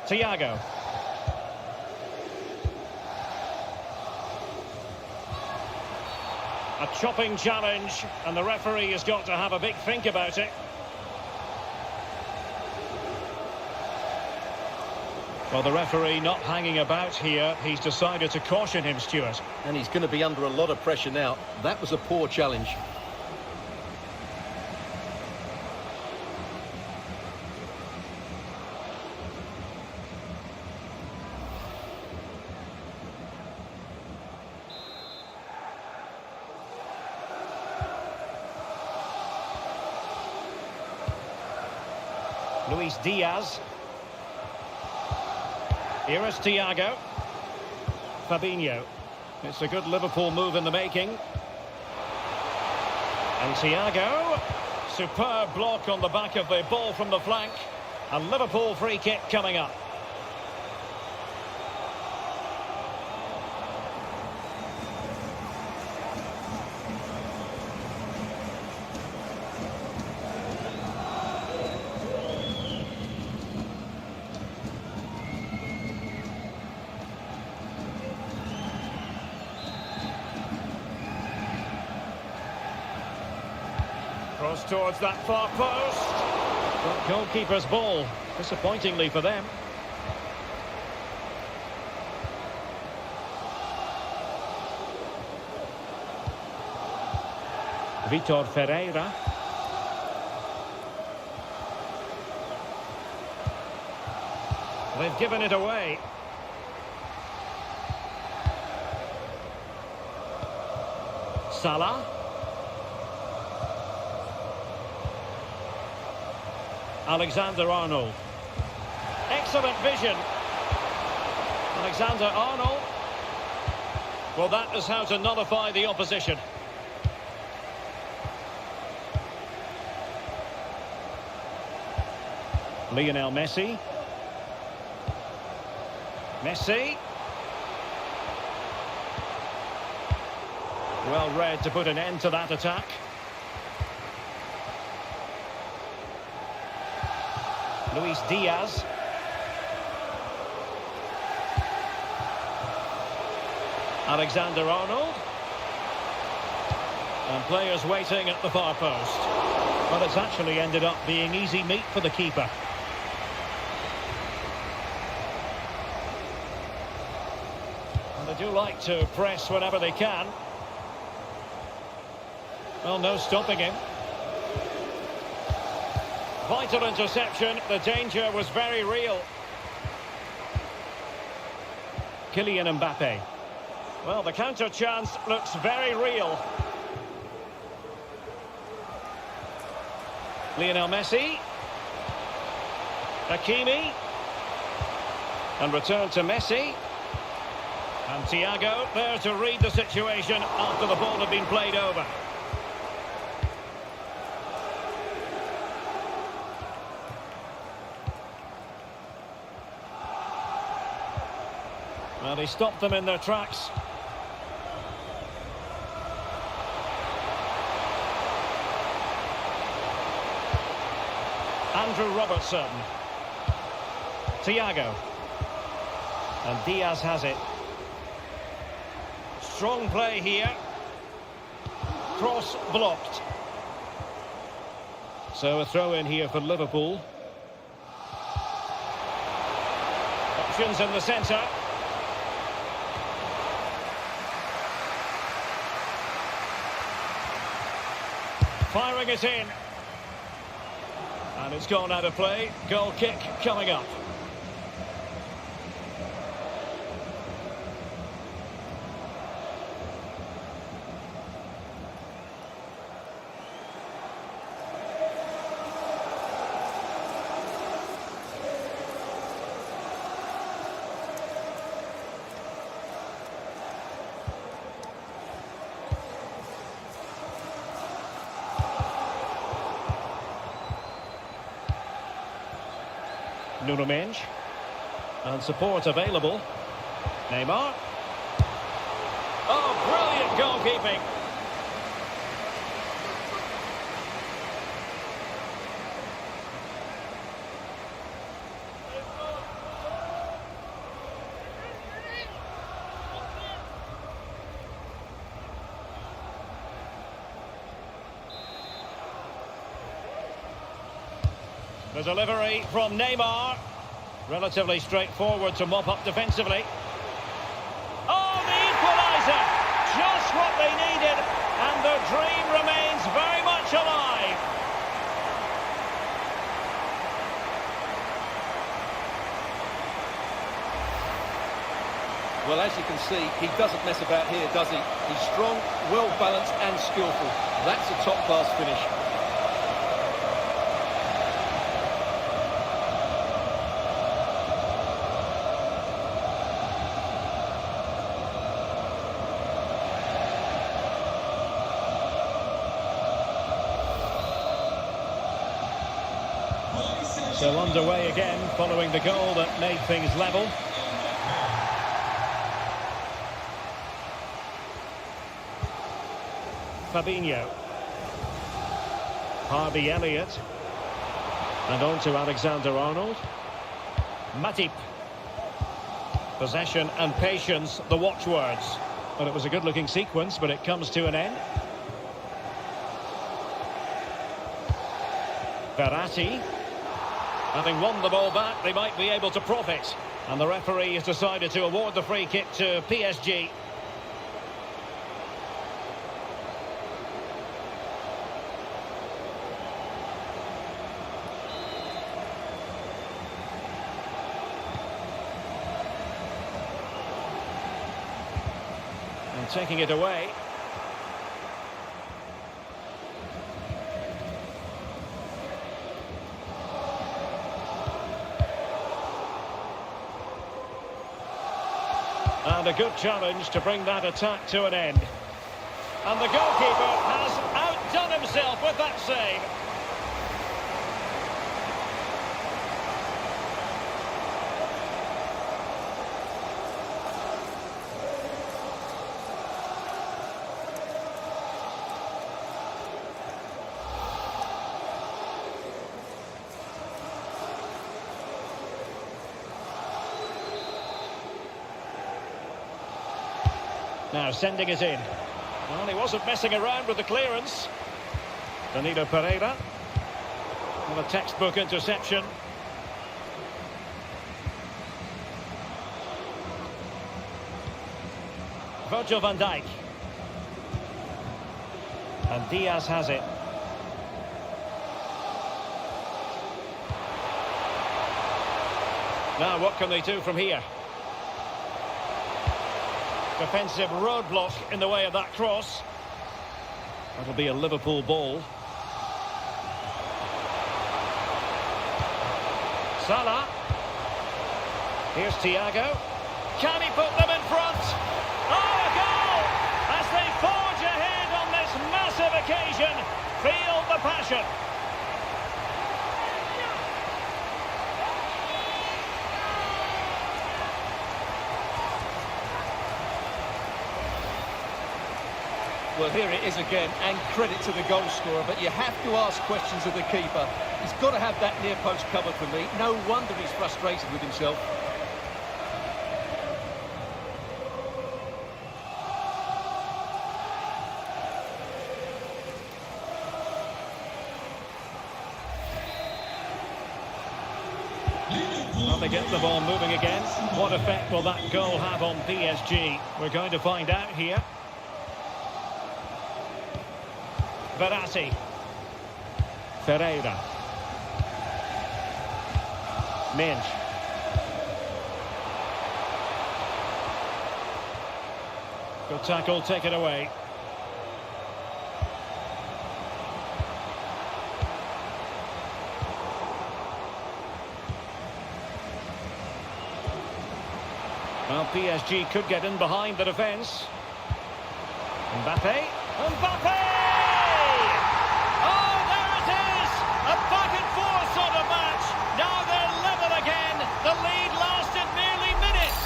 Thiago. A chopping challenge, and the referee has got to have a big think about it. Well, the referee not hanging about here. He's decided to caution him, Stuart. And he's going to be under a lot of pressure now. That was a poor challenge. Luis Diaz. Here is Thiago. Fabinho. It's a good Liverpool move in the making. And Thiago. Superb block on the back of the ball from the flank. A Liverpool free kick coming up. Cross towards that far post. But goalkeeper's ball, disappointingly for them. Vitor Ferreira. They've given it away. Salah. Alexander-Arnold. Excellent vision. Alexander-Arnold. Well, that is how to nullify the opposition. Lionel Messi. Messi. Well read to put an end to that attack. Luis Diaz. Alexander-Arnold. And players waiting at the far post. But it's actually ended up being easy meat for the keeper. And they do like to press whenever they can. Well, no stopping him. Vital interception. The danger was very real. Kylian Mbappe. Well, the counter chance looks very real. Lionel Messi. Hakimi. And return to Messi. And Thiago there to read the situation after the ball had been played over. Well, he stopped them in their tracks. Andrew Robertson. Thiago. And Diaz has it. Strong play here. Cross blocked. So a throw in here for Liverpool. Options in the centre. Firing it in. And it's gone out of play. Goal kick coming up. Nuno Mendes. And support available. Neymar. Oh, brilliant goalkeeping. The delivery from Neymar. Relatively straightforward to mop up defensively. Oh, the equaliser! Just what they needed, and their dream remains very much alive. Well, as you can see, he doesn't mess about here, does he? He's strong, well-balanced and skillful. That's a top-class finish. So underway again, following the goal that made things level. Fabinho. Harvey Elliott. And on to Alexander-Arnold. Matip. Possession and patience, the watchwords. Well, it was a good-looking sequence, but it comes to an end. Verratti. Having won the ball back, they might be able to profit. And the referee has decided to award the free kick to PSG. And taking it away. And a good challenge to bring that attack to an end. And the goalkeeper has outdone himself with that save. Now sending it in. Well, he wasn't messing around with the clearance. Danilo Pereira. And a textbook interception. Virgil van Dijk. And Diaz has it. Now what can they do from here? Defensive roadblock in the way of that cross. That'll be a Liverpool ball. Salah. Here's Thiago. Can he put them in front? Oh, a goal! As they forge ahead on this massive occasion. Feel the passion. Well, here it is again, and credit to the goal scorer, but you have to ask questions of the keeper. He's got to have that near post covered for me. No wonder he's frustrated with himself. Well, they get the ball moving again. What effect will that goal have on PSG? We're going to find out here. Verratti. Ferreira. Minch. Good tackle, take it away. Well, PSG could get in behind the defence. Mbappe. Mbappe! Oh, there it is! A back and forth sort of match. Now they're level again. The lead lasted nearly minutes.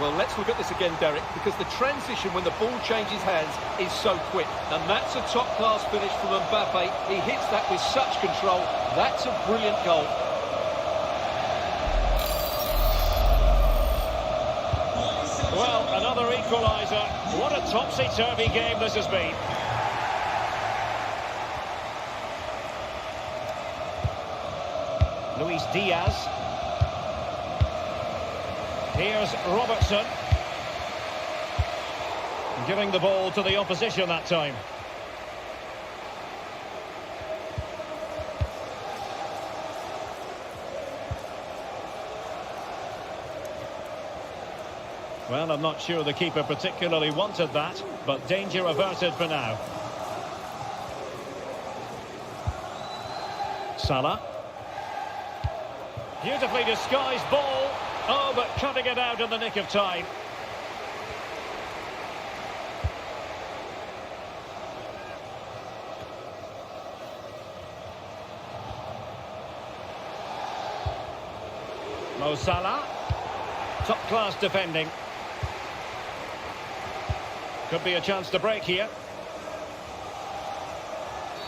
Well, let's look at this again, Derek, because the transition when the ball changes hands is so quick. And that's a top-class finish from Mbappe. He hits that with such control. That's a brilliant goal. Well, another equaliser. What a topsy-turvy game this has been. Luis Diaz. Here's Robertson. Giving the ball to the opposition that time. Well, I'm not sure the keeper particularly wanted that, but danger averted for now. Salah. Beautifully disguised ball. Oh, but cutting it out in the nick of time. Mo Salah. Top-class defending. Could be a chance to break here.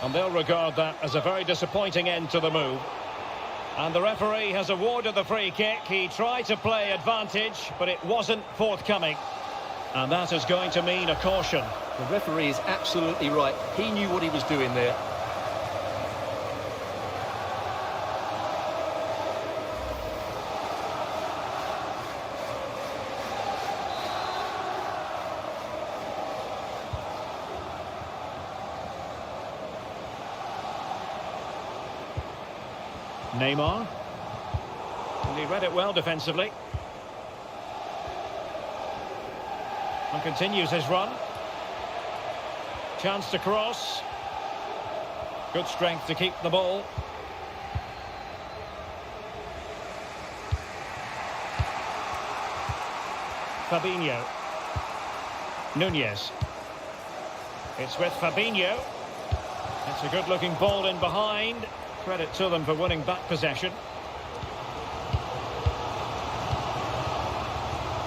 And they'll regard that as a very disappointing end to the move. And the referee has awarded the free kick. He tried to play advantage, but it wasn't forthcoming. And that is going to mean a caution. The referee is absolutely right. He knew what he was doing there. Neymar. And he read it well defensively. And continues his run. Chance to cross. Good strength to keep the ball. Fabinho. Nunez. It's with Fabinho. It's a good-looking ball in behind. Credit to them for winning back possession.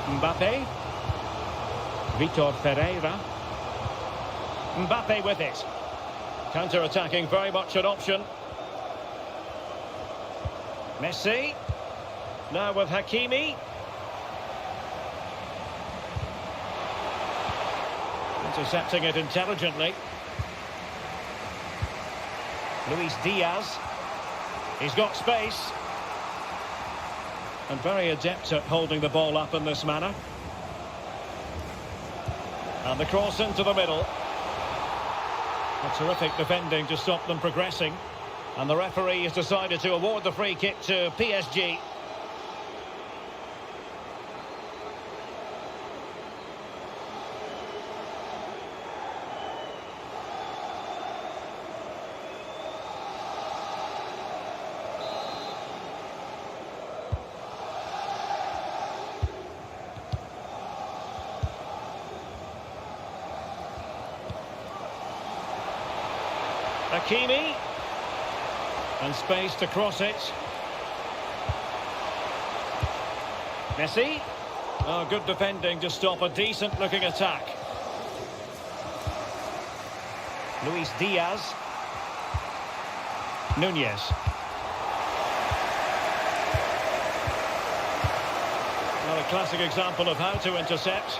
Mbappe. Vitor Ferreira. Mbappe with it. Counter-attacking, very much an option. Messi. Now with Hakimi. Intercepting it intelligently. Luis Diaz. He's got space. And very adept at holding the ball up in this manner. And the cross into the middle. A terrific defending to stop them progressing. And the referee has decided to award the free kick to PSG. Hakimi. And space to cross it. Messi. Oh, good defending to stop a decent-looking attack. Luis Diaz. Nunez. Well, a classic example of how to intercept.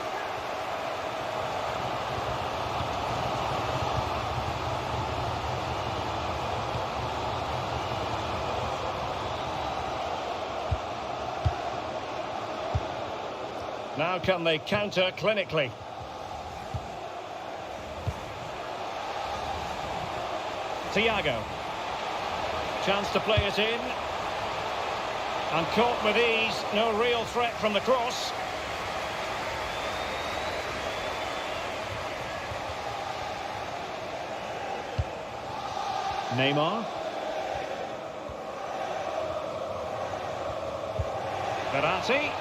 Now can they counter clinically? Thiago. Chance to play it in. And caught with ease. No real threat from the cross. Neymar. Verratti.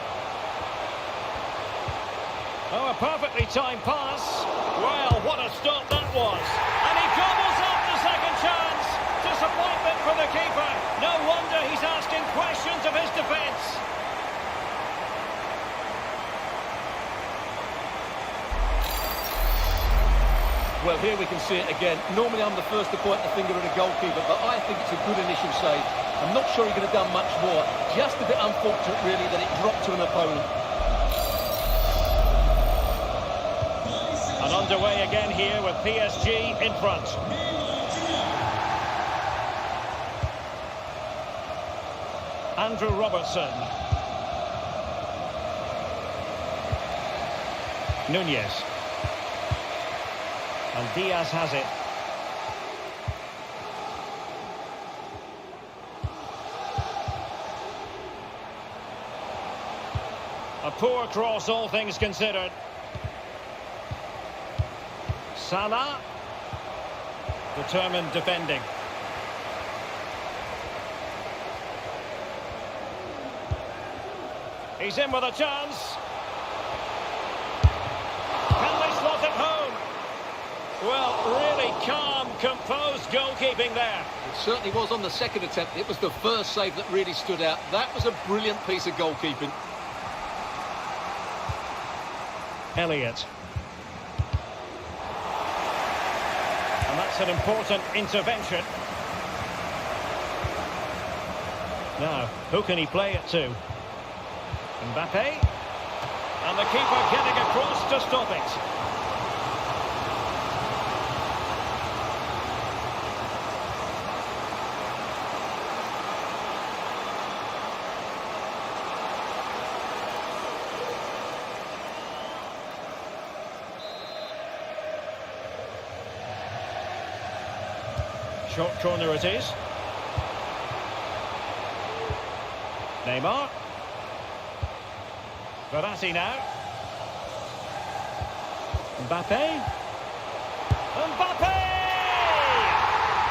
Oh, a perfectly timed pass. Well, what a stop that was. And he gobbles up the second chance. Disappointment for the keeper. No wonder he's asking questions of his defence. Well, here we can see it again. Normally I'm the first to point the finger at a goalkeeper, but I think it's a good initial save. I'm not sure he could have done much more. Just a bit unfortunate, really, that it dropped to an opponent. And underway again here with PSG in front. Andrew Robertson. Nunez. And Diaz has it. A poor cross, all things considered. Salah. Determined defending. He's in with a chance. Can they slot it home? Well, really calm, composed goalkeeping there. It certainly was on the second attempt. It was the first save that really stood out. That was a brilliant piece of goalkeeping. Elliott. And that's an important intervention. Now, who can he play it to? Mbappe. And the keeper getting across to stop it. Short corner it is. Neymar. Verratti now. Mbappe. Mbappe!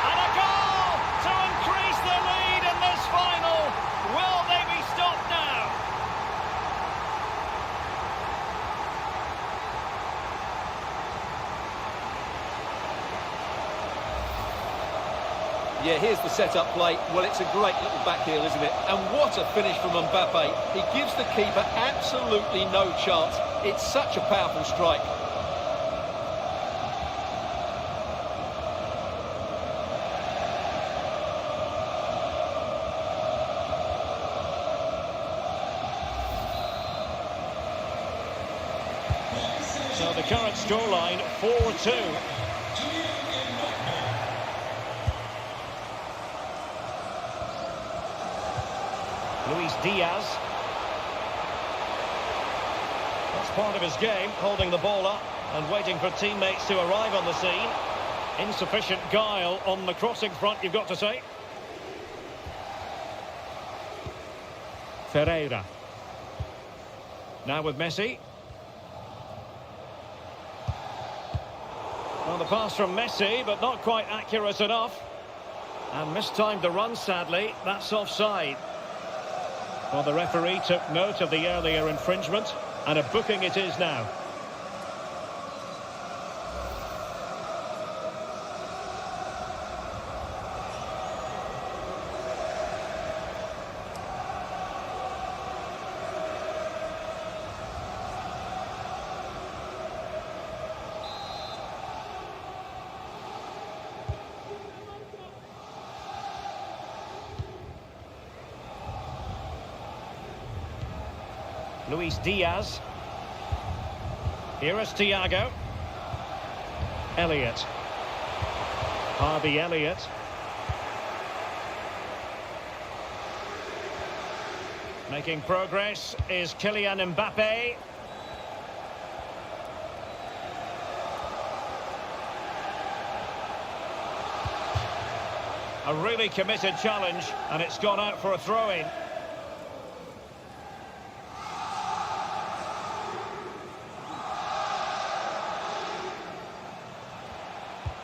And a goal to increase the lead in this final. Will they be stopped now? Yeah, here's the set-up play. Well, it's a great little back heel, isn't it? And what a finish from Mbappe. He gives the keeper absolutely no chance. It's such a powerful strike. So the current scoreline, 4-2. Luis Diaz. That's part of his game, holding the ball up and waiting for teammates to arrive on the scene. Insufficient guile on the crossing front, you've got to say. Ferreira. Now with Messi. Well, the pass from Messi, but not quite accurate enough. And mistimed the run, sadly. That's offside. Well, the referee took note of the earlier infringement, and a booking it is now. Luis Diaz. Here is Thiago. Elliott. Harvey Elliott. Making progress is Kylian Mbappe. A really committed challenge, and it's gone out for a throw-in.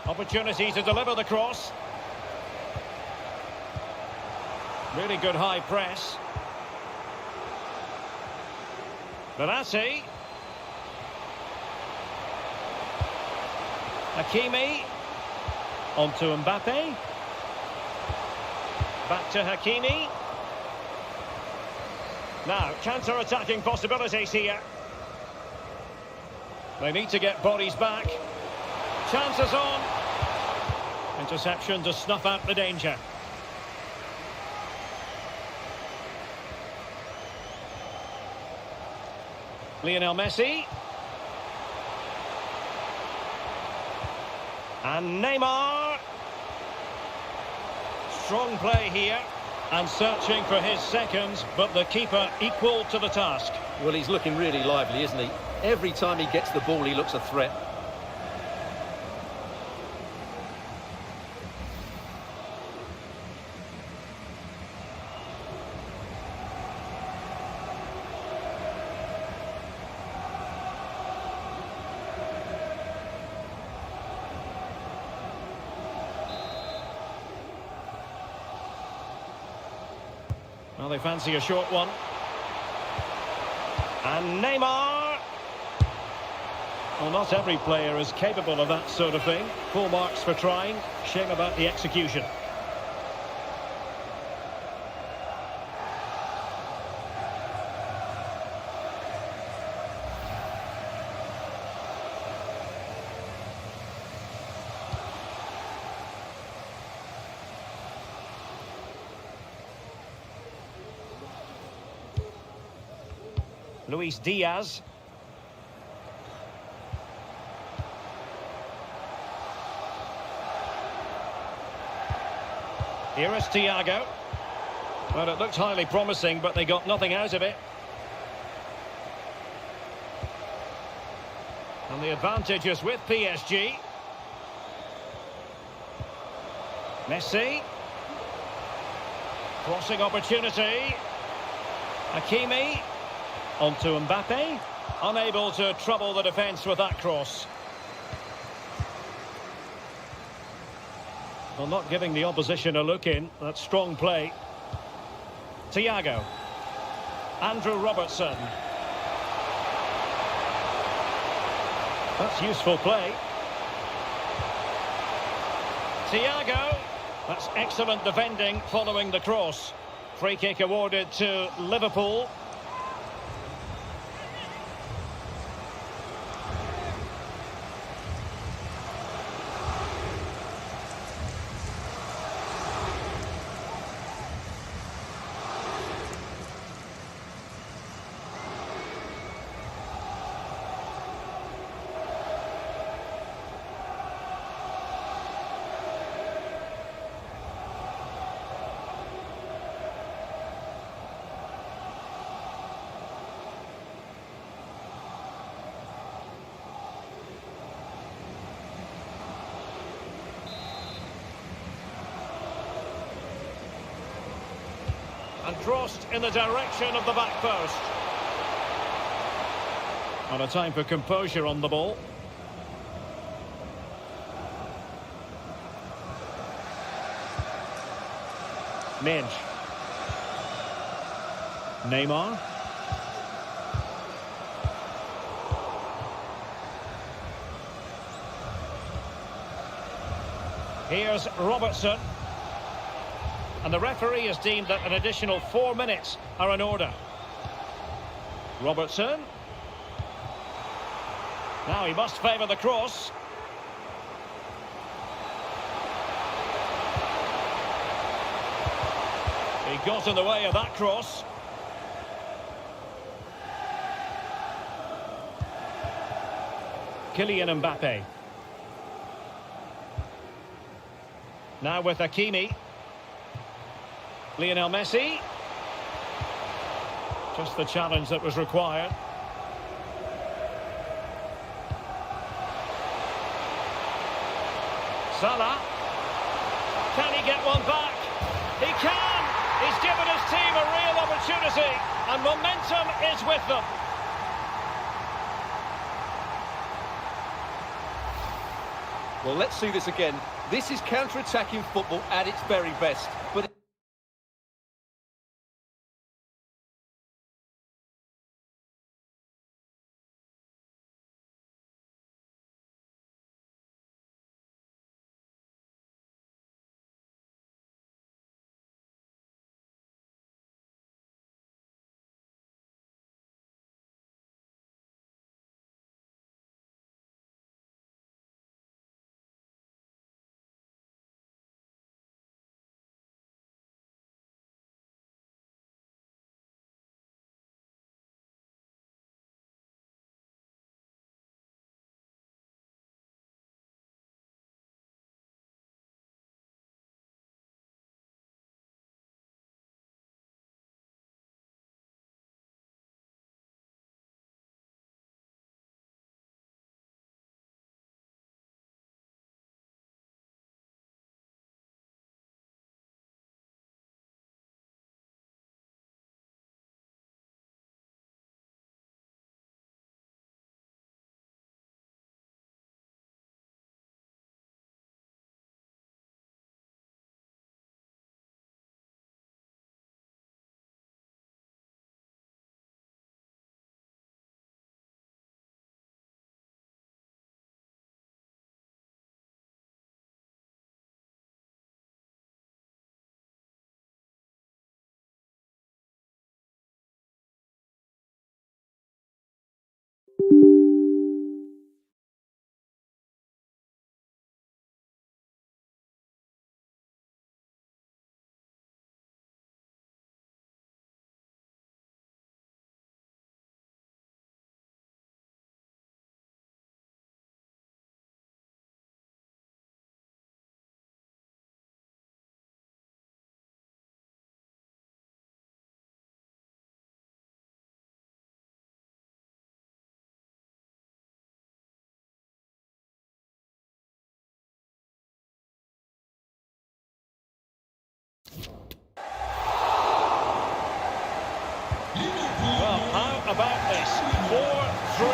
Opportunity to deliver the cross. Really good high press. Verratti. Hakimi. On to Mbappe. Back to Hakimi. Now, counter-attacking possibilities here. They need to get bodies back. Chances on. Interception to snuff out the danger. Lionel Messi. And Neymar. Strong play here. And searching for his second, but the keeper equal to the task. Well, he's looking really lively, isn't he? Every time he gets the ball, he looks a threat. Well, they fancy a short one. And Neymar. Well, not every player is capable of that sort of thing. Full marks for trying. Shame about the execution. Luis Diaz. Here is Thiago. Well, it looked highly promising, but they got nothing out of it. And the advantage is with PSG. Messi. Crossing opportunity. Hakimi. On to Mbappe. Unable to trouble the defence with that cross. Well, not giving the opposition a look in. That's strong play. Thiago. Andrew Robertson. That's useful play. Thiago. That's excellent defending following the cross. Free kick awarded to Liverpool. And crossed in the direction of the back post. And a time for composure on the ball. Midge. Neymar. Here's Robertson. And the referee has deemed that an additional 4 minutes are in order. Robertson. Now he must favour the cross. He got in the way of that cross. Kylian Mbappe. Now with Hakimi. Lionel Messi. Just the challenge that was required. Salah. Can he get one back? He can! He's given his team a real opportunity, and momentum is with them. Well, let's see this again. This is counter-attacking football at its very best. But Well, how about this? 4-3.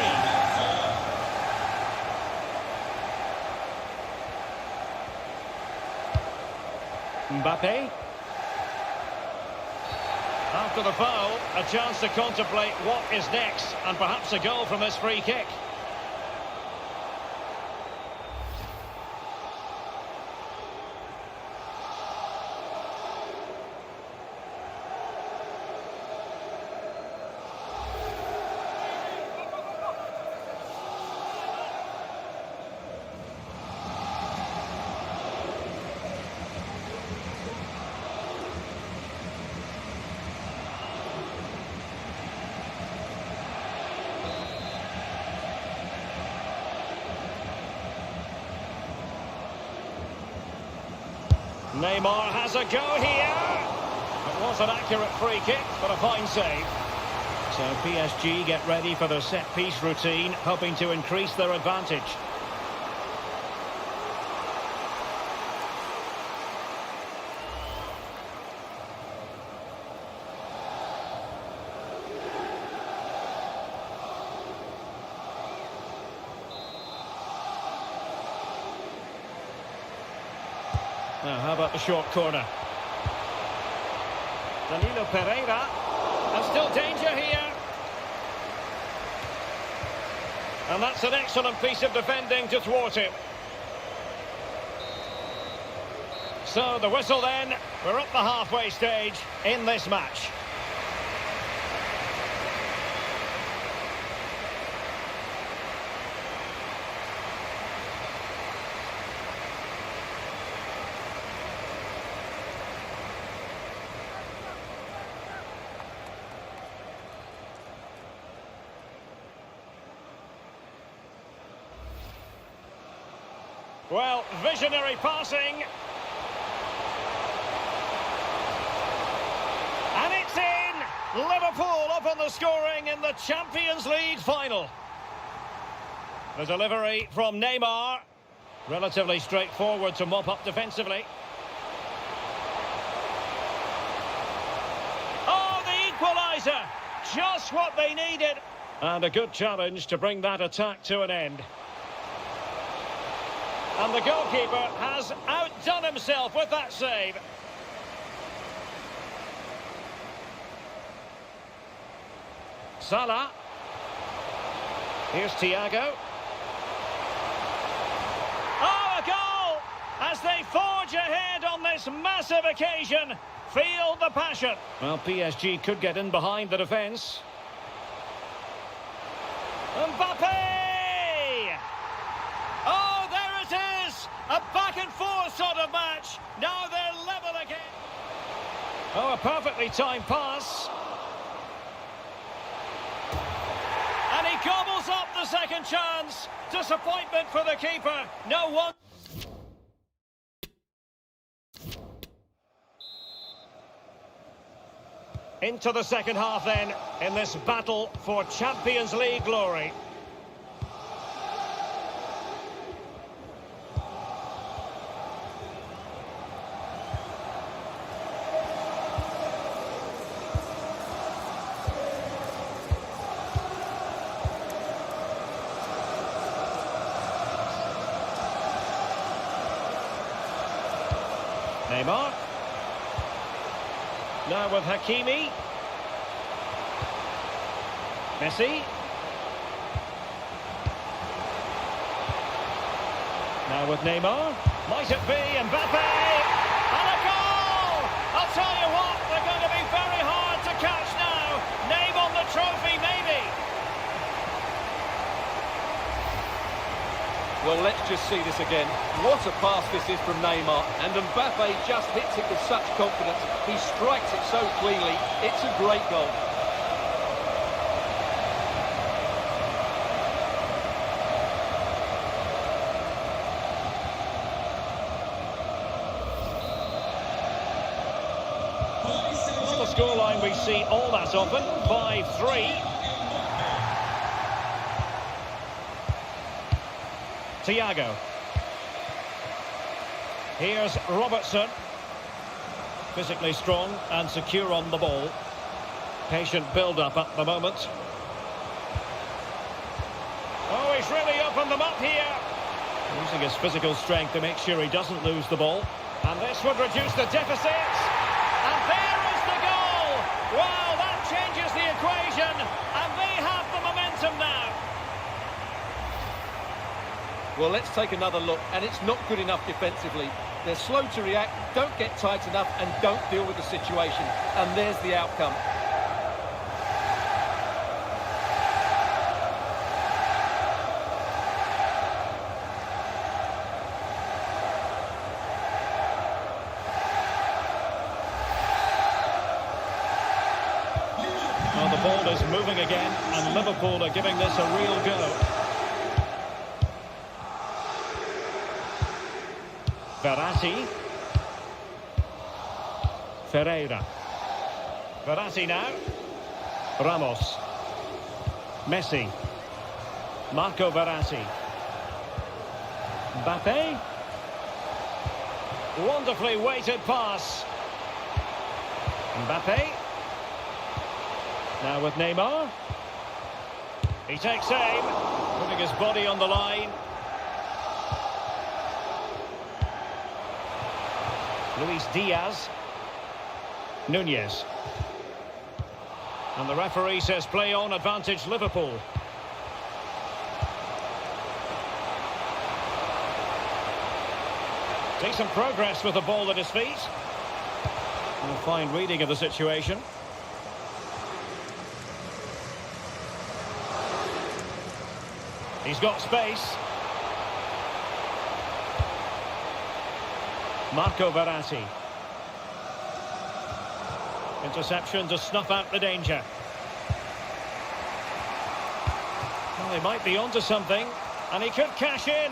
Mbappe. After the foul, a chance to contemplate what is next, and perhaps a goal from this free kick. Neymar has a go here. It was an accurate free kick, but a fine save. So PSG get ready for their set-piece routine, hoping to increase their advantage. Now, how about the short corner? Danilo Pereira. And still danger here. And that's an excellent piece of defending to thwart him. So, the whistle then. We're at the halfway stage in this match. Well, visionary passing. And it's in! Liverpool up on the scoring in the Champions League final. The delivery from Neymar. Relatively straightforward to mop up defensively. Oh, the equaliser! Just what they needed. And a good challenge to bring that attack to an end. And the goalkeeper has outdone himself with that save. Salah. Here's Thiago. Oh, a goal! As they forge ahead on this massive occasion. Feel the passion. Well, PSG could get in behind the defence. Mbappe! Oh, there it is! A back-and-forth sort of match. Now they're level again. Oh, a perfectly timed pass. And he gobbles up the second chance. Disappointment for the keeper. No one. Into the second half then, in this battle for Champions League glory. Neymar. Now with Hakimi. Messi. Now with Neymar. Might it be Mbappe? And a goal! I'll tell you what, they're going to be very hard to catch now. Name on the trophy, maybe. Well, let's just see this again. What a pass this is from Neymar. And Mbappe just hits it with such confidence. He strikes it so cleanly. It's a great goal. The scoreline we see all that often, 5-3. Thiago. Here's Robertson. Physically strong and secure on the ball. Patient build-up at the moment. Oh, he's really opened them up here. Using his physical strength to make sure he doesn't lose the ball. And this would reduce the deficit. And there is the goal! Wow, that changes the equation. And they have the momentum now. Well, let's take another look, and it's not good enough defensively. They're slow to react, don't get tight enough, and don't deal with the situation. And there's the outcome. Well, the ball is moving again, and Liverpool are giving this a real go. Verratti. Ferreira. Verratti now. Ramos. Messi. Marco Verratti. Mbappe. Wonderfully weighted pass. Mbappe. Now with Neymar. He takes aim, putting his body on the line. Luis Diaz. Nunez. And the referee says play on, advantage Liverpool. Decent progress with the ball at his feet. And a fine reading of the situation. He's got space. Marco Verratti. Interception to snuff out the danger. Well, they might be onto something, and he could cash in.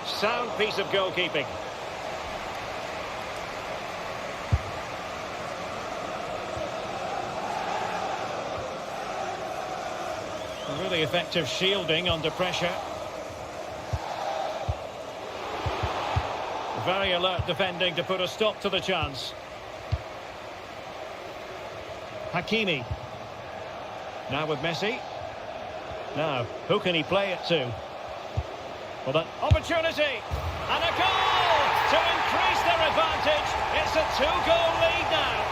Sound piece of goalkeeping. Really effective shielding under pressure. Very alert defending to put a stop to the chance. Hakimi. Now with Messi. Now, who can he play it to? Well, that opportunity. And a goal to increase their advantage. It's a 2-goal lead now.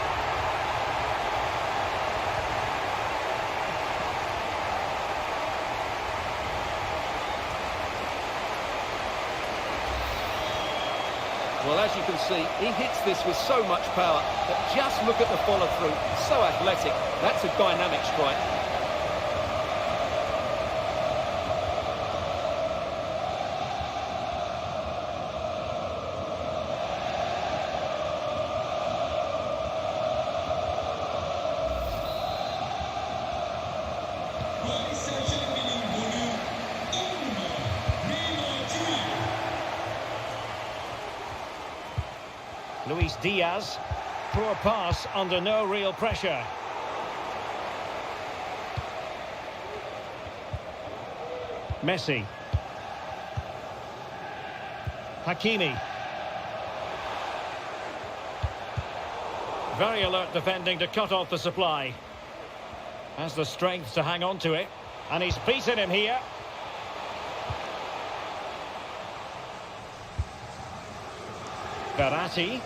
Well, as you can see, he hits this with so much power, but just look at the follow-through. So athletic. That's a dynamic strike. Luis Diaz, poor pass under no real pressure. Messi. Hakimi. Very alert defending to cut off the supply. Has the strength to hang on to it. And he's beaten him here. Verratti.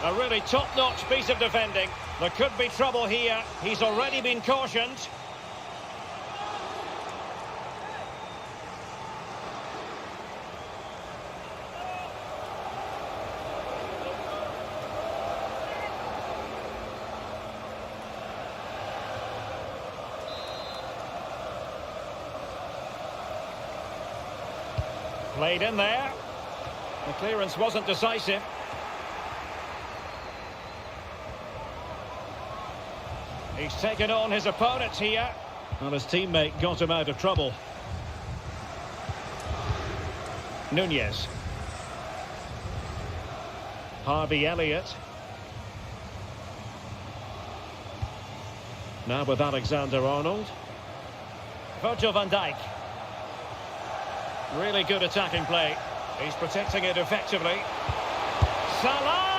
A really top-notch piece of defending. There could be trouble here. He's already been cautioned. Played in there. The clearance wasn't decisive. He's taken on his opponents here. Well, his teammate got him out of trouble. Nunez. Harvey Elliott. Now with Alexander-Arnold. Virgil van Dijk. Really good attacking play. He's protecting it effectively. Salah!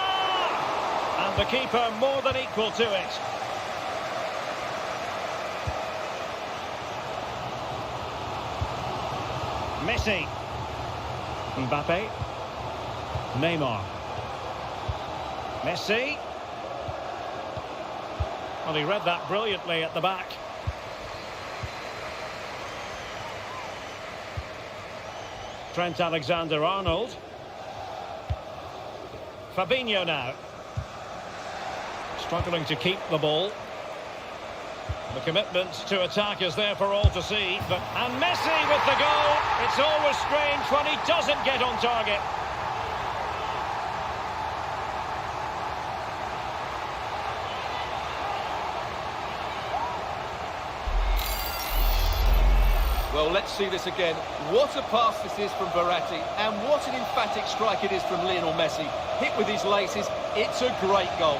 And the keeper more than equal to it. Messi. Mbappe. Neymar. Messi. Well, he read that brilliantly at the back. Trent Alexander-Arnold. Fabinho now. Struggling to keep the ball. The commitment to attack is there for all to see. And Messi with the goal. It's always strange when he doesn't get on target. Well, let's see this again. What a pass this is from Verratti, and what an emphatic strike it is from Lionel Messi. Hit with his laces, it's a great goal.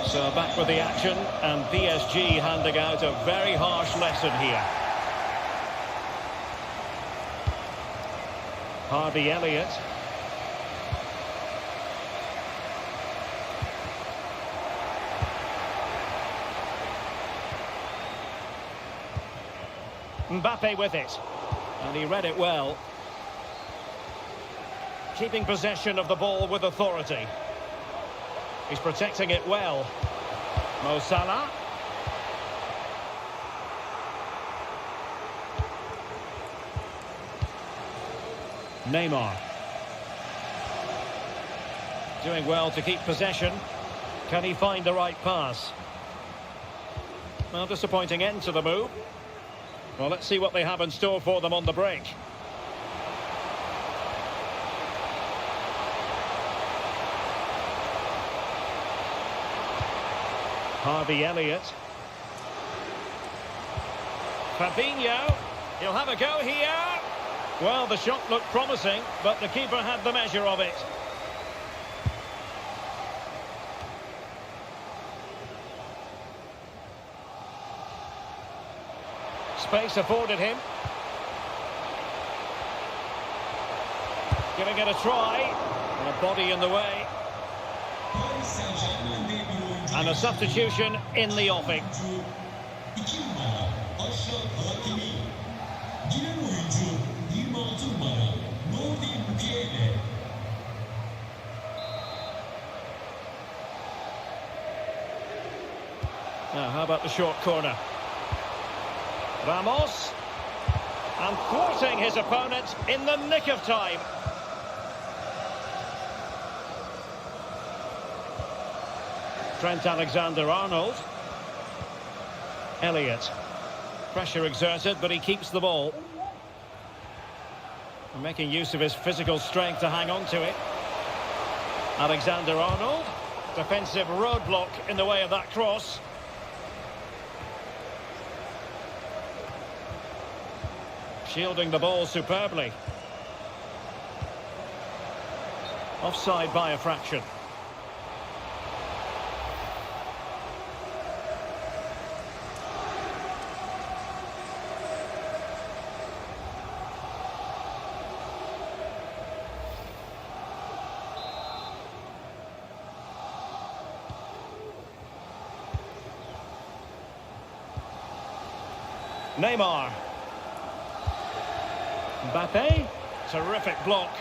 So back with the action, and PSG handing out a very harsh lesson here. Harvey Elliott. Mbappe with it, and he read it well. Keeping possession of the ball with authority. He's protecting it well. Mo Salah. Neymar. Doing well to keep possession. Can he find the right pass? Well, disappointing end to the move. Well, let's see what they have in store for them on the break. Harvey Elliott. Fabinho. He'll have a go here. Well, the shot looked promising, but the keeper had the measure of it. Space afforded him. Giving it a try. And a body in the way. And a substitution in the offing. Now, how about the short corner? Ramos. And thwarting his opponent in the nick of time. Trent Alexander-Arnold. Elliott. Pressure exerted, but he keeps the ball. Making use of his physical strength to hang on to it. Alexander-Arnold. Defensive roadblock in the way of that cross. Shielding the ball superbly. Offside by a fraction. Neymar. Mbappe. Terrific block.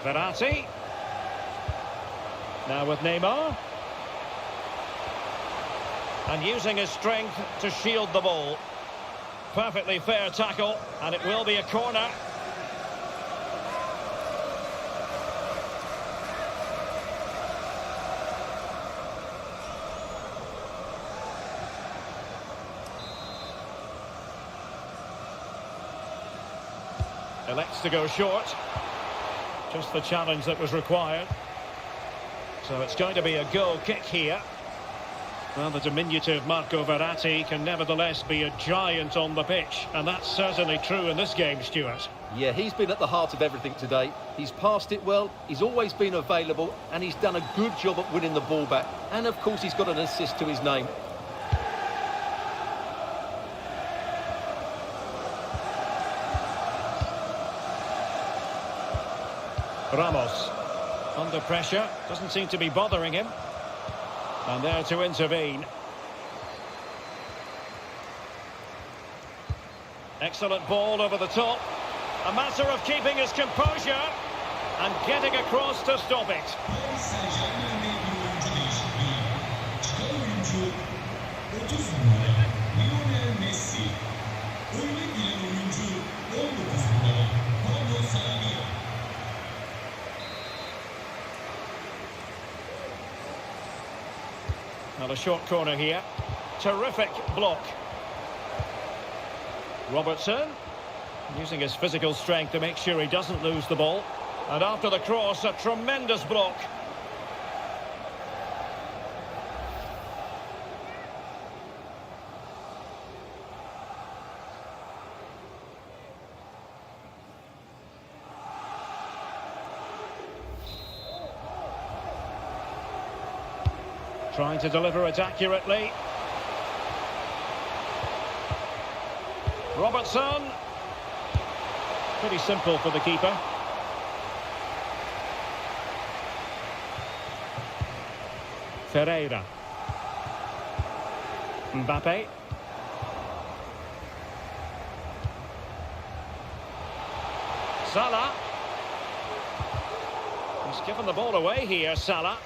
Verratti. Now with Neymar. And using his strength to shield the ball. Perfectly fair tackle, and it will be a corner. Elects to go short. Just the challenge that was required. So it's going to be a goal kick here. Well, the diminutive Marco Verratti can nevertheless be a giant on the pitch. And that's certainly true in this game, Stuart. Yeah, he's been at the heart of everything today. He's passed it well, he's always been available, and he's done a good job at winning the ball back. And of course, he's got an assist to his name. Ramos, under pressure, doesn't seem to be bothering him. And there to intervene. Excellent ball over the top. A matter of keeping his composure and getting across to stop it. Now a short corner here. Terrific block. Robertson using his physical strength to make sure he doesn't lose the ball. And after the cross, a tremendous block. Trying to deliver it accurately. Robertson. Pretty simple for the keeper. Ferreira. Mbappe. Salah. He's given the ball away here, Salah.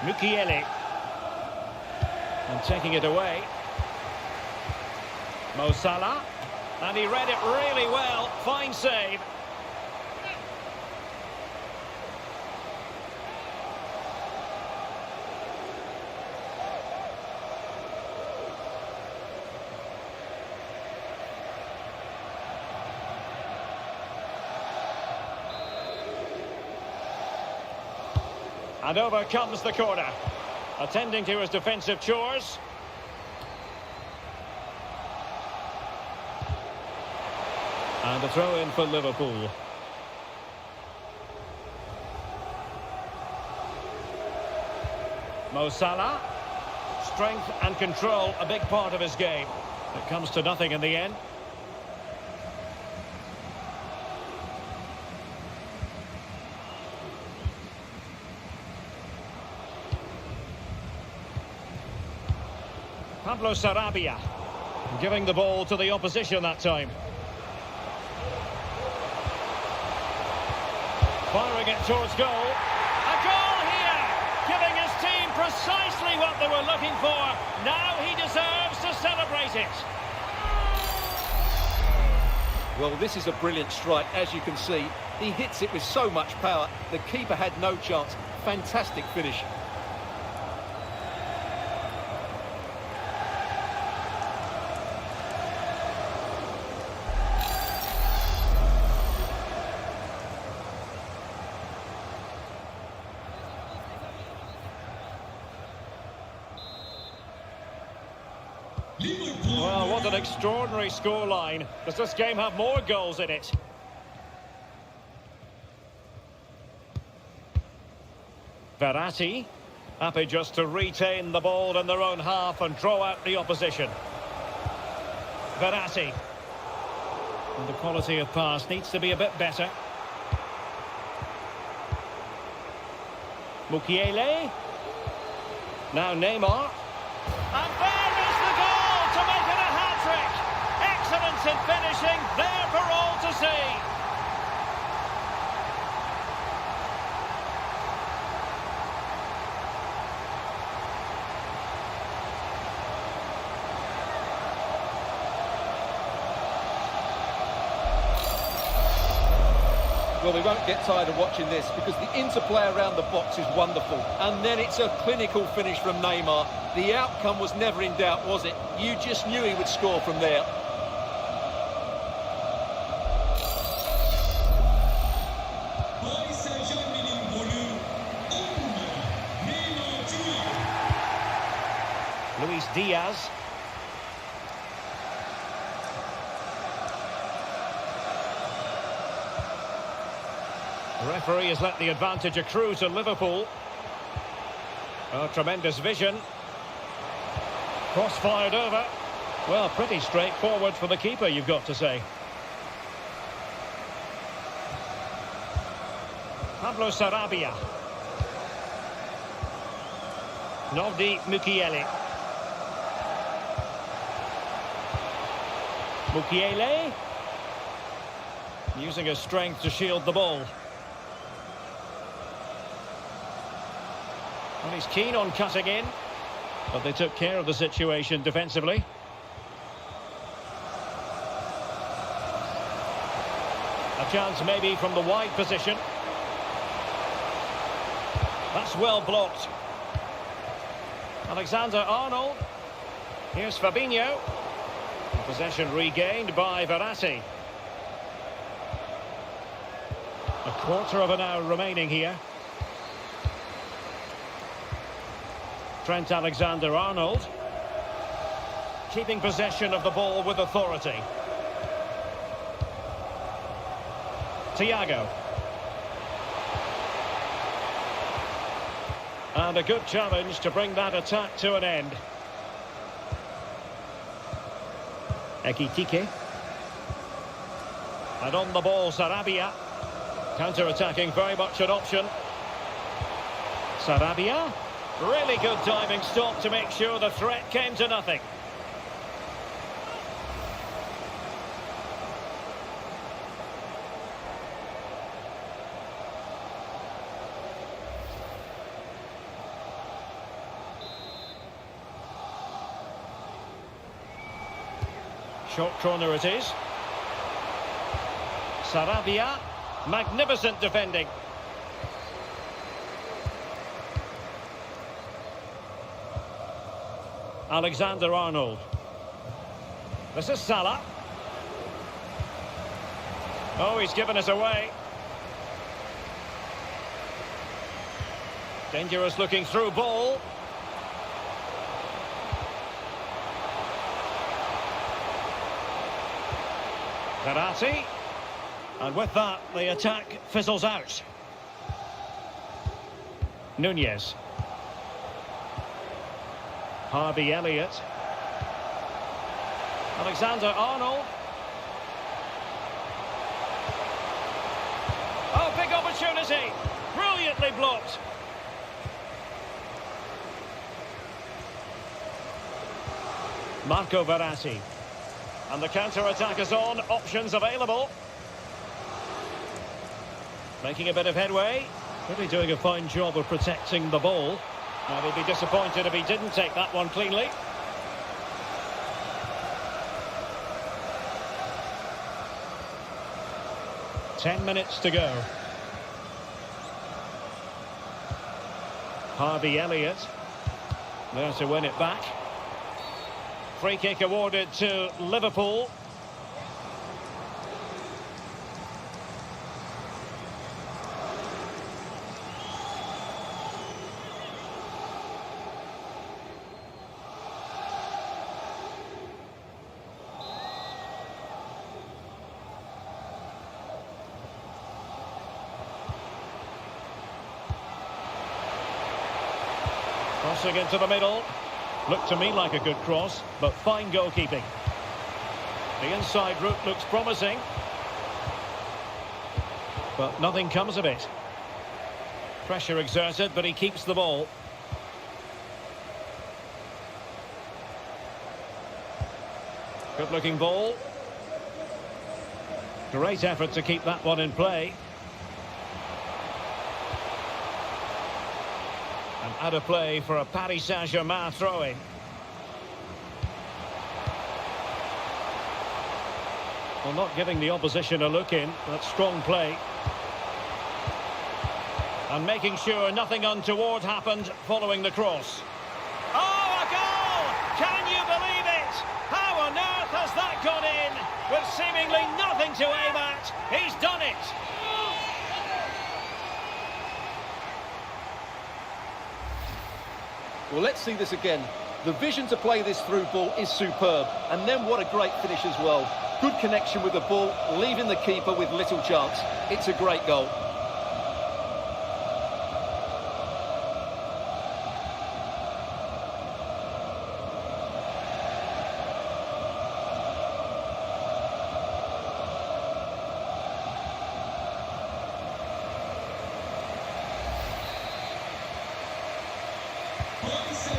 Mukiele. And taking it away. Mo Salah. And he read it really well. Fine save. And over comes the corner. Attending to his defensive chores. And a throw in for Liverpool. Mo Salah. Strength and control, a big part of his game. It comes to nothing in the end. Pablo Sarabia giving the ball to the opposition that time. Firing it towards goal. A goal here! Giving his team precisely what they were looking for. Now he deserves to celebrate it. Well, this is a brilliant strike, as you can see. He hits it with so much power. The keeper had no chance. Fantastic finish. Well, what an extraordinary scoreline. Does this game have more goals in it? Verratti, happy just to retain the ball in their own half and draw out the opposition. Verratti. And the quality of pass needs to be a bit better. Mukiele. Now Neymar. And there is the goal to make it a hat-trick. Excellence in finishing, there for all to see. Well, we won't get tired of watching this because the interplay around the box is wonderful. And then it's a clinical finish from Neymar. The outcome was never in doubt, was it? You just knew he would score from there. Luis Diaz. The referee has let the advantage accrue to Liverpool. Oh, tremendous vision. Cross fired over. Well, pretty straightforward for the keeper, you've got to say. Pablo Sarabia. Novdi Mukiele. Mukiele. Using his strength to shield the ball. And he's keen on cutting in, but they took care of the situation defensively. A chance maybe from the wide position. That's well blocked. Alexander-Arnold. Here's Fabinho. Possession regained by Verratti. A quarter of an hour remaining here. Trent Alexander-Arnold. Keeping possession of the ball with authority. Thiago. And a good challenge to bring that attack to an end. Ekitike. And on the ball, Sarabia. Counter-attacking, very much an option. Sarabia. Really good diving stop to make sure the threat came to nothing. Short corner it is. Sarabia. Magnificent defending. Alexander-Arnold. This is Salah. Oh, he's given us away. Dangerous looking through ball. Verratti. And with that, the attack fizzles out. Nunez. Harvey Elliott. Alexander-Arnold. Oh, big opportunity. Brilliantly blocked. Marco Verratti. And the counter-attack is on. Options available. Making a bit of headway. Really doing a fine job of protecting the ball. Now, he'd be disappointed if he didn't take that one cleanly. Ten minutes to go. Harvey Elliott. There to win it back. Free kick awarded to Liverpool. Crossing into the middle. Looked to me like a good cross, but fine goalkeeping. The inside route looks promising, but nothing comes of it. Pressure exerted, but he keeps the ball. Good looking ball. Great effort to keep that one in play. And out of play for a Paris Saint-Germain throw-in. Well, not giving the opposition a look in. That's strong play. And making sure nothing untoward happened following the cross. Oh, a goal! Can you believe it? How on earth has that gone in? With seemingly nothing to aim at, he's done it! Well, let's see this again. The vision to play this through ball is superb. And then what a great finish as well. Good connection with the ball, leaving the keeper with little chance. It's a great goal.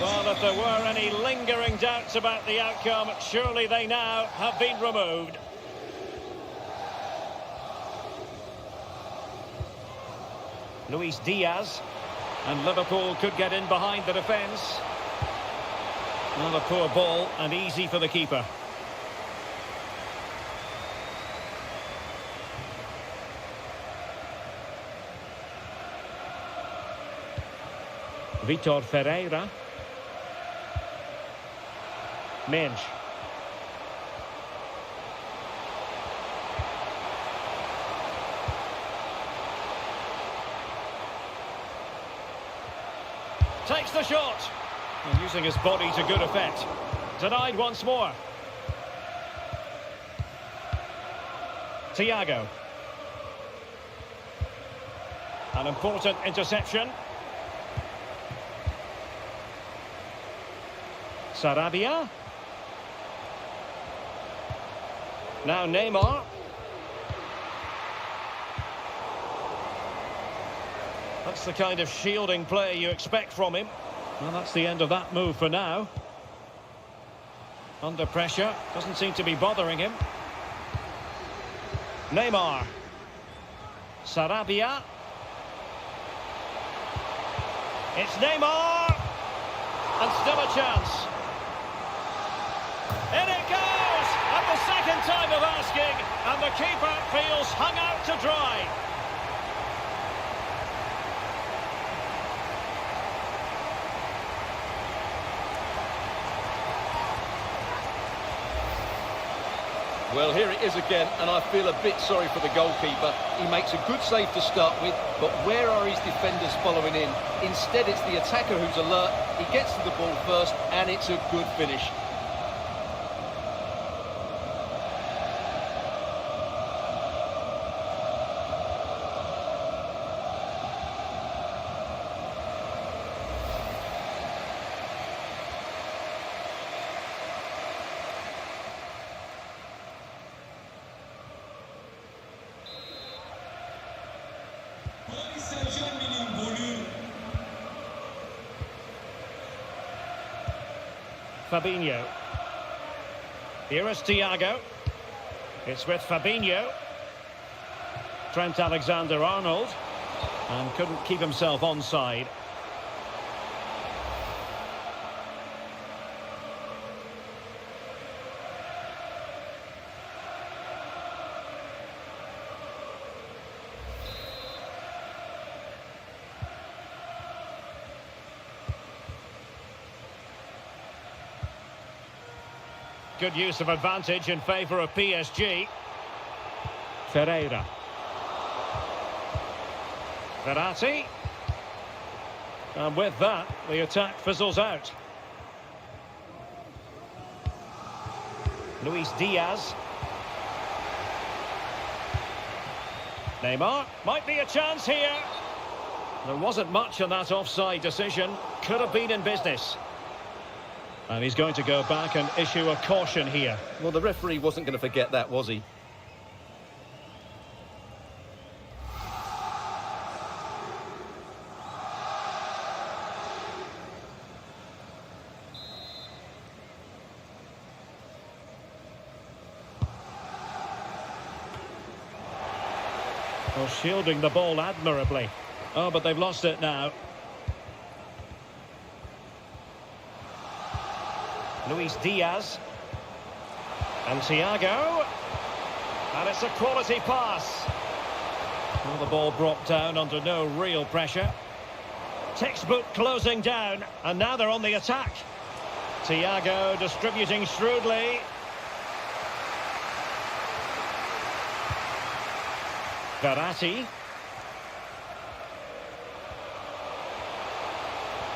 Well, if there were any lingering doubts about the outcome, surely they now have been removed. Luis Diaz, and Liverpool could get in behind the defence. Not a poor ball and easy for the keeper. Vitor Ferreira. Mensch. Takes the shot. And using his body to good effect. Denied once more. Thiago. An important interception. Sarabia. Now Neymar. That's the kind of shielding play you expect from him. Well, that's the end of that move for now. Under pressure. Doesn't seem to be bothering him. Neymar. Sarabia. It's Neymar. And still a chance. In it goes! At the second time of asking, and the keeper feels hung out to dry. Well, here it is again, and I feel a bit sorry for the goalkeeper. He makes a good save to start with, but where are his defenders following in? Instead, it's the attacker who's alert. He gets to the ball first, and it's a good finish. Paris Saint-Germain'in golü. Fabinho. Here is Thiago. It's with Fabinho. Trent Alexander-Arnold. And couldn't keep himself onside. Good use of advantage in favour of PSG. Ferreira. Verratti. And with that, the attack fizzles out. Luis Diaz. Neymar. Might be a chance here. There wasn't much on that offside decision. Could have been in business. And he's going to go back and issue a caution here. Well, the referee wasn't going to forget that, was he? Well, shielding the ball admirably. Oh, but they've lost it now. Luis Diaz. And Thiago. And it's a quality pass. Well, the ball brought down under no real pressure. Textbook closing down. And now they're on the attack. Thiago distributing shrewdly. Verratti.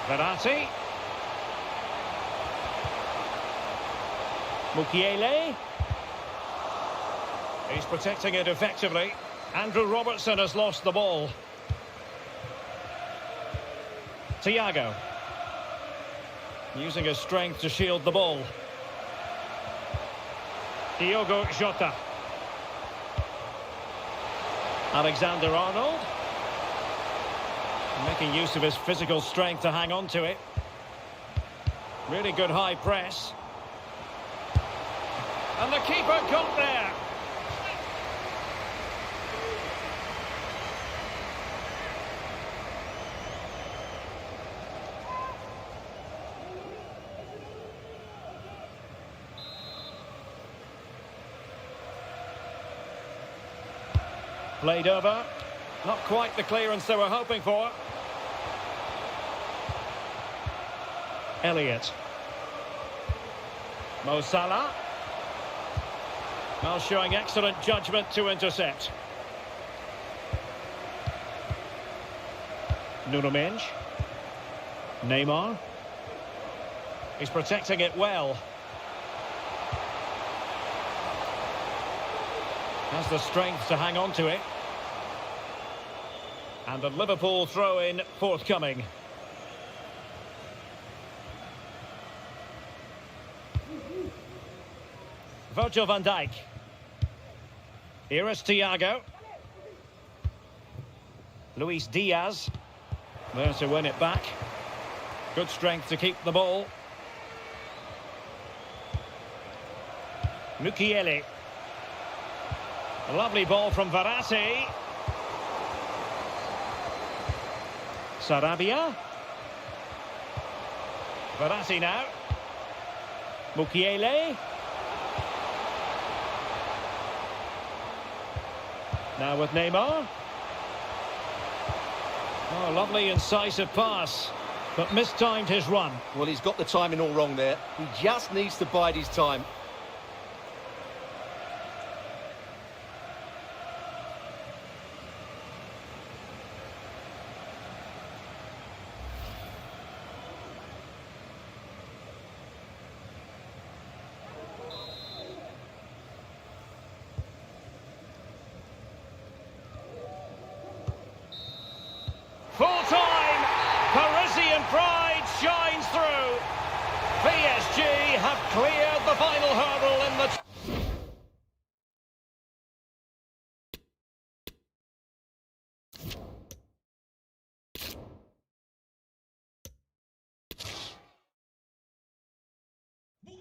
Verratti. Mukiele. He's protecting it effectively. Andrew Robertson has lost the ball. Thiago. Using his strength to shield the ball. Diogo Jota. Alexander-Arnold. Making use of his physical strength to hang on to it. Really good high press. And the keeper got there. Played over. Not quite the clearance they were hoping for. Elliott. Mo Salah. Well, showing excellent judgment to intercept. Nuno Mendes. Neymar. He's protecting it well. Has the strength to hang on to it. And the Liverpool throw-in forthcoming. Virgil van Dijk. Here is Thiago. Luis Diaz. There to win it back. Good strength to keep the ball. Mukiele. A lovely ball from Verratti. Sarabia. Verratti now. Mukiele. Now with Neymar. Oh, lovely incisive pass, but mistimed his run. Well, he's got the timing all wrong there. He just needs to bide his time. cleared the final hurdle in the...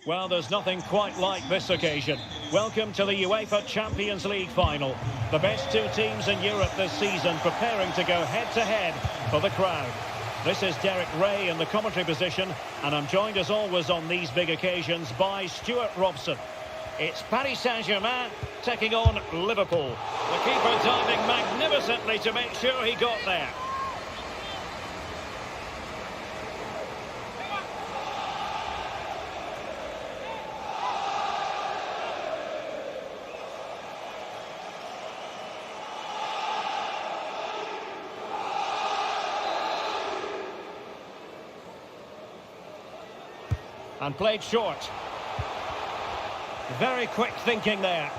Well, there's nothing quite like this occasion. Welcome to the UEFA Champions League final. The best two teams in Europe this season preparing to go head-to-head for the crown. This is Derek Ray in the commentary position, and I'm joined as always on these big occasions by Stuart Robson. It's Paris Saint-Germain taking on Liverpool. The keeper diving magnificently to make sure he got there. And played short. Very quick thinking there.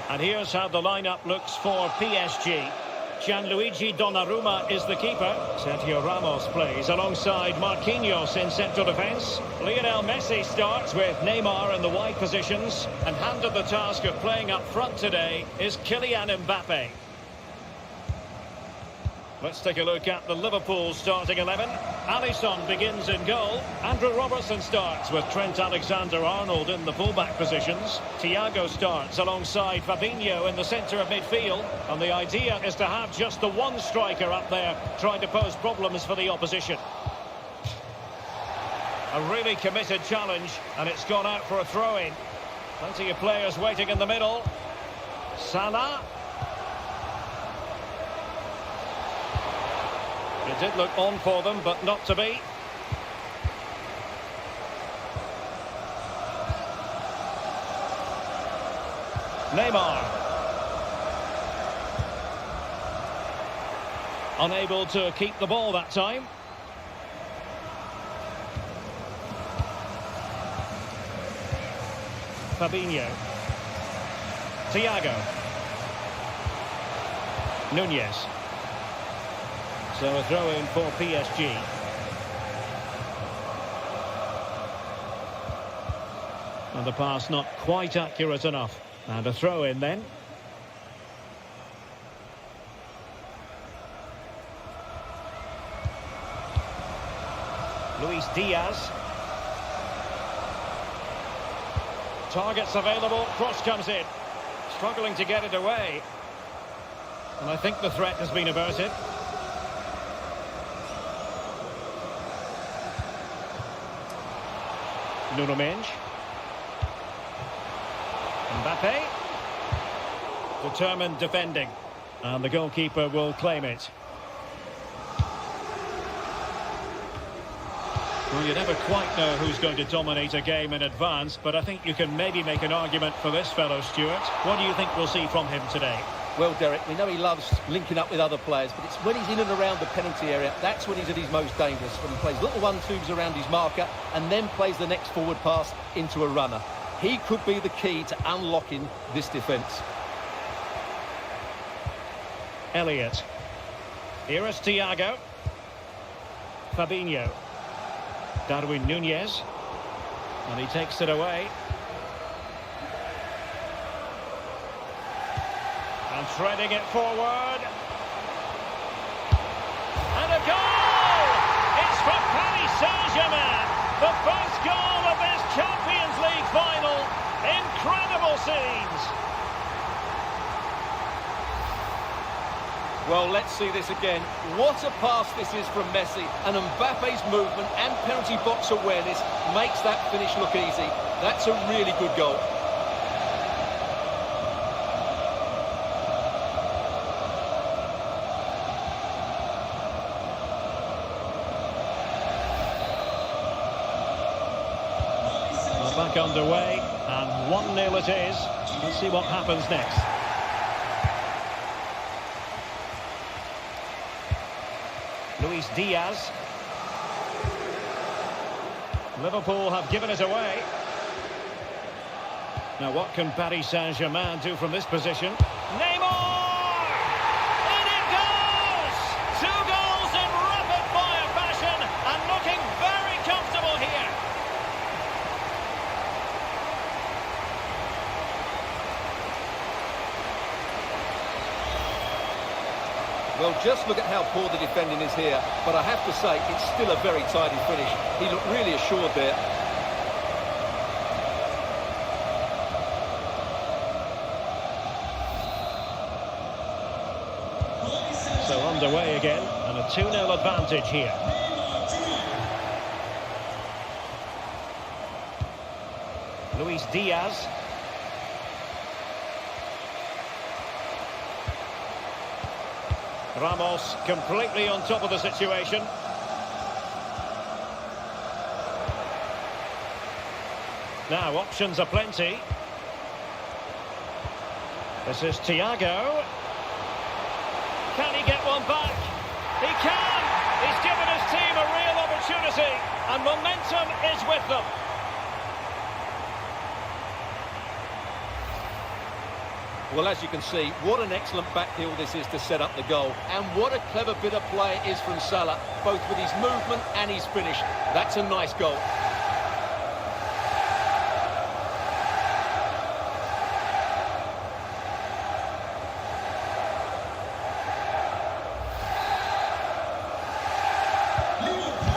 And here's how the lineup looks for PSG. Gianluigi Donnarumma is the keeper. Sergio Ramos plays alongside Marquinhos in central defence. Lionel Messi starts with Neymar in the wide positions. And handed the task of playing up front today is Kylian Mbappe. Let's take a look at the Liverpool starting 11. Alisson begins in goal. Andrew Robertson starts with Trent Alexander-Arnold in the fullback positions. Thiago starts alongside Fabinho in the centre of midfield. And the idea is to have just the one striker up there trying to pose problems for the opposition. A really committed challenge, and it's gone out for a throw-in. Plenty of players waiting in the middle. Salah. It did look on for them, but not to be. Neymar. Unable to keep the ball that time. Fabinho. Thiago. Nunez. So a throw-in for PSG. And the pass not quite accurate enough. And a throw-in then. Luis Diaz. Targets available, cross comes in. Struggling to get it away. And I think the threat has been averted. Nuno Mendes. Mbappe. Determined defending. And the goalkeeper will claim it. Well, you never quite know who's going to dominate a game in advance, but I think you can maybe make an argument for this fellow, Stuart. What do you think we'll see from him today? Well, Derek, we know he loves linking up with other players, but it's when he's in and around the penalty area, that's when he's at his most dangerous, when he plays little 1-2s around his marker and then plays the next forward pass into a runner. He could be the key to unlocking this defence. Elliott. Here is Thiago. Fabinho. Darwin Nunez. And he takes it away. And threading it forward. And a goal! It's for Paris Saint-Germain. The first goal of this Champions League final. Incredible scenes. Well, let's see this again. What a pass this is from Messi. And Mbappe's movement and penalty box awareness makes that finish look easy. That's a really good goal. Back underway, and 1-0 it is. Let's see what happens next. Luis Diaz. Liverpool have given it away. Now what can Paris Saint-Germain do from this position? Neymar! In it goes! 2 goals in rapid-fire fashion, and looking very Well, just look at how poor the defending is here. But I have to say, it's still a very tidy finish. He looked really assured there. So underway again, and a 2-0 advantage here. Luis Diaz. Ramos completely on top of the situation. Now options are plenty. This is Thiago. Can he get one back? He can! He's given his team a real opportunity, and momentum is with them. Well, as you can see, what an excellent backfield this is to set up the goal. And what a clever bit of play it is from Salah, both with his movement and his finish. That's a nice goal.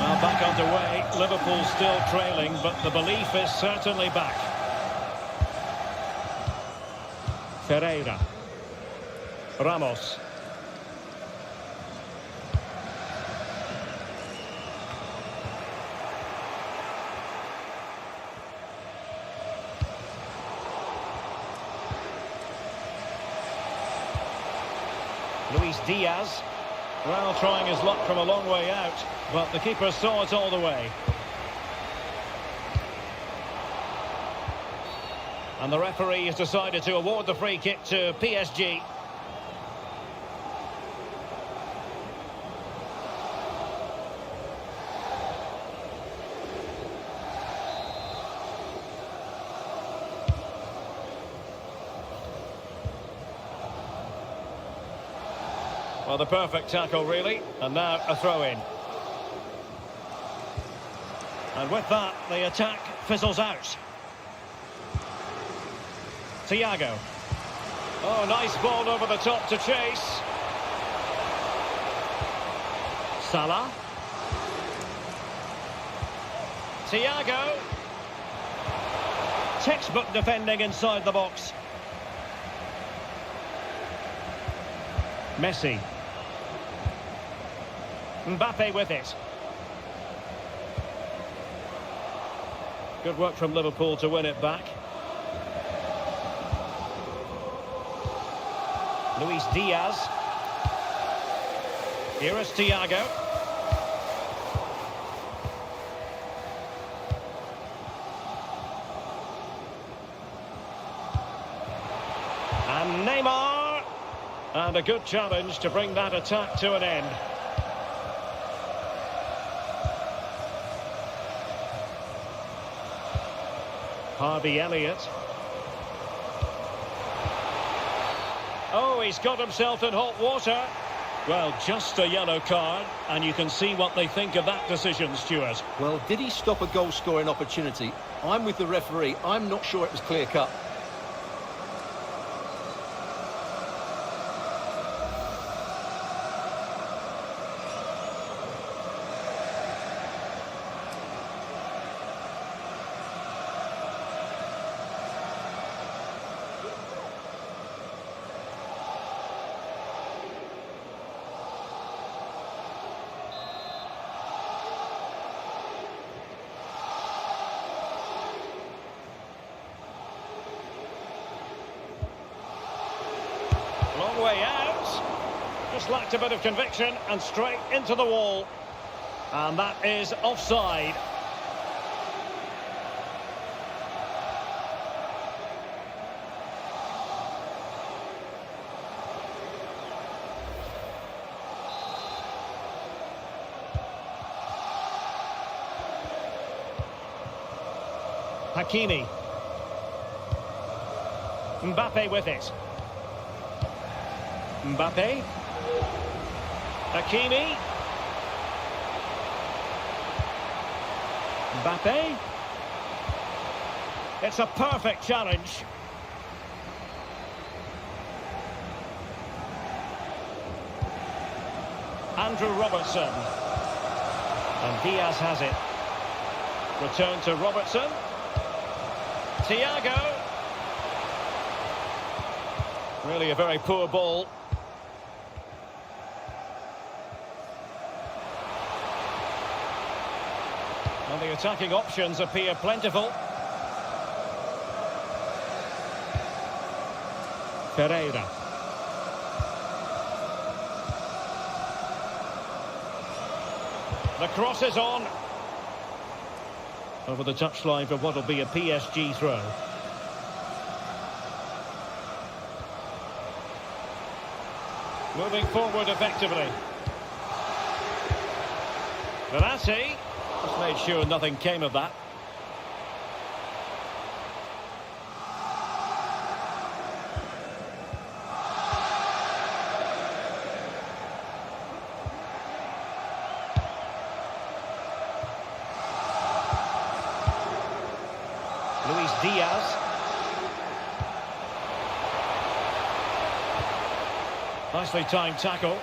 Well, back underway. Liverpool still trailing, but the belief is certainly back. Ferreira. Ramos. Luis Diaz. Well, trying his luck from a long way out, but the keeper saw it all the way. And the referee has decided to award the free kick to PSG. Well, the perfect tackle, really. And now a throw-in. And with that, the attack fizzles out. Thiago. Oh, nice ball over the top to chase. Salah. Thiago. Textbook defending inside the box. Messi. Mbappe with it. Good work from Liverpool to win it back. Luis Diaz. Here is Thiago. And Neymar. And a good challenge to bring that attack to an end. Harvey Elliott. Oh, he's got himself in hot water. Well, just a yellow card, and you can see what they think of that decision, Stuart. Well, did he stop a goal-scoring opportunity? I'm with the referee. I'm not sure it was clear-cut. Long way out. Just lacked a bit of conviction and straight into the wall. And that is offside. Hakimi. Mbappe with it. Mbappe. Hakimi. Mbappe. It's a perfect challenge. Andrew Robertson. And Diaz has it. Return to Robertson. Thiago. Really a very poor ball. And the attacking options appear plentiful. Pereira. The cross is on. Over the touchline for what will be a PSG throw. Moving forward effectively. Verratti. Just made sure nothing came of that. Luis Diaz. Nicely timed tackle.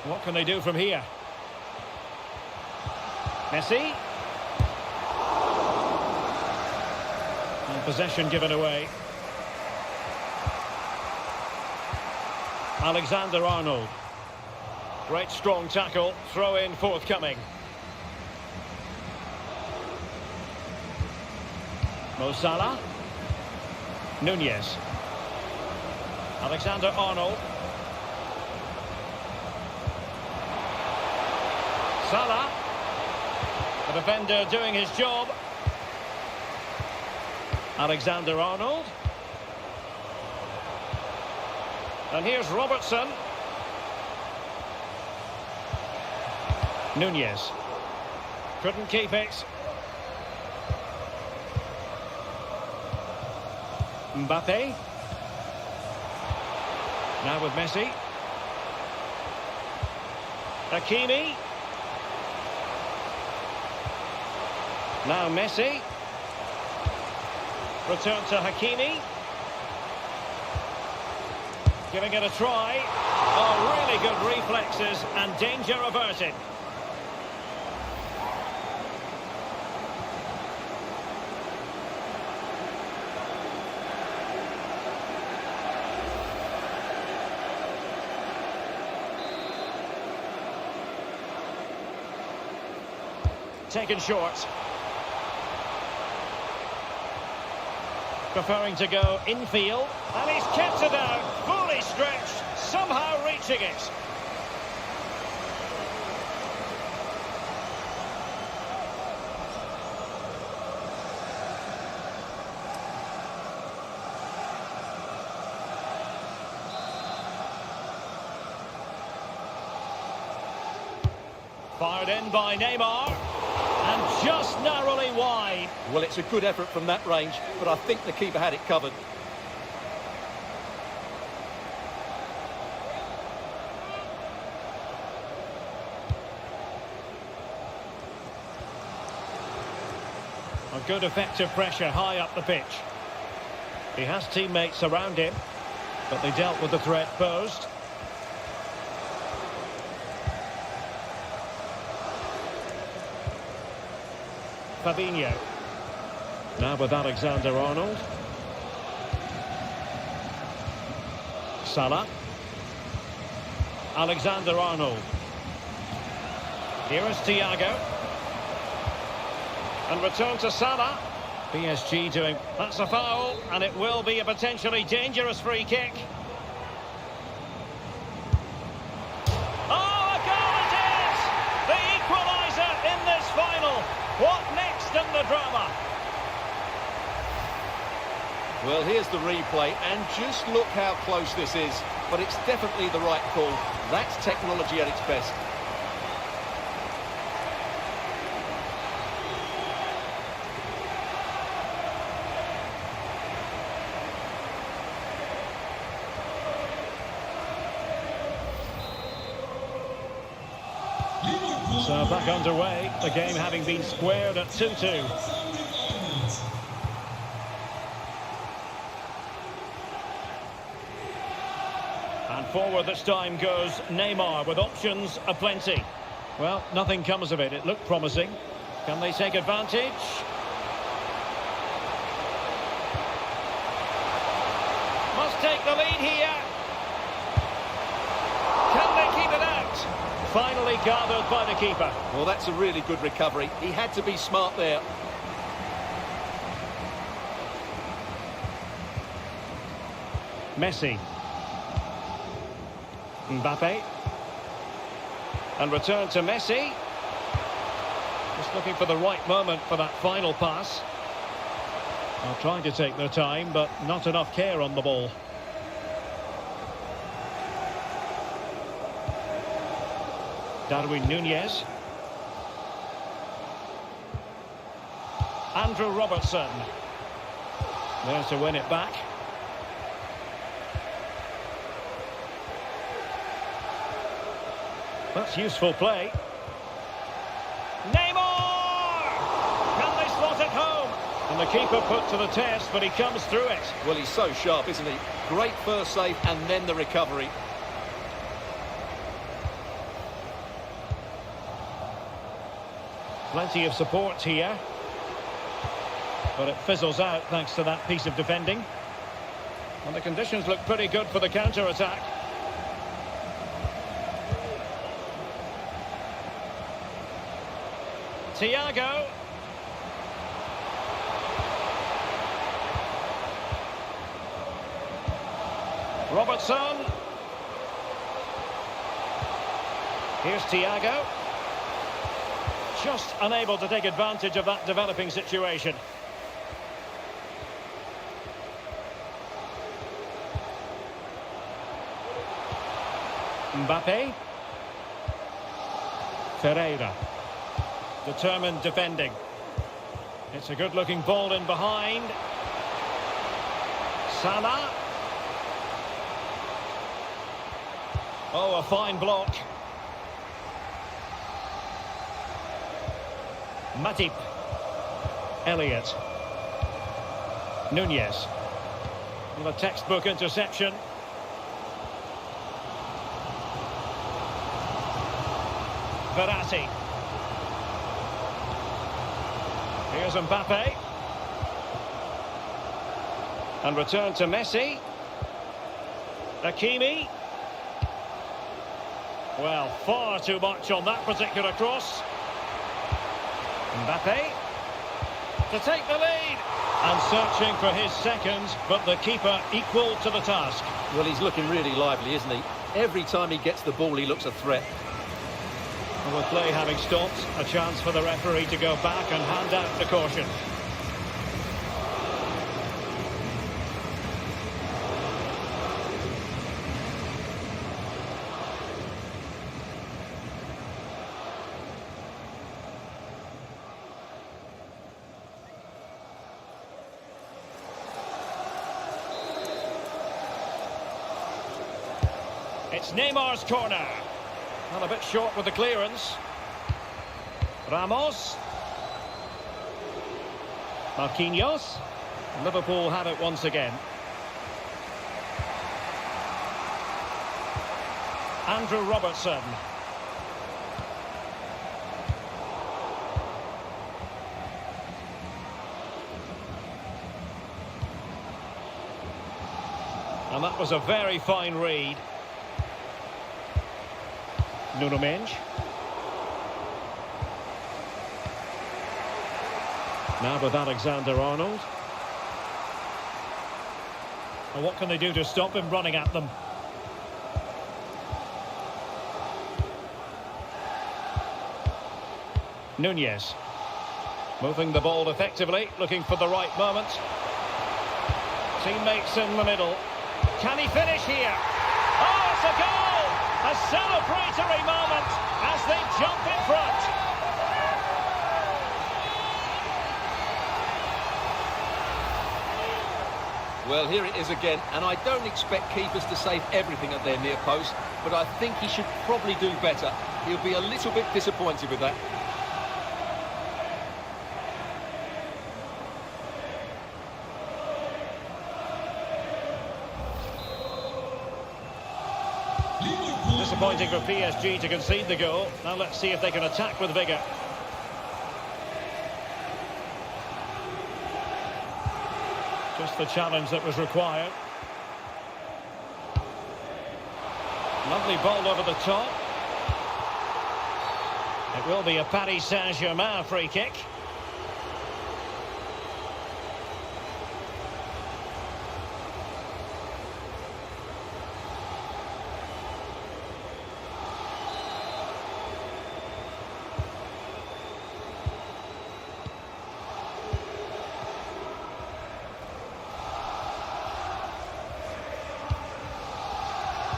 What can they do from here? Messi. And possession given away. Alexander-Arnold. Great strong tackle. Throw in forthcoming. Mo Salah. Nunez. Alexander-Arnold. Salah. The defender doing his job. Alexander-Arnold. And here's Robertson. Nunez. Couldn't keep it. Mbappe. Now with Messi. Hakimi. Now Messi. Return to Hakimi. Giving it a try. Oh, really good reflexes and danger averted. Taken short. Preferring to go infield. And he's kept it out. Fully stretched. Somehow reaching it. Fired in by Neymar. And just narrowly wide. Well, it's a good effort from that range, but I think the keeper had it covered. A good effective pressure high up the pitch. He has teammates around him, but they dealt with the threat posed. Fabinho. Now with Alexander-Arnold. Salah. Alexander-Arnold. Here is Thiago. And return to Salah. PSG doing... That's a foul, and it will be a potentially dangerous free kick. Oh, a goal it is! The equaliser in this final. What next in the drama? Well, here's the replay, and just look how close this is. But it's definitely the right call. That's technology at its best. So back underway, the game having been squared at 2-2. And forward this time goes Neymar with options aplenty. Well, nothing comes of it. It looked promising. Can they take advantage? Must take the lead here. Can they keep it out? Finally gathered by the keeper. Well, that's a really good recovery. He had to be smart there. Messi. Mbappe. And return to Messi. Just looking for the right moment for that final pass. Well, trying to take their time, but not enough care on the ball. Darwin Nunez. Andrew Robertson. There to win it back. That's useful play. Neymar! Can they slot it home? And the keeper put to the test, but he comes through it. Well, he's so sharp, isn't he? Great first save and then the recovery. Plenty of support here. But it fizzles out thanks to that piece of defending. And the conditions look pretty good for the counter-attack. Thiago. Robertson. Here's Thiago. Just unable to take advantage of that developing situation. Mbappe. Ferreira. Determined defending. It's a good-looking ball in behind. Salah. Oh, a fine block. Matip. Elliott. Nunez. Well, a textbook interception. Verratti. Here's Mbappe. And return to Messi. Hakimi. Well, far too much on that particular cross. Mbappe. To take the lead. And searching for his second, but the keeper equal to the task. Well, he's looking really lively, isn't he? Every time he gets the ball, he looks a threat. And with play having stopped, a chance for the referee to go back and hand out the caution. It's Neymar's corner. Well, a bit short with the clearance. Ramos. Marquinhos. Liverpool have it once again. Andrew Robertson. And that was a very fine read. Nuno Mendes. Now with Alexander-Arnold. And what can they do to stop him running at them? Nunez. Moving the ball effectively, looking for the right moment. Teammates in the middle. Can he finish here? Oh, it's a goal! A celebratory moment as they jump in front. Well, here it is again, and I don't expect keepers to save everything at their near post, but I think he should probably do better. He'll be a little bit disappointed with that. disappointing for PSG to concede the goal. Now let's see if they can attack with vigour. Just the challenge that was required. Lovely ball over the top. It will be a Paris Saint-Germain free kick.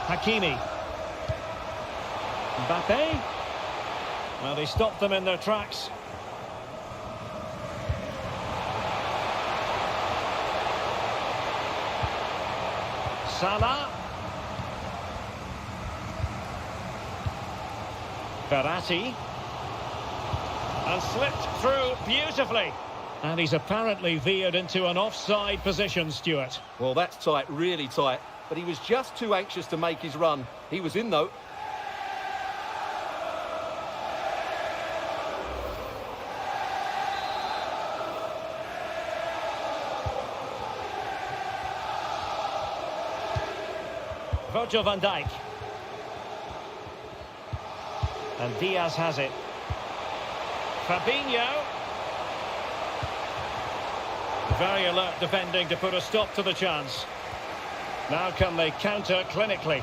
Hakimi. Mbappe. Well, he stopped them in their tracks. Salah. Verratti. And slipped through beautifully. And he's apparently veered into an offside position, Stuart. Well, that's tight, really tight. But he was just too anxious to make his run. He was in, though. Virgil van Dijk. And Diaz has it. Fabinho. Very alert defending to put a stop to the chance. Now can they counter clinically?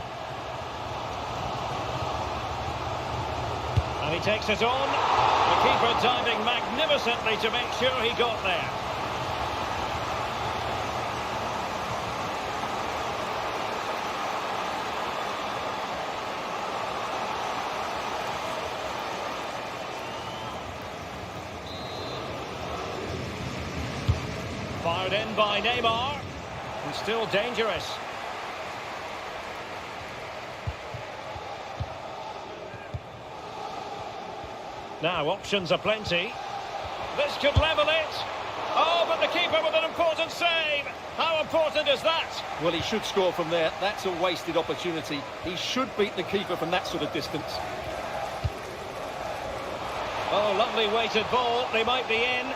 And he takes it on. The keeper diving magnificently to make sure he got there. Fired in by Neymar. And still dangerous. Now, options are plenty. This could level it. Oh, but the keeper with an important save. How important is that? Well, he should score from there. That's a wasted opportunity. He should beat the keeper from that sort of distance. Oh, lovely weighted ball. They might be in.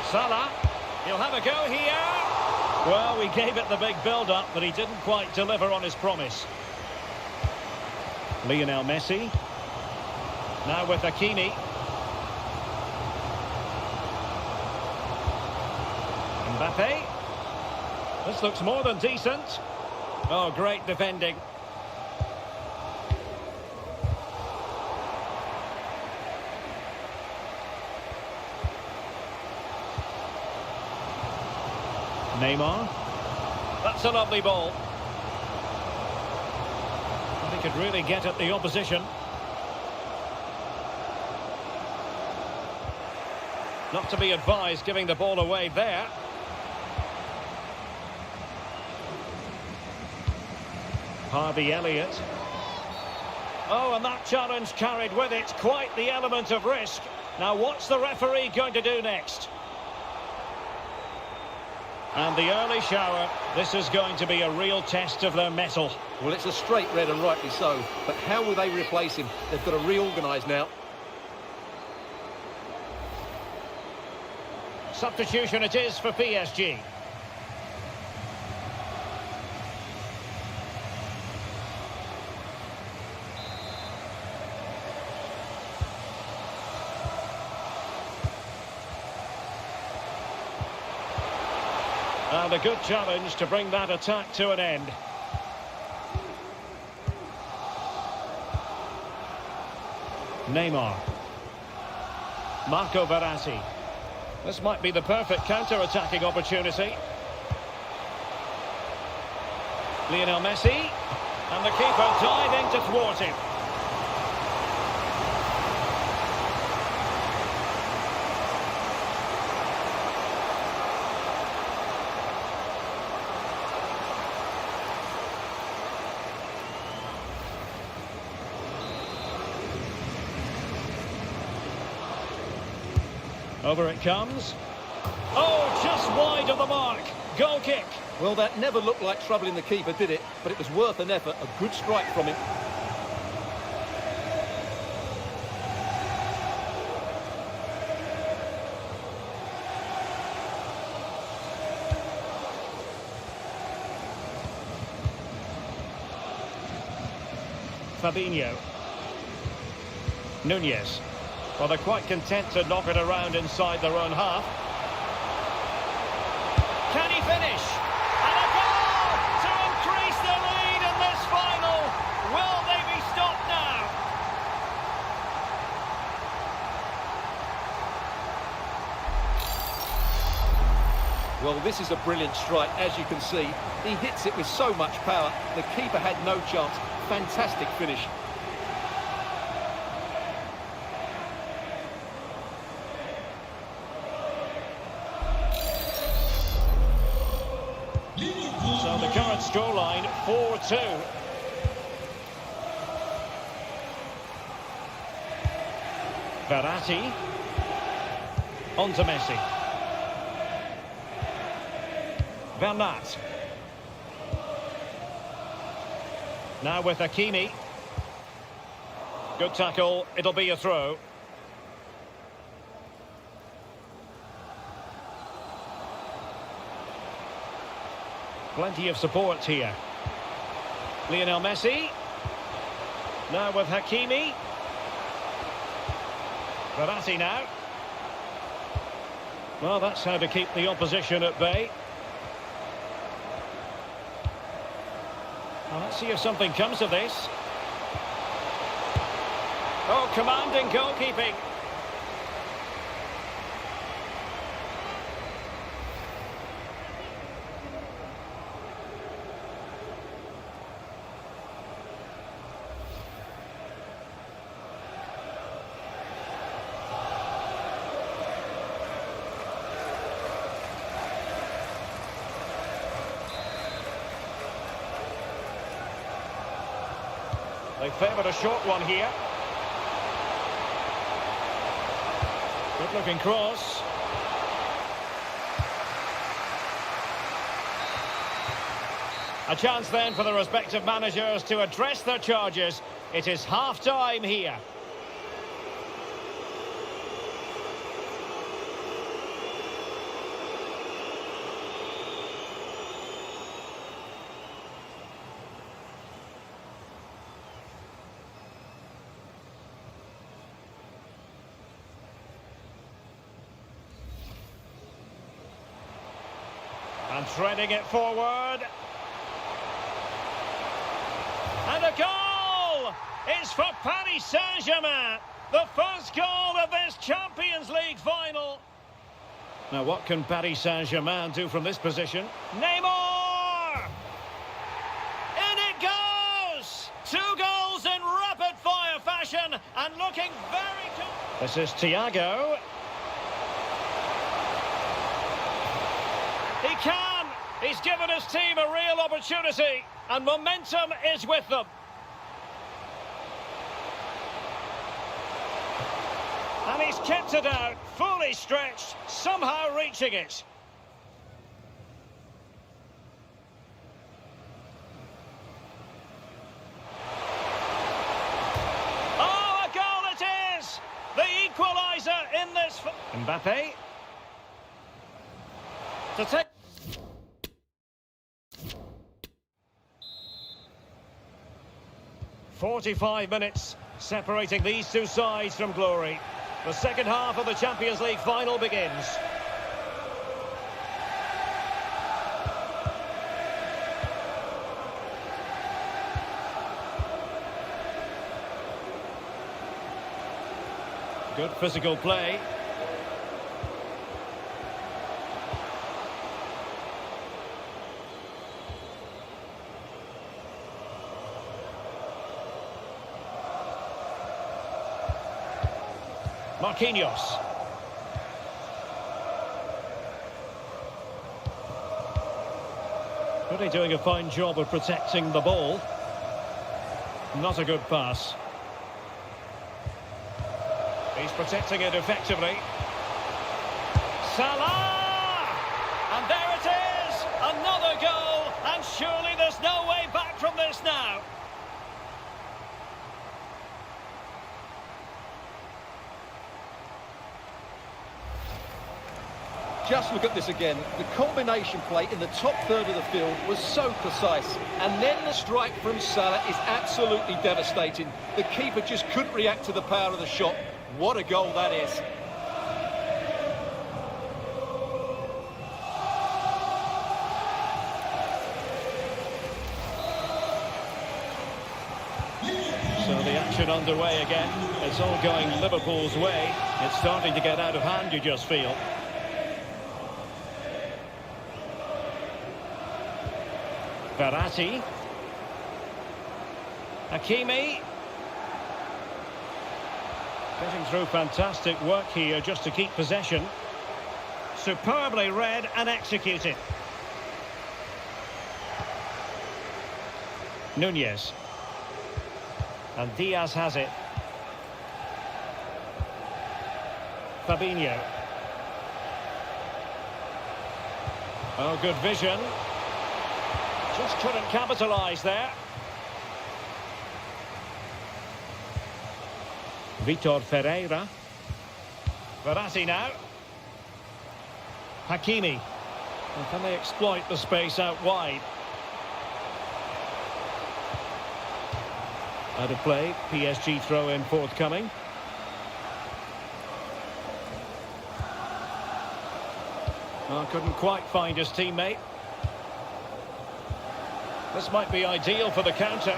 Salah. He'll have a go here. Well, we gave it the big build-up, but he didn't quite deliver on his promise. Lionel Messi. Now with Hakimi. Mbappe. This looks more than decent. Oh, great defending. Neymar. That's a lovely ball. He could really get at the opposition. Not to be advised giving the ball away there. Harvey Elliott. Oh, and that challenge carried with it quite the element of risk. Now, what's the referee going to do next? And the early shower. This is going to be a real test of their mettle. Well, it's a straight red and rightly so. But how will they replace him? They've got to reorganise now. Substitution it is for PSG. And a good challenge to bring that attack to an end. Neymar. Marco Verratti. This might be the perfect counter-attacking opportunity. Lionel Messi. And the keeper diving to thwart him. Over it comes. Oh, just wide of the mark. Goal kick. Well, that never looked like troubling the keeper, did it? But it was worth an effort. A good strike from him. Fabinho. Nunez. Well, they're quite content to knock it around inside their own half. Can he finish? And a goal to increase the lead in this final. Will they be stopped now? Well, this is a brilliant strike, as you can see. He hits it with so much power. The keeper had no chance. Fantastic finish. So the current scoreline, 4-2. Verratti. On to Messi. Bernat. Now with Hakimi. Good tackle, it'll be a throw. Plenty of support here. Lionel Messi. Now with Hakimi. Verratti now. Well, that's how to keep the opposition at bay. Well, let's see if something comes of this. Oh, commanding goalkeeping. They favoured a short one here. Good looking cross. A chance then for the respective managers to address their charges. It is half-time here. And threading it forward. And a goal! It's for Paris Saint-Germain. The first goal of this Champions League final. Now what can Paris Saint-Germain do from this position? Neymar! In it goes! 2 goals in rapid-fire fashion and looking very good. This is Thiago. He can! He's given his team a real opportunity, and momentum is with them. And he's kept it out, fully stretched, somehow reaching it. Oh, a goal it is! The equaliser in this... Mbappe. To take... 45 minutes separating these two sides from glory. The second half of the Champions League final begins. Good physical play. Marquinhos. Really doing a fine job of protecting the ball. Not a good pass. He's protecting it effectively. Salah! And there it is! Another goal! And surely there's no way back from this now. Just look at this again. The combination play in the top third of the field was so precise. And then the strike from Salah is absolutely devastating. The keeper just couldn't react to the power of the shot. What a goal that is. So the action underway again. It's all going Liverpool's way. It's starting to get out of hand, you just feel. Verratti. Hakimi. Getting through fantastic work here just to keep possession. Superbly read and executed. Nunez. And Diaz has it. Fabinho. Oh, good vision. Just couldn't capitalise there. Vitor Ferreira. Verratti now. Hakimi. And can they exploit the space out wide? Out of play. PSG throw-in forthcoming. Oh, couldn't quite find his teammate. This might be ideal for the counter.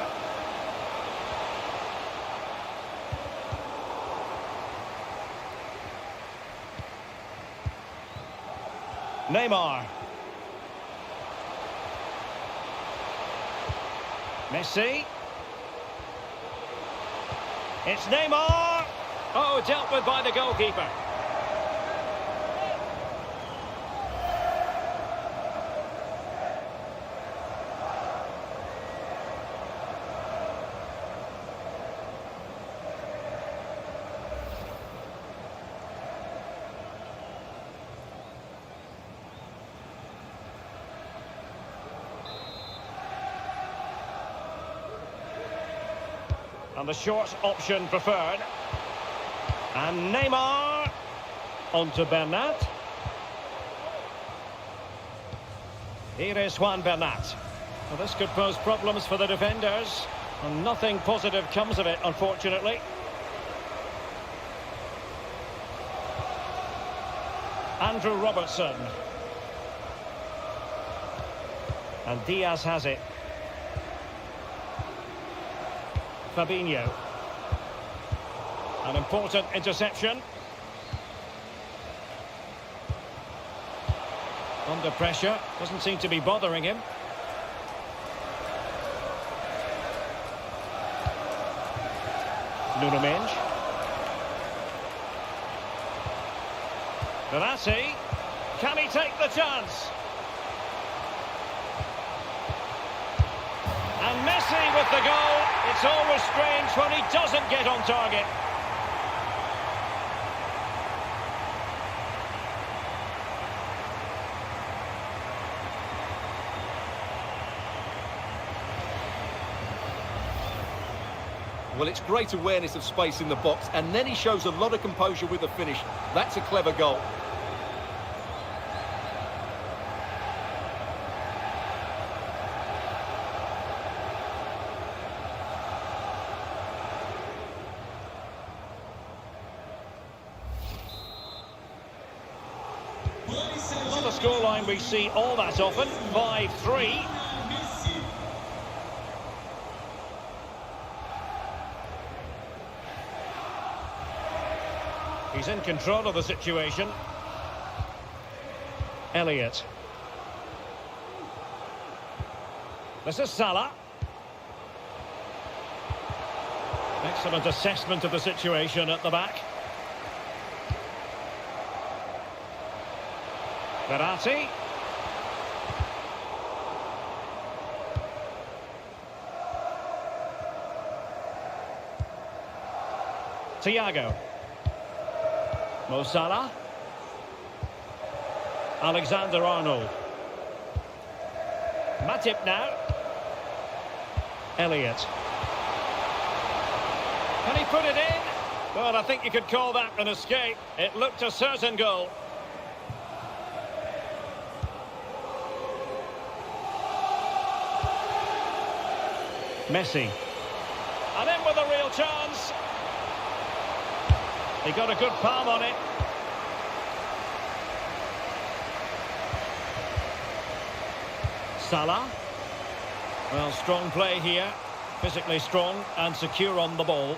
Neymar. Messi. It's Neymar. Oh, dealt with by the goalkeeper. And the short option preferred. And Neymar. On to Bernat. Here is Juan Bernat. Well, this could pose problems for the defenders. And nothing positive comes of it, unfortunately. Andrew Robertson. And Diaz has it. Fabinho. An important interception. Under pressure. Doesn't seem to be bothering him. Nuno Mendes. Verratti. Can he take the chance? And Messi with the goal. It's always strange when he doesn't get on target. Well, it's great awareness of space in the box, and then he shows a lot of composure with the finish. That's a clever goal. Not a scoreline we see all that often. 5-3. He's in control of the situation. Elliott. This is Salah. Excellent assessment of the situation at the back. Verratti. Thiago. Mo Salah. Alexander-Arnold. Matip now. Elliott. Can he put it in? Well, I think you could call that an escape. It looked a certain goal. Messi. And in with a real chance. He got a good palm on it. Salah. Well, strong play here. Physically strong and secure on the ball.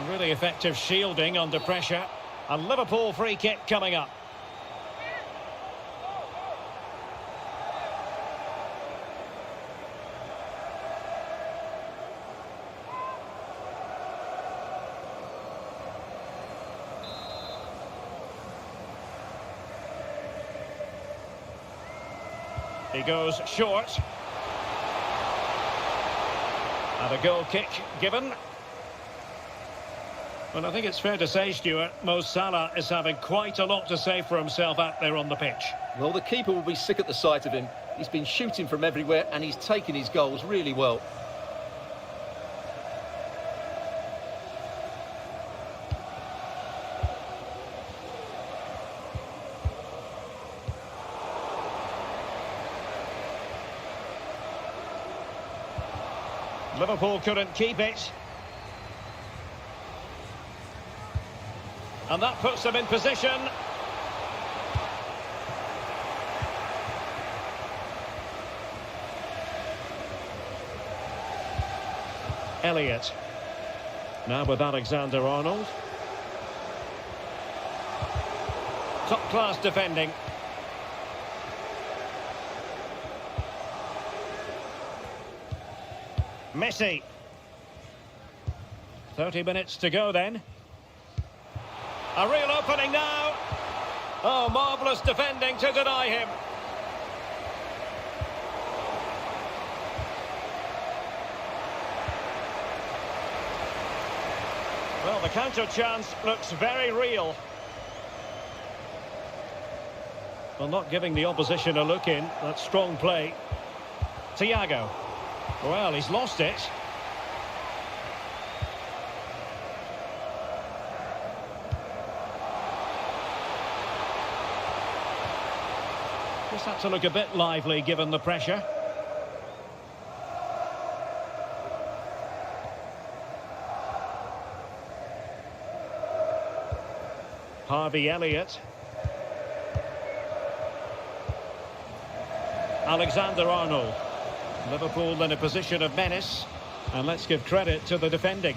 Really effective shielding under pressure. A Liverpool free kick coming up. He goes short. And a goal kick given. Well, I think it's fair to say, Stuart, Mo Salah is having quite a lot to say for himself out there on the pitch. Well, the keeper will be sick at the sight of him. He's been shooting from everywhere and he's taken his goals really well. Liverpool couldn't keep it. And that puts them in position. Elliott. Now with Alexander-Arnold. Top-class defending. Messi. 30 minutes to go then. A real opening now. Oh, marvellous defending to deny him. Well, the counter chance looks very real. Well, not giving the opposition a look in. That's strong play. Thiago. Well, he's lost it. Just had to look a bit lively given the pressure. Harvey Elliott. Alexander-Arnold. Liverpool in a position of menace. And let's give credit to the defending.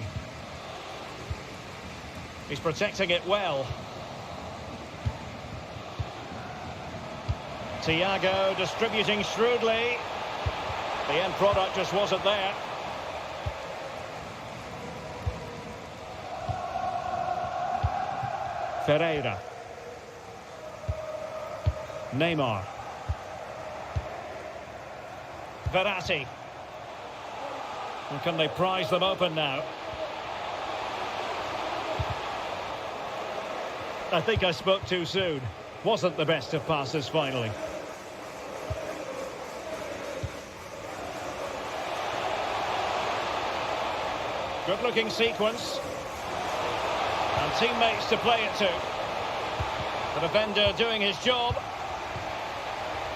He's protecting it well. Thiago distributing shrewdly. The end product just wasn't there. Ferreira. Neymar. Verratti. And can they prise them open now? I think I spoke too soon. Wasn't the best of passes finally. Good looking sequence. And teammates to play it to. The defender doing his job.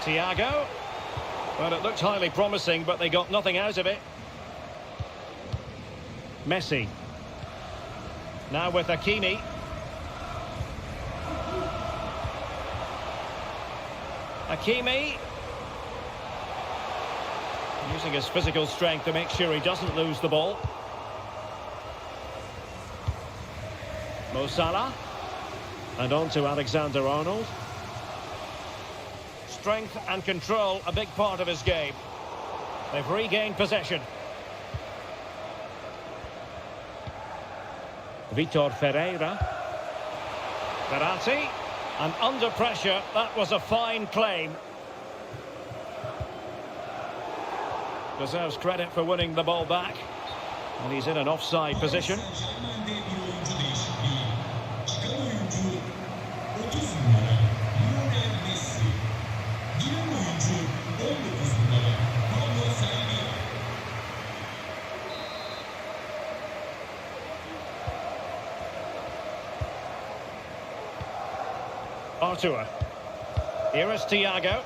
Thiago. Well, it looked highly promising, but they got nothing out of it. Messi. Now with Hakimi. Hakimi. Using his physical strength to make sure he doesn't lose the ball. Mo Salah. And on to Alexander-Arnold. Strength and control, a big part of his game. They've regained possession. Vitor Ferreira. Verratti. And under pressure, that was a fine claim. Deserves credit for winning the ball back. And he's in an offside position. Artur. Here is Thiago.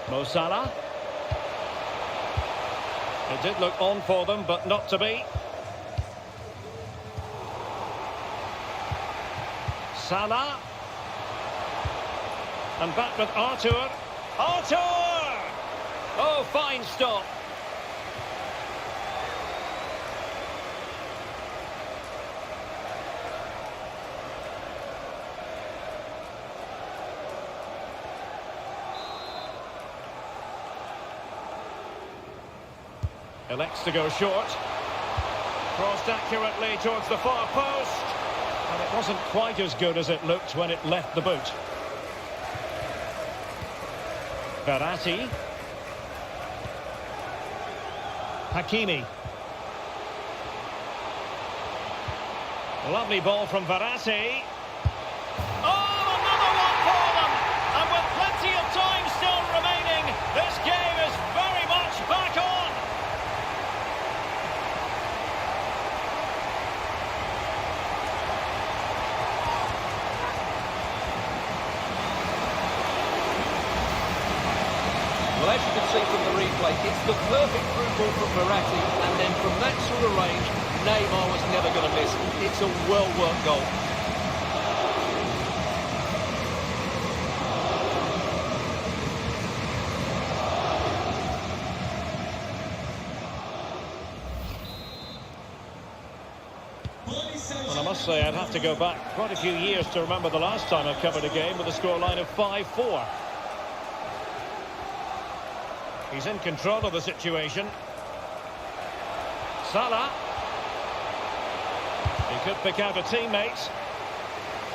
Mo Salah. It did look on for them, but not to be. Salah. And back with Arthur. Arthur! Oh, fine stop. Elects to go short. Crossed accurately towards the far post. And it wasn't quite as good as it looked when it left the boot. Verratti. Hakimi. Lovely ball from Verratti. Oh, another one for them! And with plenty of time still remaining, this game is very much back on! Well, as you can see from the replay, it's the perfect through ball from Verratti, and then from that sort of range, Neymar was never going to miss. It's a well-worked goal. Well, I must say I'd have to go back quite a few years to remember the last time I covered a game with a scoreline of 5-4. He's in control of the situation. Salah. He could pick out a teammate.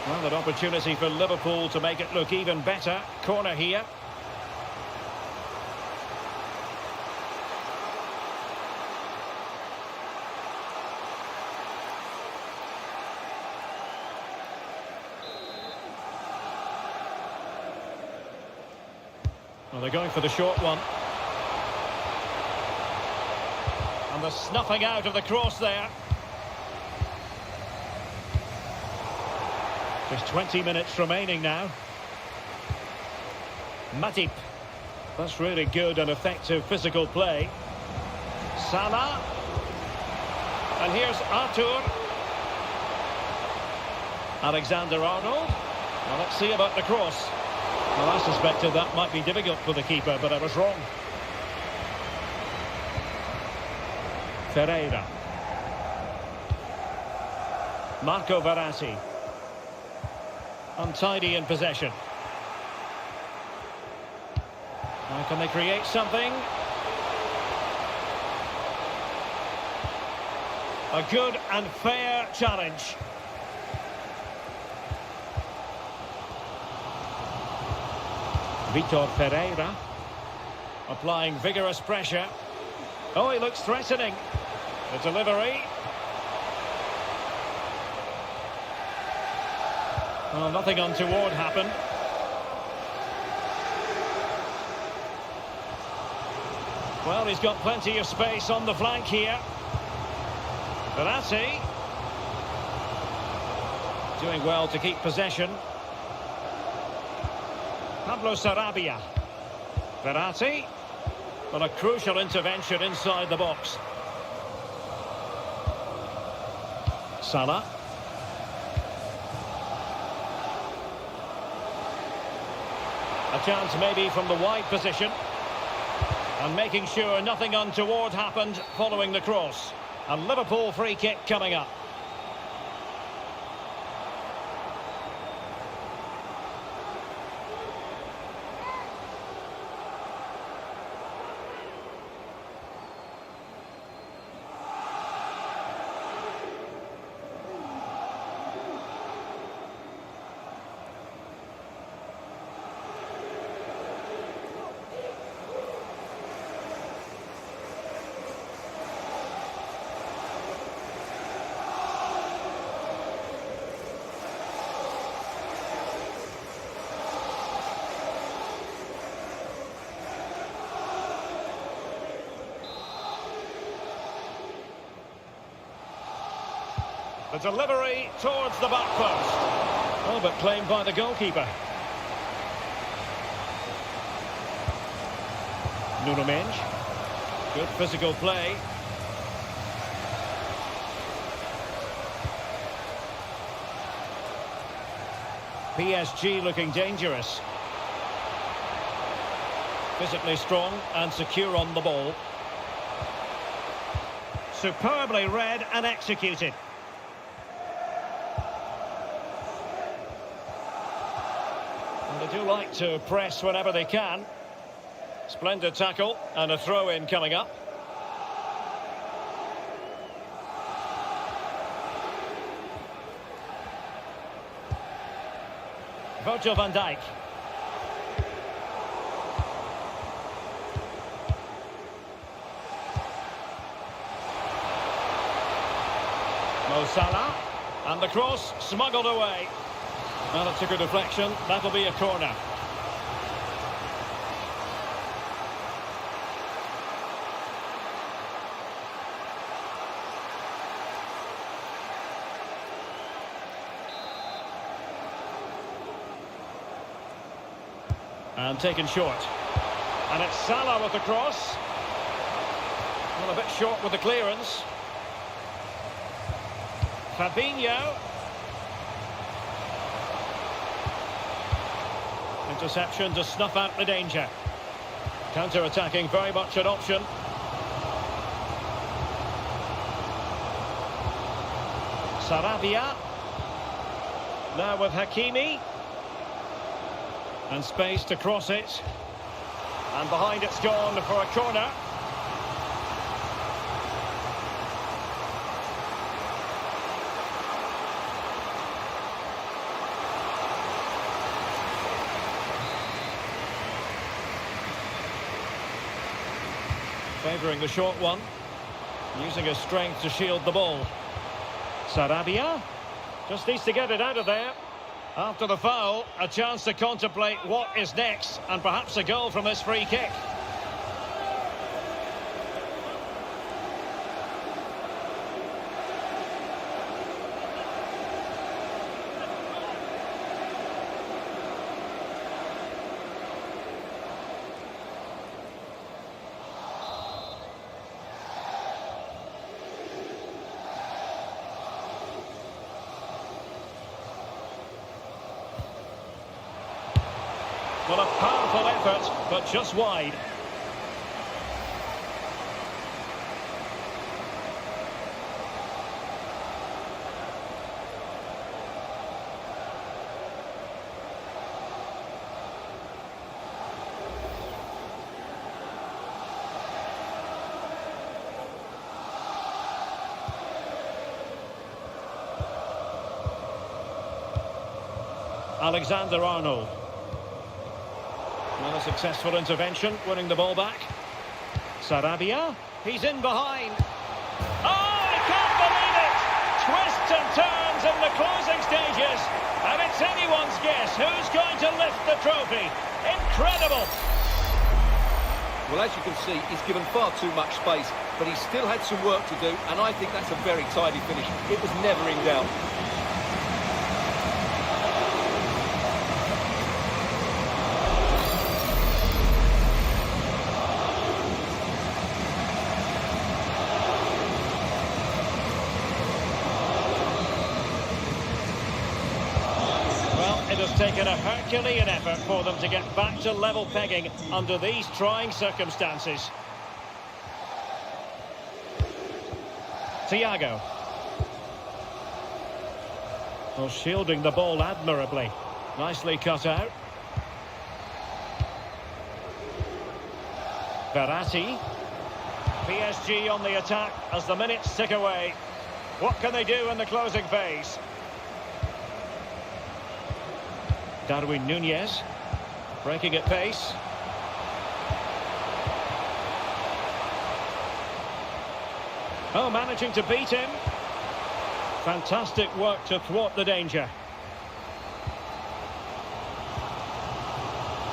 Well, an opportunity for Liverpool to make it look even better. Corner here. Well, they're going for the short one. And the snuffing out of the cross there. Just 20 minutes remaining now. Matip. That's really good and effective physical play. Salah. And here's Arthur. Alexander-Arnold. Well, let's see about the cross. Well, I suspected that might be difficult for the keeper, but I was wrong. Ferreira. Marco Verratti. Untidy in possession. Now can they create something? A good and fair challenge. Vitor Ferreira. Applying vigorous pressure. Oh, he looks threatening. The delivery. Well, nothing untoward happened. Well, he's got plenty of space on the flank here. Verratti. Doing well to keep possession. Pablo Sarabia. Verratti. Well, a crucial intervention inside the box. Salah. A chance maybe from the wide position. And making sure nothing untoward happened following the cross. A Liverpool free kick coming up. The delivery towards the back post. Oh, but claimed by the goalkeeper. Nuno Mendes. Good physical play. PSG looking dangerous. Physically strong and secure on the ball. Superbly read and executed. And they do like to press whenever they can. Splendid tackle and a throw-in coming up. Virgil van Dijk. Mo Salah. And the cross smuggled away. Well, it took a deflection. That'll be a corner. And taken short. And it's Salah with the cross. Well, a bit short with the clearance. Fabinho. Interception to snuff out the danger. Counter-attacking, very much an option. Sarabia. Now with Hakimi. And space to cross it. And behind it's gone for a corner. Favouring the short one. Using his strength to shield the ball. Sarabia. Just needs to get it out of there. After the foul, a chance to contemplate what is next, and perhaps a goal from this free kick. Well, a powerful effort, but just wide. Alexander-Arnold. Well, a successful intervention, winning the ball back. Sarabia, he's in behind. Oh, I can't believe it! Twists and turns in the closing stages. And it's anyone's guess who's going to lift the trophy. Incredible! Well, as you can see, he's given far too much space, but he still had some work to do, and I think that's a very tidy finish. It was never in doubt. It has taken a Herculean effort for them to get back to level pegging under these trying circumstances. Thiago. Well, shielding the ball admirably. Nicely cut out. Verratti. PSG on the attack as the minutes tick away. What can they do in the closing phase? Darwin Nunez, breaking at pace. Oh, managing to beat him. Fantastic work to thwart the danger.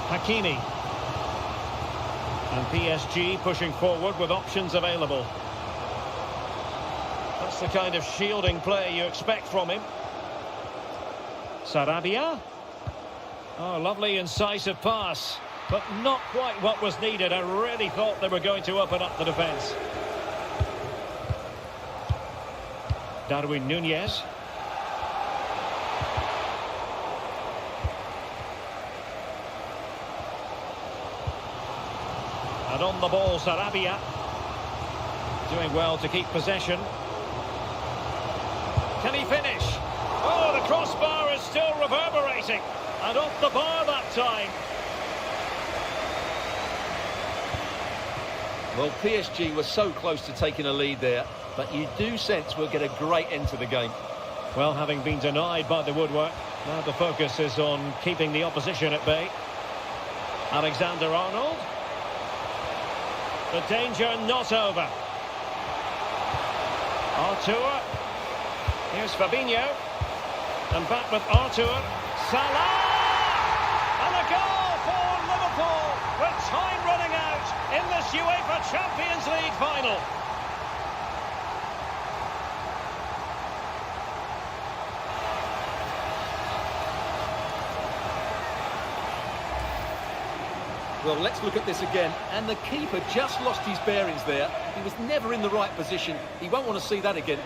Hakimi. And PSG pushing forward with options available. That's the kind of shielding play you expect from him. Sarabia. Oh, lovely incisive pass. But not quite what was needed. I really thought they were going to open up the defence. Darwin Núñez. And on the ball, Sarabia. Doing well to keep possession. Can he finish? Oh, the crossbar is still reverberating. And off the bar that time. Well, PSG were so close to taking a lead there, but you do sense we'll get a great end to the game. Well, having been denied by the woodwork, now the focus is on keeping the opposition at bay. Alexander-Arnold. The danger not over. Artur. Here's Fabinho. And back with Artur. Salah! And a goal for Liverpool with time running out in this UEFA Champions League final. Well, let's look at this again. And the keeper just lost his bearings there. He was never in the right position. He won't want to see that again.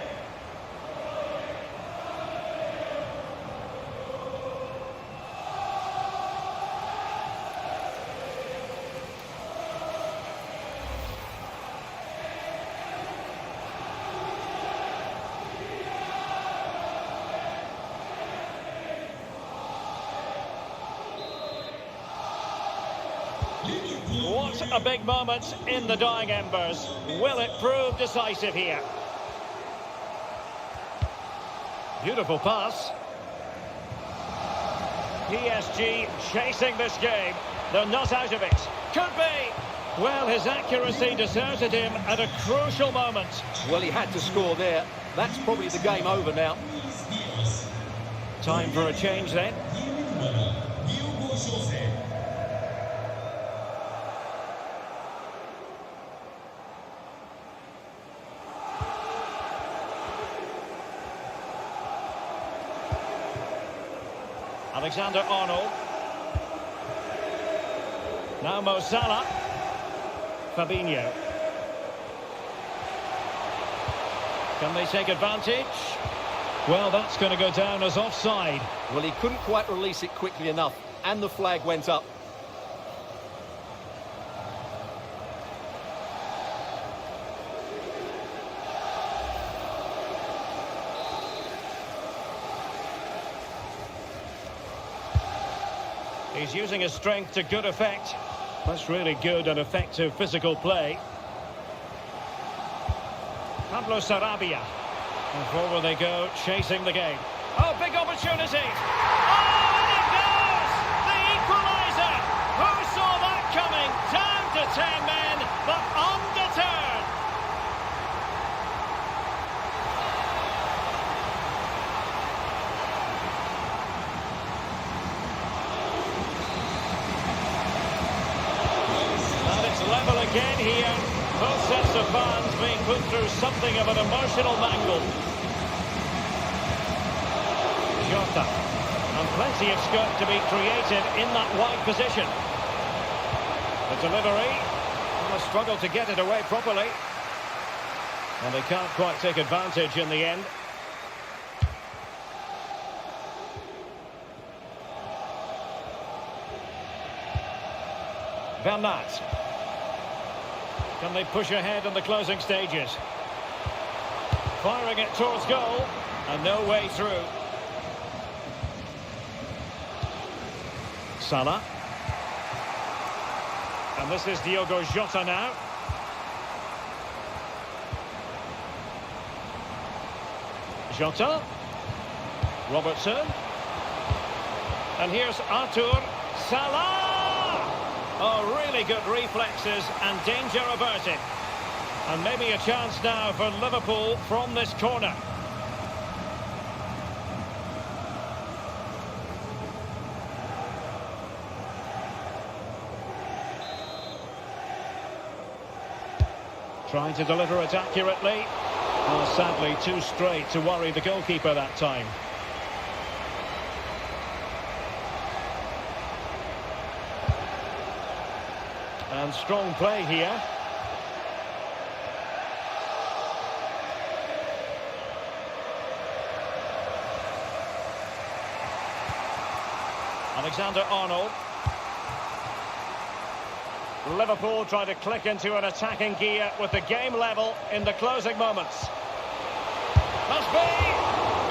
What a big moment in the dying embers. Will it prove decisive here? Beautiful pass. PSG chasing this game. They're not out of it. Could be. Well, his accuracy deserted him at a crucial moment. Well, he had to score there. That's probably the game over now. Time for a change then. Alexander-Arnold. Now Mo Salah. Fabinho. Can they take advantage? Well, that's going to go down as offside. Well, he couldn't quite release it quickly enough, and the flag went up. He's using his strength to good effect. That's really good and effective physical play. Pablo Sarabia. And forward they go, chasing the game. Oh, big opportunity! Oh, and it goes! The equaliser! Who saw that coming? Down to 10 men, but undeterred. And it's level again here. Both sets of fans being put through something of an emotional mangle. Jota. And plenty of scope to be created in that wide position. The delivery. And a struggle to get it away properly. And they can't quite take advantage in the end. Bernat. Can they push ahead in the closing stages? Firing it towards goal, and no way through. Salah. And this is Diogo Jota now. Jota. Robertson. And here's Artur. Salah! Oh, really good reflexes and danger averted. And maybe a chance now for Liverpool from this corner. Trying to deliver it accurately. Oh, sadly, too straight to worry the goalkeeper that time. And strong play here. Alexander-Arnold. Liverpool trying to click into an attacking gear with the game level in the closing moments. Must be!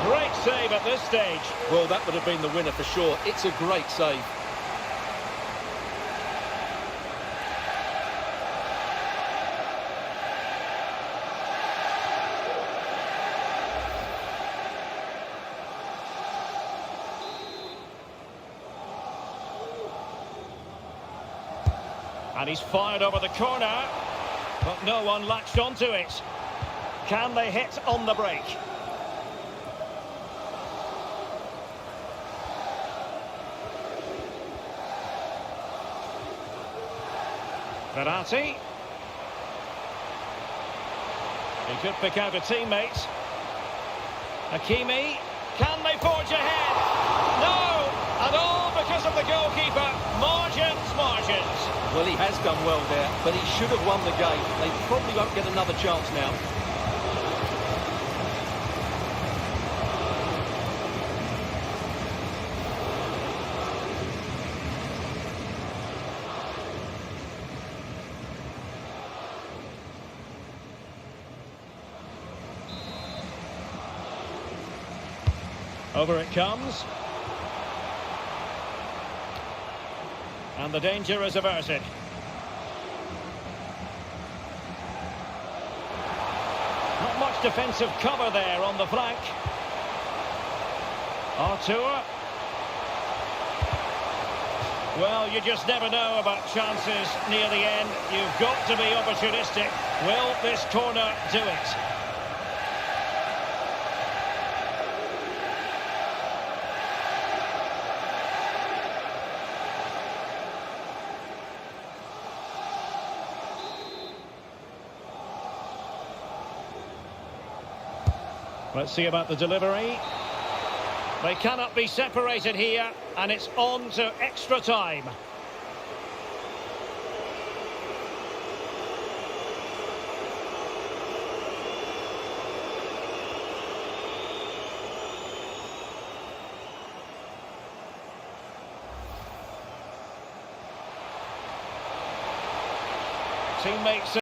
Great save at this stage. Well, that would have been the winner for sure. It's a great save. And he's fired over the corner, but no one latched onto it. Can they hit on the break? Verratti. He could pick out a teammate. Hakimi. Can they forge ahead? No! And all because of the goalkeeper. Margins. Well, he has done well there, but he should have won the game. They probably won't get another chance now. Over it comes. And the danger is averted. Not much defensive cover there on the flank. Artur. Well, you just never know about chances near the end. You've got to be opportunistic. Will this corner do it? Let's see about the delivery. They cannot be separated here, and it's on to extra time. Teammates